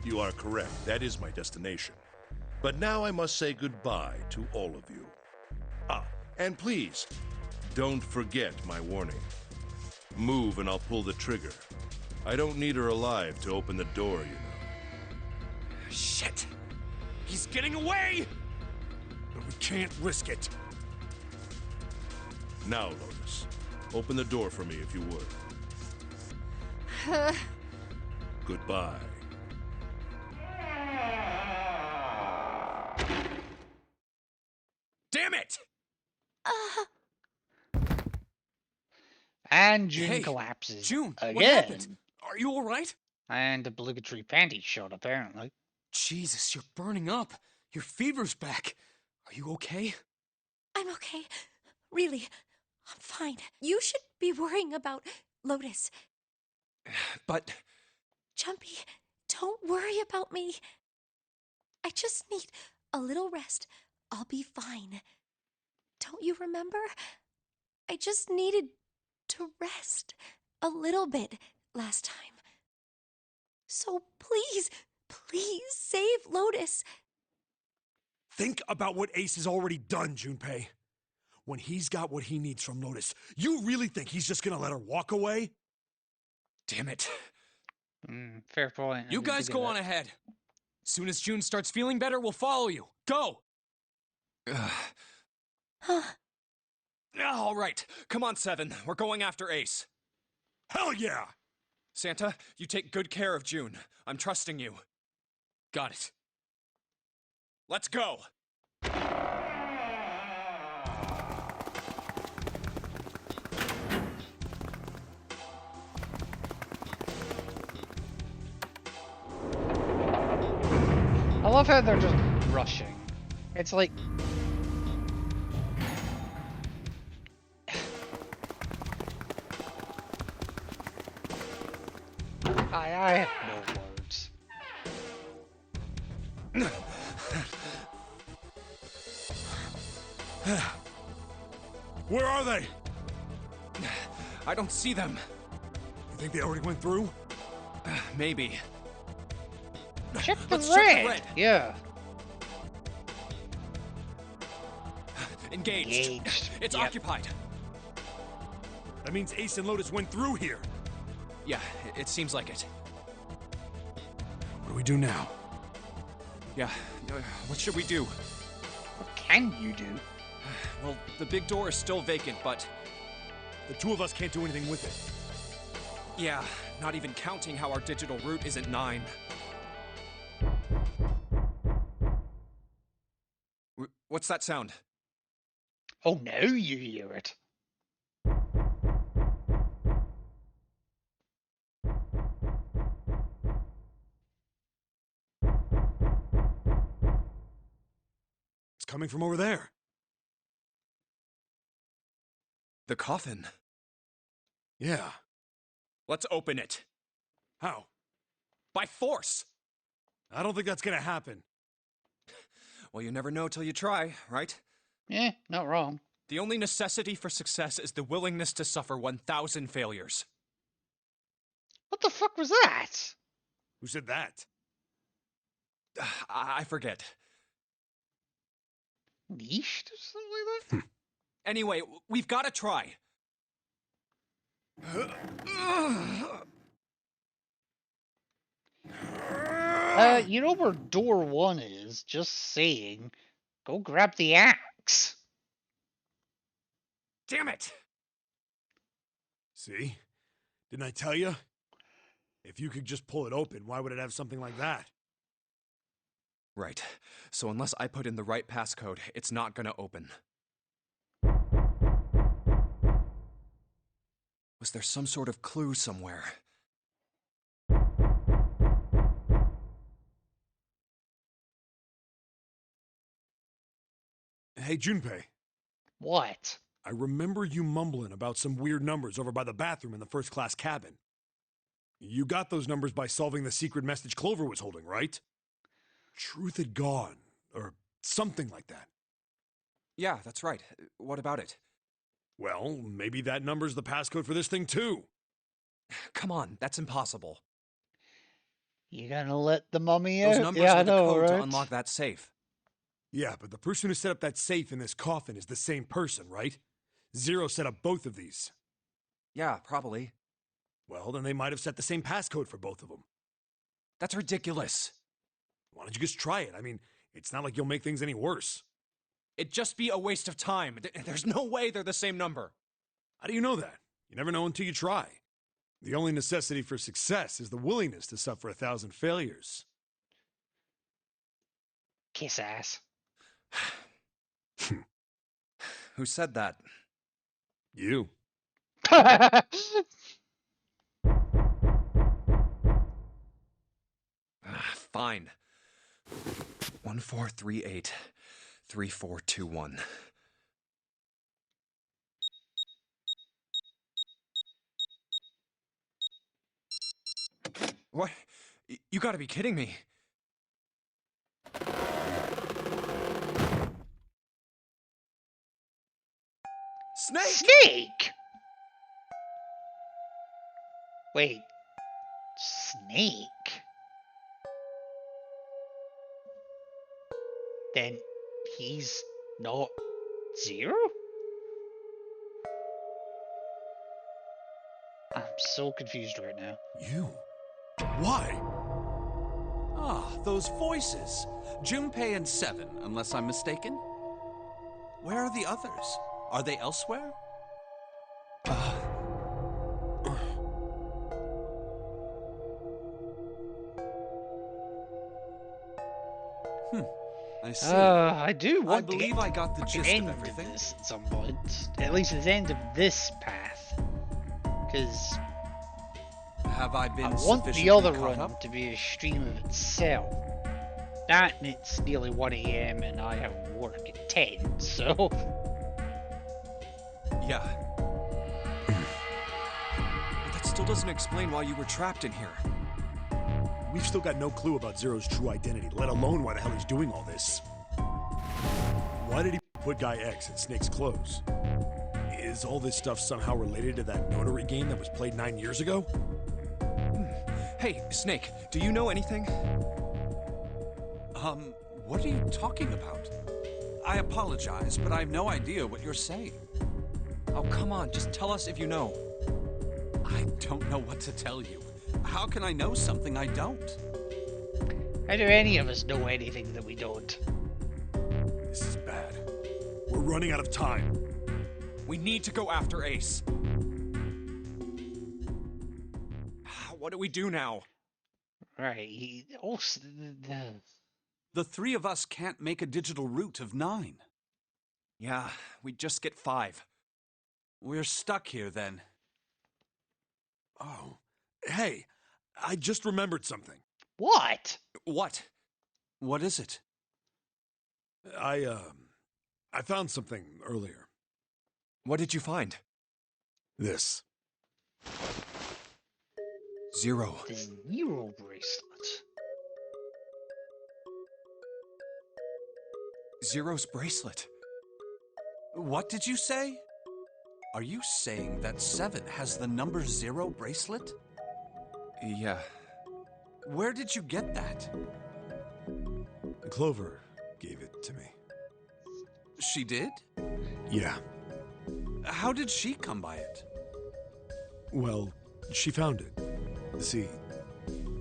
Speaker 7: you are correct. That is my destination. But now I must say goodbye to all of you. Ah, and please, don't forget my warning. Move and I'll pull the trigger. I don't need her alive to open the door, you know.
Speaker 4: Shit! He's getting away!
Speaker 6: But we can't risk it.
Speaker 7: Now, Lotus, open the door for me if you would. Goodbye.
Speaker 4: Damn it!
Speaker 1: And June
Speaker 4: Hey,
Speaker 1: collapses
Speaker 4: June,
Speaker 1: again.
Speaker 4: what happened? Are you alright?
Speaker 1: And obligatory panties shot, apparently.
Speaker 4: Jesus, you're burning up. Your fever's back. Are you okay?
Speaker 5: I'm okay. Really, I'm fine. You should be worrying about Lotus.
Speaker 4: But
Speaker 5: Jumpy, don't worry about me. I just need a little rest. I'll be fine. Don't you remember? I just needed to rest a little bit last time. So please, please save Lotus.
Speaker 6: Think about what Ace has already done, Junpei. When he's got what he needs from Lotus, you really think he's just gonna let her walk away?
Speaker 4: damn it.
Speaker 1: Fair point. I
Speaker 4: You
Speaker 1: didn't
Speaker 4: guys
Speaker 1: think of
Speaker 4: go on
Speaker 1: that.
Speaker 4: ahead. Soon as June starts feeling better, we'll follow you. Go!
Speaker 5: Huh.
Speaker 4: All right. Come on, Seven. We're going after Ace.
Speaker 6: Hell yeah!
Speaker 4: Santa, you take good care of June. I'm trusting you. Got it. Let's go!
Speaker 1: I love how they're just rushing. It's like... I have no words.
Speaker 6: Where are they?
Speaker 4: I don't see them.
Speaker 6: You think they already went through?
Speaker 4: Maybe.
Speaker 1: Check the
Speaker 4: Let's check the
Speaker 1: red.
Speaker 4: red.
Speaker 1: Yeah.
Speaker 4: Engaged.
Speaker 1: Engaged.
Speaker 4: It's
Speaker 1: Yep.
Speaker 4: occupied.
Speaker 6: That means Ace and Lotus went through here.
Speaker 4: Yeah, it seems like it.
Speaker 6: What do we do now?
Speaker 4: Yeah, what should we do?
Speaker 1: What can you do?
Speaker 4: Well, the big door is still vacant, but
Speaker 6: The two of us can't do anything with it.
Speaker 4: yeah, not even counting how our digital route isn't 9. What's that sound?
Speaker 1: Oh, now you hear it.
Speaker 6: It's coming from over there.
Speaker 4: The coffin.
Speaker 6: Yeah.
Speaker 4: Let's open it.
Speaker 6: How?
Speaker 4: By force!
Speaker 6: I don't think that's gonna happen.
Speaker 4: Well, you never know till you try, right?
Speaker 1: Yeah, not wrong.
Speaker 4: The only necessity for success is the willingness to suffer 1,000 failures.
Speaker 1: What the fuck was that?
Speaker 6: Who said that?
Speaker 4: I forget.
Speaker 1: Niche or something like that?
Speaker 4: Anyway, we've got to try.
Speaker 1: You know where door 1 is, just saying. Go grab the axe.
Speaker 4: Damn it!
Speaker 6: See? Didn't I tell you? If you could just pull it open, why would it have something like that?
Speaker 4: Right. So unless I put in the right passcode, it's not gonna open. Was there some sort of clue somewhere?
Speaker 6: Hey, Junpei.
Speaker 1: What?
Speaker 6: I remember you mumbling about some weird numbers over by the bathroom in the first-class cabin. You got those numbers by solving the secret message Clover was holding, right? Truth had gone, or something like that.
Speaker 4: Yeah, that's right. What about it?
Speaker 6: Well, maybe that number's the passcode for this thing, too.
Speaker 4: Come on, that's impossible.
Speaker 1: You gonna let the mummy out?
Speaker 4: Those numbers
Speaker 1: Yeah, I
Speaker 4: are the
Speaker 1: know,
Speaker 4: code
Speaker 1: right?
Speaker 4: to unlock that safe.
Speaker 6: Yeah, but the person who set up that safe in this coffin is the same person, right? Zero set up both of these.
Speaker 4: Yeah, probably.
Speaker 6: Well, then they might have set the same passcode for both of them.
Speaker 4: That's ridiculous.
Speaker 6: Want don't you just try it? I mean, it's not like you'll make things any worse.
Speaker 2: It'd just be a waste of time. There's no way they're the same number.
Speaker 6: How do you know that? You never know until you try. The only necessity for success is the willingness to suffer 1,000 failures.
Speaker 1: Kiss ass.
Speaker 2: Who said that?
Speaker 6: You.
Speaker 2: Fine. 1438 3421. What? You gotta be kidding me. Snake!
Speaker 1: Snake? Wait. Snake? Then he's not Zero? I'm so confused right now.
Speaker 6: You? Why?
Speaker 11: Ah, those voices. Junpei and Seven, unless I'm mistaken. Where are the others? Are they elsewhere? I see.
Speaker 1: I do want
Speaker 11: I believe I got the gist
Speaker 1: end
Speaker 11: of everything.
Speaker 1: this at some point. At least at the end of this path. Because
Speaker 11: have I been
Speaker 1: I want the
Speaker 11: sufficiently
Speaker 1: other
Speaker 11: caught
Speaker 1: run
Speaker 11: up?
Speaker 1: to be a stream of itself. That and it's nearly 1 AM and I have work at 10, so...
Speaker 2: Yeah. But that still doesn't explain why you were trapped in here.
Speaker 6: We've still got no clue about Zero's true identity, let alone why the hell he's doing all this. Why did he put Guy X in Snake's clothes? Is all this stuff somehow related to that notary game that was played 9 years ago?
Speaker 2: Hey, Snake, do you know anything?
Speaker 11: What are you talking about? I apologize, but I have no idea what you're saying.
Speaker 2: Oh, come on, just tell us if you know.
Speaker 11: I don't know what to tell you. How can I know something I don't?
Speaker 1: How do any of us know anything that we don't?
Speaker 6: This is bad. We're running out of time.
Speaker 2: We need to go after Ace. What do we do now?
Speaker 1: Right, he also...
Speaker 11: The three of us can't make a digital route of 9.
Speaker 2: Yeah, we just get 5.
Speaker 11: We're stuck here then.
Speaker 6: Oh. Hey, I just remembered something.
Speaker 1: What?
Speaker 2: What?
Speaker 11: What is it?
Speaker 6: I found something earlier.
Speaker 2: What did you find?
Speaker 6: This.
Speaker 2: Zero.
Speaker 1: The Zero bracelet.
Speaker 2: Zero's bracelet.
Speaker 11: What did you say? Are you saying that 7 has the number 0 bracelet?
Speaker 2: Yeah.
Speaker 11: Where did you get that?
Speaker 6: Clover gave it to me.
Speaker 11: She did?
Speaker 6: Yeah.
Speaker 11: How did she come by it?
Speaker 6: Well, she found it. See,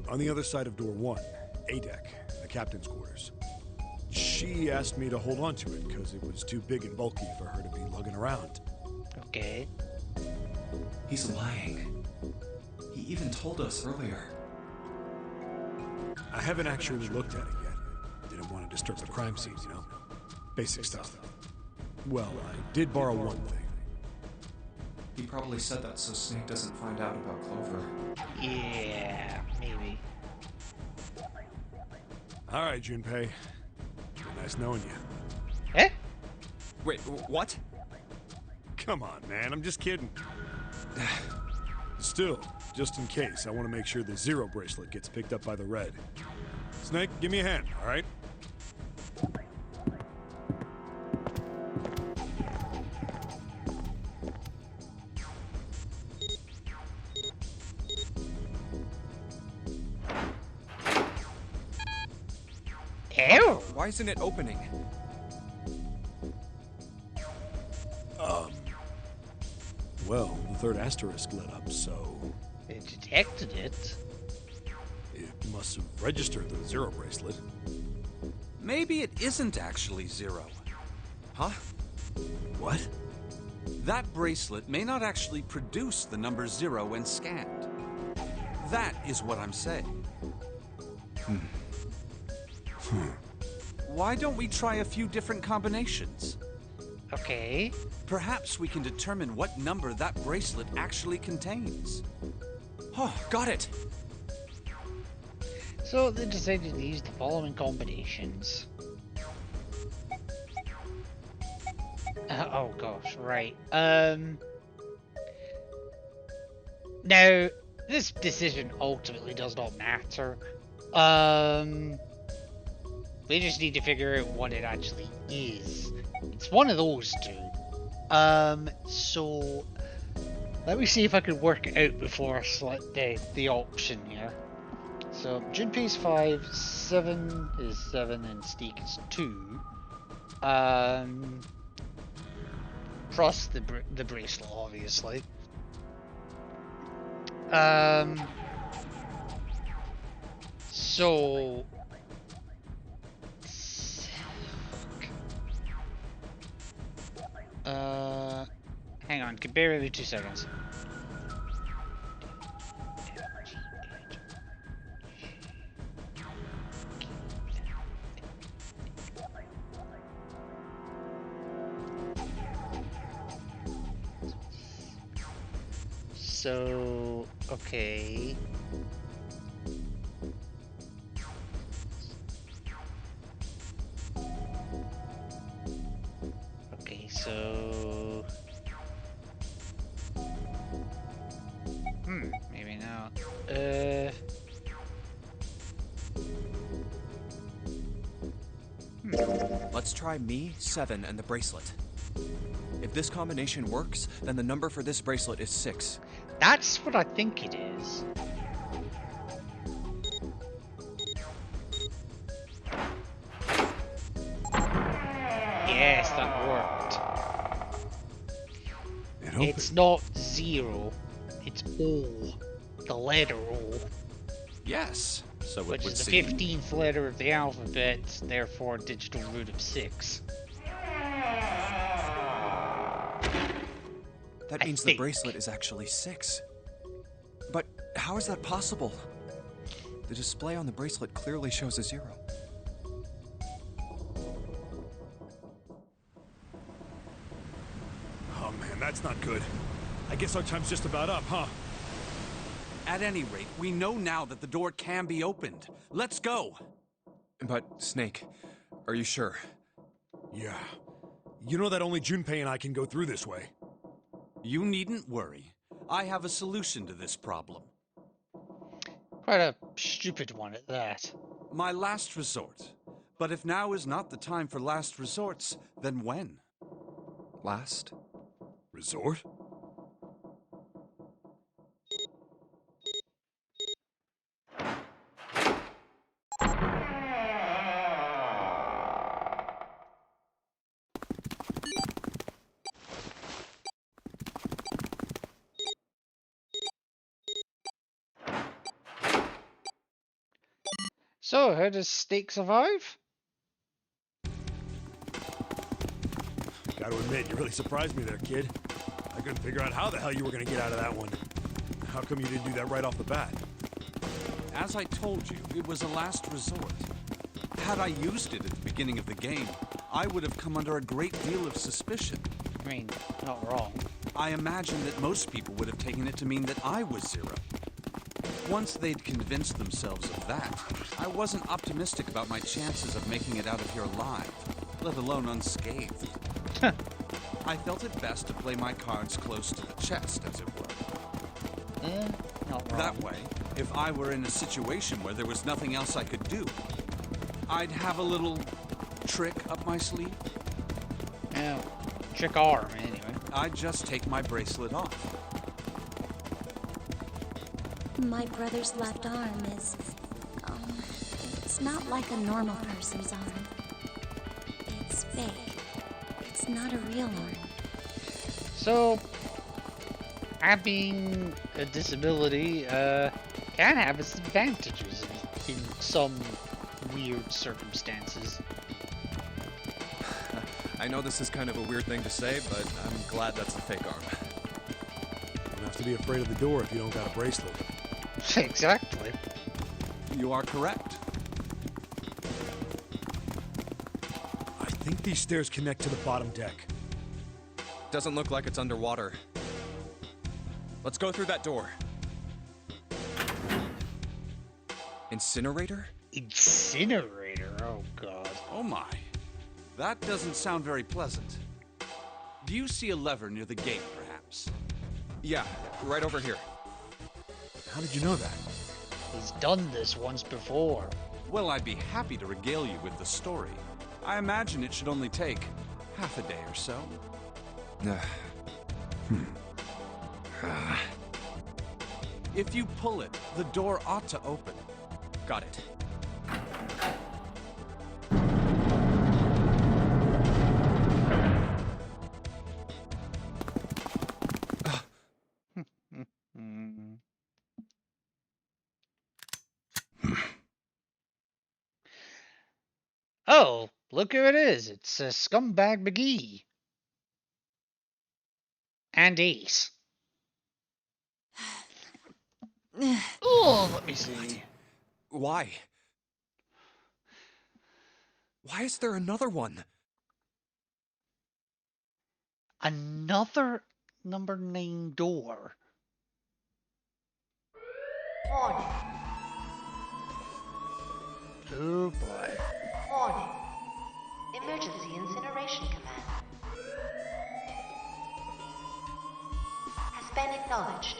Speaker 6: on the other side of door 1, A deck, the captain's quarters. She asked me to hold on to it because it was too big and bulky for her to be lugging around.
Speaker 1: Okay.
Speaker 8: He's lying. He even told us earlier.
Speaker 6: I haven't actually looked at it yet. Didn't want to disturb the crime scene, you know? Basic stuff. Well, I did borrow one thing.
Speaker 8: He probably said that so Snake doesn't find out about Clover.
Speaker 1: Yeah, maybe.
Speaker 6: All right, Junpei. Nice knowing you.
Speaker 1: Eh?
Speaker 2: Wait, what?
Speaker 6: Come on, man. I'm just kidding. Still, just in case, I want to make sure the Zero bracelet gets picked up by the Red. Snake, give me a hand, all right?
Speaker 1: Ew.
Speaker 2: Why isn't it opening?
Speaker 6: Well, the third asterisk lit up, so
Speaker 1: It detected it.
Speaker 6: it must have registered the Zero bracelet.
Speaker 11: Maybe it isn't actually 0.
Speaker 2: Huh?
Speaker 6: What?
Speaker 11: That bracelet may not actually produce the number 0 when scanned. That is what I'm saying. Why don't we try a few different combinations?
Speaker 1: Okay.
Speaker 11: Perhaps we can determine what number that bracelet actually contains.
Speaker 2: Oh, got it!
Speaker 1: So they decided to use the following combinations. Oh gosh, right. Now, this decision ultimately does not matter. We just need to figure out what it actually is. It's one of those two. So let me see if I can work it out before I select the option here. So Junpei's 5, 7 is 7, and Steak is 2. Plus the bracelet, obviously. So hang on, bear with me 2 seconds. So, okay. Okay, so... maybe not.
Speaker 2: Let's try me, 7, and the bracelet. If this combination works, then the number for this bracelet is 6.
Speaker 1: That's what I think it is. Yes, that worked. It's not 0, it's O. The letter O.
Speaker 11: Yes, so it
Speaker 1: which
Speaker 11: would
Speaker 1: is the
Speaker 11: seem.
Speaker 1: 15th letter of the alphabet, therefore digital root of 6.
Speaker 2: That means the bracelet is actually 6. But how is that possible? The display on the bracelet clearly shows a 0.
Speaker 6: Oh man, that's not good. I guess our time's just about up, huh?
Speaker 11: At any rate, we know now that the door can be opened. Let's go!
Speaker 2: But, Snake, are you sure?
Speaker 6: Yeah. You know that only Junpei and I can go through this way.
Speaker 11: You needn't worry. I have a solution to this problem.
Speaker 1: Quite a stupid one at that.
Speaker 11: My last resort. But if now is not the time for last resorts, then when?
Speaker 2: Last?
Speaker 6: Resort?
Speaker 1: So, how does Steak survive?
Speaker 6: Gotta admit, you really surprised me there, kid. I couldn't figure out how the hell you were gonna get out of that one. How come you didn't do that right off the bat?
Speaker 11: As I told you, it was a last resort. Had I used it at the beginning of the game, I would have come under a great deal of suspicion.
Speaker 1: I mean, not wrong.
Speaker 11: I imagine that most people would have taken it to mean that I was 0. Once they'd convinced themselves of that, I wasn't optimistic about my chances of making it out of here alive, let alone unscathed. I felt it best to play my cards close to the chest, as it were.
Speaker 1: Not wrong.
Speaker 11: That way, if I were in a situation where there was nothing else I could do, I'd have a little trick up my sleeve.
Speaker 1: Yeah, trick arm, anyway.
Speaker 11: I'd just take my bracelet off.
Speaker 5: My brother's left arm is, it's not like a normal person's arm. It's fake. It's not a real arm.
Speaker 1: So, having a disability can have its advantages in some weird circumstances.
Speaker 2: I know this is kind of a weird thing to say, but I'm glad that's a fake arm.
Speaker 6: You don't have to be afraid of the door if you don't got a bracelet.
Speaker 1: Exactly.
Speaker 11: You are correct.
Speaker 6: I think these stairs connect to the bottom deck.
Speaker 2: Doesn't look like it's underwater. Let's go through that door. Incinerator?
Speaker 1: Incinerator? Oh, God.
Speaker 11: Oh my. That doesn't sound very pleasant. Do you see a lever near the gate, perhaps?
Speaker 2: Yeah, right over here.
Speaker 6: How did you know that?
Speaker 1: He's done this once before.
Speaker 11: Well, I'd be happy to regale you with the story. I imagine it should only take half a day or so. If you pull it, the door ought to open.
Speaker 2: Got it.
Speaker 1: Oh, look who it is. It's Scumbag McGee. And Ace. Oh, let me see.
Speaker 2: Why? Why is there another one?
Speaker 1: Another number 9 door.
Speaker 3: Warning.
Speaker 1: Oh boy.
Speaker 3: Warning. Emergency incineration command has been acknowledged.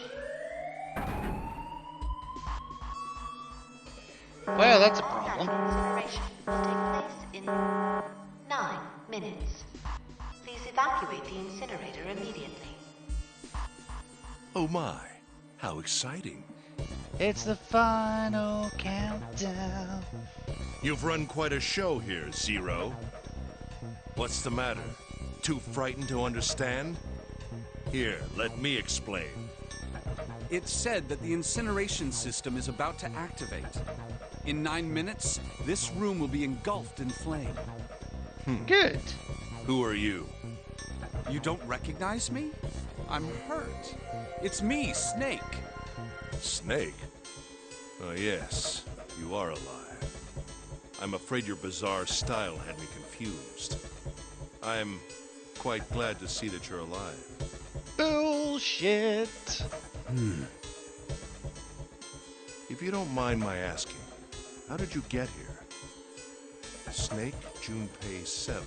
Speaker 1: Well, that's a
Speaker 3: All
Speaker 1: problem.
Speaker 3: incineration will take place in 9 minutes. Please evacuate the incinerator immediately.
Speaker 7: Oh my, how exciting.
Speaker 1: It's the final countdown.
Speaker 7: You've run quite a show here, Zero. What's the matter? Too frightened to understand? Here, let me explain.
Speaker 11: It's said that the incineration system is about to activate. In 9 minutes, this room will be engulfed in flame.
Speaker 1: Good.
Speaker 7: Who are you?
Speaker 11: You don't recognize me? I'm hurt. It's me, Snake.
Speaker 7: Snake? Oh yes, you are alive. I'm afraid your bizarre style had me confused. I'm quite glad to see that you're alive.
Speaker 1: Bullshit.
Speaker 7: If you don't mind my asking, how did you get here? Snake, Junpei 7.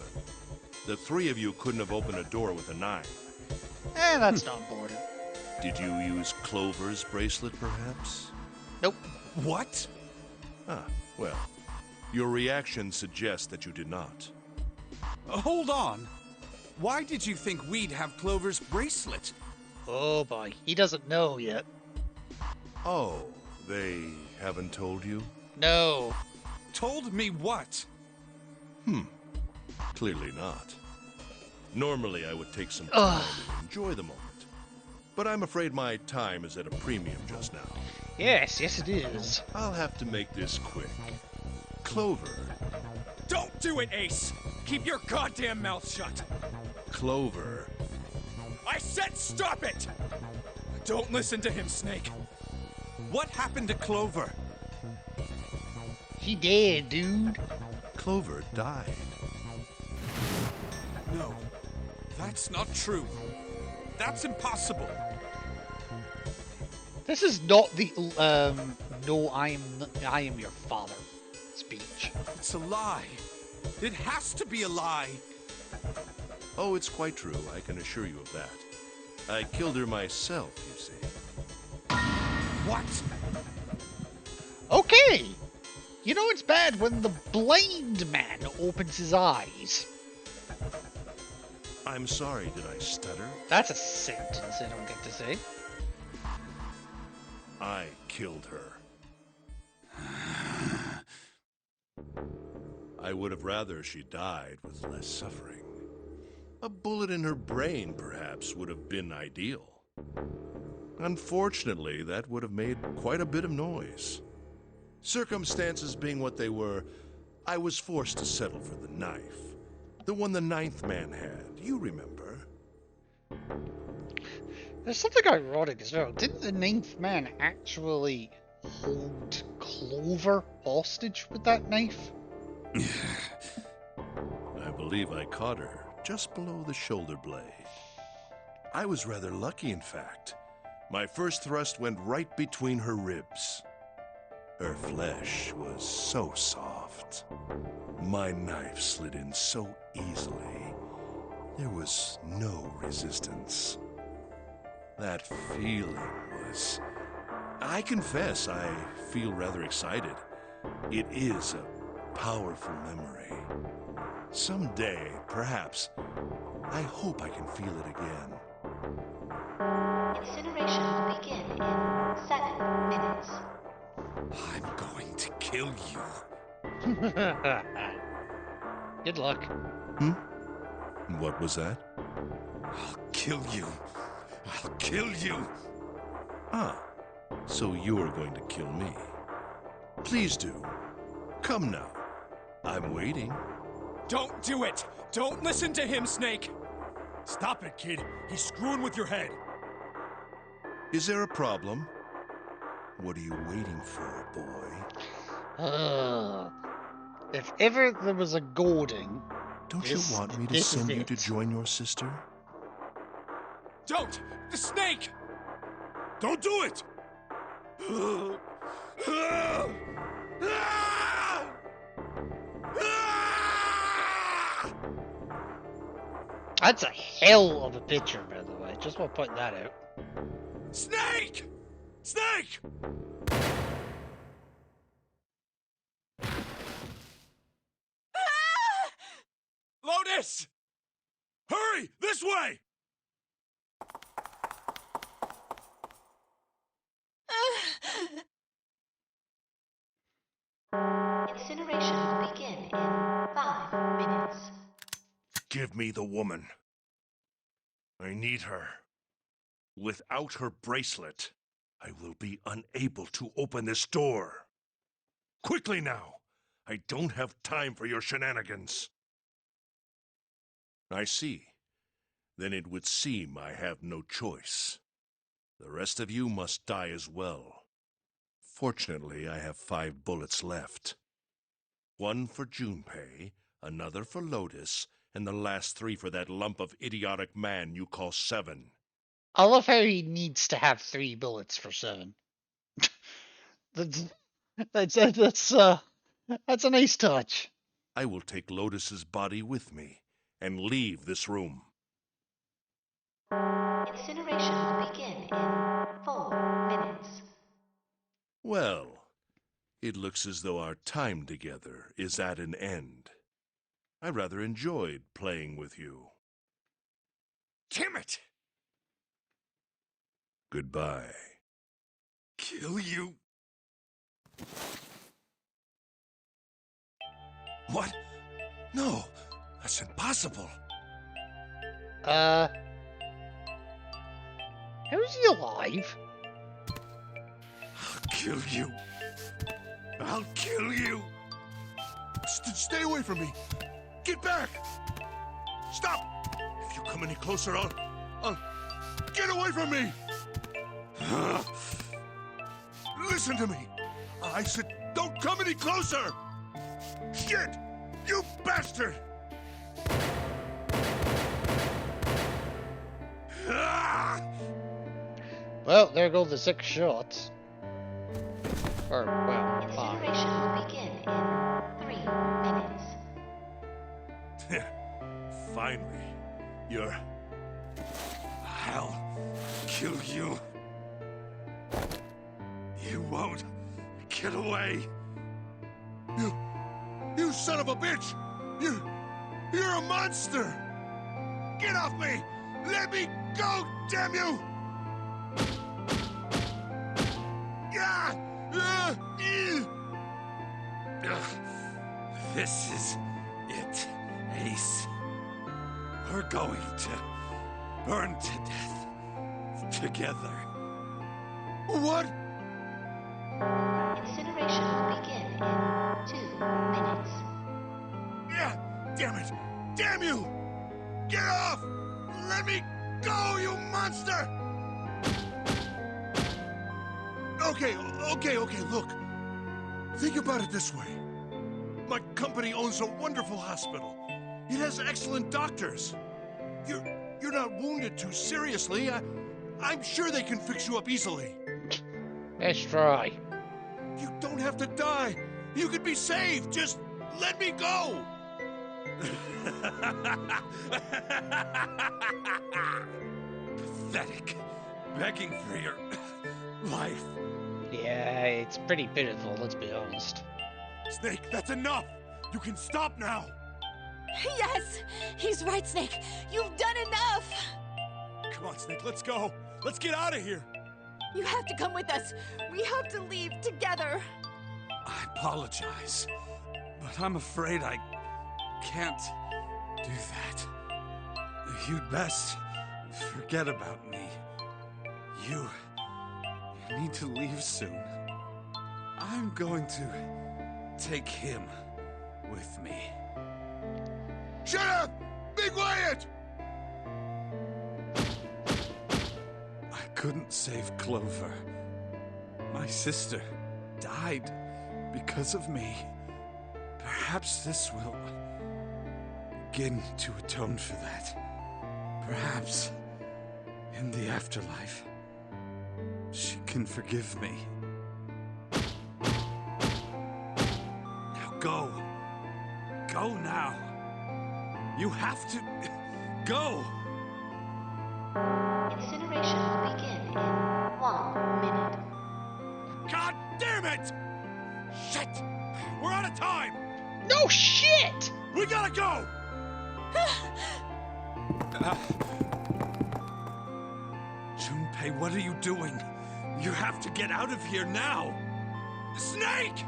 Speaker 7: The three of you couldn't have opened a door with a 9.
Speaker 1: That's not important.
Speaker 7: Did you use Clover's bracelet, perhaps?
Speaker 1: Nope.
Speaker 2: What?
Speaker 7: Ah, well, your reaction suggests that you did not.
Speaker 11: Hold on. Why did you think we'd have Clover's bracelet?
Speaker 1: Oh boy, he doesn't know yet.
Speaker 7: Oh, they haven't told you?
Speaker 1: No.
Speaker 11: Told me what?
Speaker 7: Clearly not. Normally, I would take some time and enjoy the moment. But I'm afraid my time is at a premium just now.
Speaker 1: Yes, it is.
Speaker 7: I'll have to make this quick. Clover.
Speaker 2: Don't do it, Ace! Keep your goddamn mouth shut!
Speaker 7: Clover.
Speaker 2: I said stop it! Don't listen to him, Snake.
Speaker 11: What happened to Clover?
Speaker 1: He dead, dude.
Speaker 7: Clover died.
Speaker 11: No, that's not true. That's impossible.
Speaker 1: This is not the no, I am your father speech.
Speaker 11: It's a lie. It has to be a lie.
Speaker 7: Oh, it's quite true. I can assure you of that. I killed her myself, you see.
Speaker 11: What?
Speaker 1: Okay. You know it's bad when the blind man opens his eyes.
Speaker 7: I'm sorry, did I stutter?
Speaker 1: That's a sentence I don't get to say.
Speaker 7: I killed her. I would have rather she died with less suffering. A bullet in her brain, perhaps, would have been ideal. Unfortunately, that would have made quite a bit of noise. Circumstances being what they were, I was forced to settle for the knife. The one the ninth man had, you remember.
Speaker 1: There's something ironic as well. Didn't the ninth man actually hold Clover hostage with that knife?
Speaker 7: I believe I caught her just below the shoulder blade. I was rather lucky, in fact. My first thrust went right between her ribs. Her flesh was so soft. My knife slid in so easily. There was no resistance. That feeling was... I confess, I feel rather excited. It is a powerful memory. Someday, perhaps, I hope I can feel it again.
Speaker 12: Incineration will begin in 7 minutes.
Speaker 11: I'm going to kill you.
Speaker 1: Good luck.
Speaker 7: What was that?
Speaker 11: I'll kill you. I'll kill you.
Speaker 7: Ah, so you're going to kill me. Please do. Come now. I'm waiting.
Speaker 6: Don't do it! Don't listen to him, Snake! Stop it, kid. He's screwing with your head.
Speaker 7: Is there a problem? What are you waiting for, boy?
Speaker 1: If ever there was a goading...
Speaker 7: Don't you want me to send you to join your sister?
Speaker 6: Don't! The snake! Don't do it!
Speaker 1: That's a hell of a picture, by the way. Just want to point that out.
Speaker 6: Snake! Snake! Lotus! Hurry! This way!
Speaker 12: Incineration will begin in 5 minutes.
Speaker 7: Give me the woman. I need her. Without her bracelet, I will be unable to open this door. Quickly now! I don't have time for your shenanigans. I see. Then it would seem I have no choice. The rest of you must die as well. Fortunately, I have 5 bullets left. 1 for Junpei, another for Lotus, and the last 3 for that lump of idiotic man you call Seven.
Speaker 1: I love how he needs to have 3 bullets for 7. That's a nice touch.
Speaker 7: I will take Lotus's body with me and leave this room.
Speaker 12: Incineration will begin in 4 minutes.
Speaker 7: Well, it looks as though our time together is at an end. I rather enjoyed playing with you.
Speaker 6: Damn it!
Speaker 7: Goodbye.
Speaker 6: Kill you? What? No, that's impossible.
Speaker 1: How is he alive?
Speaker 6: I'll kill you. I'll kill you.
Speaker 7: Stay away from me. Get back. Stop. If you come any closer, I'll... Get away from me. Listen to me. I said, don't come any closer. Shit! You bastard!
Speaker 1: Well, there go the 6 shots. Or, well, 5.
Speaker 12: Incineration will begin in 3 minutes.
Speaker 7: Finally, you're...
Speaker 6: I'll kill you. You won't get away.
Speaker 7: You son of a bitch! You're a monster! Get off me! Let me go, damn you!
Speaker 6: This is it, Ace. We're going to burn to death together.
Speaker 7: What?
Speaker 12: Incineration will begin in 2 minutes.
Speaker 6: Damn it! Damn you! Get off! Let me go, you monster! Okay, look. Think about it this way. My company owns a wonderful hospital. It has excellent doctors. You're not wounded too seriously. I'm sure they can fix you up easily.
Speaker 1: Let's try.
Speaker 6: You don't have to die. You could be saved. Just let me go. Pathetic. Begging for your life.
Speaker 1: Yeah, it's pretty pitiful, let's be honest.
Speaker 6: Snake, that's enough. You can stop now.
Speaker 5: Yes! He's right, Snake. You've done enough!
Speaker 6: Come on, Snake, let's go. Let's get out of here.
Speaker 5: You have to come with us. We have to leave together.
Speaker 11: I apologize, but I'm afraid I can't do that. You'd best forget about me. You need to leave soon. I'm going to take him with me.
Speaker 6: Shut up! Be quiet!
Speaker 11: I couldn't save Clover. My sister died because of me. Perhaps this will begin to atone for that. Perhaps in the afterlife, she can forgive me. Now go. Go now. You have to go.
Speaker 12: Incineration will begin in 1 minute.
Speaker 6: God damn it! Shit! We're out of time!
Speaker 1: No shit!
Speaker 6: We gotta go!
Speaker 11: Junpei, what are you doing? You have to get out of here now!
Speaker 6: Snake!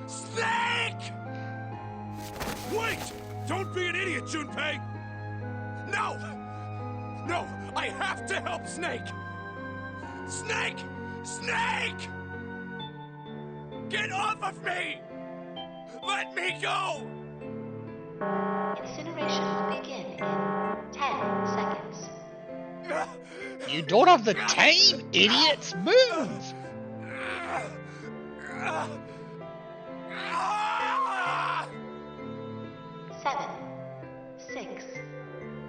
Speaker 6: Snake! Wait! Don't be an idiot, Junpei! No! No! I have to help Snake! Snake! Snake! Get off of me! Let me go!
Speaker 12: Incineration will begin in 10 seconds.
Speaker 1: You don't have the time, idiots! Move!
Speaker 12: 7, 6.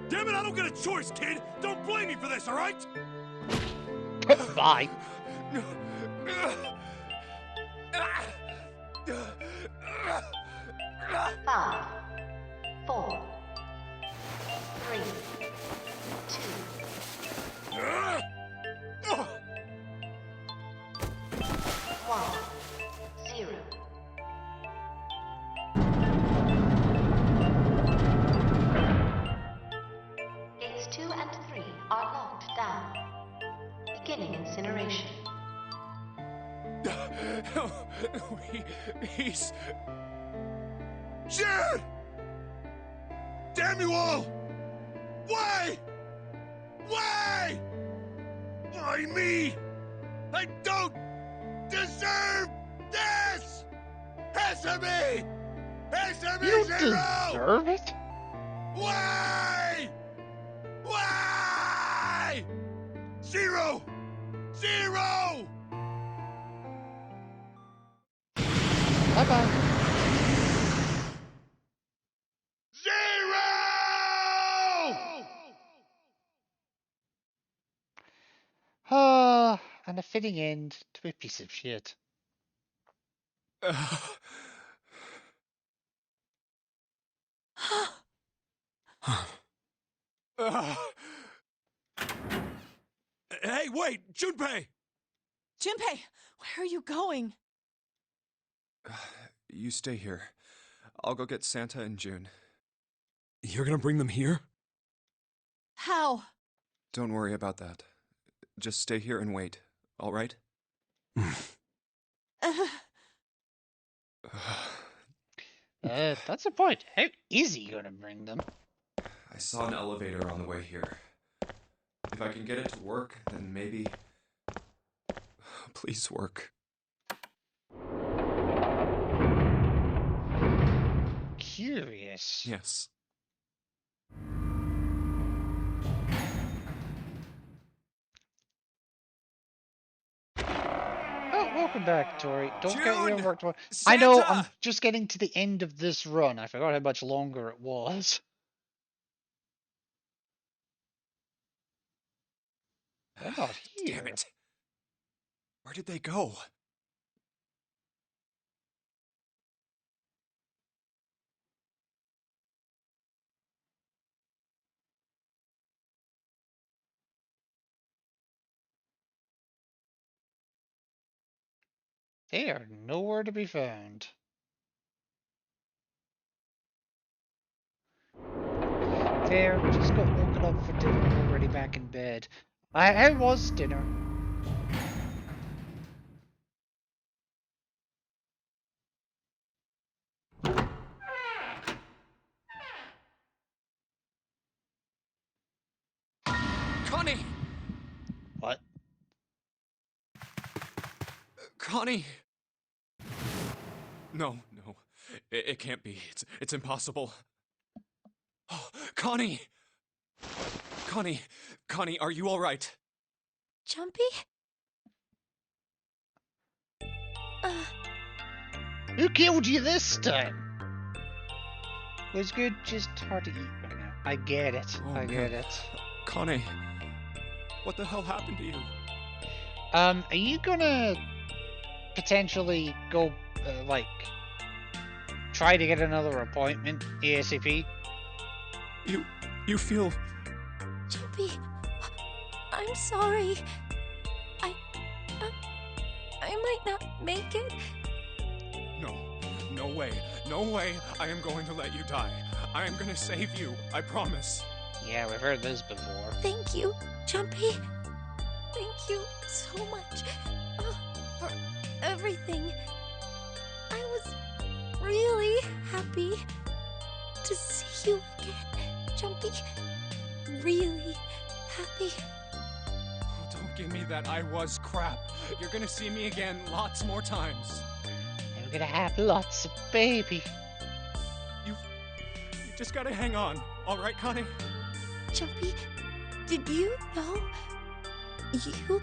Speaker 6: Damn it, I don't get a choice, kid! Don't blame me for this, alright?
Speaker 1: Bye.
Speaker 12: 5, 4, 3, 2, 1, 0. Gates 2 and 3 are locked down. Beginning incineration.
Speaker 6: He's... Shit! Damn you all! Why? Why? Why me? I don't deserve this! Answer me! Answer me,
Speaker 1: You
Speaker 6: Zero!
Speaker 1: deserve it?
Speaker 6: Why? Why? Zero! Zero!
Speaker 1: Bye-bye.
Speaker 6: Zero!
Speaker 1: And a fitting end to a piece of shit.
Speaker 6: Hey, wait! Junpei!
Speaker 5: Junpei, where are you going?
Speaker 2: You stay here. I'll go get Santa and June.
Speaker 6: You're gonna bring them here?
Speaker 5: How?
Speaker 2: Don't worry about that. Just stay here and wait, all right?
Speaker 1: That's the point. How is he gonna bring them?
Speaker 2: I saw an elevator on the way here. If I can get it to work, then maybe... Please work.
Speaker 1: curious.
Speaker 2: Yes.
Speaker 1: Oh, welcome back, Tori. Don't get your
Speaker 2: June!
Speaker 1: work. I
Speaker 2: Santa!
Speaker 1: know, I'm just getting to the end of this run. I forgot how much longer it was. They're not here.
Speaker 2: Damn it. Where did they go?
Speaker 1: They are nowhere to be found. There, just got woken up for dinner, already back in bed. How was dinner?
Speaker 2: Connie!
Speaker 1: What?
Speaker 2: Connie! No. It can't be. It's impossible. Oh, Connie! Connie, are you alright?
Speaker 5: Jumpy?
Speaker 1: Who killed you this time? It was good, just hard to eat right now. I get it.
Speaker 2: Oh,
Speaker 1: I get it.
Speaker 2: Connie, what the hell happened to you?
Speaker 1: Are you gonna potentially go, try to get another appointment ASAP?
Speaker 2: You feel...
Speaker 5: Jumpy, I'm sorry. I might not make it.
Speaker 2: No way I am going to let you die. I am gonna save you, I promise.
Speaker 1: Yeah, we've heard this before.
Speaker 5: Thank you, Jumpy. Thank you so much for everything. I was really happy to see you again, Jumpy. Really happy.
Speaker 2: Oh, don't give me that I was crap. You're gonna see me again lots more times.
Speaker 1: And we're gonna have lots of baby.
Speaker 2: You just gotta hang on, alright, Connie?
Speaker 5: Jumpy, did you know you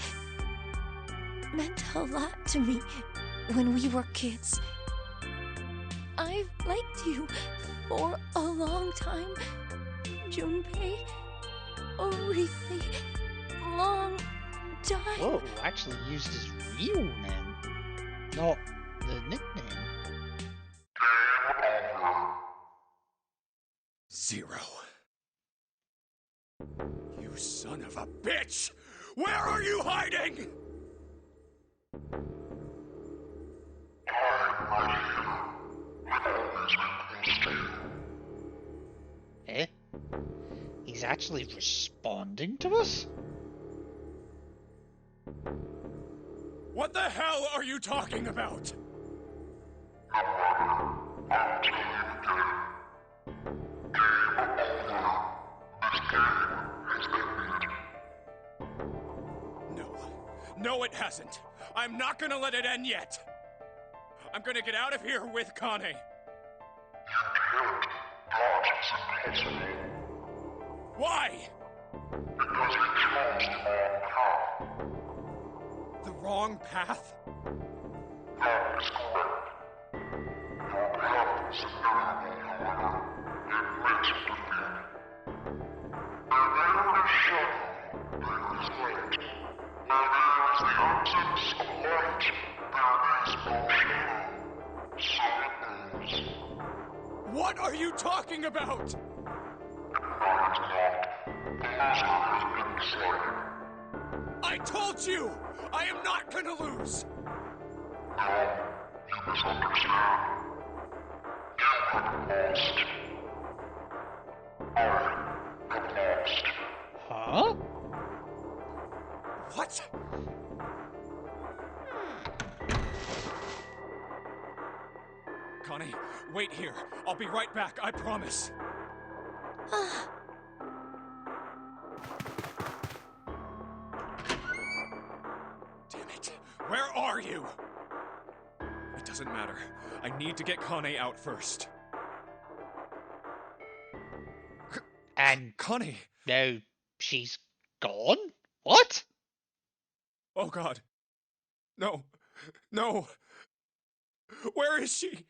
Speaker 5: meant a lot to me when we were kids? I've liked you for a long time, Junpei. A really long time.
Speaker 1: Whoa, actually used his real name, not the nickname.
Speaker 2: Zero. You son of a bitch! Where are you hiding?
Speaker 1: Eh? He's actually responding to us?
Speaker 2: What the hell are you talking about? No, it hasn't. I'm not gonna let it end yet. I'm gonna get out of here with Connie. Why?
Speaker 9: Because you chose
Speaker 2: The wrong path?
Speaker 9: That is correct. Your path is inevitable, however. It makes defeat. Where there is shadow, there is light. Where there is the absence of light, there is no shadow. So it is.
Speaker 2: What are you talking about?
Speaker 9: No, it's not. The loser has been decided.
Speaker 2: I told you! I am not gonna lose!
Speaker 9: No, you misunderstand. You have lost. I have lost.
Speaker 1: Huh?
Speaker 2: What? Connie, wait here. I'll be right back, I promise. Damn it. Where are you? It doesn't matter. I need to get Connie out first.
Speaker 1: And
Speaker 4: Connie!
Speaker 1: now she's gone? What?
Speaker 2: Oh God. No. No. Where is she?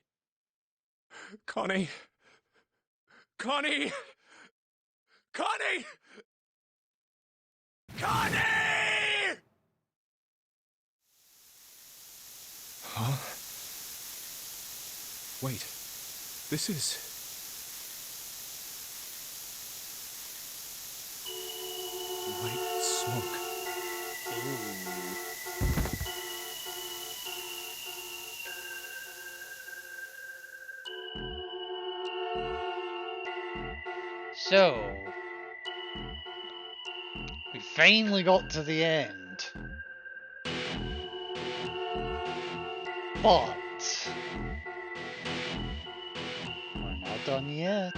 Speaker 2: Connie. Connie! Connie! Connie!
Speaker 8: Huh? Wait. This is... white smoke.
Speaker 1: So, we finally got to the end. But we're not done yet.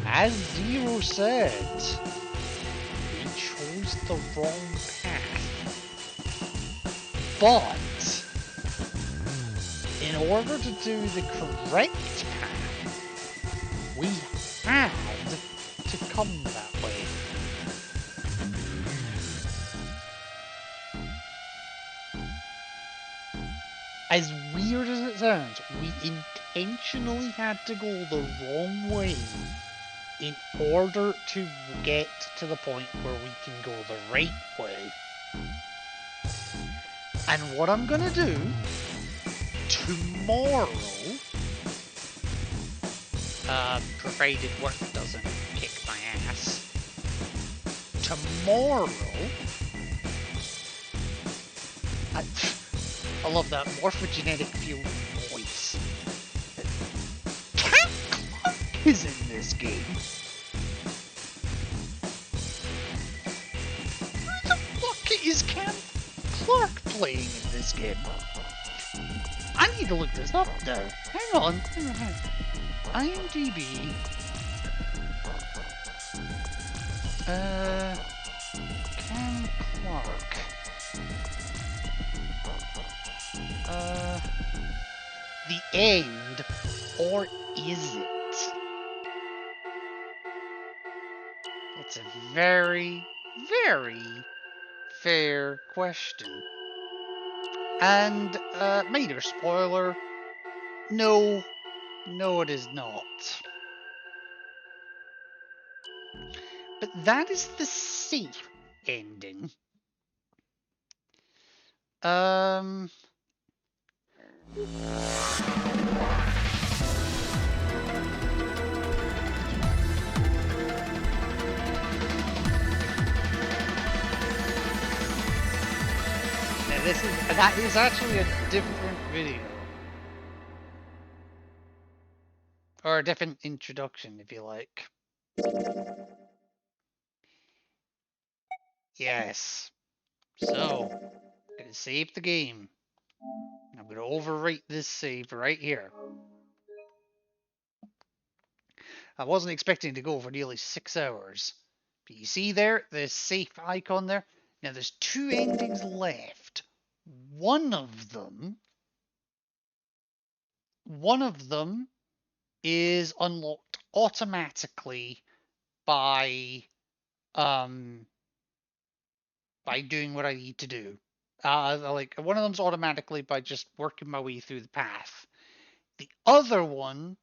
Speaker 1: As Zero said, we chose the wrong path. But in order to do the correct path, we had to come that way. As weird as it sounds, we intentionally had to go the wrong way in order to get to the point where we can go the right way. And what I'm gonna do tomorrow, provided work doesn't kick my ass, tomorrow, I love that morphogenetic fuel voice. Cat Clark is in this game. Where the fuck is Cat Clark playing in this game? I need to look this up now. Hang on. IMDb. Cam Clark. The end, or is it? It's a very, very fair question. And, minor spoiler, no, it is not. But that is the safe ending. That is actually a different video. Or a different introduction, if you like. Yes. So, I'm gonna save the game. I'm gonna overwrite this save right here. I wasn't expecting to go for nearly 6 hours. But you see there, the safe icon there? Now there's 2 endings left. One of them is unlocked automatically by doing what I need to do. Like one of them's automatically by just working my way through the path. The other one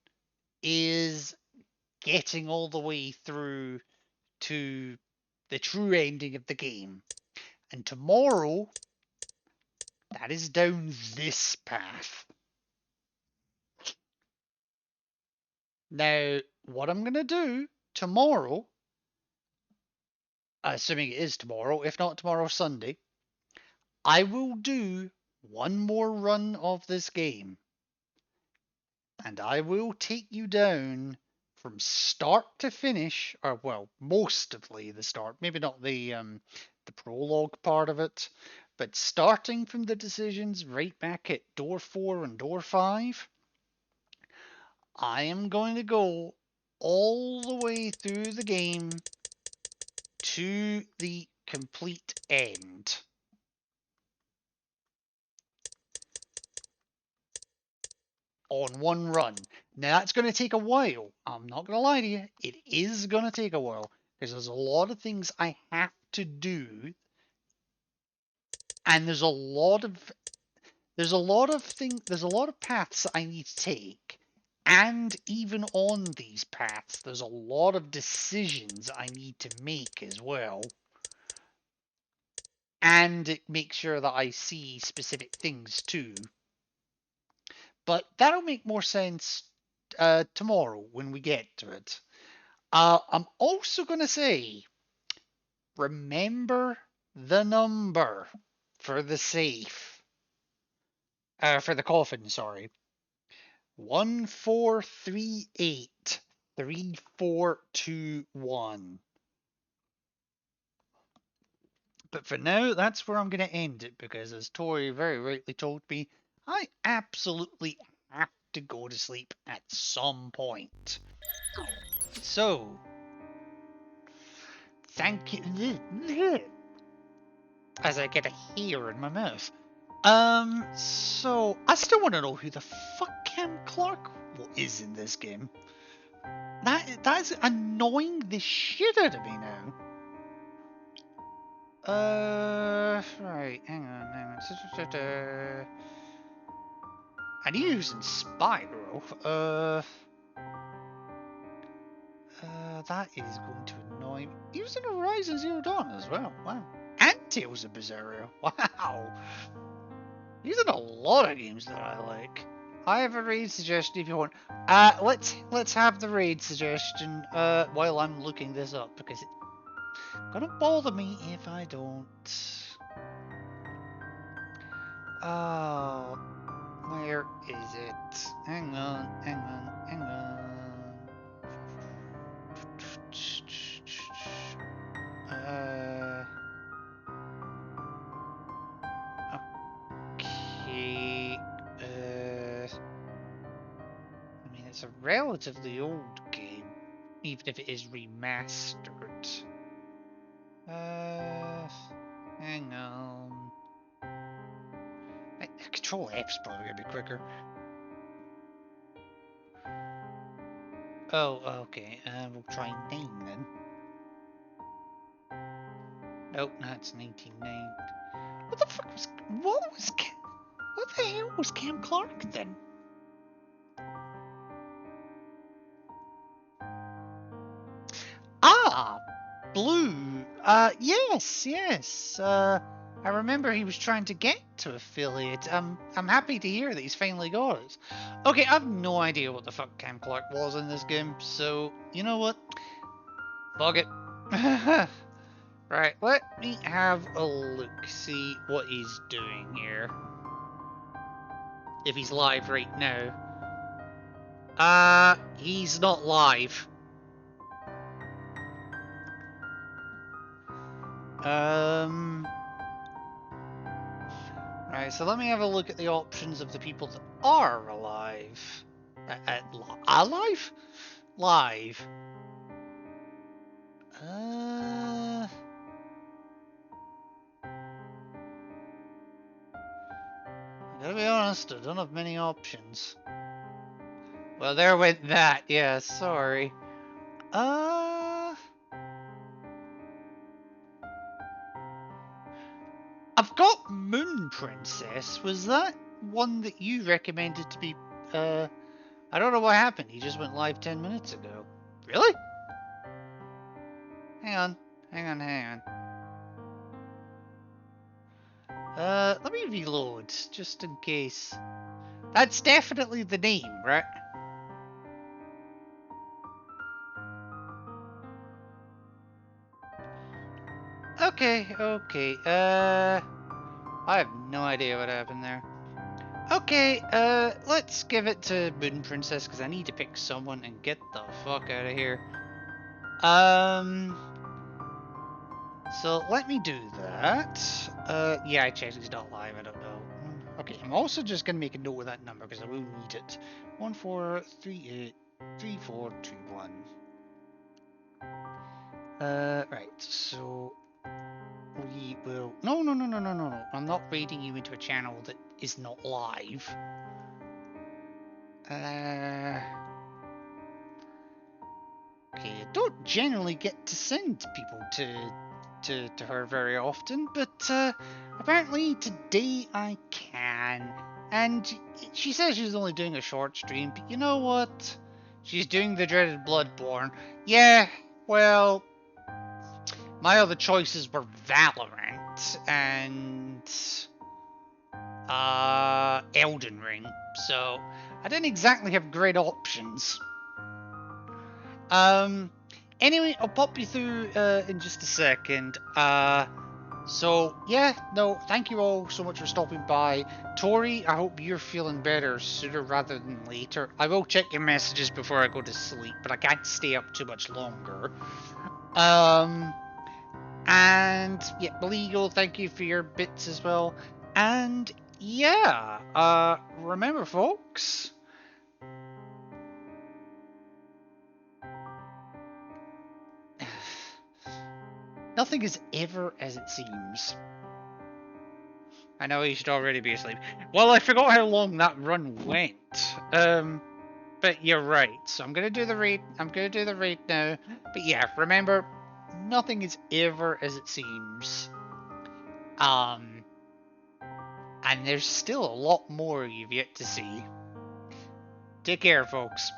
Speaker 1: is getting all the way through to the true ending of the game. And tomorrow, that is down this path. Now, what I'm going to do tomorrow, assuming it is tomorrow, if not tomorrow, Sunday, I will do one more run of this game. And I will take you down from start to finish, or well, mostly the start, maybe not the prologue part of it, but starting from the decisions right back at door 4 and door 5, I am going to go all the way through the game to the complete end. on one run. Now that's going to take a while. I'm not going to lie to you. It is going to take a while because there's a lot of things I have to do, and there's a lot of paths I need to take, and even on these paths, there's a lot of decisions I need to make as well. And make sure that I see specific things too. But that'll make more sense tomorrow when we get to it. I'm also going to say, remember the number for the safe. For the coffin, sorry. 1438 3421. But for now, that's where I'm going to end it, because as Tori very rightly told me, I absolutely have to go to sleep at some point. So, thank you. As I get a hair in my mouth. So, I still want to know who the fuck Cam Clark is in this game. That's annoying the shit out of me now. Right, hang on. I knew he was in Spyro. That is going to annoy me. He was in Horizon Zero Dawn as well. Wow. And Tales of Berseria. Wow. He's in a lot of games that I like. I have a raid suggestion if you want. Let's have the raid suggestion while I'm looking this up, because it's gonna bother me if I don't. Oh, where is it? Hang on. Okay. I mean, it's a relatively old game, even if it is remastered. Hang on. Control F's probably gonna be quicker. Oh, okay. We'll try 9 then. Nope, that's 1990. What the fuck was? What the hell was Cam Clark then? Ah, Blue. Yes. I remember he was trying to get to affiliate. I'm happy to hear that he's finally got it. Okay, I have no idea what the fuck Cam Clark was in this game, so you know what? Fuck it. Right, let me have a look, see what he's doing here. If he's live right now. He's not live. Right, so let me have a look at the options of the people that are alive. Alive? Live. Gotta be honest, I don't have many options. Well, there went that. Yeah, sorry. I've got Moon Princess. Was that one that you recommended to be... I don't know what happened. He just went live 10 minutes ago. Really? Hang on. Let me reload, just in case. That's definitely the name, right? Okay. I have no idea what happened there. Okay, let's give it to Moon Princess, because I need to pick someone and get the fuck out of here. So let me do that. Yeah, I checked, he's not live, I don't know. Okay, I'm also just gonna make a note of that number, because I will need it. 1438 3421. Right, so we will... No. I'm not raiding you into a channel that is not live. Okay, I don't generally get to send people to her very often, but apparently today I can. And she says she's only doing a short stream, but you know what? She's doing the dreaded Bloodborne. Yeah, well, my other choices were Valorant and Elden Ring, so I didn't exactly have great options. Anyway, I'll pop you through in just a second. So yeah, no, thank you all so much for stopping by. Tori, I hope you're feeling better sooner rather than later. I will check your messages before I go to sleep, but I can't stay up too much longer. And yeah, Legal, thank you for your bits as well. And yeah, remember folks, nothing is ever as it seems. I know you should already be asleep. Well, I forgot how long that run went. But you're right. So I'm gonna do the raid. I'm gonna do the raid now. But yeah, remember, nothing is ever as it seems. And there's still a lot more you've yet to see. Take care, folks.